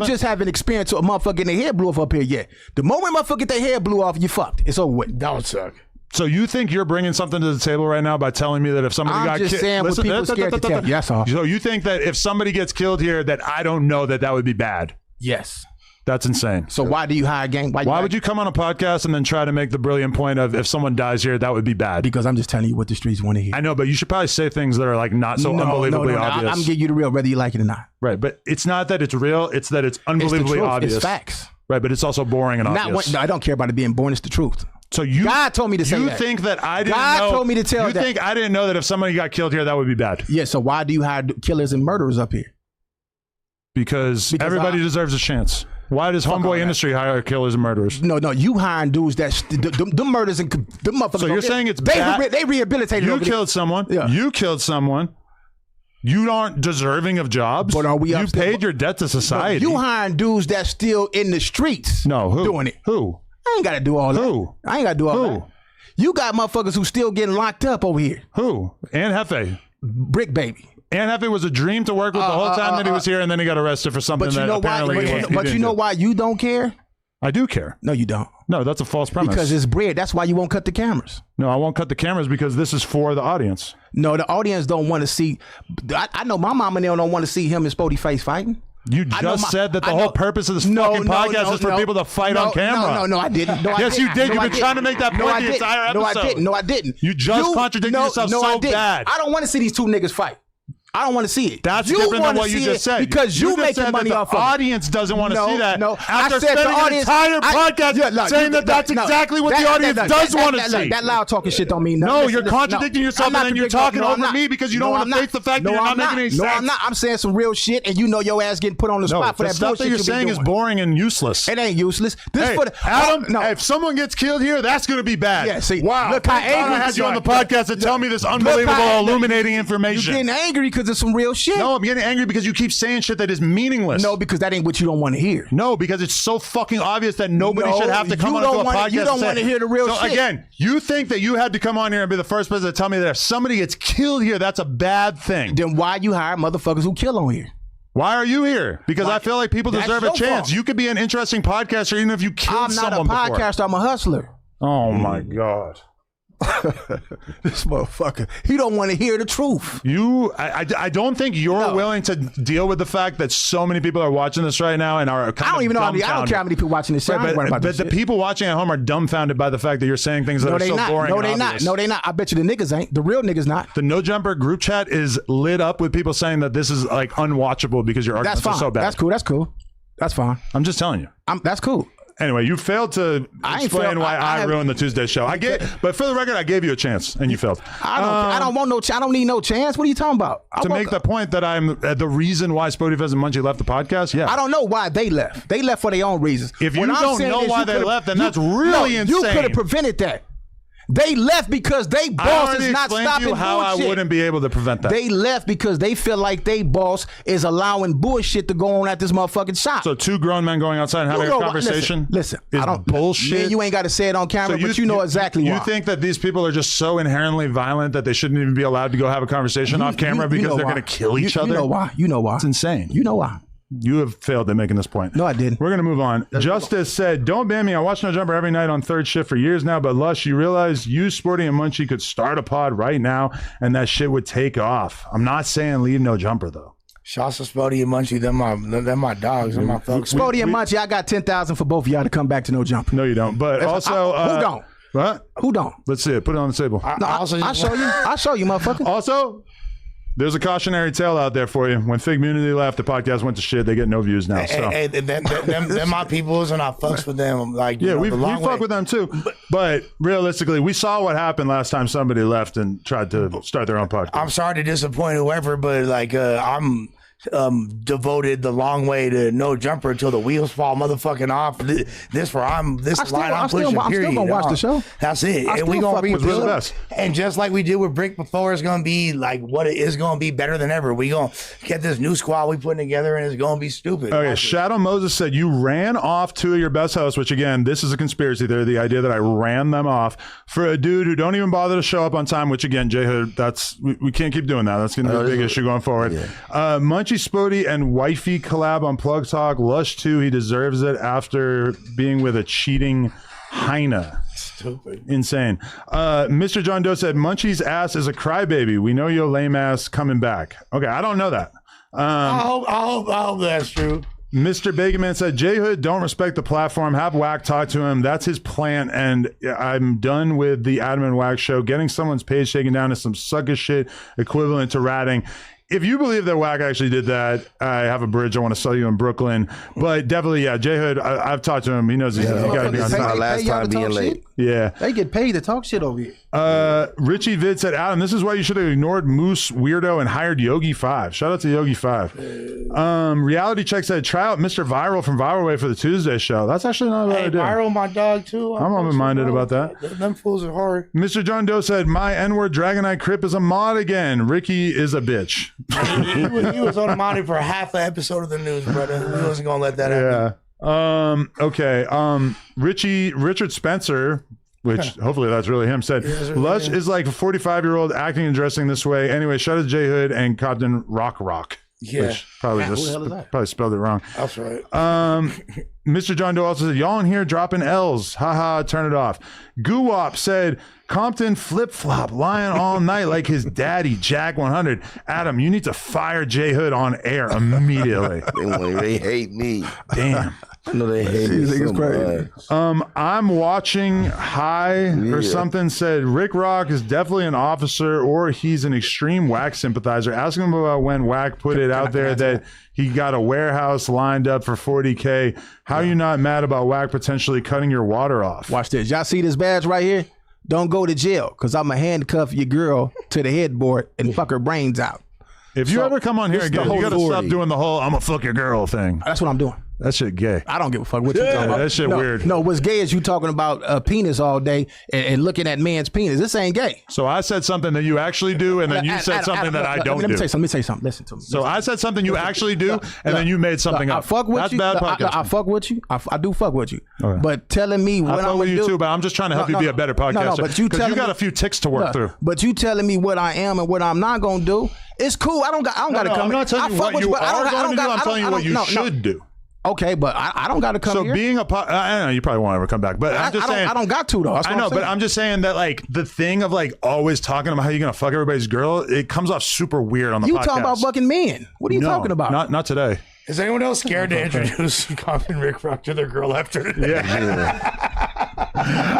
just haven't experienced a motherfucker getting their head blew off up here yet. The moment motherfucker get their head blew off, you fucked. It's over with. That would suck. So you think you're bringing something to the table right now by telling me that if somebody got killed? I'm just saying what people scared to tell you. That's all. So you think that if somebody gets killed here that I don't know that would be bad? Yes. That's insane. So why do you hire a gang? Why would you come on a podcast and then try to make the brilliant point of if someone dies here, that would be bad? Because I'm just telling you what the streets want to hear. I know, but you should probably say things that are like not so unbelievably obvious. I'm giving you the real, whether you like it or not. Right, but it's not that it's real; it's that it's unbelievably obvious. It's facts. Right, but it's also boring and obvious. No, I don't care about it being boring. It's the truth. So God told me to say that. You think that I didn't know? God told me to tell that. You think I didn't know that if somebody got killed here, that would be bad? Yeah. So why do you hire killers and murderers up here? Because everybody deserves a chance. Why does Homeboy Industry hire killers and murderers? No, you hiring dudes that the murders and the motherfuckers. So you're saying it's bad? They rehabilitated. You killed someone. Yeah. You killed someone. You aren't deserving of jobs. But are we? You paid your debt to society. You hiring dudes that's still in the streets. No, who doing it? Who? I ain't got to do all that. Who? I ain't got to do all that. You got motherfuckers who still getting locked up over here. Who? Ann Hefe. Brick Baby. Ann Hefe was a dream to work with the whole time that he was here, and then he got arrested for something that apparently But you know why you don't care? I do care. No, you don't. No, that's a false premise. Because it's bread. That's why you won't cut the cameras. No, I won't cut the cameras because this is for the audience. No, the audience don't want to see. I know my mama and them don't want to see him and Spoetyface fighting. You just said that the whole purpose of this fucking podcast is for people to fight on camera. No, I didn't. Yes, you did. You've been trying to make that point the entire episode. No, I didn't. You just contradicted yourself so bad. I don't want to see these two niggas fight. I don't want to see it. That's different than what you just said. Because you making money off of it. The audience doesn't want to see that. No, after spending an entire podcast saying that that's exactly what the audience does want to see. That loud talking shit don't mean nothing. No, you're contradicting yourself and then you're talking over me because you don't want to face the fact that you're not making any sense. No, I'm not. I'm saying some real shit and you know your ass getting put on the spot for that bullshit. The stuff that you're saying is boring and useless. It ain't useless. Adam, if someone gets killed here, that's going to be bad. Yeah, see. Wow. Look how angry I had you on the podcast to tell me this unbelievable, illuminating information. You're getting angry because it's some real shit. No, I'm getting angry because you keep saying shit that is meaningless. No, because that ain't what you don't want to hear. No, because it's so fucking obvious that nobody should have to come on to a podcast. You don't want to hear the real shit. So again, you think that you had to come on here and be the first person to tell me that if somebody gets killed here, that's a bad thing. Then why you hire motherfuckers who kill on here? Why are you here? Because I feel like people deserve a chance. You could be an interesting podcaster even if you killed someone before. I'm not a podcaster. I'm a hustler. Oh my God. This motherfucker, he don't want to hear the truth. I don't think you're willing to deal with the fact that so many people are watching this right now and are kind I don't even know. I don't care how many people watching this shit. But the people watching at home are dumbfounded by the fact that you're saying things that are so boring. No, they not. No, they not. I bet you the niggas ain't. The real niggas not. The No Jumper group chat is lit up with people saying that this is like unwatchable because your arguments are so bad. That's cool. That's cool. That's fine. I'm just telling you. That's cool. anyway, you failed to explain why I ruined the Tuesday show. But for the record, I gave you a chance and you failed. I don't want no. I don't need no chance. What are you talking about? To make the point that I'm the reason why Spoetyface and Munchie left the podcast. Yeah, I don't know why they left. They left for their own reasons. If you don't know why they left, then that's really insane. You could have prevented that. They left because they boss is not stopping how bullshit. I wouldn't be able to prevent that. They left because they feel like they boss is allowing bullshit to go on at this motherfucking shop. So two grown men going outside and having a conversation. Listen, I don't bullshit. Man, you ain't got to say it on camera, but you know exactly why. You think that these people are just so inherently violent that they shouldn't even be allowed to go have a conversation off camera because they're going to kill each other? You know why? You know why? It's insane. You know why? You have failed at making this point. No, I didn't. We're going to move on. Justice said, don't ban me. I watch No Jumper every night on third shift for years now, but Lush, you realize you, Sporty, and Munchie could start a pod right now and that shit would take off. I'm not saying leave No Jumper, though. Shouts to Spoety and Munchie. They're my dogs. They're my folks. Spoety and Munchie, I got 10,000 for both of y'all to come back to No Jumper. No, you don't. But also... who don't? What? Who don't? Let's see it. Put it on the table. I'll show you, motherfucker. Also... There's a cautionary tale out there for you. When Fig Munity left, the podcast went to shit. They get no views now. So. Hey, them my peoples, and I fucks with them. Like, yeah, we fuck with them too. But realistically, we saw what happened last time somebody left and tried to start their own podcast. I'm sorry to disappoint whoever, but like I'm devoted the long way to No Jumper until the wheels fall motherfucking off. This line I'm pushing. I'm still gonna watch the show. That's it. And we gonna rebuild. The best. And just like we did with Brick before, it's gonna be like what it is gonna be better than ever. We gonna get this new squad we putting together, and it's gonna be stupid. Okay, Shadow Moses said you ran off two of your best hosts, which again, this is a conspiracy theory. The idea that I ran them off for a dude who don't even bother to show up on time. Which again, J Hood, we can't keep doing that. That's gonna be a big issue going forward. Yeah. Munchie, Spoety, and Wifey collab on Plug Talk. Lush 2, he deserves it after being with a cheating Heina. Stupid. Insane. Mr. John Doe said, Munchie's ass is a crybaby. We know your lame ass coming back. Okay, I don't know that. I hope that's true. Mr. Bakerman said, J Hood don't respect the platform. Have Wack talk to him. That's his plan. And I'm done with the Adam and Wack show. Getting someone's page taken down is some sucker shit equivalent to ratting. If you believe that Wack actually did that, I have a bridge I want to sell you in Brooklyn. But definitely, yeah, J Hood, I've talked to him. He knows he's got to be on time. Last time being late. Yeah. They get paid to talk shit over here. Richie Vid said, Adam, this is why you should have ignored Moose Weirdo and hired Yogi 5. Shout out to Yogi 5. Reality Check said, try out Mr. Viral from Viral Way for the Tuesday show. That's actually not a bad idea. Viral, my dog, too. I'm open-minded about that. Them fools are hard. Mr. John Doe said, my N-word Dragonite Crip is a mod again. Ricky is a bitch. he was on the money for half an episode of the news, brother. He wasn't going to let that happen. Yeah. Okay. Richard Spencer, which hopefully that's really him, said, Lush is like a 45-year-old acting and dressing this way. Anyway, shout out to J Hood and Captain Rock. Yeah. Which probably spelled it wrong. That's right. Mr. John Doe also said, y'all in here dropping L's. Haha, turn it off. Guwop said, Compton flip-flop lying all night like his daddy, Jack 100. Adam, you need to fire J Hood on air immediately. They hate me. Damn. No, they hate me so much. I'm watching High or something said Rick Rock is definitely an officer or he's an extreme Wack sympathizer. Ask him about when Wack put it out there that he got a warehouse lined up for $40K. How are you not mad about Wack potentially cutting your water off? Watch this. Y'all see this badge right here? Don't go to jail because I'm going to handcuff your girl to the headboard and fuck her brains out. If you ever come on here again, you got to stop doing the whole I'm going to fuck your girl thing. That's what I'm doing. That shit gay. I don't give a fuck what you talking about. That shit weird. No, what's gay is you talking about penis all day and looking at man's penis. This ain't gay. So I said something that you actually do, and then you said something that I don't do. Let me say something. Listen to me. So I said something you actually do, and then you made something up. I fuck with you. That's bad podcasting. I fuck with you. I do fuck with you. Okay. But telling me what I'm fuck with you too, but I'm just trying to help you be a better podcaster. But you got a few ticks to work through. But you telling me what I am and what I'm not gonna do. It's cool. I don't got to come. I'm not telling you what you are going to do. I'm telling you what you should do. Okay, but I don't got to come here. So being I know you probably won't ever come back, but I'm just saying. I don't got to though. I know, but I'm just saying that like the thing of like always talking about how you're gonna fuck everybody's girl, it comes off super weird on the podcast. You talking about fucking men? What are you talking about? Not today. Is anyone else scared to introduce Compton Rick Rock to their girl after today? Yeah.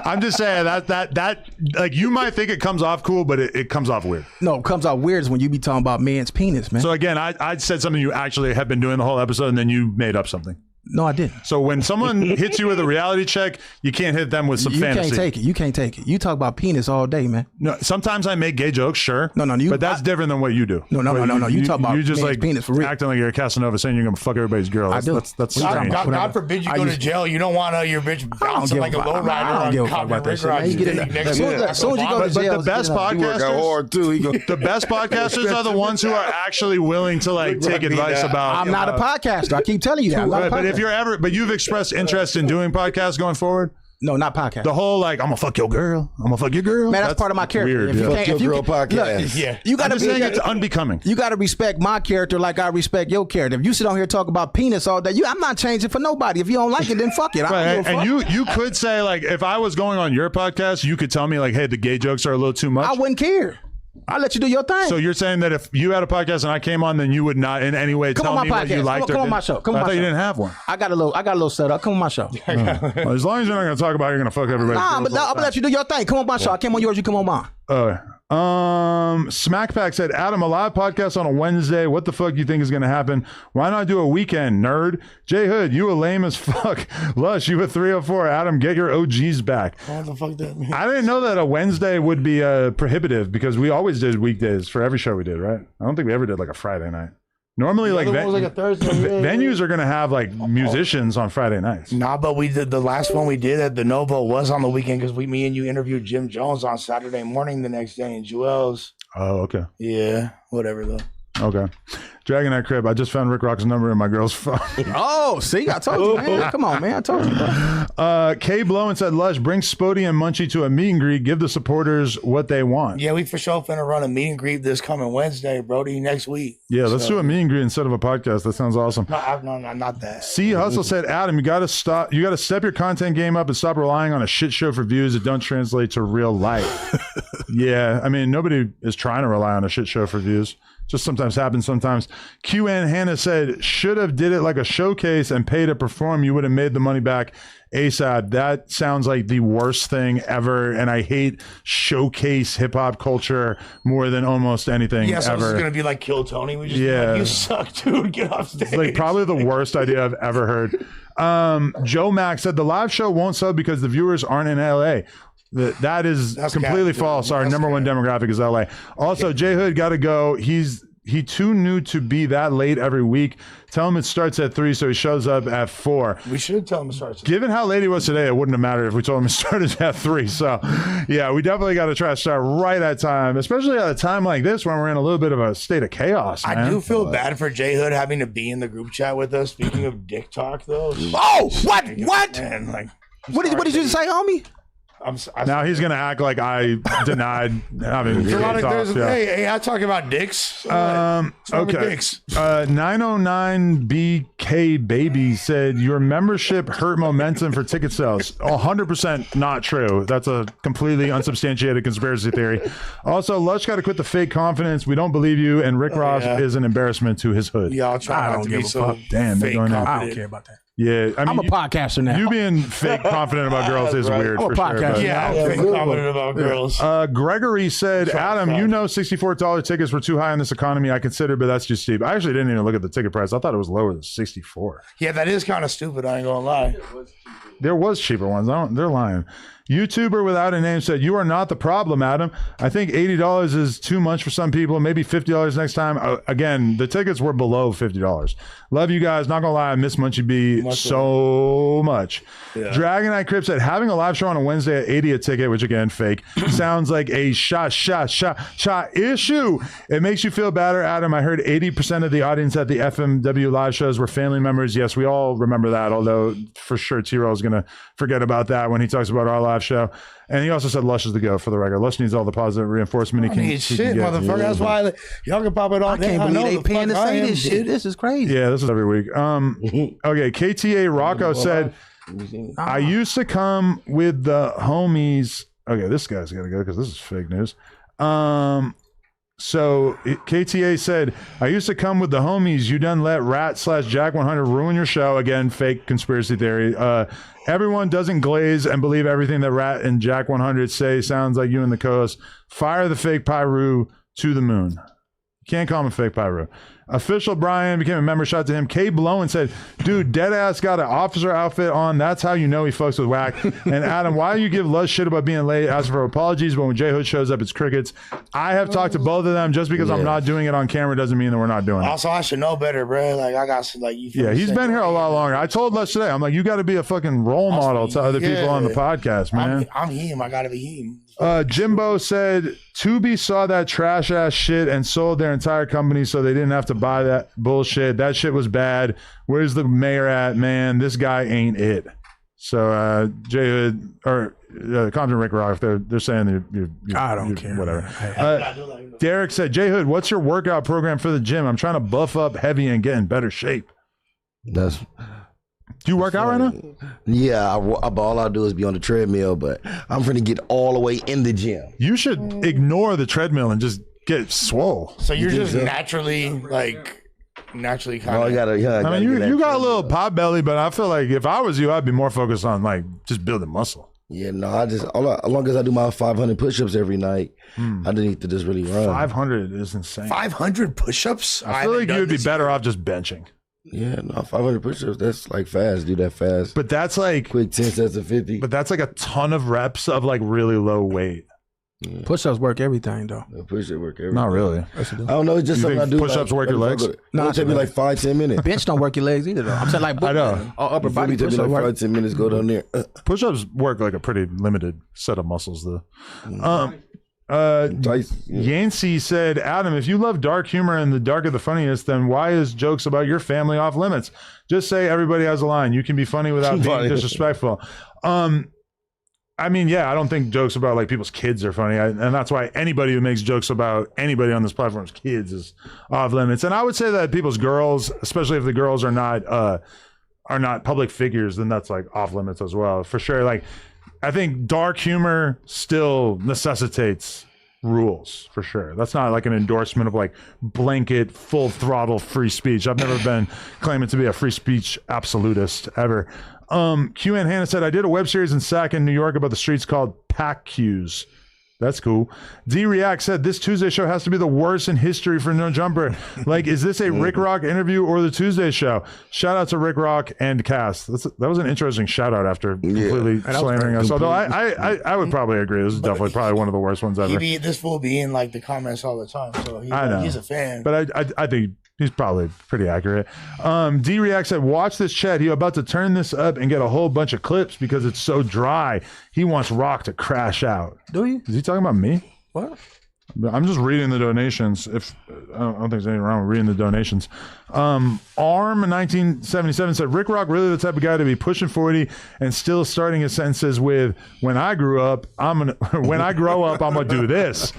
I'm just saying that like you might think it comes off cool, but it comes off weird. No, it comes off weird is when you be talking about man's penis, man. So again, I said something you actually have been doing the whole episode, and then you made up something. No, I didn't. So when someone hits you with a reality check, you can't hit them with some fantasy. You can't take it. You talk about penis all day, man. No, sometimes I make gay jokes, sure. No, but that's different than what you do. No. You talk about you just like penis for real. acting like you're a Casanova saying you're gonna fuck everybody's girl. I do. That's strange. God forbid you go to jail. You don't want your bitch bouncing like a lowrider on Common Rick Rock. As soon as you go to jail, but the best podcasters, the best podcasters are the ones who are actually willing to like take advice about. I'm not a podcaster. I keep telling you that. But if you're ever, but you've expressed interest in doing podcasts going forward. No, not podcast. The whole like, I'm gonna fuck your girl. I'm gonna fuck your girl. Man, that's part of my character. Weird, if you fuck your girl podcast. Look, yeah. You gotta saying it's unbecoming. You gotta respect my character like I respect your character. If you sit on here and talk about penis all day, I'm not changing for nobody. If you don't like it, then fuck it. And you could say like, if I was going on your podcast, you could tell me like, hey, the gay jokes are a little too much. I wouldn't care. I'll let you do your thing. So you're saying that if you had a podcast and I came on, then you would not in any way tell me what you liked. Come on my show. I thought you didn't have one. I got a little setup. Come on my show. Well, as long as you're not going to talk about you're going to fuck everybody. Nah, but I'm gonna let you do your thing. Come on my show. I came on yours. You come on mine. Smackpack said, Adam, a live podcast on a Wednesday. What the fuck you think is going to happen? Why not do a weekend, nerd? J Hood, you a lame as fuck. Lush, you a 304. Adam, get your OGs back. What the fuck that means? I didn't know that a Wednesday would be prohibitive because we always did weekdays for every show we did, right? I don't think we ever did like a Friday night. Normally, like, like a Thursday, venues are going to have like musicians on Friday nights. Nah, but we did the last one we did at the Novo was on the weekend because me and you interviewed Jim Jones on Saturday morning the next day in Jewel's. Oh, okay. Yeah, whatever though. Okay. Dragon Eye Crib, I just found Rick Rock's number in my girl's phone. Oh, see, I told you, man. Come on, man. I told you, bro. K Blow and said, Lush, bring Spoety and Munchie to a meet and greet. Give the supporters what they want. Yeah, we for sure finna run a meet and greet this coming Wednesday, Brody, next week. Yeah, let's do a meet and greet instead of a podcast. That sounds awesome. No, not that. C Hustle said, Adam, you gotta step your content game up and stop relying on a shit show for views that don't translate to real life. Yeah, I mean, nobody is trying to rely on a shit show for views. Just sometimes happens sometimes. QN Hannah said, should have did it like a showcase and pay to perform. You would have made the money back ASAP. That sounds like the worst thing ever. And I hate showcase hip hop culture more than almost anything so ever. This is going to be like Kill Tony. We just like, you suck, dude. Get off stage. It's like probably the worst idea I've ever heard. Joe Mack said the live show won't sub because the viewers aren't in LA. That's completely false. Our number one demographic is LA. Also, J Hood got to go. He too new to be that late every week. Tell him it starts at 3, so he shows up at 4. We should tell him it starts at 3. Given how late he was today, it wouldn't have mattered if we told him it started at 3. So, yeah, we definitely got to try to start right at time, especially at a time like this when we're in a little bit of a state of chaos, man. I do feel bad for J Hood having to be in the group chat with us. Speaking of dick talk, though. Oh, what? Man, like, what did you say, homie? Now he's gonna act like I denied having Hey, I talk about dicks. Okay. Dicks. 909BK Baby said your membership hurt momentum for ticket sales. 100% not true. That's a completely unsubstantiated conspiracy theory. Also, Lush got to quit the fake confidence. We don't believe you, and Rick Ross is an embarrassment to his hood. Yeah, I'll try not to be so fuck. Damn, they're going I don't care about that. Yeah, I mean, I'm a podcaster now. You being fake confident about girls is weird. I'm a podcaster. Sure, yeah, I'm fake confident about girls. Gregory said, Adam, you know $64 tickets were too high in this economy. I considered, but that's too steep. I actually didn't even look at the ticket price. I thought it was lower than 64. Yeah, that is kind of stupid. I ain't gonna lie. There was cheaper ones. They're lying. YouTuber without a name said, you are not the problem, Adam. I think $80 is too much for some people. Maybe $50 next time. Again, the tickets were below $50. Love you guys. Not gonna lie, I miss Munchie B so much. Yeah. Dragon Eye Crip said, having a live show on a Wednesday at 80 a ticket, which again, fake, sounds like a shot issue. It makes you feel better, Adam. I heard 80% of the audience at the FMW live shows were family members. Yes, we all remember that, although for sure T-Roll is gonna forget about that when he talks about our live show. And he also said Lush is the go for the record. Lush needs all the positive reinforcement he can. He can get. Motherfucker. That's why y'all can pop it all day. I can't believe they paying to say this shit. This is crazy. Yeah, this is every week. Okay, KTA Rocco said, I used to come with the homies. Okay, this guy's got to go because this is fake news. So KTA said, I used to come with the homies. You done let Rat/Jack 100 ruin your show. Again, fake conspiracy theory. Everyone doesn't glaze and believe everything that Rat and Jack 100 say. Sounds like you and the co-host. Fire the fake Pyru to the moon. Can't call him a fake Pyru. Official Brian became a member. Shout out to him. K Blowen said, dude, deadass got an officer outfit on. That's how you know he fucks with whack. And Adam, why do you give Luz shit about being late? Ask for apologies, but when J Hood shows up, it's crickets. I have talked to both of them. Just because I'm not doing it on camera doesn't mean that we're not doing it. Also, I should know better, bro. Like, I got like you. Yeah, he's been here a lot longer. I told Luz today, I'm like, you got to be a fucking role model to other people on the podcast, man. I'm him. I got to be him. Jimbo said Tubi saw that trash ass shit and sold their entire company so they didn't have to buy that bullshit. That shit was bad. Where's the mayor at, man? This guy ain't it. So Jay Hood or Compton Rick Rock, they're saying you're I don't care. Whatever. Derek said, Jay Hood, what's your workout program for the gym? I'm trying to buff up heavy and get in better shape. Do you work out right now? Yeah, all I do is be on the treadmill, but I'm finna get all the way in the gym. You should ignore the treadmill and just get swole. So you're just naturally kind of. I mean, you got a little pot belly, but I feel like if I was you, I'd be more focused on like just building muscle. Yeah, no, as long as I do my 500 push-ups every night, I need to just really run. 500 is insane. 500 push-ups? I feel like you would be better off just benching. Yeah, no, 500 push-ups, that's like fast. Do that fast. But that's like quick 10 sets of 50. But that's like a ton of reps of like really low weight. Yeah. Push-ups work everything, though. Push-ups work everything. Not really. I don't know. It's just something I do. Push-ups work your legs? No, it take me like 5-10 minutes. Bench don't work your legs either, though. I'm saying like I know. Upper body take me like work. 5-10 minutes. Go down there. Push-ups work like a pretty limited set of muscles, though. Yancey said, Adam, if you love dark humor and the darker the funniest, then why is jokes about your family off limits? Just say everybody has a line. You can be funny without being disrespectful. I mean, yeah, I don't think jokes about like people's kids are funny, and that's why anybody who makes jokes about anybody on this platform's kids is off limits. And I would say that people's girls, especially if the girls are not public figures, then that's like off limits as well, for sure. Like, I think dark humor still necessitates rules, for sure. That's not like an endorsement of like blanket full throttle free speech. I've never been claiming to be a free speech absolutist ever. Q and Hannah said, I did a web series in Sac in New York about the streets called Pack Q's. That's cool. D-React said, this Tuesday show has to be the worst in history for No Jumper. Like, is this a Rick Rock interview or the Tuesday show? Shout out to Rick Rock and cast. That was an interesting shout out after completely slandering us. Although I would probably agree. This is definitely probably one of the worst ones ever. This fool be in like the comments all the time. So he's a fan. But I think he's probably pretty accurate. D-React said, watch this chat. He's about to turn this up and get a whole bunch of clips because it's so dry. He wants Rock to crash out. Do you? Is he talking about me? What? I'm just reading the donations. If I don't think there's anything wrong with reading the donations. Arm 1977 said, Rick Rock really the type of guy to be pushing 40 and still starting his sentences with, when I grow up, I'm gonna do this.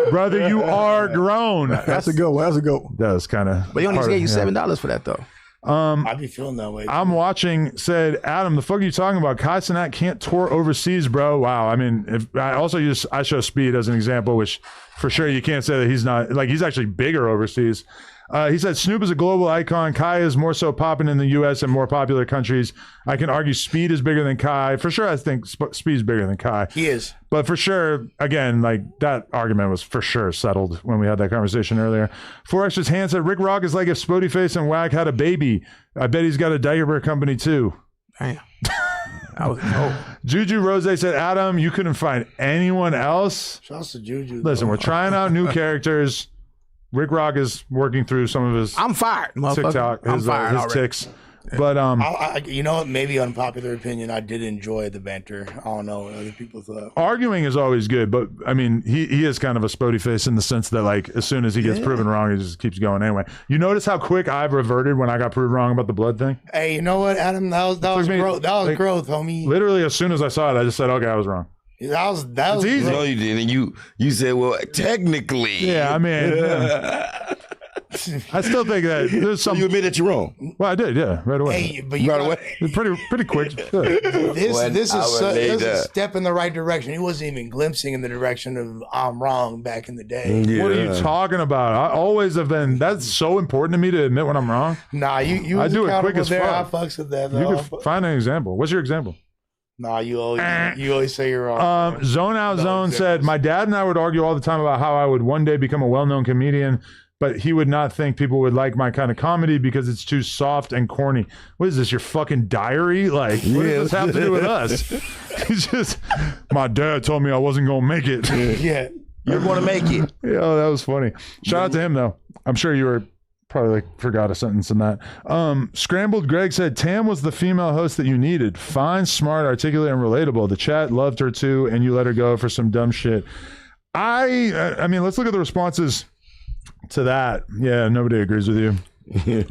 Brother, you are grown. That's a good one. That's a good one. That's kind of. But he only gave you $7 for that, though. I'd be feeling that way. I'm watching, said, Adam, the fuck are you talking about? Kai Cenat can't tour overseas, bro. Wow. I mean, I show Speed as an example, which for sure you can't say that he's not, like, he's actually bigger overseas. He said, Snoop is a global icon. Kai is more so popping in the U.S. and more popular countries. I can argue Speed is bigger than Kai. For sure, I think Speed's bigger than Kai. He is. But for sure, again, like, that argument was for sure settled when we had that conversation earlier. 4X's hand said, Rick Rock is like if Spoetyface and Wack had a baby. I bet he's got a diaper company, too. Damn. I was cold. Juju Rose said, Adam, you couldn't find anyone else? Shouts to Juju. Listen, we're trying out new characters. Rick Rock is working through some of his I'm fired, TikTok, his ticks. But you know what? Maybe unpopular opinion. I did enjoy the banter. I don't know what other people thought. Arguing is always good, but I mean, he is kind of a Spoetyface in the sense that, like, as soon as he gets proven wrong, he just keeps going anyway. You notice how quick I've reverted when I got proven wrong about the blood thing? Hey, you know what, Adam? That was growth. That was growth, homie. Literally, as soon as I saw it, I just said, "Okay, I was wrong." That was easy. No, you didn't. You said, well, technically. Yeah, I mean. I still think that there's some. You admit that you're wrong. Well, I did, yeah, right away. Hey, but you away. Pretty quick. This is a step in the right direction. He wasn't even glimpsing in the direction of I'm wrong back in the day. Yeah. What are you talking about? I always have been. That's so important to me to admit when I'm wrong. Nah, you I do it quick as fuck. I fucks with that. You can find an example. What's your example? Nah, you always say you're wrong. Zone Out Zone said, my dad and I would argue all the time about how I would one day become a well-known comedian. but he would not think people would like my kind of comedy because it's too soft and corny. What is this, your fucking diary? Like, what does this have to do with us? He's just, my dad told me I wasn't going to make it. Yeah. You're going to make it. Yeah, that was funny. Shout out to him, though. I'm sure you were probably like forgot a sentence in that. Scrambled Greg said, Tam was the female host that you needed. Fine, smart, articulate, and relatable. The chat loved her too, and you let her go for some dumb shit. I mean, let's look at the responses to that. Yeah, nobody agrees with you.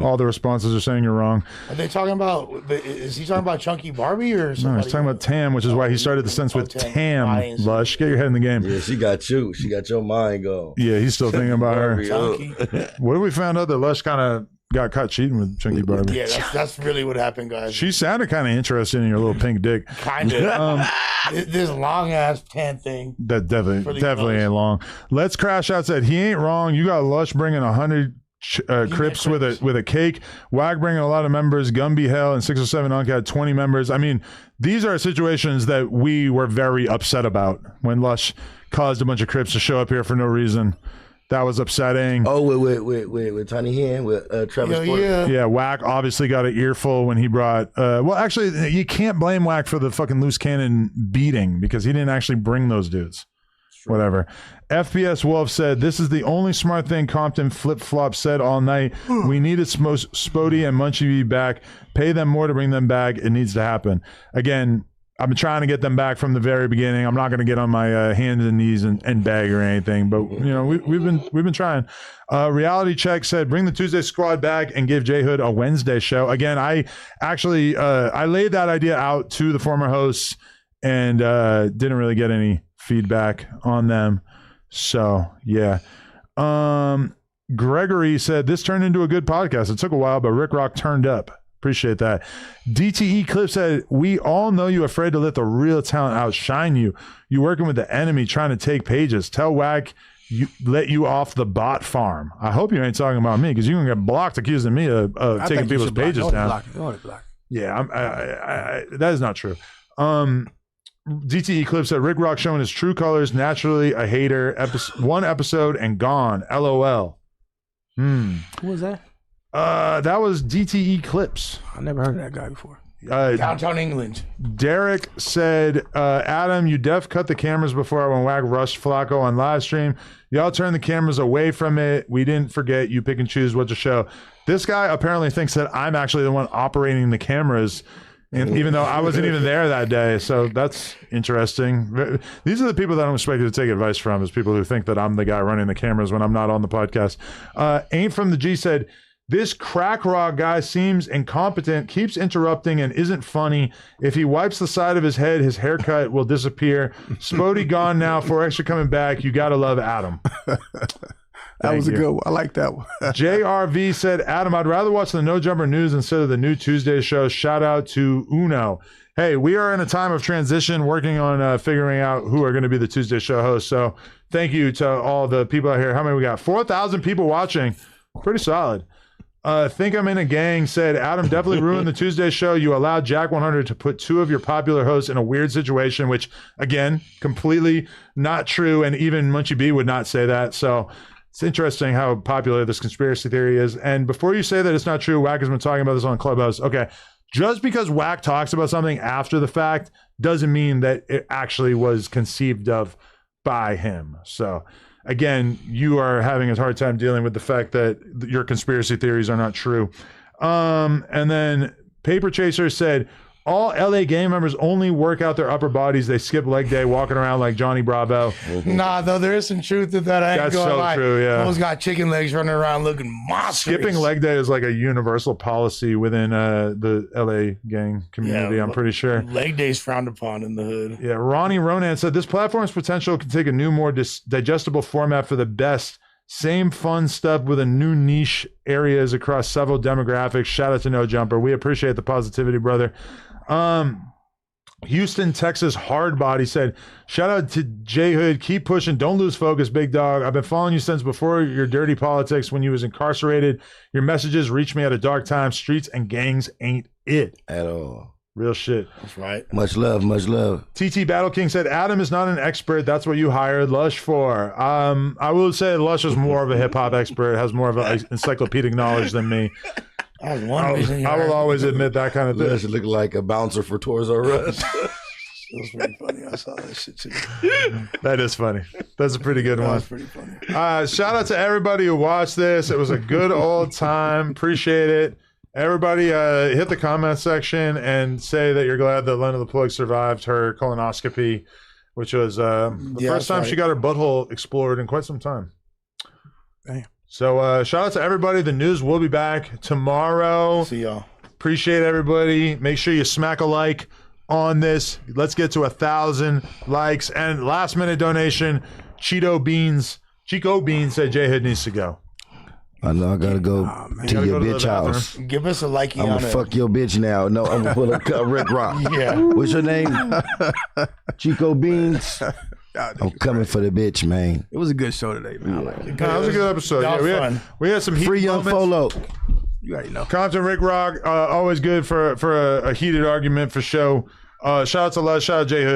All the responses are saying you're wrong. Are they talking about? Is he talking about Chunky Barbie or something? No, he's talking about Tam, which is why he started the sentence with Tam. Lush, get your head in the game. Yeah, she got you. She got your mind going. Yeah, he's still thinking about her. Chunky. What if we found out that Lush kind of got caught cheating with Chunky Barbie? Yeah, that's really what happened, guys. She sounded kind of interested in your little pink dick. Kind of. This long ass tan thing. That definitely ain't long. Let's Crash Out said he ain't wrong. You got Lush bringing 100 Crips with a cake. Wag bringing a lot of members. Gumby Hell and 607 Unk had 20 members. I mean, these are situations that we were very upset about when Lush caused a bunch of Crips to show up here for no reason. That was upsetting. Oh, with Tiny Hand, with Travis Porter. Yeah, Whack obviously got an earful when he brought... well, actually, you can't blame Whack for the fucking loose cannon beating because he didn't actually bring those dudes. Whatever. FPS Wolf said, this is the only smart thing Compton flip-flop said all night. We needed Spody and Munchie be back. Pay them more to bring them back. It needs to happen. Again, I've been trying to get them back from the very beginning. I'm not going to get on my hands and knees and beg or anything, but you know we've been trying. Reality Check said, bring the Tuesday Squad back and give J Hood a Wednesday show. Again, I actually I laid that idea out to the former hosts and didn't really get any feedback on them. So yeah. Gregory said, this turned into a good podcast. It took a while, but Rick Rock turned up. Appreciate that. DTE Clip said, we all know you afraid to let the real talent outshine you. You working with the enemy trying to take pages. Tell Whack let you off the bot farm. I hope you ain't talking about me because you're going to get blocked accusing me of taking people's pages down. Yeah, that is not true. DTE Clip said, Rick Rock showing his true colors, naturally a hater, one episode and gone. LOL. Who was that? That was DTE Clips. I never heard of that guy before. Downtown England. Derek said, Adam, you def cut the cameras before when Wag rushed Flacco on live stream. Y'all turned the cameras away from it. We didn't forget. You pick and choose what to show. This guy apparently thinks that I'm actually the one operating the cameras, and even though I wasn't even there that day. So that's interesting. These are the people that I'm expected to take advice from, is people who think that I'm the guy running the cameras when I'm not on the podcast. Ain't from the G said, this crack rock guy seems incompetent, keeps interrupting, and isn't funny. If he wipes the side of his head, his haircut will disappear. Spody gone now. For extra coming back. You got to love Adam. That was a good one. I like that one. JRV said, Adam, I'd rather watch the No Jumper News instead of the new Tuesday show. Shout out to Uno. Hey, we are in a time of transition, working on figuring out who are going to be the Tuesday show hosts. So thank you to all the people out here. How many we got? 4,000 people watching. Pretty solid. Think I'm in a Gang said, Adam definitely ruined the Tuesday show. You allowed Jack 100 to put two of your popular hosts in a weird situation, which, again, completely not true. And even Munchie B would not say that. So it's interesting how popular this conspiracy theory is. And before you say that it's not true, Wack has been talking about this on Clubhouse. Okay, just because Wack talks about something after the fact doesn't mean that it actually was conceived of by him. So again, you are having a hard time dealing with the fact that your conspiracy theories are not true. And then Paper Chaser said, all LA Gang members only work out their upper bodies. They skip leg day walking around like Johnny Bravo. Nah, though, there is some truth to that. I ain't That's gonna so lie. true, yeah. Almost got chicken legs running around looking monstrous. Skipping leg day is like a universal policy within the LA Gang community, I'm pretty sure. Leg day's frowned upon in the hood. Yeah, Ronnie Ronan said, this platform's potential can take a new, more digestible format for the best. Same fun stuff with a new niche areas across several demographics. Shout out to No Jumper. We appreciate the positivity, brother. Houston, Texas Hardbody said, shout out to J Hood. Keep pushing. Don't lose focus, big dog. I've been following you since before your dirty politics when you was incarcerated. Your messages reached me at a dark time. Streets and gangs ain't it at all. Real shit. That's right. Much love, much love. TT Battle King said, Adam is not an expert. That's what you hired Lush for. I will say Lush is more of a hip-hop expert, has more of an encyclopedic knowledge than me. That's one reason. I will always admit that kind of thing. Lush look like a bouncer for Toys R Us. It was pretty funny. I saw that shit too. That is funny. That's a pretty good one. That was pretty funny. Shout out to everybody who watched this. It was a good old time. Appreciate it. Everybody hit the comment section and say that you're glad that Lena the Plug survived her colonoscopy, which was the first time she got her butthole explored in quite some time. Damn. So shout out to everybody. The news will be back tomorrow. See y'all. Appreciate everybody. Make sure you smack a like on this. Let's get to 1,000 likes. And last minute donation, Chico Beans said J Hood needs to go. I know I gotta go to your bitch house. Give us a like. I'm gonna fuck your bitch now. No, I'm gonna pull a Rick Rock. Yeah. What's your name? Chico Beans. I'm coming for the bitch, man. It was a good show today, man. I like it. That was a good episode. Yeah, we had some heat Free Young moments. Folo. You already know. Compton Rick Rock, always good for a heated argument for show. Shout out to Les, shout out to J Hood.